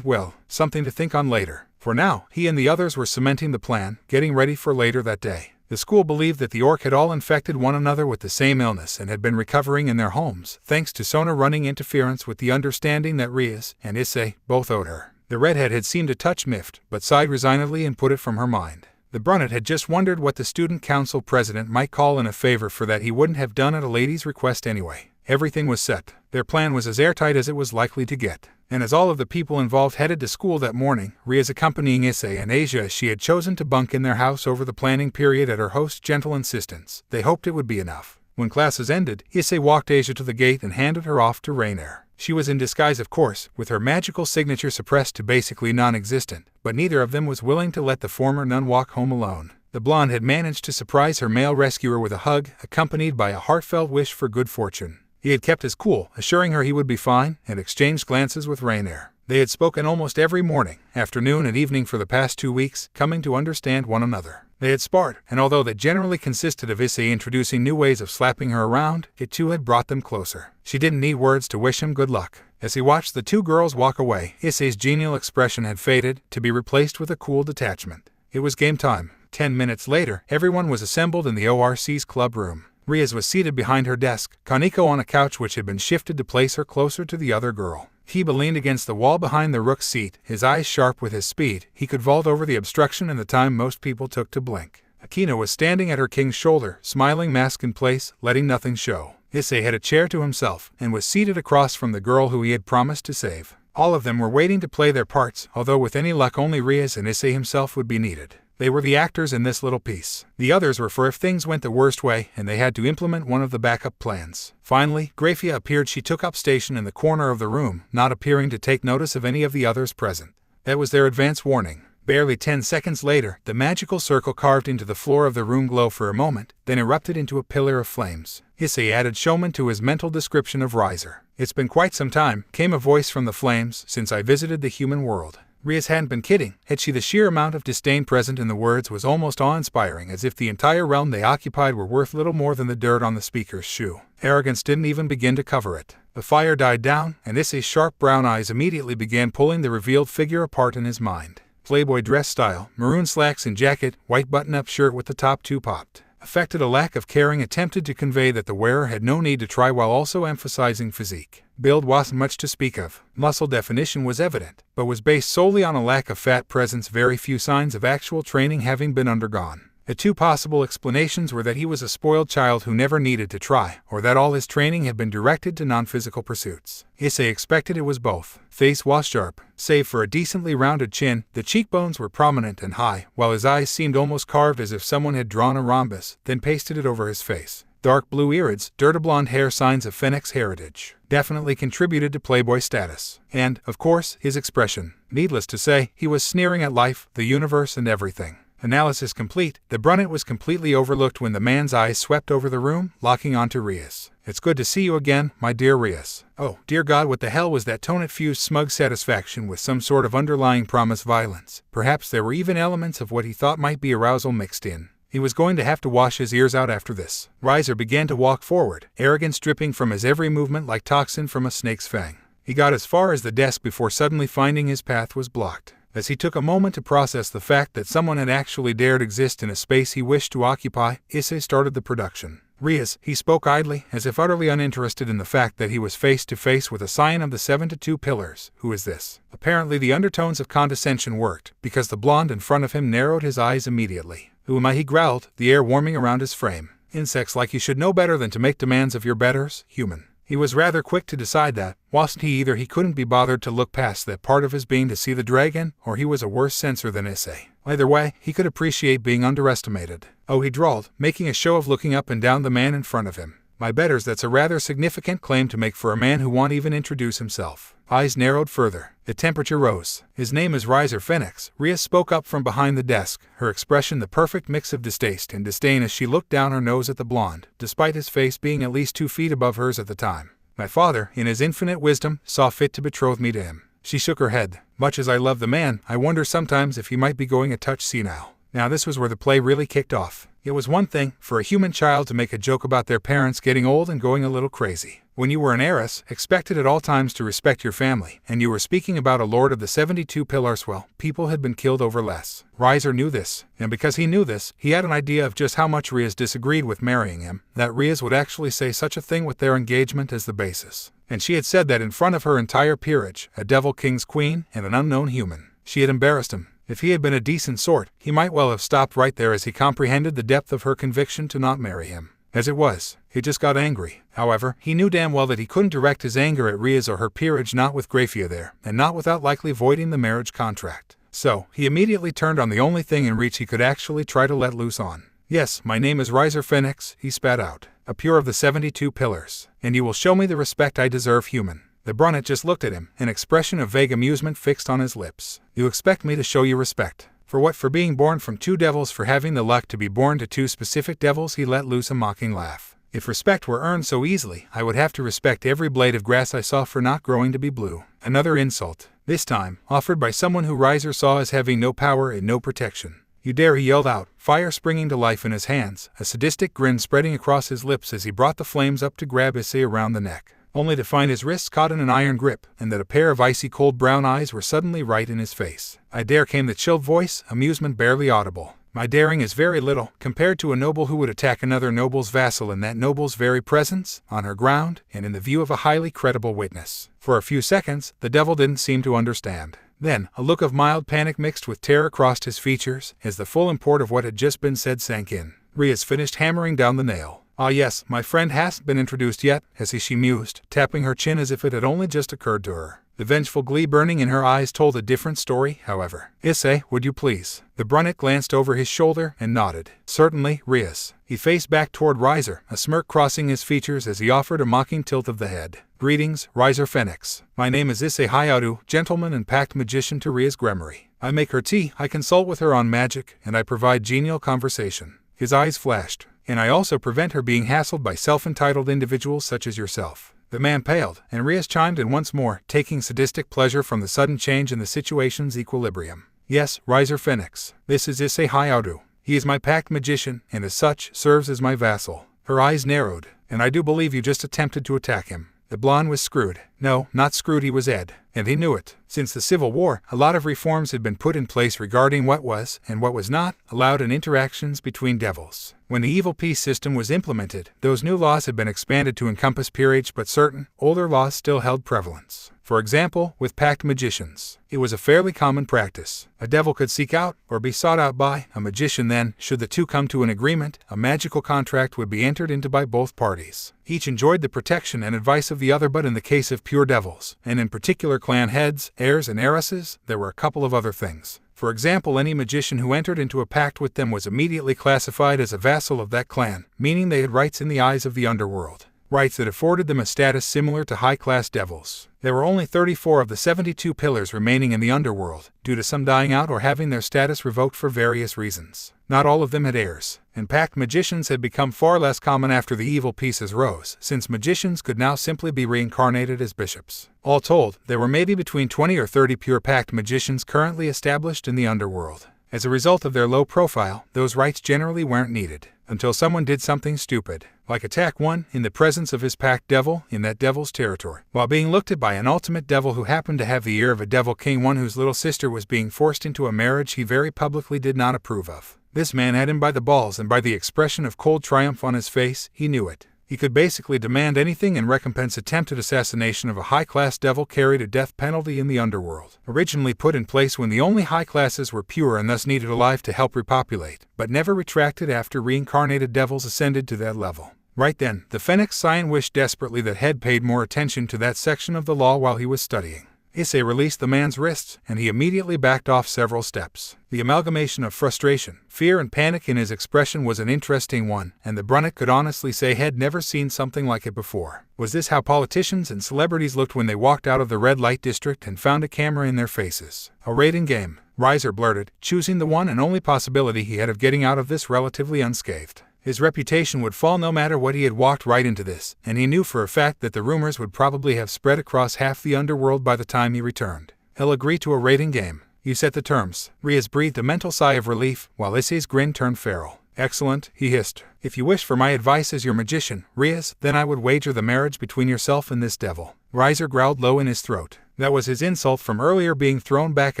Well, something to think on later. For now, he and the others were cementing the plan, getting ready for later that day. The school believed that the orc had all infected one another with the same illness and had been recovering in their homes, thanks to Sona running interference with the understanding that Rias and Issei both owed her. The redhead had seemed to touch miffed, but sighed resignedly and put it from her mind. The brunette had just wondered what the student council president might call in a favor for that he wouldn't have done at a lady's request anyway. Everything was set. Their plan was as airtight as it was likely to get. And as all of the people involved headed to school that morning, Rias accompanying Issei and Asia as she had chosen to bunk in their house over the planning period at her host's gentle insistence, they hoped it would be enough. When classes ended, Issei walked Asia to the gate and handed her off to Rainier. She was in disguise, of course, with her magical signature suppressed to basically non-existent, but neither of them was willing to let the former nun walk home alone. The blonde had managed to surprise her male rescuer with a hug, accompanied by a heartfelt wish for good fortune. He had kept his cool, assuring her he would be fine, and exchanged glances with Rainier. They had spoken almost every morning, afternoon, and evening for the past 2 weeks, coming to understand one another. They had sparred, and although that generally consisted of Issei introducing new ways of slapping her around, it too had brought them closer. She didn't need words to wish him good luck. As he watched the 2 girls walk away, Issei's genial expression had faded, to be replaced with a cool detachment. It was game time. 10 minutes later, everyone was assembled in the ORC's club room. Rias was seated behind her desk, Kaneko on a couch which had been shifted to place her closer to the other girl. Hiba leaned against the wall behind the rook's seat, his eyes sharp with his speed. He could vault over the obstruction in the time most people took to blink. Akina was standing at her king's shoulder, smiling, mask in place, letting nothing show. Issei had a chair to himself, and was seated across from the girl who he had promised to save. All of them were waiting to play their parts, although with any luck only Rias and Issei himself would be needed. They were the actors in this little piece. The others were for if things went the worst way and they had to implement one of the backup plans. Finally, Grafia appeared. She took up station in the corner of the room, not appearing to take notice of any of the others present. That was their advance warning. Barely 10 seconds later, the magical circle carved into the floor of the room glowed for a moment, then erupted into a pillar of flames. Issei added showman to his mental description of Riser. "It's been quite some time," came a voice from the flames, "since I visited the human world." Rias hadn't been kidding, had she. The sheer amount of disdain present in the words was almost awe-inspiring, as if the entire realm they occupied were worth little more than the dirt on the speaker's shoe. Arrogance didn't even begin to cover it. The fire died down, and Issei's sharp brown eyes immediately began pulling the revealed figure apart in his mind. Playboy dress style, maroon slacks and jacket, white button-up shirt with the top 2 popped. Affected a lack of caring attempted to convey that the wearer had no need to try, while also emphasizing physique. Build wasn't much to speak of. Muscle definition was evident, but was based solely on a lack of fat presence, very few signs of actual training having been undergone. The 2 possible explanations were that he was a spoiled child who never needed to try, or that all his training had been directed to non-physical pursuits. Issei expected it was both. Face was sharp, save for a decently rounded chin. The cheekbones were prominent and high, while his eyes seemed almost carved, as if someone had drawn a rhombus, then pasted it over his face. Dark blue irids, dirty blonde hair, signs of Fennec's heritage, definitely contributed to Playboy status. And, of course, his expression. Needless to say, he was sneering at life, the universe, and everything. Analysis complete, the brunette was completely overlooked when the man's eyes swept over the room, locking onto Rias. "It's good to see you again, my dear Rias." Oh, dear God, what the hell was that tone? It fused smug satisfaction with some sort of underlying promised violence. Perhaps there were even elements of what he thought might be arousal mixed in. He was going to have to wash his ears out after this. Riser began to walk forward, arrogance dripping from his every movement like toxin from a snake's fang. He got as far as the desk before suddenly finding his path was blocked. As he took a moment to process the fact that someone had actually dared exist in a space he wished to occupy, Issei started the production. "Rias," he spoke idly, as if utterly uninterested in the fact that he was face to face with a scion of the 7-2 pillars. "Who is this?" Apparently the undertones of condescension worked, because the blonde in front of him narrowed his eyes immediately. "Who am I?" he growled, the air warming around his frame. "Insects like you should know better than to make demands of your betters, human." He was rather quick to decide that, wasn't he? Either he couldn't be bothered to look past that part of his being to see the dragon, or he was a worse censor than Issei. Either way, he could appreciate being underestimated. "Oh," he drawled, making a show of looking up and down the man in front of him. My betters, that's a rather significant claim to make for a man who won't even introduce himself. Eyes narrowed further. The temperature rose. His name is Rias Phoenix. Rias spoke up from behind the desk, her expression the perfect mix of distaste and disdain as she looked down her nose at the blonde, despite his face being at least 2 feet above hers at the time. My father, in his infinite wisdom, saw fit to betroth me to him. She shook her head. Much as I love the man, I wonder sometimes if he might be going a touch senile. Now this was where the play really kicked off. It was one thing for a human child to make a joke about their parents getting old and going a little crazy. When you were an heiress, expected at all times to respect your family, and you were speaking about a lord of the 72 pillars, well, people had been killed over less. Rias knew this, and because he knew this, he had an idea of just how much Rias disagreed with marrying him, that Rias would actually say such a thing with their engagement as the basis. And she had said that in front of her entire peerage, a devil king's queen, and an unknown human. She had embarrassed him. If he had been a decent sort, he might well have stopped right there as he comprehended the depth of her conviction to not marry him. As it was, he just got angry. However, he knew damn well that he couldn't direct his anger at Rias or her peerage, not with Grafia there, and not without likely voiding the marriage contract. So, he immediately turned on the only thing in reach he could actually try to let loose on. Yes, my name is Rias Phoenix, he spat out, a pure of the 72 pillars, and you will show me the respect I deserve, human. The brunette just looked at him, an expression of vague amusement fixed on his lips. You expect me to show you respect? For what? For being born from 2 devils, for having the luck to be born to 2 specific devils? He let loose a mocking laugh. If respect were earned so easily, I would have to respect every blade of grass I saw for not growing to be blue. Another insult, this time, offered by someone who Rias saw as having no power and no protection. You dare, he yelled out, fire springing to life in his hands, a sadistic grin spreading across his lips as he brought the flames up to grab Issei around the neck, only to find his wrists caught in an iron grip, and that a pair of icy cold brown eyes were suddenly right in his face. I dare, came the chilled voice, amusement barely audible. My daring is very little, compared to a noble who would attack another noble's vassal in that noble's very presence, on her ground, and in the view of a highly credible witness. For a few seconds, the devil didn't seem to understand. Then, a look of mild panic mixed with terror crossed his features, as the full import of what had just been said sank in. Rias finished hammering down the nail. Ah yes, my friend hasn't been introduced yet, she mused, tapping her chin as if it had only just occurred to her. The vengeful glee burning in her eyes told a different story, however. Issei, would you please? The brunette glanced over his shoulder and nodded. Certainly, Rias. He faced back toward Rias, a smirk crossing his features as he offered a mocking tilt of the head. Greetings, Rias Phoenix. My name is Issei Hyoudou, gentleman and packed magician to Rias Gremory. I make her tea, I consult with her on magic, and I provide genial conversation. His eyes flashed. And I also prevent her being hassled by self-entitled individuals such as yourself. The man paled, and Rias chimed in once more, taking sadistic pleasure from the sudden change in the situation's equilibrium. Yes, Rias Phoenix. This is Issei Hyoudou. He is my packed magician, and as such, serves as my vassal. Her eyes narrowed. And I do believe you just attempted to attack him. The blonde was screwed. No, not screwed, he was Ed. And he knew it. Since the Civil War, a lot of reforms had been put in place regarding what was, and what was not, allowed in interactions between devils. When the evil peace system was implemented, those new laws had been expanded to encompass peerage, but certain, older laws still held prevalence. For example, with packed magicians, it was a fairly common practice. A devil could seek out, or be sought out by, a magician. Then, should the two come to an agreement, a magical contract would be entered into by both parties. Each enjoyed the protection and advice of the other, but in the case of pure devils, and in particular clan heads, heirs and heiresses, there were a couple of other things. For example, any magician who entered into a pact with them was immediately classified as a vassal of that clan, meaning they had rights in the eyes of the underworld. Rights that afforded them a status similar to high-class devils. There were only 34 of the 72 pillars remaining in the underworld, due to some dying out or having their status revoked for various reasons. Not all of them had heirs, and packed magicians had become far less common after the evil pieces rose, since magicians could now simply be reincarnated as bishops. All told, there were maybe between 20 or 30 pure packed magicians currently established in the underworld. As a result of their low profile, those rights generally weren't needed, until someone did something stupid, like attack one in the presence of his packed devil in that devil's territory, while being looked at by an ultimate devil who happened to have the ear of a devil king, one whose little sister was being forced into a marriage he very publicly did not approve of. This man had him by the balls, and by the expression of cold triumph on his face, he knew it. He could basically demand anything in recompense. Attempted assassination of a high-class devil carried a death penalty in the underworld, originally put in place when the only high classes were pure and thus needed alive to help repopulate, but never retracted after reincarnated devils ascended to that level. Right then, the Phoenix Scion wished desperately that Head paid more attention to that section of the law while he was studying. Issei released the man's wrists, and he immediately backed off several steps. The amalgamation of frustration, fear, and panic in his expression was an interesting one, and the brunet could honestly say he'd never seen something like it before. Was this how politicians and celebrities looked when they walked out of the red light district and found a camera in their faces? A rating game, Rias blurted, choosing the one and only possibility he had of getting out of this relatively unscathed. His reputation would fall no matter what. He had walked right into this, and he knew for a fact that the rumors would probably have spread across half the underworld by the time he returned. He'll agree to a rating game. You set the terms. Rias breathed a mental sigh of relief, while Issei's grin turned feral. Excellent, he hissed. If you wish for my advice as your magician, Rias, then I would wager the marriage between yourself and this devil. Rias growled low in his throat. That was his insult from earlier being thrown back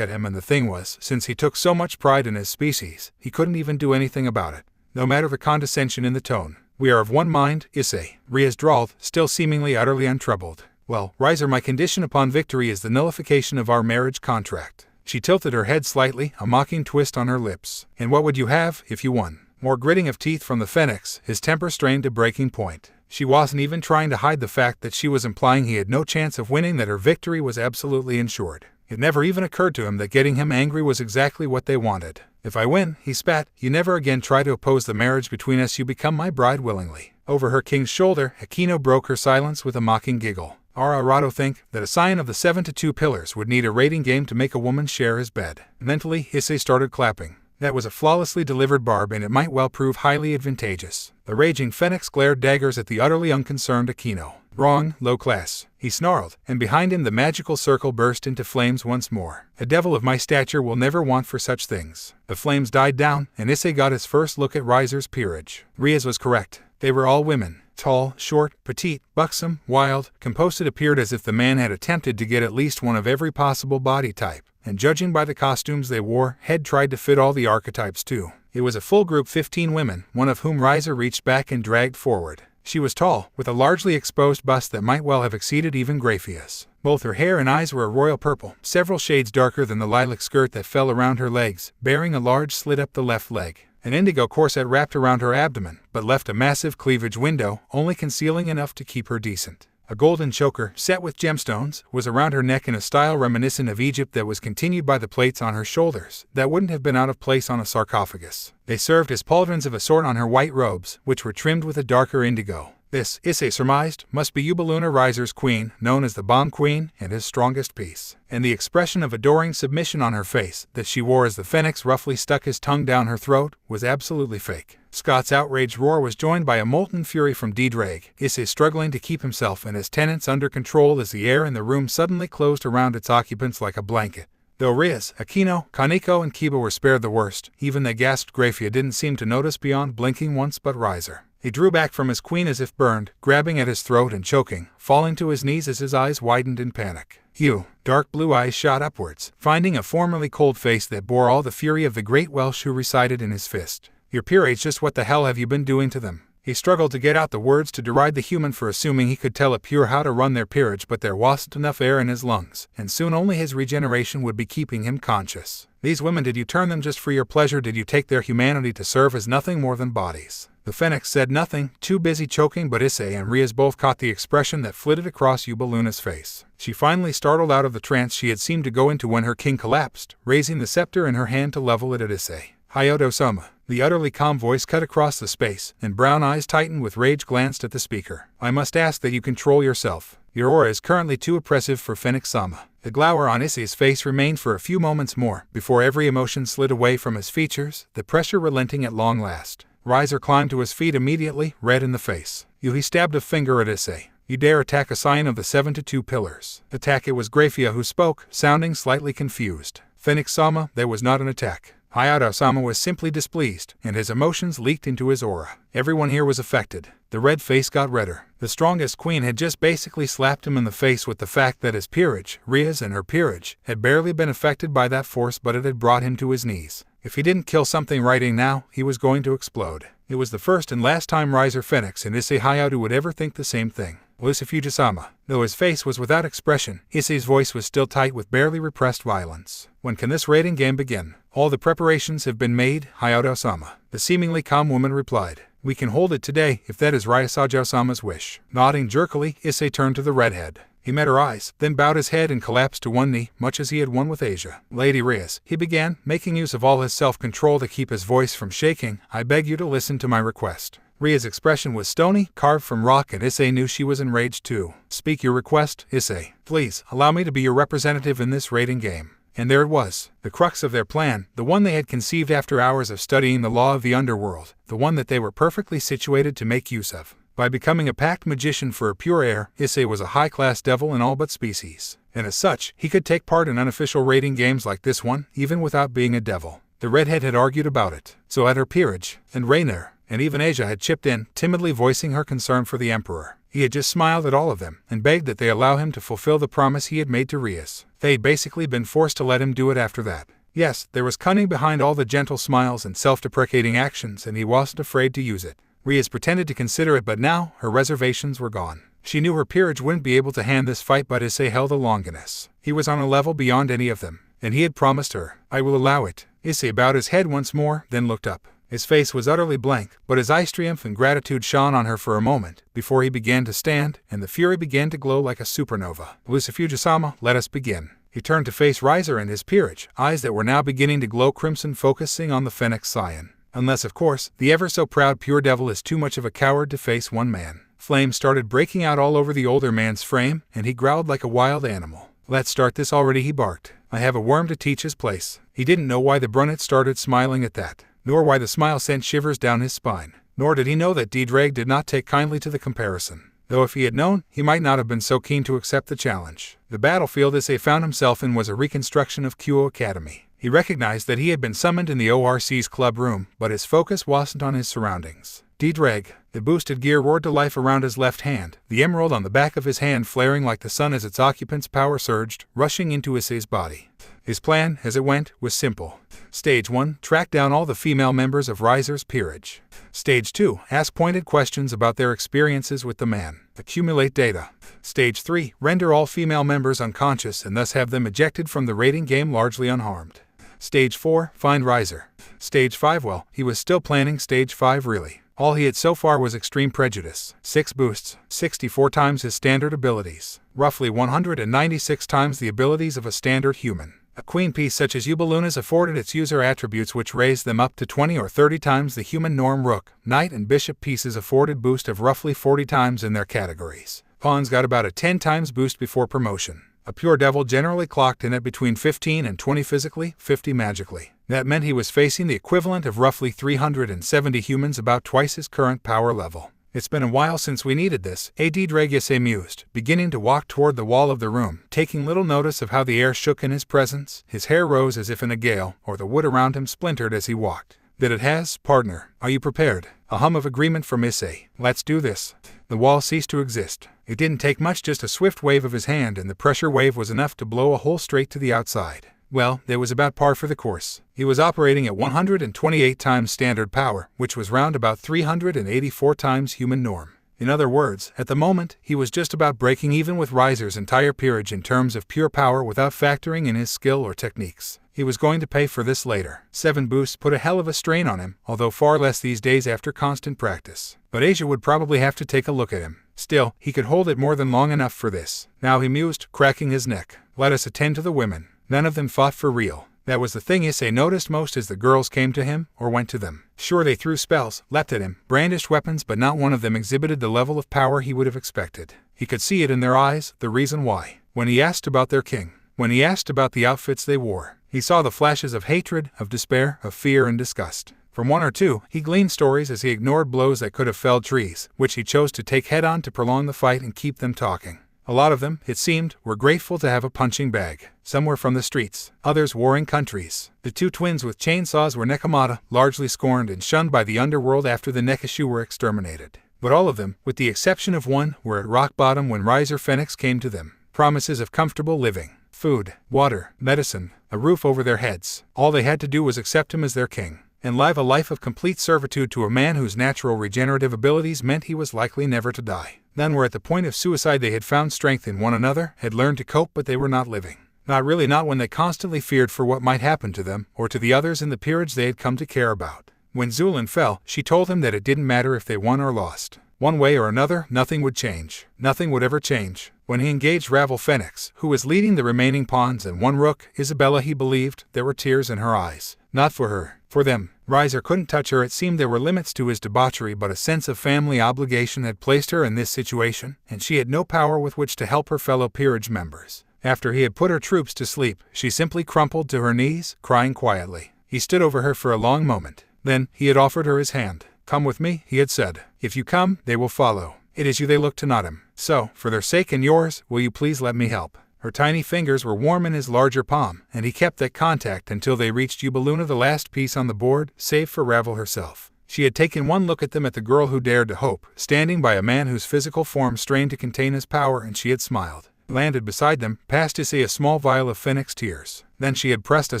at him, and the thing was, since he took so much pride in his species, he couldn't even do anything about it. No matter the condescension in the tone. We are of one mind, Issei, Rias drawled, still seemingly utterly untroubled. Well, Rias, my condition upon victory is the nullification of our marriage contract. She tilted her head slightly, a mocking twist on her lips. And what would you have if you won? More gritting of teeth from the phoenix, his temper strained to breaking point. She wasn't even trying to hide the fact that she was implying he had no chance of winning, that her victory was absolutely ensured. It never even occurred to him that getting him angry was exactly what they wanted. If I win, he spat, you never again try to oppose the marriage between us, you become my bride willingly. Over her king's shoulder, Aquino broke her silence with a mocking giggle. Ararato think that a scion of the 7-2 pillars would need a rating game to make a woman share his bed. Mentally, Issei started clapping. That was a flawlessly delivered barb, and it might well prove highly advantageous. The raging phoenix glared daggers at the utterly unconcerned Aquino. Wrong, low class, he snarled, and behind him the magical circle burst into flames once more. A devil of my stature will never want for such things. The flames died down, and Issei got his first look at Rias's peerage. Rias was correct. They were all women. Tall, short, petite, buxom, wild, composed. It appeared as if the man had attempted to get at least one of every possible body type, and judging by the costumes they wore, had tried to fit all the archetypes too. It was a full group, 15 women, one of whom Rias reached back and dragged forward. She was tall, with a largely exposed bust that might well have exceeded even Graphia's. Both her hair and eyes were a royal purple, several shades darker than the lilac skirt that fell around her legs, bearing a large slit up the left leg. An indigo corset wrapped around her abdomen, but left a massive cleavage window, only concealing enough to keep her decent. A golden choker, set with gemstones, was around her neck in a style reminiscent of Egypt that was continued by the plates on her shoulders, that wouldn't have been out of place on a sarcophagus. They served as pauldrons of a sort on her white robes, which were trimmed with a darker indigo. This, Issei surmised, must be Yubaluna Riser's queen, known as the Bomb Queen, and his strongest piece. And the expression of adoring submission on her face, that she wore as the phoenix roughly stuck his tongue down her throat, was absolutely fake. Scott's outraged roar was joined by a molten fury from D-Drag, Issei struggling to keep himself and his tenants under control as the air in the room suddenly closed around its occupants like a blanket. Though Rias, Aquino, Kaneko, and Kiba were spared the worst, even the gasped Graphia didn't seem to notice beyond blinking once but Riser. He drew back from his queen as if burned, grabbing at his throat and choking, falling to his knees as his eyes widened in panic. Hugh, dark blue eyes shot upwards, finding a formerly cold face that bore all the fury of the great Welsh who resided in his fist. Your peerage, just what the hell have you been doing to them? He struggled to get out the words to deride the human for assuming he could tell a pure how to run their peerage, but there wasn't enough air in his lungs, and soon only his regeneration would be keeping him conscious. These women, did you turn them just for your pleasure? Did you take their humanity to serve as nothing more than bodies? The phoenix said nothing, too busy choking, but Issei and Rias both caught the expression that flitted across Yubaluna's face. She finally startled out of the trance she had seemed to go into when her king collapsed, raising the scepter in her hand to level it at Issei. Hyoudou-sama. The utterly calm voice cut across the space, and brown eyes tightened with rage glanced at the speaker. I must ask that you control yourself. Your aura is currently too oppressive for Phoenix-sama. The glower on Issei's face remained for a few moments more, before every emotion slid away from his features, the pressure relenting at long last. Riser climbed to his feet immediately, red in the face. He stabbed a finger at Issei. You dare attack a scion of the 7-2 pillars. Attack. It was Graphia who spoke, sounding slightly confused. Phoenix-sama, there was not an attack. Hyoudou-sama was simply displeased, and his emotions leaked into his aura. Everyone here was affected. The red face got redder. The strongest queen had just basically slapped him in the face with the fact that his peerage, Rias and her peerage, had barely been affected by that force, but it had brought him to his knees. If he didn't kill something right now, he was going to explode. It was the first and last time Riser Phoenix and Issei Hyoudou would ever think the same thing. Issei-Fujisama. Though his face was without expression, Issei's voice was still tight with barely repressed violence. When can this raiding game begin? All the preparations have been made, Hyoudou-sama. The seemingly calm woman replied. We can hold it today, if that is Rias-Hyoudou-sama's wish. Nodding jerkily, Issei turned to the redhead. He met her eyes, then bowed his head and collapsed to one knee, much as he had won with Asia. Lady Rias, he began, making use of all his self-control to keep his voice from shaking, I beg you to listen to my request. Ria's expression was stony, carved from rock, and Issei knew she was enraged too. Speak your request, Issei. Please, allow me to be your representative in this rating game. And there it was, the crux of their plan, the one they had conceived after hours of studying the law of the underworld, the one that they were perfectly situated to make use of. By becoming a packed magician for a pure air, Issei was a high-class devil in all but species. And as such, he could take part in unofficial rating games like this one, even without being a devil. The redhead had argued about it. So had her peerage, and Rainier, and even Asia had chipped in, timidly voicing her concern for the emperor. He had just smiled at all of them, and begged that they allow him to fulfill the promise he had made to Rias. They'd basically been forced to let him do it after that. Yes, there was cunning behind all the gentle smiles and self-deprecating actions, and he wasn't afraid to use it. Rias pretended to consider it, but now her reservations were gone. She knew her peerage wouldn't be able to hand this fight, but Issei held a longinus. He was on a level beyond any of them, and he had promised her, I will allow it. Issei bowed his head once more, then looked up. His face was utterly blank, but his eyes triumph and gratitude shone on her for a moment, before he began to stand, and the fury began to glow like a supernova. Lucifuji-sama, let us begin. He turned to face Riser and his peerage, eyes that were now beginning to glow crimson, focusing on the Phoenix Scion. Unless, of course, the ever-so-proud pure devil is too much of a coward to face one man. Flames started breaking out all over the older man's frame, and he growled like a wild animal. Let's start this already, he barked. I have a worm to teach his place. He didn't know why the brunet started smiling at that, nor why the smile sent shivers down his spine. Nor did he know that Dreg did not take kindly to the comparison. Though if he had known, he might not have been so keen to accept the challenge. The battlefield Issei found himself in was a reconstruction of Kyo Academy. He recognized that he had been summoned in the ORC's club room, but his focus wasn't on his surroundings. Dreg, the boosted gear roared to life around his left hand, the emerald on the back of his hand flaring like the sun as its occupant's power surged, rushing into Issei's body. His plan, as it went, was simple. Stage 1, track down all the female members of Riser's peerage. Stage 2, ask pointed questions about their experiences with the man. Accumulate data. Stage 3, render all female members unconscious and thus have them ejected from the rating game largely unharmed. Stage 4, find Riser. Stage 5, well, he was still planning Stage 5 really. All he had so far was extreme prejudice. 6 boosts, 64 times his standard abilities. Roughly 196 times the abilities of a standard human. A queen piece such as Yubaluna's afforded its user attributes which raised them up to 20 or 30 times the human norm. Rook, knight and bishop pieces afforded boost of roughly 40 times in their categories. Pawns got about a 10 times boost before promotion. A pure devil generally clocked in at between 15 and 20 physically, 50 magically. That meant he was facing the equivalent of roughly 370 humans, about twice his current power level. It's been a while since we needed this, Dreg Issei mused, beginning to walk toward the wall of the room, taking little notice of how the air shook in his presence. His hair rose as if in a gale, or the wood around him splintered as he walked. That it has, partner. Are you prepared? A hum of agreement from Issei. Let's do this. The wall ceased to exist. It didn't take much, just a swift wave of his hand, and the pressure wave was enough to blow a hole straight to the outside. Well, it was about par for the course. He was operating at 128 times standard power, which was round about 384 times human norm. In other words, at the moment, he was just about breaking even with Riser's entire peerage in terms of pure power without factoring in his skill or techniques. He was going to pay for this later. 7 boosts put a hell of a strain on him, although far less these days after constant practice. But Asia would probably have to take a look at him. Still, he could hold it more than long enough for this. Now he mused, cracking his neck. Let us attend to the women. None of them fought for real. That was the thing Issei noticed most as the girls came to him, or went to them. Sure, they threw spells, leapt at him, brandished weapons, but not one of them exhibited the level of power he would have expected. He could see it in their eyes, the reason why. When he asked about their king, when he asked about the outfits they wore, he saw the flashes of hatred, of despair, of fear and disgust. From one or two, he gleaned stories as he ignored blows that could have felled trees, which he chose to take head-on to prolong the fight and keep them talking. A lot of them, it seemed, were grateful to have a punching bag. Some were from the streets, others warring countries. The 2 twins with chainsaws were Nekomata, largely scorned and shunned by the underworld after the Nekishu were exterminated. But all of them, with the exception of one, were at rock bottom when Riser Phoenix came to them. Promises of comfortable living, food, water, medicine, a roof over their heads. All they had to do was accept him as their king, and live a life of complete servitude to a man whose natural regenerative abilities meant he was likely never to die. None were at the point of suicide. They had found strength in one another, had learned to cope, but they were not living. Not really, not when they constantly feared for what might happen to them, or to the others in the peerage they had come to care about. When Zulin fell, she told him that it didn't matter if they won or lost. One way or another, nothing would change. Nothing would ever change. When he engaged Ravel Phoenix, who was leading the remaining pawns and one rook, Isabella, he believed, there were tears in her eyes. Not for her. For them. Riser couldn't touch her. It seemed there were limits to his debauchery, but a sense of family obligation had placed her in this situation, and she had no power with which to help her fellow peerage members. After he had put her troops to sleep, she simply crumpled to her knees, crying quietly. He stood over her for a long moment. Then, he had offered her his hand. "Come with me," he had said. "If you come, they will follow. It is you they look to, not him. So, for their sake and yours, will you please let me help?" Her tiny fingers were warm in his larger palm, and he kept that contact until they reached Ubeluna, the last piece on the board, save for Ravel herself. She had taken one look at them, at the girl who dared to hope, standing by a man whose physical form strained to contain his power, and she had smiled. Landed beside them, passed Issei a small vial of Phoenix tears. Then she had pressed a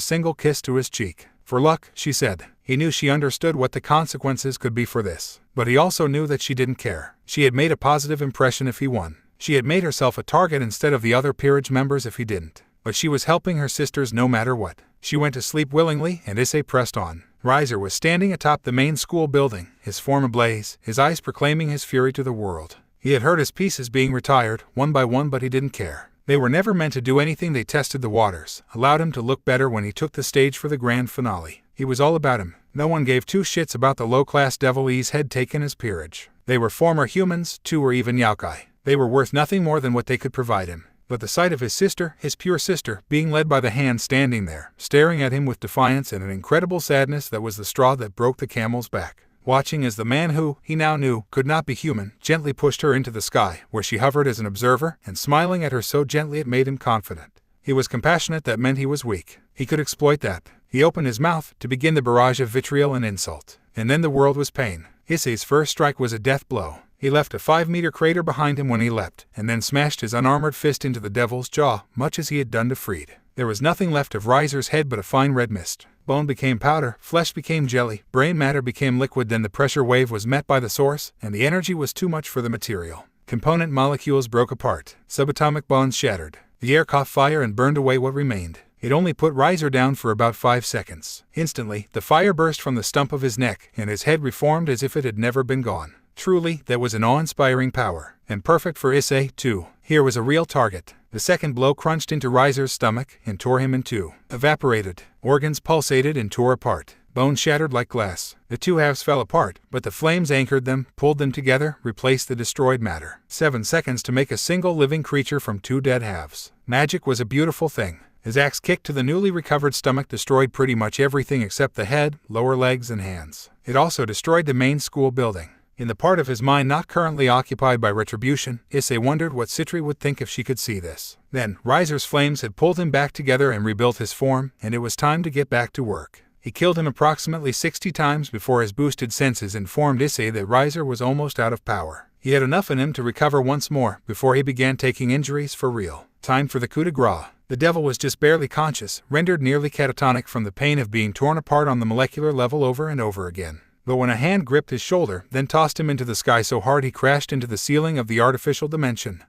single kiss to his cheek. "For luck," she said. He knew she understood what the consequences could be for this, but he also knew that she didn't care. She had made a positive impression if he won. She had made herself a target instead of the other peerage members if he didn't. But she was helping her sisters no matter what. She went to sleep willingly, and Issei pressed on. Riser was standing atop the main school building, his form ablaze, his eyes proclaiming his fury to the world. He had heard his pieces being retired, one by one, but he didn't care. They were never meant to do anything. They tested the waters, allowed him to look better when he took the stage for the grand finale. He was all about him. No one gave two shits about the low-class devil had taken as peerage. They were former humans, two, or even yokai. They were worth nothing more than what they could provide him. But the sight of his sister, his pure sister, being led by the hand, standing there, staring at him with defiance and an incredible sadness that was the straw that broke the camel's back. Watching as the man who, he now knew, could not be human, gently pushed her into the sky, where she hovered as an observer, and smiling at her so gently it made him confident. He was compassionate. That meant he was weak. He could exploit that. He opened his mouth to begin the barrage of vitriol and insult. And then the world was pain. Issei's first strike was a death blow. He left a 5-meter crater behind him when he leapt, and then smashed his unarmored fist into the devil's jaw, much as he had done to Freed. There was nothing left of Riser's head but a fine red mist. Bone became powder, flesh became jelly, brain matter became liquid. Then the pressure wave was met by the source, and the energy was too much for the material. Component molecules broke apart. Subatomic bonds shattered. The air caught fire and burned away what remained. It only put Riser down for about 5 seconds. Instantly, the fire burst from the stump of his neck, and his head reformed as if it had never been gone. Truly, that was an awe-inspiring power. And perfect for Issei, too. Here was a real target. The second blow crunched into Riser's stomach and tore him in two. Evaporated. Organs pulsated and tore apart. Bone shattered like glass. The two halves fell apart, but the flames anchored them, pulled them together, replaced the destroyed matter. 7 seconds to make a single living creature from two dead halves. Magic was a beautiful thing. His axe kick to the newly recovered stomach destroyed pretty much everything except the head, lower legs, and hands. It also destroyed the main school building. In the part of his mind not currently occupied by retribution, Issei wondered what Citri would think if she could see this. Then, Riser's flames had pulled him back together and rebuilt his form, and it was time to get back to work. He killed him approximately 60 times before his boosted senses informed Issei that Riser was almost out of power. He had enough in him to recover once more before he began taking injuries for real. Time for the coup de grace. The devil was just barely conscious, rendered nearly catatonic from the pain of being torn apart on the molecular level over and over again. But when a hand gripped his shoulder, then tossed him into the sky so hard he crashed into the ceiling of the artificial dimension,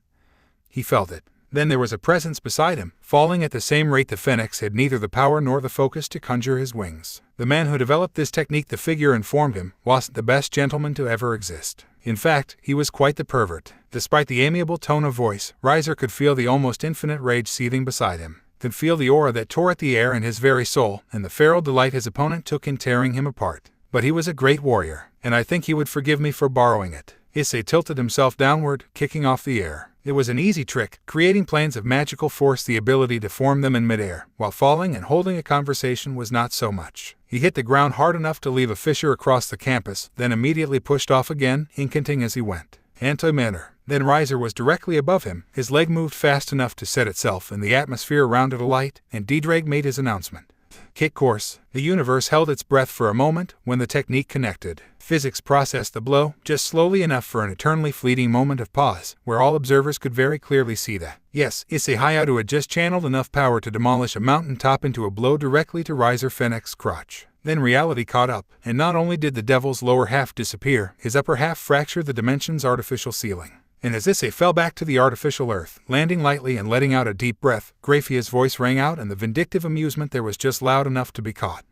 he felt it. Then there was a presence beside him, falling at the same rate the Phoenix had neither the power nor the focus to conjure his wings. The man who developed this technique, the figure informed him, wasn't the best gentleman to ever exist. In fact, he was quite the pervert. Despite the amiable tone of voice, Riser could feel the almost infinite rage seething beside him, could feel the aura that tore at the air and his very soul, and the feral delight his opponent took in tearing him apart. But he was a great warrior, and I think he would forgive me for borrowing it. Issei tilted himself downward, kicking off the air. It was an easy trick, creating planes of magical force. The ability to form them in midair, while falling and holding a conversation, was not so much. He hit the ground hard enough to leave a fissure across the campus, then immediately pushed off again, incanting as he went. Anti-matter. Then Riser was directly above him. His leg moved fast enough to set itself in the atmosphere around it alight, and Drake made his announcement. Kick course. The universe held its breath for a moment when the technique connected. Physics processed the blow, just slowly enough for an eternally fleeting moment of pause, where all observers could very clearly see that. Yes, Issei Hyoudou had just channeled enough power to demolish a mountain top into a blow directly to Riser Fennec's crotch. Then reality caught up, and not only did the devil's lower half disappear, his upper half fractured the dimension's artificial ceiling. And as Issei fell back to the artificial earth, landing lightly and letting out a deep breath, Graphia's voice rang out, and the vindictive amusement there was just loud enough to be caught.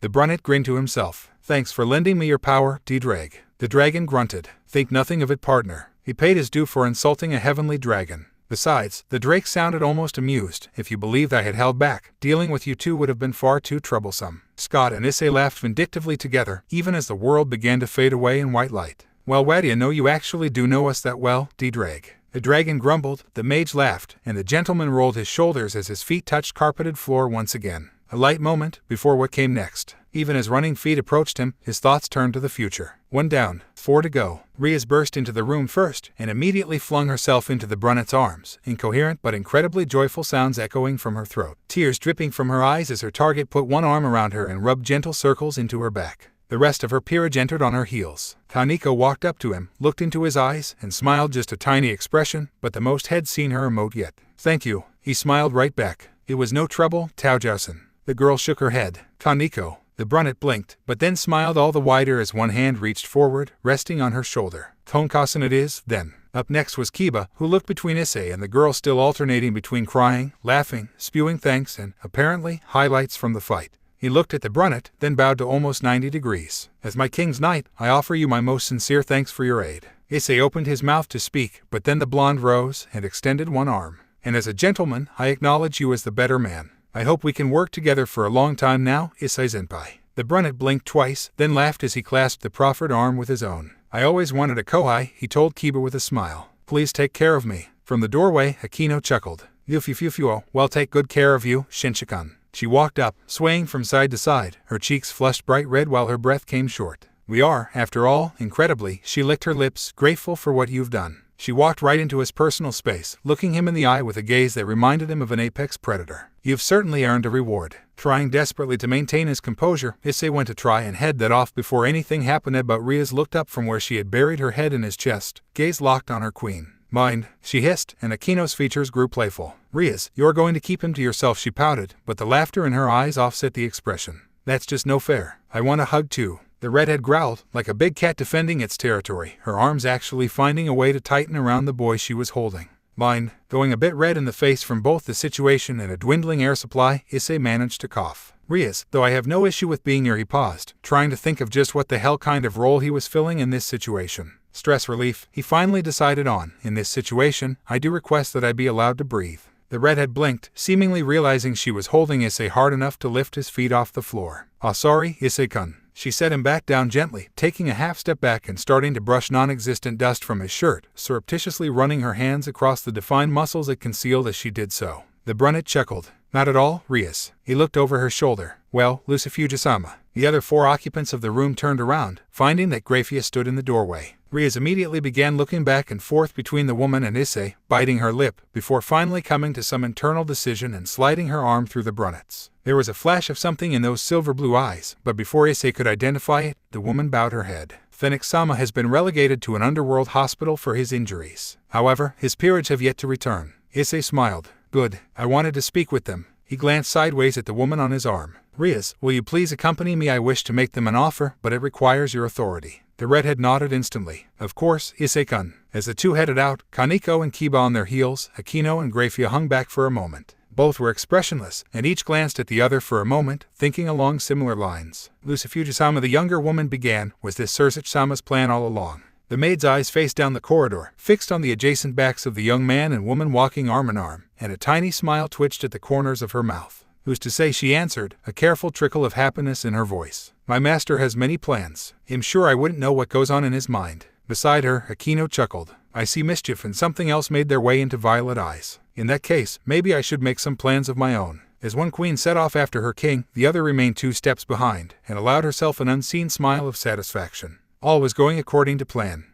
The Brunet grinned to himself. Thanks for lending me your power, Drake. The dragon grunted. Think nothing of it, partner. He paid his due for insulting a heavenly dragon. Besides, the drake sounded almost amused. If you believed I had held back, dealing with you two would have been far too troublesome. Scott and Issei laughed vindictively together, even as the world began to fade away in white light. Well, why do you know you actually do know us that well, D-Drag? The dragon grumbled, the mage laughed, and the gentleman rolled his shoulders as his feet touched carpeted floor once again. A light moment before what came next. Even as running feet approached him, his thoughts turned to the future. 1 down, 4 to go. Rias burst into the room first, and immediately flung herself into the brunettes' arms, incoherent but incredibly joyful sounds echoing from her throat. Tears dripping from her eyes as her target put one arm around her and rubbed gentle circles into her back. The rest of her peerage entered on her heels. Kaneko walked up to him, looked into his eyes, and smiled, just a tiny expression, but the most had seen her emote yet. Thank you, he smiled right back. It was no trouble, Taojusen. The girl shook her head. Kaneko. The brunette blinked, but then smiled all the wider as one hand reached forward, resting on her shoulder. Tonkasen it is, then. Up next was Kiba, who looked between Issei and the girl, still alternating between crying, laughing, spewing thanks, and, apparently, highlights from the fight. He looked at the brunette, then bowed to almost 90 degrees. As my king's knight, I offer you my most sincere thanks for your aid. Issei opened his mouth to speak, but then the blonde rose and extended one arm. And as a gentleman, I acknowledge you as the better man. I hope we can work together for a long time now, Issei-senpai. The brunette blinked twice, then laughed as he clasped the proffered arm with his own. I always wanted a kohai, he told Kiba with a smile. Please take care of me. From the doorway, Akino chuckled. Yufufufuo, well, take good care of you, Shinshikan. She walked up, swaying from side to side, her cheeks flushed bright red while her breath came short. We are, after all, incredibly, she licked her lips, grateful for what you've done. She walked right into his personal space, looking him in the eye with a gaze that reminded him of an apex predator. You've certainly earned a reward. Trying desperately to maintain his composure, Issei went to try and head that off before anything happened, but Rias looked up from where she had buried her head in his chest, gaze locked on her queen. Mind, she hissed, and Akino's features grew playful. Rias, you're going to keep him to yourself, she pouted, but the laughter in her eyes offset the expression. That's just no fair. I want a hug too. The redhead growled, like a big cat defending its territory, her arms actually finding a way to tighten around the boy she was holding. Mind, going a bit red in the face from both the situation and a dwindling air supply, Issei managed to cough. Rias, though I have no issue with being here, he paused, trying to think of just what the hell kind of role he was filling in this situation. Stress relief, he finally decided on. In this situation, I do request that I be allowed to breathe. The redhead blinked, seemingly realizing she was holding Issei hard enough to lift his feet off the floor. Ah, sorry, Issei-kun. She set him back down gently, taking a half step back and starting to brush non-existent dust from his shirt, surreptitiously running her hands across the defined muscles it concealed as she did so. The brunette chuckled. Not at all, Rias. He looked over her shoulder. Well, Lucifuji-sama. The other 4 occupants of the room turned around, finding that Grafia stood in the doorway. Rias immediately began looking back and forth between the woman and Issei, biting her lip, before finally coming to some internal decision and sliding her arm through the brunettes. There was a flash of something in those silver blue eyes, but before Issei could identify it, the woman bowed her head. Phoenix-sama has been relegated to an underworld hospital for his injuries. However, his peerage have yet to return. Issei smiled. Good. I wanted to speak with them. He glanced sideways at the woman on his arm. Rias, will you please accompany me? I wish to make them an offer, but it requires your authority. The redhead nodded instantly. Of course, Issei-kun. As the two headed out, Kaneko and Kiba on their heels, Akino and Grafia hung back for a moment. Both were expressionless, and each glanced at the other for a moment, thinking along similar lines. Lucifuji-sama, the younger woman began, was this Sursich-sama's plan all along? The maid's eyes faced down the corridor, fixed on the adjacent backs of the young man and woman walking arm in arm, and a tiny smile twitched at the corners of her mouth. Who's to say, she answered, a careful trickle of happiness in her voice. My master has many plans. I'm sure I wouldn't know what goes on in his mind. Beside her, Akino chuckled. I see mischief, and something else made their way into violet eyes. In that case, maybe I should make some plans of my own. As one queen set off after her king, the other remained 2 steps behind, and allowed herself an unseen smile of satisfaction. All was going according to plan.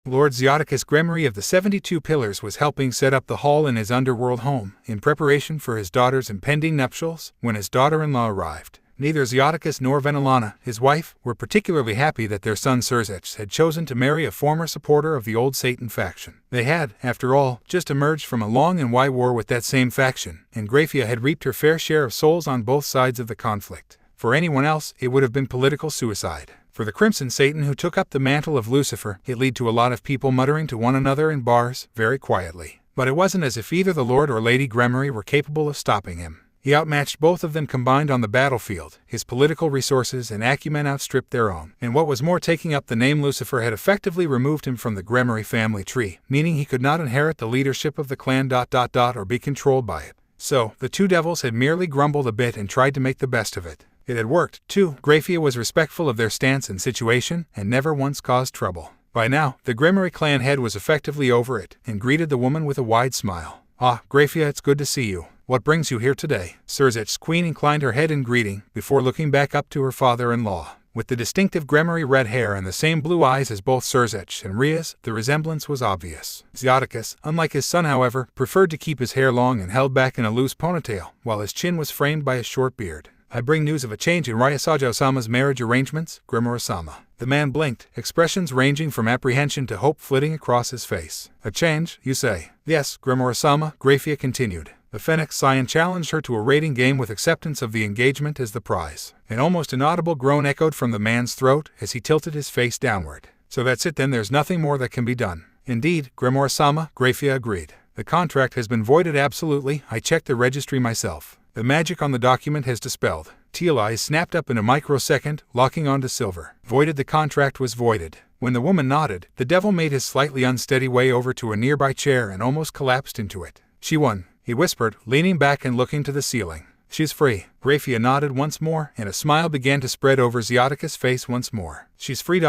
Lord Zioticus Gremory of the 72 Pillars was helping set up the hall in his underworld home, in preparation for his daughter's impending nuptials, when his daughter-in-law arrived. Neither Zioticus nor Venelana, his wife, were particularly happy that their son Surzech had chosen to marry a former supporter of the old Satan faction. They had, after all, just emerged from a long and wide war with that same faction, and Grafia had reaped her fair share of souls on both sides of the conflict. For anyone else, it would have been political suicide. For the Crimson Satan who took up the mantle of Lucifer, it led to a lot of people muttering to one another in bars, very quietly. But it wasn't as if either the Lord or Lady Gremory were capable of stopping him. He outmatched both of them combined on the battlefield. His political resources and acumen outstripped their own. And what was more, taking up the name Lucifer had effectively removed him from the Gremory family tree, meaning he could not inherit the leadership of the clan ... or be controlled by it. So, the two devils had merely grumbled a bit and tried to make the best of it. It had worked, too. Grafia was respectful of their stance and situation, and never once caused trouble. By now, the Gremory clan head was effectively over it, and greeted the woman with a wide smile. "Ah, Grafia, it's good to see you. What brings you here today?" Surzech's queen inclined her head in greeting, before looking back up to her father-in-law. With the distinctive Gremory red hair and the same blue eyes as both Surzech and Rias, the resemblance was obvious. Xiaudicus, unlike his son however, preferred to keep his hair long and held back in a loose ponytail, while his chin was framed by a short beard. "I bring news of a change in Ryasajo-sama's marriage arrangements, Gremory-sama." The man blinked, expressions ranging from apprehension to hope flitting across his face. "A change, you say?" "Yes, Gremory-sama," Grafia continued. The Phoenix Scion challenged her to a rating game with acceptance of the engagement as the prize. An almost inaudible groan echoed from the man's throat as he tilted his face downward. "So that's it then, there's nothing more that can be done." "Indeed, Gremory-sama," Grafia agreed. "The contract has been voided absolutely. I checked the registry myself. The magic on the document has dispelled." Teal eyes snapped up in a microsecond, locking onto Silver. "Voided, the contract was voided." When the woman nodded, the devil made his slightly unsteady way over to a nearby chair and almost collapsed into it. "She won," he whispered, leaning back and looking to the ceiling. "She's free." Grafia nodded once more, and a smile began to spread over Xiaudicus' face once more. "She's free ...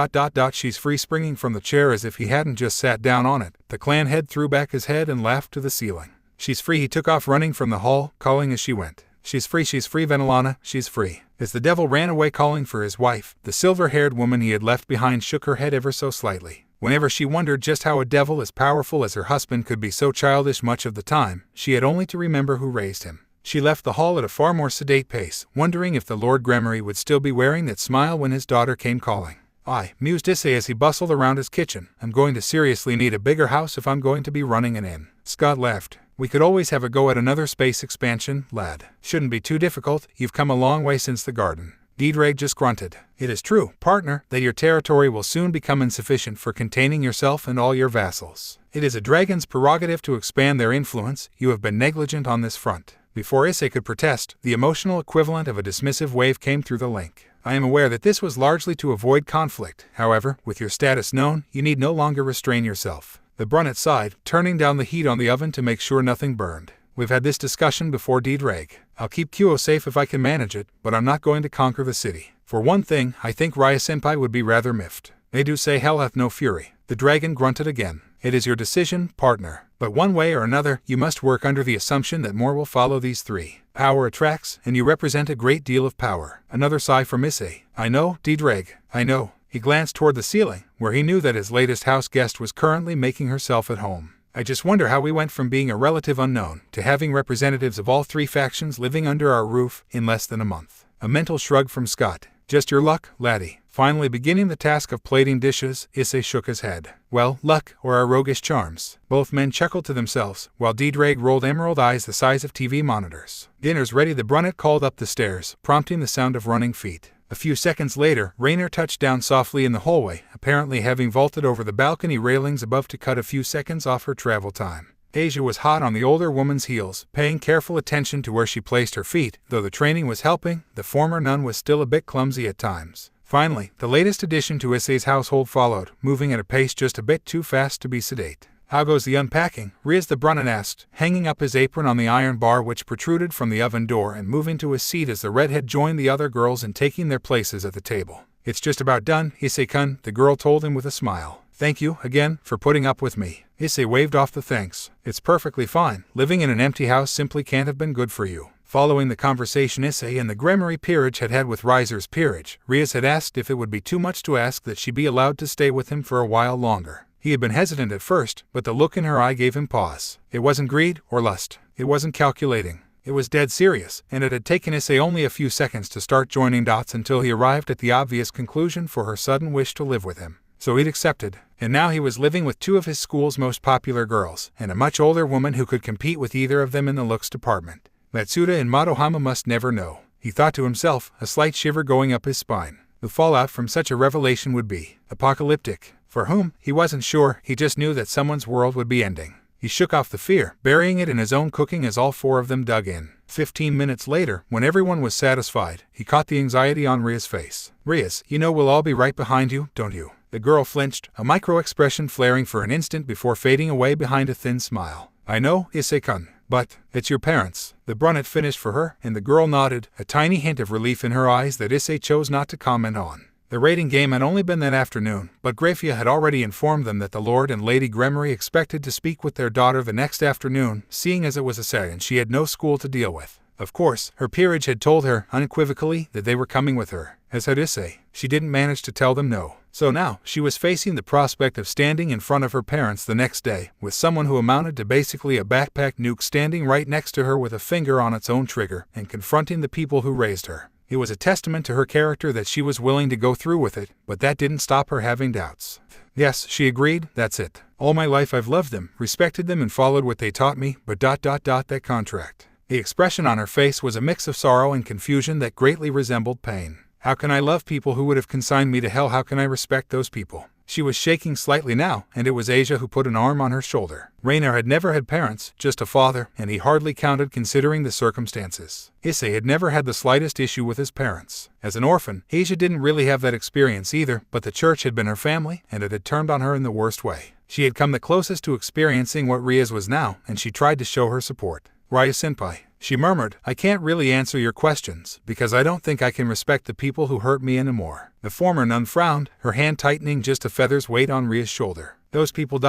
she's free." Springing from the chair as if he hadn't just sat down on it, the clan head threw back his head and laughed to the ceiling. "She's free." He took off running from the hall, calling as she went. She's free, Venelana, she's free." As the devil ran away calling for his wife, the silver-haired woman he had left behind shook her head ever so slightly. Whenever she wondered just how a devil as powerful as her husband could be so childish much of the time, she had only to remember who raised him. She left the hall at a far more sedate pace, wondering if the Lord Gremory would still be wearing that smile when his daughter came calling. "I," mused Issei as he bustled around his kitchen, "I'm going to seriously need a bigger house if I'm going to be running an inn." Scott laughed. "We could always have a go at another space expansion, lad. Shouldn't be too difficult, you've come a long way since the garden." Diedrag just grunted. "It is true, partner, that your territory will soon become insufficient for containing yourself and all your vassals. It is a dragon's prerogative to expand their influence. You have been negligent on this front." Before Issei could protest, the emotional equivalent of a dismissive wave came through the link. "I am aware that this was largely to avoid conflict. However, with your status known, you need no longer restrain yourself." The brunette sighed, turning down the heat on the oven to make sure nothing burned. "We've had this discussion before, Diedrag. I'll keep Kyo safe if I can manage it, but I'm not going to conquer the city. For one thing, I think Rya-senpai would be rather miffed. They do say hell hath no fury." The dragon grunted again. "It is your decision, partner. But one way or another, you must work under the assumption that more will follow these three. Power attracts, and you represent a great deal of power." Another sigh from Issei. "I know, Diedrag, I know." He glanced toward the ceiling, where he knew that his latest house guest was currently making herself at home. "I just wonder how we went from being a relative unknown to having representatives of all three factions living under our roof in less than a month." A mental shrug from Scott. "Just your luck, laddie." Finally beginning the task of plating dishes, Issei shook his head. "Well, luck, or our roguish charms." Both men chuckled to themselves, while Diedrag rolled emerald eyes the size of TV monitors. "Dinner's ready," the brunette called up the stairs, prompting the sound of running feet. A few seconds later, Rainer touched down softly in the hallway, apparently having vaulted over the balcony railings above to cut a few seconds off her travel time. Asia was hot on the older woman's heels, paying careful attention to where she placed her feet. Though the training was helping, the former nun was still a bit clumsy at times. Finally, the latest addition to Issei's household followed, moving at a pace just a bit too fast to be sedate. "How goes the unpacking?" Rias the brunette asked, hanging up his apron on the iron bar which protruded from the oven door and moving to his seat as the redhead joined the other girls in taking their places at the table. "It's just about done, Issei-kun," the girl told him with a smile. "Thank you, again, for putting up with me." Issei waved off the thanks. "It's perfectly fine. Living in an empty house simply can't have been good for you." Following the conversation Issei and the Gremory peerage had had with Reiser's peerage, Rias had asked if it would be too much to ask that she be allowed to stay with him for a while longer. He had been hesitant at first, but the look in her eye gave him pause. It wasn't greed or lust. It wasn't calculating. It was dead serious, and it had taken Issei only a few seconds to start joining dots until he arrived at the obvious conclusion for her sudden wish to live with him. So he'd accepted, and now he was living with two of his school's most popular girls, and a much older woman who could compete with either of them in the looks department. Matsuda and Madohama must never know, he thought to himself, a slight shiver going up his spine. The fallout from such a revelation would be apocalyptic. For whom, he wasn't sure, he just knew that someone's world would be ending. He shook off the fear, burying it in his own cooking as all four of them dug in. 15 minutes later, when everyone was satisfied, he caught the anxiety on Rias' face. "Rias, you know we'll all be right behind you, don't you?" The girl flinched, a micro-expression flaring for an instant before fading away behind a thin smile. "I know, Issei-kun. But it's your parents." The brunette finished for her, and the girl nodded, a tiny hint of relief in her eyes that Issei chose not to comment on. The rating game had only been that afternoon, but Grafia had already informed them that the Lord and Lady Gremory expected to speak with their daughter the next afternoon, seeing as it was a Saturday and she had no school to deal with. Of course, her peerage had told her, unequivocally, that they were coming with her. As had Issei, she didn't manage to tell them no. So now, she was facing the prospect of standing in front of her parents the next day, with someone who amounted to basically a backpack nuke standing right next to her with a finger on its own trigger, and confronting the people who raised her. It was a testament to her character that she was willing to go through with it, but that didn't stop her having doubts. "Yes," she agreed, "that's it. All my life I've loved them, respected them and followed what they taught me, but that contract." The expression on her face was a mix of sorrow and confusion that greatly resembled pain. "How can I love people who would have consigned me to hell? How can I respect those people?" She was shaking slightly now, and it was Asia who put an arm on her shoulder. Rainer had never had parents, just a father, and he hardly counted considering the circumstances. Issei had never had the slightest issue with his parents. As an orphan, Asia didn't really have that experience either, but the church had been her family, and it had turned on her in the worst way. She had come the closest to experiencing what Rias was now, and she tried to show her support. "Rias-senpai," she murmured, "I can't really answer your questions, because I don't think I can respect the people who hurt me anymore." The former nun frowned, her hand tightening just a feather's weight on Rias' shoulder. "Those people ...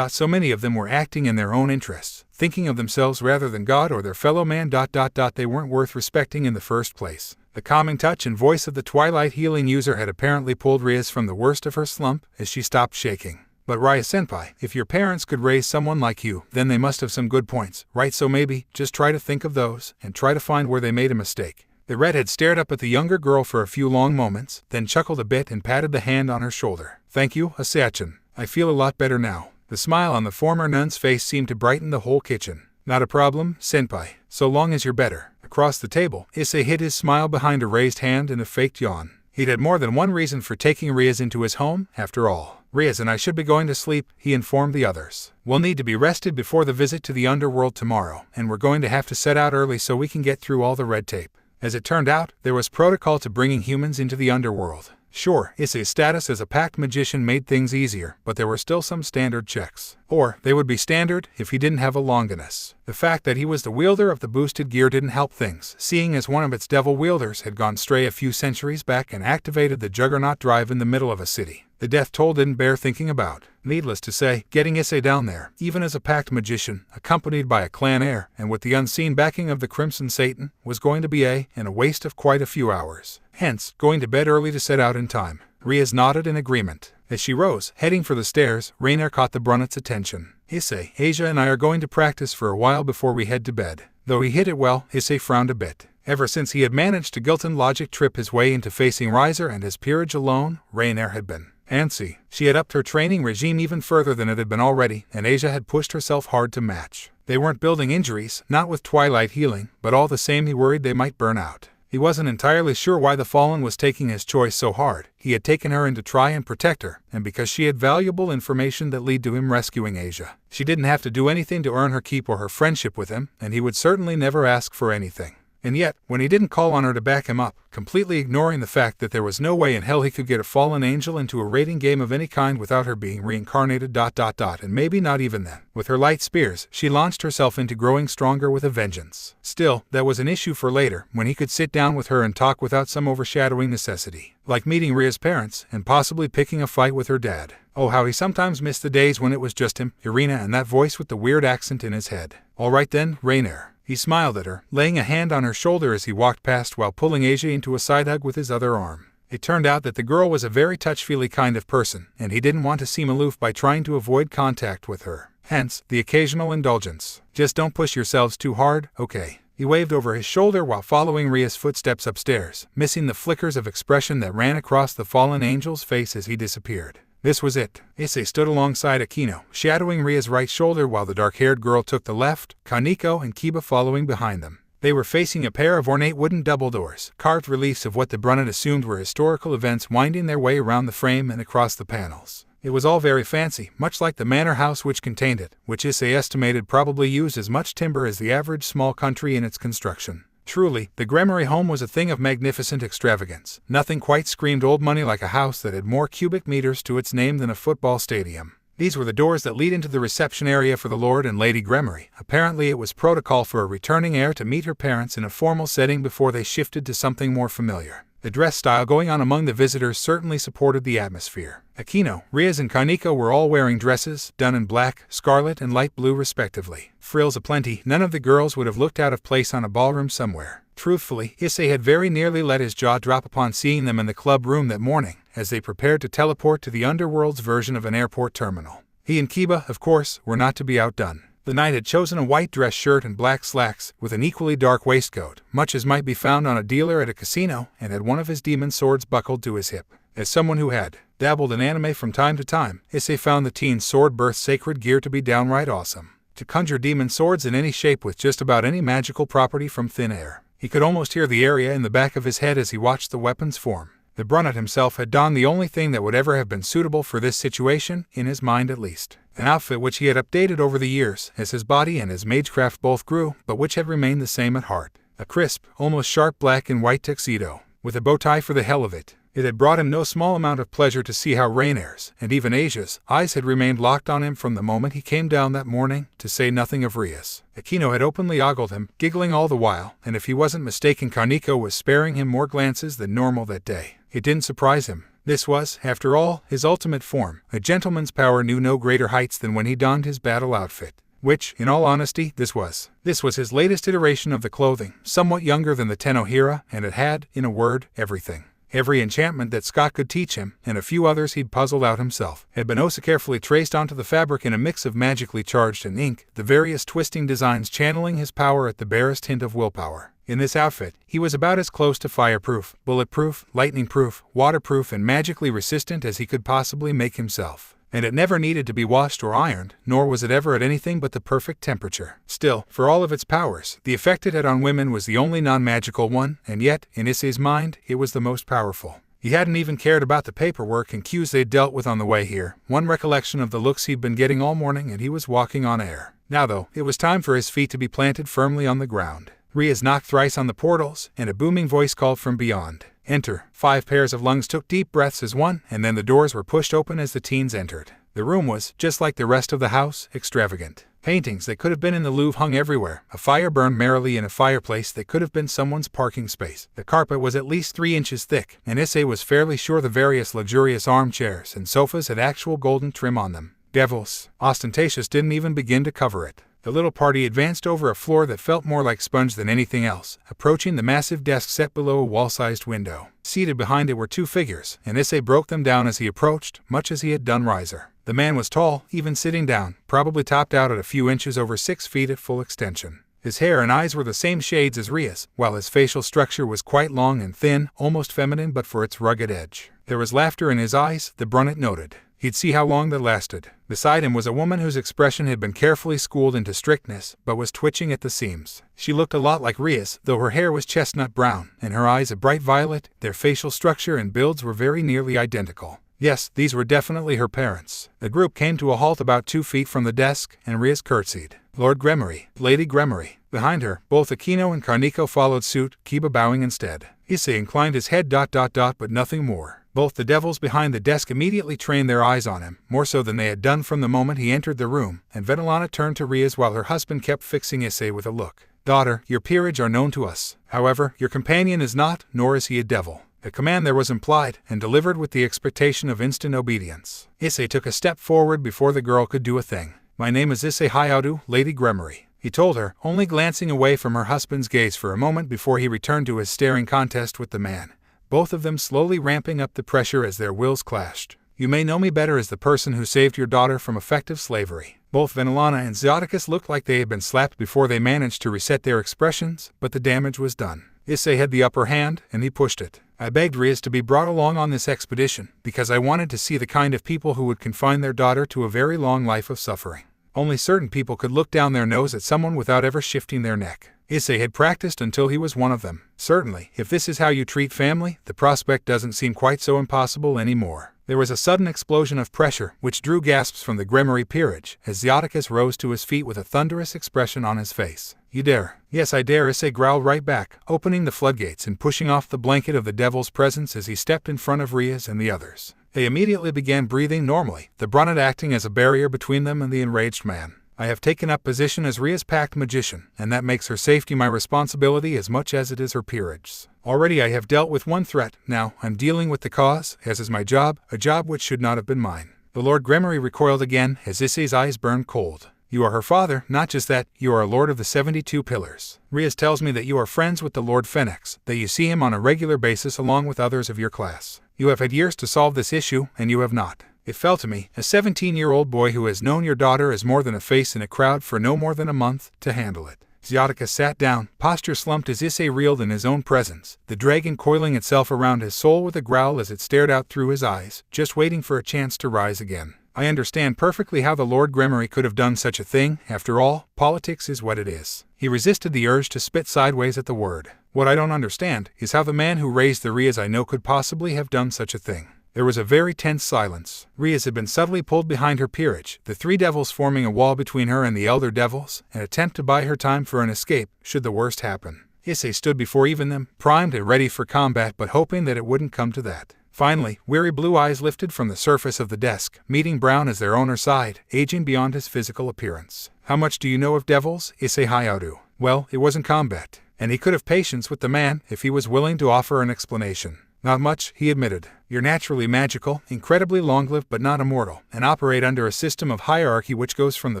so many of them were acting in their own interests, thinking of themselves rather than God or their fellow man ... they weren't worth respecting in the first place." The calming touch and voice of the Twilight healing user had apparently pulled Rias from the worst of her slump, as she stopped shaking. "But Rias-senpai, if your parents could raise someone like you, then they must have some good points, right? So maybe, just try to think of those, and try to find where they made a mistake." The redhead stared up at the younger girl for a few long moments, then chuckled a bit and patted the hand on her shoulder. "Thank you, Issei-chan. I feel a lot better now." The smile on the former nun's face seemed to brighten the whole kitchen. "Not a problem, senpai, so long as you're better." Across the table, Issei hid his smile behind a raised hand and a faked yawn. He'd had more than one reason for taking Rias into his home, after all. "Rias and I should be going to sleep," he informed the others. "We'll need to be rested before the visit to the underworld tomorrow, and we're going to have to set out early so we can get through all the red tape." As it turned out, there was protocol to bringing humans into the underworld. Sure, Issei's status as a packed magician made things easier, but there were still some standard checks. Or, they would be standard if he didn't have a Longinus. The fact that he was the wielder of the boosted gear didn't help things, seeing as one of its devil wielders had gone stray a few centuries back and activated the Juggernaut drive in the middle of a city. The death toll didn't bear thinking about. Needless to say, getting Issei down there, even as a packed magician, accompanied by a clan heir, and with the unseen backing of the Crimson Satan, was going to be a waste of quite a few hours. Hence, going to bed early to set out in time. Rias nodded in agreement. As she rose, heading for the stairs, Rainer caught the brunnet's attention. "Issei, Asia and I are going to practice for a while before we head to bed." Though he hit it well, Issei frowned a bit. Ever since he had managed to guilt and logic trip his way into facing Riser and his peerage alone, Rainer had been antsy. She had upped her training regime even further than it had been already, and Asia had pushed herself hard to match. They weren't building injuries, not with Twilight healing, but all the same he worried they might burn out. He wasn't entirely sure why the Fallen was taking his choice so hard. He had taken her in to try and protect her, and because she had valuable information that led to him rescuing Asia. She didn't have to do anything to earn her keep or her friendship with him, and he would certainly never ask for anything. And yet, when he didn't call on her to back him up, completely ignoring the fact that there was no way in hell he could get a fallen angel into a rating game of any kind without her being reincarnated ... and maybe not even then. With her light spears, she launched herself into growing stronger with a vengeance. Still, that was an issue for later, when he could sit down with her and talk without some overshadowing necessity. Like meeting Ria's parents, and possibly picking a fight with her dad. Oh, how he sometimes missed the days when it was just him, Irina, and that voice with the weird accent in his head. "All right then, Rainer." He smiled at her, laying a hand on her shoulder as he walked past while pulling Asia into a side hug with his other arm. It turned out that the girl was a very touch-feely kind of person, and he didn't want to seem aloof by trying to avoid contact with her. Hence, the occasional indulgence. "Just don't push yourselves too hard, okay?" He waved over his shoulder while following Ria's footsteps upstairs, missing the flickers of expression that ran across the fallen angel's face as he disappeared. This was it. Issei stood alongside Akino, shadowing Ria's right shoulder while the dark-haired girl took the left, Kaneko and Kiba following behind them. They were facing a pair of ornate wooden double doors, carved reliefs of what the brunette assumed were historical events winding their way around the frame and across the panels. It was all very fancy, much like the manor house which contained it, which Issei estimated probably used as much timber as the average small country in its construction. Truly, the Gremory home was a thing of magnificent extravagance. Nothing quite screamed old money like a house that had more cubic meters to its name than a football stadium. These were the doors that lead into the reception area for the Lord and Lady Gremory. Apparently it was protocol for a returning heir to meet her parents in a formal setting before they shifted to something more familiar. The dress style going on among the visitors certainly supported the atmosphere. Akino, Rias and Kaneko were all wearing dresses, done in black, scarlet and light blue respectively. Frills aplenty, none of the girls would have looked out of place on a ballroom somewhere. Truthfully, Issei had very nearly let his jaw drop upon seeing them in the club room that morning, as they prepared to teleport to the underworld's version of an airport terminal. He and Kiba, of course, were not to be outdone. The knight had chosen a white dress shirt and black slacks, with an equally dark waistcoat, much as might be found on a dealer at a casino, and had one of his demon swords buckled to his hip. As someone who had dabbled in anime from time to time, Issei found the teen's sword birth sacred gear to be downright awesome. To conjure demon swords in any shape with just about any magical property from thin air. He could almost hear the area in the back of his head as he watched the weapons form. The Brunet himself had donned the only thing that would ever have been suitable for this situation, in his mind at least. An outfit which he had updated over the years, as his body and his magecraft both grew, but which had remained the same at heart. A crisp, almost sharp black and white tuxedo, with a bow tie for the hell of it. It had brought him no small amount of pleasure to see how Rainier's, and even Asia's, eyes had remained locked on him from the moment he came down that morning, to say nothing of Rias. Akino had openly ogled him, giggling all the while, and if he wasn't mistaken Kaneko was sparing him more glances than normal that day. It didn't surprise him. This was, after all, his ultimate form. A gentleman's power knew no greater heights than when he donned his battle outfit. Which, in all honesty, this was. This was his latest iteration of the clothing, somewhat younger than the Tennohira, and it had, in a word, everything. Every enchantment that Scott could teach him, and a few others he'd puzzled out himself, had been so carefully traced onto the fabric in a mix of magically charged and ink, the various twisting designs channeling his power at the barest hint of willpower. In this outfit, he was about as close to fireproof, bulletproof, lightning-proof, waterproof, and magically resistant as he could possibly make himself. And it never needed to be washed or ironed, nor was it ever at anything but the perfect temperature. Still, for all of its powers, the effect it had on women was the only non-magical one, and yet, in Issei's mind, it was the most powerful. He hadn't even cared about the paperwork and cues they'd dealt with on the way here, one recollection of the looks he'd been getting all morning, and he was walking on air. Now though, it was time for his feet to be planted firmly on the ground. Rias knocked thrice on the portals, and a booming voice called from beyond. Enter. 5 pairs of lungs took deep breaths as one, and then the doors were pushed open as the teens entered. The room was, just like the rest of the house, extravagant. Paintings that could have been in the Louvre hung everywhere. A fire burned merrily in a fireplace that could have been someone's parking space. The carpet was at least 3 inches thick, and Issei was fairly sure the various luxurious armchairs and sofas had actual golden trim on them. Devils. Ostentatious didn't even begin to cover it. The little party advanced over a floor that felt more like sponge than anything else, approaching the massive desk set below a wall-sized window. Seated behind it were 2 figures, and Issei broke them down as he approached, much as he had done Riser. The man was tall, even sitting down, probably topped out at a few inches over 6 feet at full extension. His hair and eyes were the same shades as Rias, while his facial structure was quite long and thin, almost feminine but for its rugged edge. There was laughter in his eyes, the Brunet noted. He'd see how long that lasted. Beside him was a woman whose expression had been carefully schooled into strictness, but was twitching at the seams. She looked a lot like Rias, though her hair was chestnut brown, and her eyes a bright violet. Their facial structure and builds were very nearly identical. Yes, these were definitely her parents. The group came to a halt about 2 feet from the desk, and Rias curtsied. Lord Gremory, Lady Gremory. Behind her, both Akino and Kaneko followed suit, Kiba bowing instead. Issei inclined his head ... but nothing more. Both the devils behind the desk immediately trained their eyes on him, more so than they had done from the moment he entered the room, and Venelana turned to Rias while her husband kept fixing Issei with a look. Daughter, your peerage are known to us. However, your companion is not, nor is he a devil. The command there was implied, and delivered with the expectation of instant obedience. Issei took a step forward before the girl could do a thing. My name is Issei Hyoudou, Lady Gremory, he told her, only glancing away from her husband's gaze for a moment before he returned to his staring contest with the man. Both of them slowly ramping up the pressure as their wills clashed. You may know me better as the person who saved your daughter from effective slavery. Both Venelana and Zioticus looked like they had been slapped before they managed to reset their expressions, but the damage was done. Issei had the upper hand, and he pushed it. I begged Rias to be brought along on this expedition, because I wanted to see the kind of people who would confine their daughter to a very long life of suffering. Only certain people could look down their nose at someone without ever shifting their neck. Issei had practiced until he was one of them. Certainly, if this is how you treat family, the prospect doesn't seem quite so impossible anymore. There was a sudden explosion of pressure, which drew gasps from the Gremory peerage, as Zioticus rose to his feet with a thunderous expression on his face. You dare? Yes, I dare, Issei growled right back, opening the floodgates and pushing off the blanket of the devil's presence as he stepped in front of Rias and the others. They immediately began breathing normally, the brunet acting as a barrier between them and the enraged man. I have taken up position as Rias' packed magician, and that makes her safety my responsibility as much as it is her peerage's. Already I have dealt with one threat, now I'm dealing with the cause, as is my job, a job which should not have been mine. The Lord Gremory recoiled again as Issei's eyes burned cold. You are her father, not just that, you are a lord of the 72 pillars. Rias tells me that you are friends with the Lord Phoenix, that you see him on a regular basis along with others of your class. You have had years to solve this issue, and you have not. It fell to me, a 17-year-old boy who has known your daughter as more than a face in a crowd for no more than a month, to handle it. Zioticus sat down, posture slumped as Issei reeled in his own presence, the dragon coiling itself around his soul with a growl as it stared out through his eyes, just waiting for a chance to rise again. I understand perfectly how the Lord Gremory could have done such a thing. After all, politics is what it is. He resisted the urge to spit sideways at the word. What I don't understand is how the man who raised the Rias I know could possibly have done such a thing. There was a very tense silence. Rias had been subtly pulled behind her peerage, the three devils forming a wall between her and the elder devils, an attempt to buy her time for an escape, should the worst happen. Issei stood before even them, primed and ready for combat, but hoping that it wouldn't come to that. Finally, weary blue eyes lifted from the surface of the desk, meeting Brown as their owner sighed, aging beyond his physical appearance. How much do you know of devils, Issei Hyoudou? Well, it wasn't combat, and he could have patience with the man if he was willing to offer an explanation. Not much, he admitted. You're naturally magical, incredibly long-lived but not immortal, and operate under a system of hierarchy which goes from the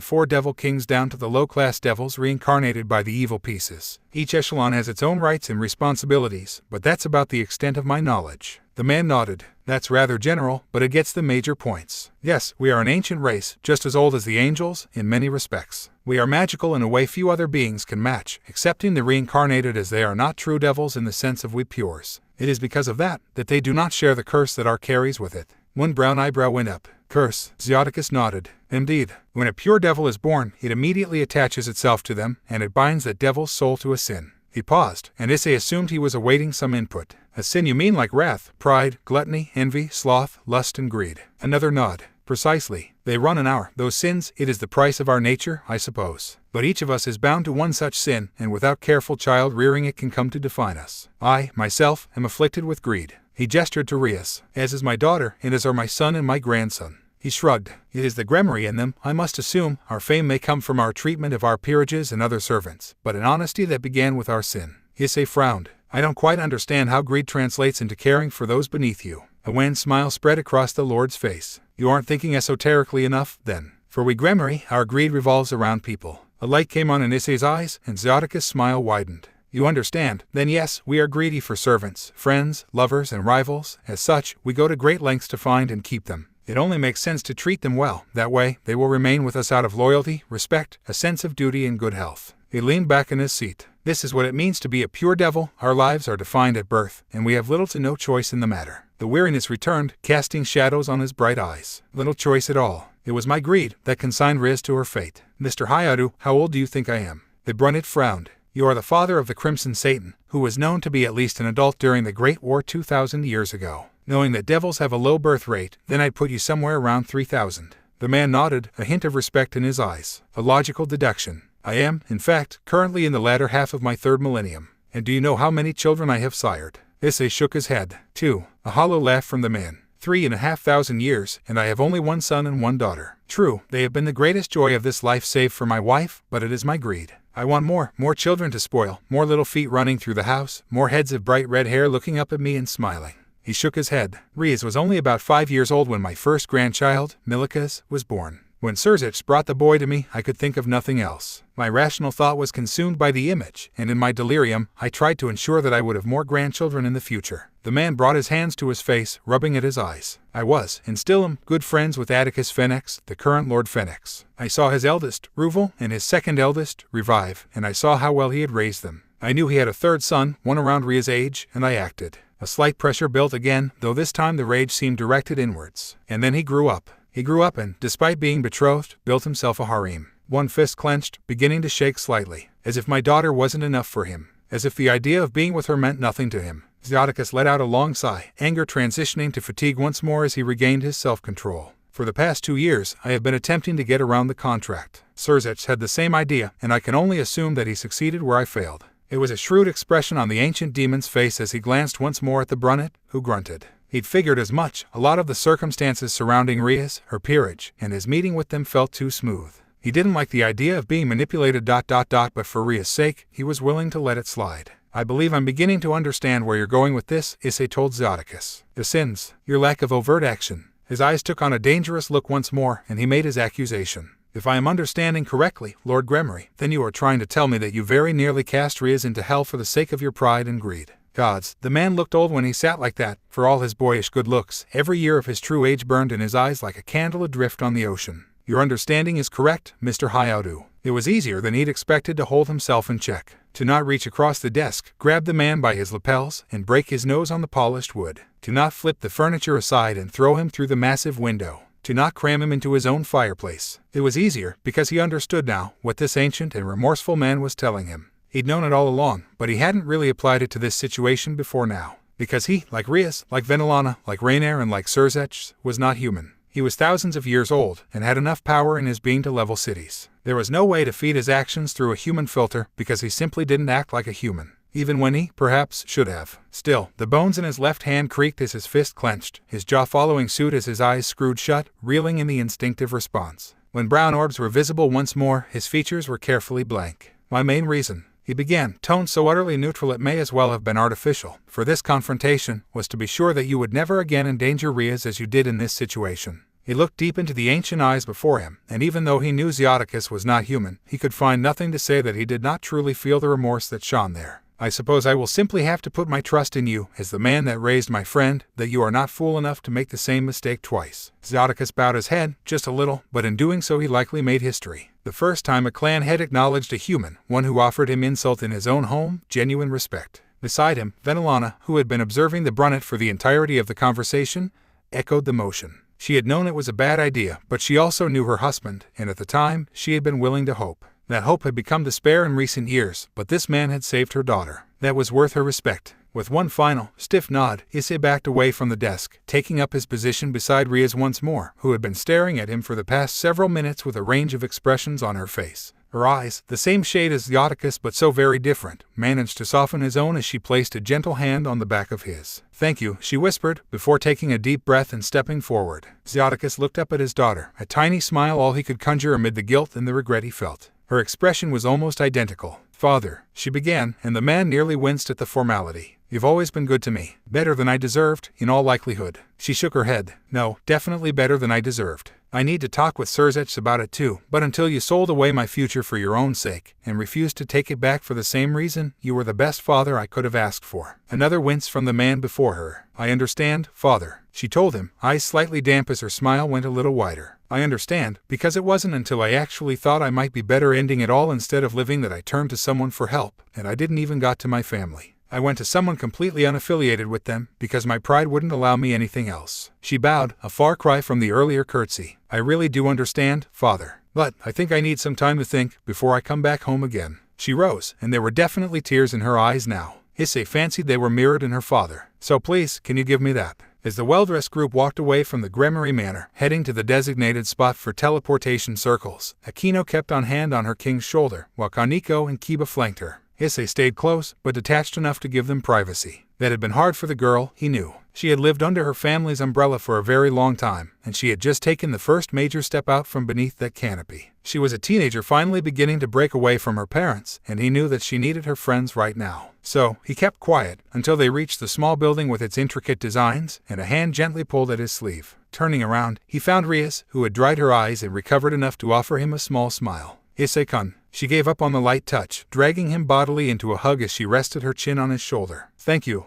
4 devil kings down to the low-class devils reincarnated by the evil pieces. Each echelon has its own rights and responsibilities, but that's about the extent of my knowledge. The man nodded. That's rather general, but it gets the major points. Yes, we are an ancient race, just as old as the angels, in many respects. We are magical in a way few other beings can match, excepting the reincarnated, as they are not true devils in the sense of we pures. It is because of that they do not share the curse that our carries with it. One brown eyebrow went up. Curse. Zioticus nodded. Indeed. When a pure devil is born, it immediately attaches itself to them, and it binds that devil's soul to a sin. He paused, and Issei assumed he was awaiting some input. A sin you mean like wrath, pride, gluttony, envy, sloth, lust and greed. Another nod. Precisely. They run in those sins. It is the price of our nature, I suppose. But each of us is bound to one such sin, and without careful child rearing it can come to define us. I, myself, am afflicted with greed. He gestured to Rias. As is my daughter, and as are my son and my grandson. He shrugged. It is the Gremory in them, I must assume. Our fame may come from our treatment of our peerages and other servants, but an honesty that began with our sin. Issei frowned. I don't quite understand how greed translates into caring for those beneath you. A wan smile spread across the Lord's face. You aren't thinking esoterically enough, then. For we Gremory, our greed revolves around people. A light came on in Issei's eyes, and Zioticus' smile widened. You understand, then yes, we are greedy for servants, friends, lovers, and rivals. As such, we go to great lengths to find and keep them. It only makes sense to treat them well. That way, they will remain with us out of loyalty, respect, a sense of duty, and good health. He leaned back in his seat. This is what it means to be a pure devil. Our lives are defined at birth, and we have little to no choice in the matter. The weariness returned, casting shadows on his bright eyes. Little choice at all. It was my greed that consigned Rias to her fate. Mr. Hyoudou, how old do you think I am? The brunet frowned. You are the father of the Crimson Satan, who was known to be at least an adult during the Great War 2,000 years ago. Knowing that devils have a low birth rate, then I'd put you somewhere around 3,000. The man nodded, a hint of respect in his eyes. A logical deduction. I am, in fact, currently in the latter half of my 3rd millennium. And do you know how many children I have sired? Issei shook his head. 2. A hollow laugh from the man. 3,500 years, and I have only 1 son and 1 daughter. True, they have been the greatest joy of this life save for my wife, but it is my greed. I want more children to spoil, more little feet running through the house, more heads of bright red hair looking up at me and smiling. He shook his head. Rias was only about 5 years old when my first grandchild, Milikas, was born. When Sirzich brought the boy to me, I could think of nothing else. My rational thought was consumed by the image, and in my delirium, I tried to ensure that I would have more grandchildren in the future. The man brought his hands to his face, rubbing at his eyes. I was, and still am, good friends with Atticus Phoenix, the current Lord Phoenix. I saw his eldest, Ruval, and his second eldest, revive, and I saw how well he had raised them. I knew he had a 3rd son, one around Rias' age, and I acted. A slight pressure built again, though this time the rage seemed directed inwards. And then he grew up. He grew up and, despite being betrothed, built himself a harem. one fist clenched, beginning to shake slightly, as if my daughter wasn't enough for him, as if the idea of being with her meant nothing to him. Zioticus let out a long sigh, anger transitioning to fatigue once more as he regained his self-control. For the past 2 years, I have been attempting to get around the contract. Surzech had the same idea, and I can only assume that he succeeded where I failed. It was a shrewd expression on the ancient demon's face as he glanced once more at the brunette, who grunted. He'd figured as much. A lot of the circumstances surrounding Rias, her peerage, and his meeting with them felt too smooth. He didn't like the idea of being manipulated. But for Rias' sake, he was willing to let it slide. I believe I'm beginning to understand where you're going with this, Issei told Zioticus. The sins, your lack of overt action. His eyes took on a dangerous look once more, and he made his accusation. If I am understanding correctly, Lord Gremory, then you are trying to tell me that you very nearly cast Rias into hell for the sake of your pride and greed. Gods, the man looked old when he sat like that. For all his boyish good looks, every year of his true age burned in his eyes like a candle adrift on the ocean. Your understanding is correct, Mr. Hyoudou. It was easier than he'd expected to hold himself in check. To not reach across the desk, grab the man by his lapels, and break his nose on the polished wood. To not flip the furniture aside and throw him through the massive window. To not cram him into his own fireplace. It was easier because he understood now what this ancient and remorseful man was telling him. He'd known it all along, but he hadn't really applied it to this situation before now. Because he, like Rias, like Venelana, like Rainier, and like Surzech, was not human. He was thousands of years old, and had enough power in his being to level cities. There was no way to feed his actions through a human filter, because he simply didn't act like a human. Even when he, perhaps, should have. Still, the bones in his left hand creaked as his fist clenched, his jaw following suit as his eyes screwed shut, reeling in the instinctive response. When brown orbs were visible once more, his features were carefully blank. My main reason, he began, tone so utterly neutral it may as well have been artificial, for this confrontation, was to be sure that you would never again endanger Rias as you did in this situation. He looked deep into the ancient eyes before him, and even though he knew Zioticus was not human, he could find nothing to say that he did not truly feel the remorse that shone there. I suppose I will simply have to put my trust in you, as the man that raised my friend, that you are not fool enough to make the same mistake twice. Zioticus bowed his head, just a little, but in doing so he likely made history. The first time a clan head acknowledged a human, one who offered him insult in his own home, genuine respect. Beside him, Venelana, who had been observing the brunette for the entirety of the conversation, echoed the motion. She had known it was a bad idea, but she also knew her husband, and at the time, she had been willing to hope. That hope had become despair in recent years, but this man had saved her daughter. That was worth her respect. With one final, stiff nod, Issei backed away from the desk, taking up his position beside Rias once more, who had been staring at him for the past several minutes with a range of expressions on her face. Her eyes, the same shade as Zioticus but so very different, managed to soften his own as she placed a gentle hand on the back of his. "Thank you," she whispered, before taking a deep breath and stepping forward. Zioticus looked up at his daughter, a tiny smile all he could conjure amid the guilt and the regret he felt. Her expression was almost identical. "Father," she began, and the man nearly winced at the formality. "You've always been good to me. Better than I deserved, in all likelihood." She shook her head. "No, definitely better than I deserved. I need to talk with Surzech about it too, but until you sold away my future for your own sake, and refused to take it back for the same reason, you were the best father I could have asked for." Another wince from the man before her. "I understand, father," she told him, eyes slightly damp as her smile went a little wider. "I understand, because it wasn't until I actually thought I might be better ending it all instead of living that I turned to someone for help, and I didn't even got to my family. I went to someone completely unaffiliated with them, because my pride wouldn't allow me anything else." She bowed, a far cry from the earlier curtsy. "I really do understand, father. But I think I need some time to think, before I come back home again." She rose, and there were definitely tears in her eyes now. Issei fancied they were mirrored in her father. "So please, can you give me that?" As the well-dressed group walked away from the Gremory manor, heading to the designated spot for teleportation circles, Akino kept on hand on her king's shoulder, while Kaneko and Kiba flanked her. Issei stayed close, but detached enough to give them privacy. That had been hard for the girl, he knew. She had lived under her family's umbrella for a very long time, and she had just taken the first major step out from beneath that canopy. She was a teenager finally beginning to break away from her parents, and he knew that she needed her friends right now. So, he kept quiet, until they reached the small building with its intricate designs, and a hand gently pulled at his sleeve. Turning around, he found Rias, who had dried her eyes and recovered enough to offer him a small smile. "Issei-kun." She gave up on the light touch, dragging him bodily into a hug as she rested her chin on his shoulder. Thank you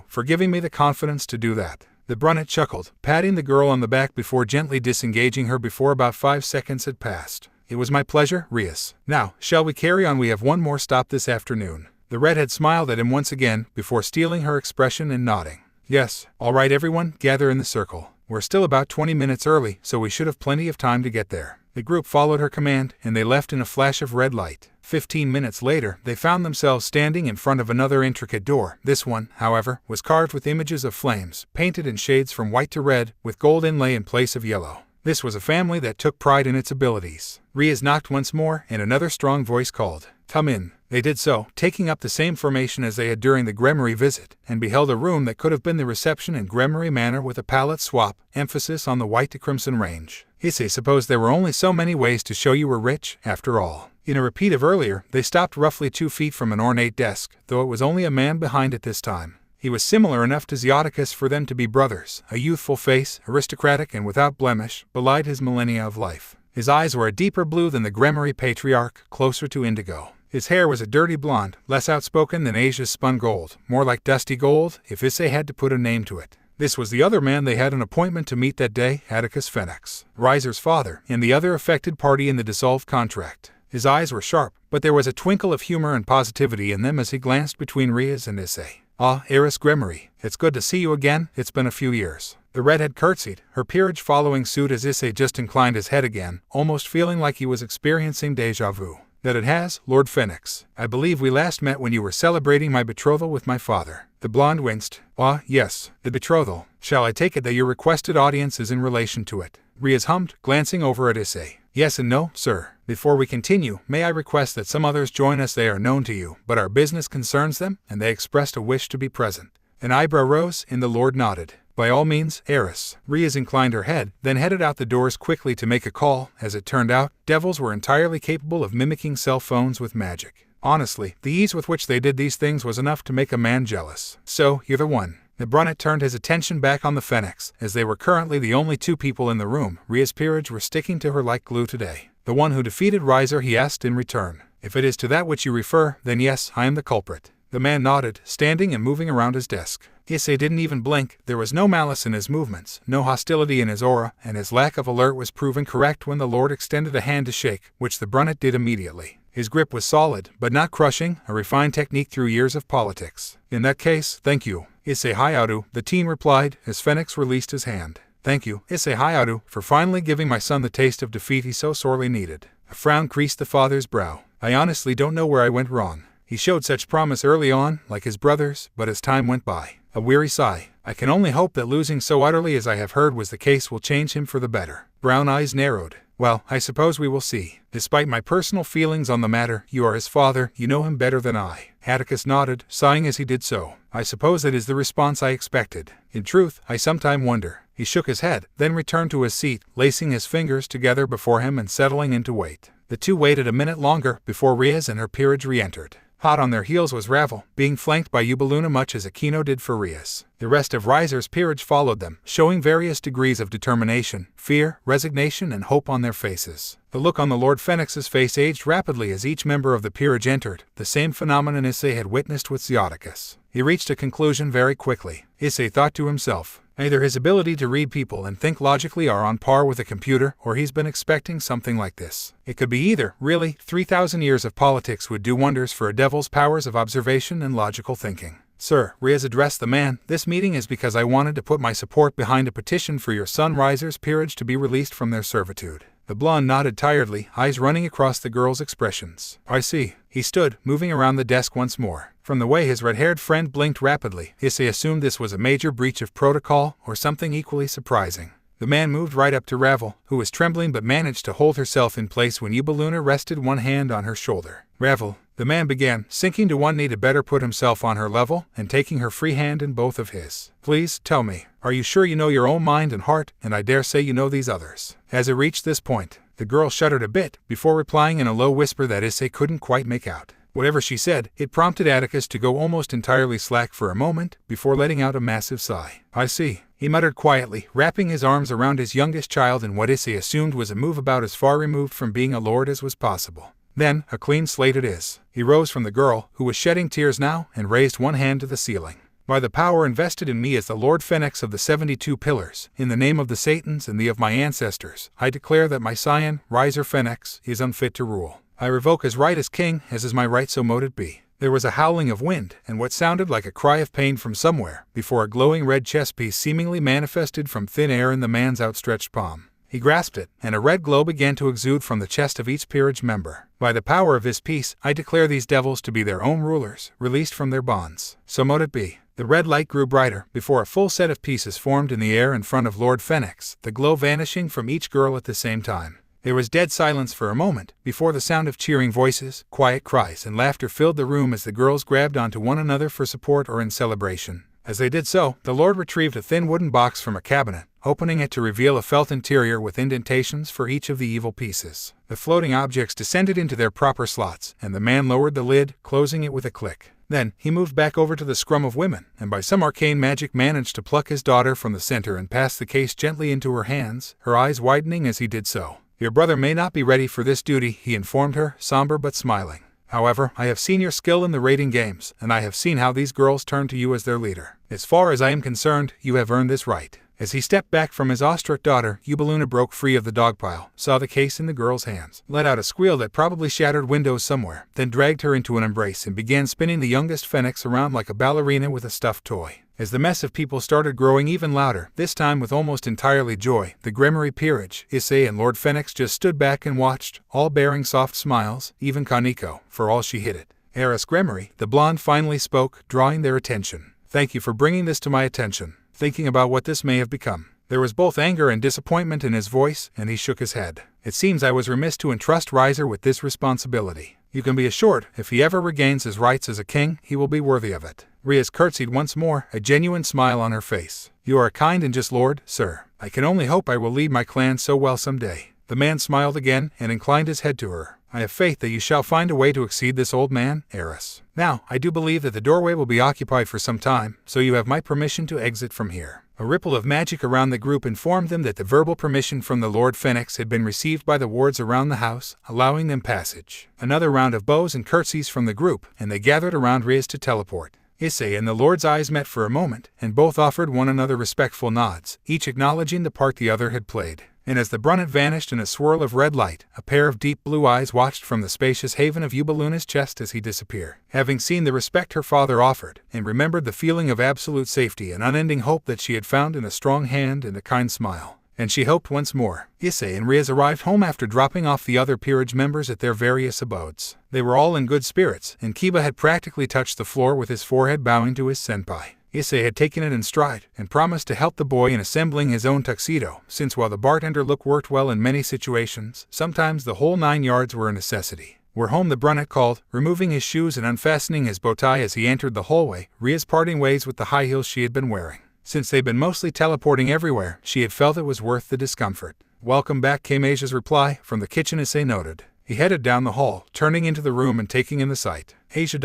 for giving me the confidence to do that." The brunette chuckled, patting the girl on the back before gently disengaging her before about 5 seconds had passed. "It was my pleasure, Rias. Now, shall we carry on? We have one more stop this afternoon." The redhead smiled at him once again, before stealing her expression and nodding. "Yes, all right everyone, gather in the circle. We're still about 20 minutes early, so we should have plenty of time to get there." The group followed her command, and they left in a flash of red light. 15 minutes later, they found themselves standing in front of another intricate door. This one, however, was carved with images of flames, painted in shades from white to red, with gold inlay in place of yellow. This was a family that took pride in its abilities. Rias knocked once more, and another strong voice called, "Come in." They did so, taking up the same formation as they had during the Gremory visit, and beheld a room that could have been the reception in Gremory Manor with a palette swap, emphasis on the white to crimson range. Issei supposed there were only so many ways to show you were rich, after all. In a repeat of earlier, they stopped roughly 2 feet from an ornate desk, though it was only a man behind it this time. He was similar enough to Zioticus for them to be brothers. A youthful face, aristocratic and without blemish, belied his millennia of life. His eyes were a deeper blue than the Gremory patriarch, closer to indigo. His hair was a dirty blonde, less outspoken than Asia's spun gold, more like dusty gold, if Issei had to put a name to it. This was the other man they had an appointment to meet that day, Atticus Phoenix, Riser's father, and the other affected party in the dissolved contract. His eyes were sharp, but there was a twinkle of humor and positivity in them as he glanced between Rias and Issei. "Ah, heiress Gremory, it's good to see you again, it's been a few years." The redhead curtsied, her peerage following suit as Issei just inclined his head again, almost feeling like he was experiencing déjà vu. "That it has, Lord Phoenix. I believe we last met when you were celebrating my betrothal with my father." The blonde winced. "Ah, yes, the betrothal. Shall I take it that your requested audience is in relation to it?" Rias hummed, glancing over at Issei. "Yes and no, sir. Before we continue, may I request that some others join us? They are known to you, but our business concerns them, and they expressed a wish to be present." An eyebrow rose, and the lord nodded. "By all means, heiress." Rias inclined her head, then headed out the doors quickly to make a call. As it turned out, devils were entirely capable of mimicking cell phones with magic. Honestly, the ease with which they did these things was enough to make a man jealous. "So, you're the one." The brunette turned his attention back on the Phoenix, as they were currently the only 2 people in the room. Rias' peerage were sticking to her like glue today. "The one who defeated Riser?" he asked in return. "If it is to that which you refer, then yes, I am the culprit." The man nodded, standing and moving around his desk. Issei didn't even blink. There was no malice in his movements, no hostility in his aura, and his lack of alert was proven correct when the lord extended a hand to shake, which the brunette did immediately. His grip was solid, but not crushing, a refined technique through years of politics. "In that case, thank you, Issei Hyoudou," the teen replied, as Phoenix released his hand. "Thank you, Issei Hyoudou, for finally giving my son the taste of defeat he so sorely needed." A frown creased the father's brow. "I honestly don't know where I went wrong. He showed such promise early on, like his brothers, but as time went by." A weary sigh. "I can only hope that losing so utterly as I have heard was the case will change him for the better." Brown eyes narrowed. "Well, I suppose we will see. Despite my personal feelings on the matter, you are his father, you know him better than I." Atticus nodded, sighing as he did so. "I suppose that is the response I expected. In truth, I sometime wonder." He shook his head, then returned to his seat, lacing his fingers together before him and settling into wait. The two waited a minute longer before Rias and her peerage re-entered. Hot on their heels was Ravel, being flanked by Yubaluna much as Aquino did for Rias. The rest of Riser's peerage followed them, showing various degrees of determination, fear, resignation, and hope on their faces. The look on the Lord Phoenix's face aged rapidly as each member of the peerage entered, the same phenomenon Issei had witnessed with Zioticus. He reached a conclusion very quickly. Issei thought to himself, either his ability to read people and think logically are on par with a computer, or he's been expecting something like this. It could be either, really. 3,000 years of politics would do wonders for a devil's powers of observation and logical thinking. "Sir," Rias addressed the man, "this meeting is because I wanted to put my support behind a petition for your son Riser's peerage to be released from their servitude." The blonde nodded tiredly, eyes running across the girl's expressions. "I see." He stood, moving around the desk once more. From the way his red-haired friend blinked rapidly, Issei assumed this was a major breach of protocol, or something equally surprising. The man moved right up to Ravel, who was trembling but managed to hold herself in place when Yubaluna rested one hand on her shoulder. "Ravel," the man began, sinking to one knee to better put himself on her level, and taking her free hand in both of his. "Please, tell me, are you sure you know your own mind and heart, and I dare say you know these others?" As it reached this point, the girl shuddered a bit, before replying in a low whisper that Issei couldn't quite make out. Whatever she said, it prompted Atticus to go almost entirely slack for a moment, before letting out a massive sigh. "I see," he muttered quietly, wrapping his arms around his youngest child in what Issei assumed was a move about as far removed from being a lord as was possible. "Then, a clean slate it is." He rose from the girl, who was shedding tears now, and raised one hand to the ceiling. "By the power invested in me as the Lord Phoenix of the 72 Pillars, in the name of the Satans and the of my ancestors, I declare that my scion, Riser Phoenix, is unfit to rule. I revoke his right as king, as is my right, so mote it be." There was a howling of wind, and what sounded like a cry of pain from somewhere, before a glowing red chess piece seemingly manifested from thin air in the man's outstretched palm. He grasped it, and a red glow began to exude from the chest of each peerage member. By the power of his peace, I declare these devils to be their own rulers, released from their bonds. So mote it be. The red light grew brighter, before a full set of pieces formed in the air in front of Lord Phoenix, the glow vanishing from each girl at the same time. There was dead silence for a moment, before the sound of cheering voices, quiet cries, and laughter filled the room as the girls grabbed onto one another for support or in celebration. As they did so, the Lord retrieved a thin wooden box from a cabinet, opening it to reveal a felt interior with indentations for each of the evil pieces. The floating objects descended into their proper slots, and the man lowered the lid, closing it with a click. Then, he moved back over to the scrum of women, and by some arcane magic managed to pluck his daughter from the center and pass the case gently into her hands, her eyes widening as he did so. "Your brother may not be ready for this duty," he informed her, somber but smiling. "However, I have seen your skill in the raiding games, and I have seen how these girls turn to you as their leader. As far as I am concerned, you have earned this right." As he stepped back from his awestruck daughter, Eubeluna broke free of the dog pile, saw the case in the girl's hands, let out a squeal that probably shattered windows somewhere, then dragged her into an embrace and began spinning the youngest Phoenix around like a ballerina with a stuffed toy. As the mess of people started growing even louder, this time with almost entirely joy, the Gremory peerage, Issei and Lord Phoenix just stood back and watched, all bearing soft smiles, even Kaneko, for all she hid it. "Heiress Gremory," the blonde finally spoke, drawing their attention. "Thank you for bringing this to my attention. Thinking about what this may have become." There was both anger and disappointment in his voice, and he shook his head. "It seems I was remiss to entrust Riser with this responsibility. You can be assured, if he ever regains his rights as a king, he will be worthy of it." Rias curtsied once more, a genuine smile on her face. "You are a kind and just lord, sir. I can only hope I will lead my clan so well someday." The man smiled again and inclined his head to her. "I have faith that you shall find a way to exceed this old man, heiress. Now, I do believe that the doorway will be occupied for some time, so you have my permission to exit from here." A ripple of magic around the group informed them that the verbal permission from the Lord Phoenix had been received by the wards around the house, allowing them passage. Another round of bows and curtsies from the group, and they gathered around Rias to teleport. Issei and the Lord's eyes met for a moment, and both offered one another respectful nods, each acknowledging the part the other had played. And as the brunette vanished in a swirl of red light, a pair of deep blue eyes watched from the spacious haven of Eubeluna's chest as he disappeared. Having seen the respect her father offered, and remembered the feeling of absolute safety and unending hope that she had found in a strong hand and a kind smile, and she hoped once more. Issei and Rias arrived home after dropping off the other peerage members at their various abodes. They were all in good spirits, and Kiba had practically touched the floor with his forehead bowing to his senpai. Issei had taken it in stride, and promised to help the boy in assembling his own tuxedo, since while the bartender look worked well in many situations, sometimes the whole 9 yards were a necessity. "We're home," the brunette called, removing his shoes and unfastening his bow tie as he entered the hallway, Rias parting ways with the high heels she had been wearing. Since they'd been mostly teleporting everywhere, she had felt it was worth the discomfort. "Welcome back," came Asia's reply, from the kitchen. Issei noted. He headed down the hall, turning into the room and taking in the sight. Asia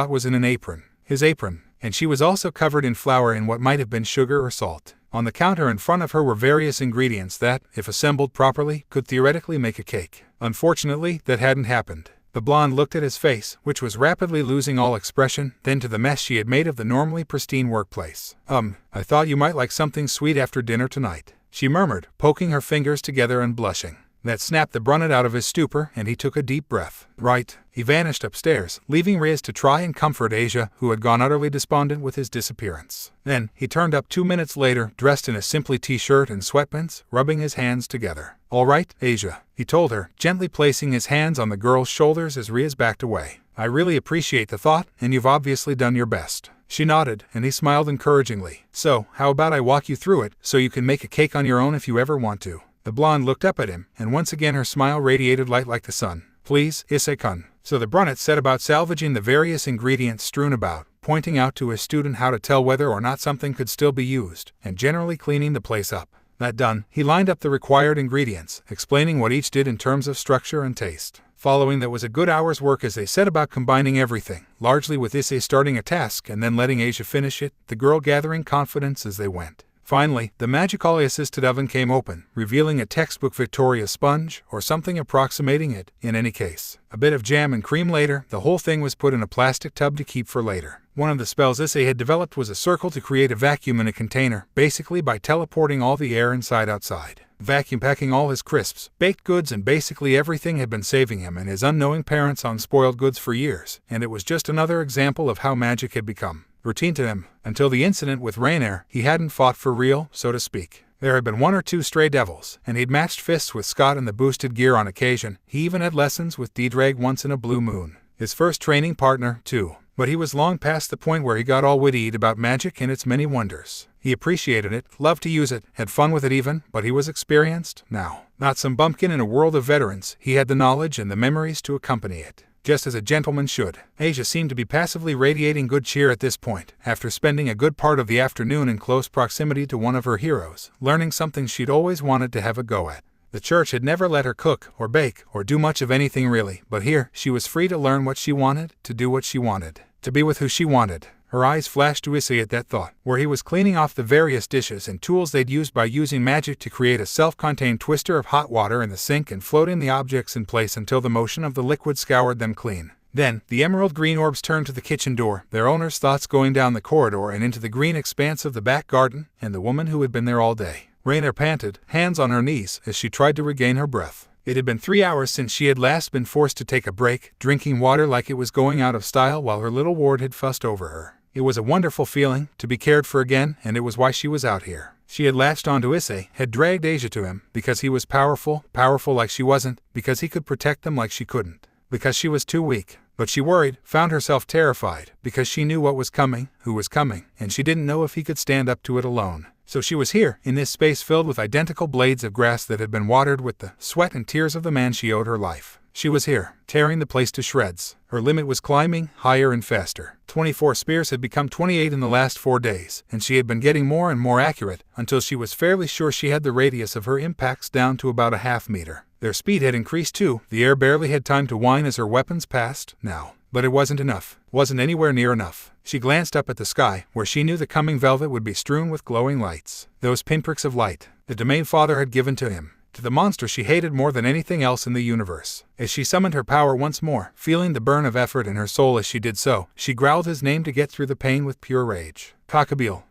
was in an apron. His apron. And she was also covered in flour and what might have been sugar or salt. On the counter in front of her were various ingredients that, if assembled properly, could theoretically make a cake. Unfortunately, that hadn't happened. The blonde looked at his face, which was rapidly losing all expression, then to the mess she had made of the normally pristine workplace. I thought you might like something sweet after dinner tonight," she murmured, poking her fingers together and blushing. That snapped the brunette out of his stupor, and he took a deep breath. "Right." He vanished upstairs, leaving Rias to try and comfort Asia, who had gone utterly despondent with his disappearance. Then, he turned up 2 minutes later, dressed in a simply t-shirt and sweatpants, rubbing his hands together. "All right, Asia," he told her, gently placing his hands on the girl's shoulders as Rias backed away. "I really appreciate the thought, and you've obviously done your best." She nodded, and he smiled encouragingly. "So, how about I walk you through it, so you can make a cake on your own if you ever want to?" The blonde looked up at him, and once again her smile radiated light like the sun. "Please, Issei-kun." So the brunette set about salvaging the various ingredients strewn about, pointing out to his student how to tell whether or not something could still be used, and generally cleaning the place up. That done, he lined up the required ingredients, explaining what each did in terms of structure and taste. Following that was a good hour's work as they set about combining everything, largely with Issei starting a task and then letting Asia finish it, the girl gathering confidence as they went. Finally, the magically-assisted oven came open, revealing a textbook Victoria sponge, or something approximating it, in any case. A bit of jam and cream later, the whole thing was put in a plastic tub to keep for later. One of the spells Issei had developed was a circle to create a vacuum in a container, basically by teleporting all the air inside outside. Vacuum packing all his crisps, baked goods and basically everything had been saving him and his unknowing parents on spoiled goods for years, and it was just another example of how magic had become routine to him. Until the incident with Rainier, he hadn't fought for real, so to speak. There had been one or two stray devils, and he'd matched fists with Scott in the boosted gear on occasion. He even had lessons with D-Drag once in a blue moon. His first training partner, too. But he was long past the point where he got all witty about magic and its many wonders. He appreciated it, loved to use it, had fun with it even, but he was experienced now. Not some bumpkin in a world of veterans, he had the knowledge and the memories to accompany it. Just as a gentleman should. Asia seemed to be passively radiating good cheer at this point, after spending a good part of the afternoon in close proximity to one of her heroes, learning something she'd always wanted to have a go at. The church had never let her cook, or bake, or do much of anything really, but here, she was free to learn what she wanted, to do what she wanted, to be with who she wanted. Her eyes flashed to Issei at that thought, where he was cleaning off the various dishes and tools they'd used by using magic to create a self-contained twister of hot water in the sink and floating the objects in place until the motion of the liquid scoured them clean. Then, the emerald green orbs turned to the kitchen door, their owner's thoughts going down the corridor and into the green expanse of the back garden, and the woman who had been there all day. Raina panted, hands on her knees, as she tried to regain her breath. It had been 3 hours since she had last been forced to take a break, drinking water like it was going out of style while her little ward had fussed over her. It was a wonderful feeling, to be cared for again, and it was why she was out here. She had latched onto Issei, had dragged Asia to him, because he was powerful like she wasn't, because he could protect them like she couldn't, because she was too weak. But she worried, found herself terrified, because she knew what was coming, who was coming, and she didn't know if he could stand up to it alone. So she was here, in this space filled with identical blades of grass that had been watered with the sweat and tears of the man she owed her life. She was here, tearing the place to shreds. Her limit was climbing, higher and faster. 24 spears had become 28 in the last 4 days, and she had been getting more and more accurate, until she was fairly sure she had the radius of her impacts down to about a half meter. Their speed had increased too, the air barely had time to whine as her weapons passed, now. But it wasn't enough, wasn't anywhere near enough. She glanced up at the sky, where she knew the coming velvet would be strewn with glowing lights. Those pinpricks of light, the domain father had given to him. To the monster she hated more than anything else in the universe. As she summoned her power once more, feeling the burn of effort in her soul as she did so, she growled his name to get through the pain with pure rage. Cockabeel,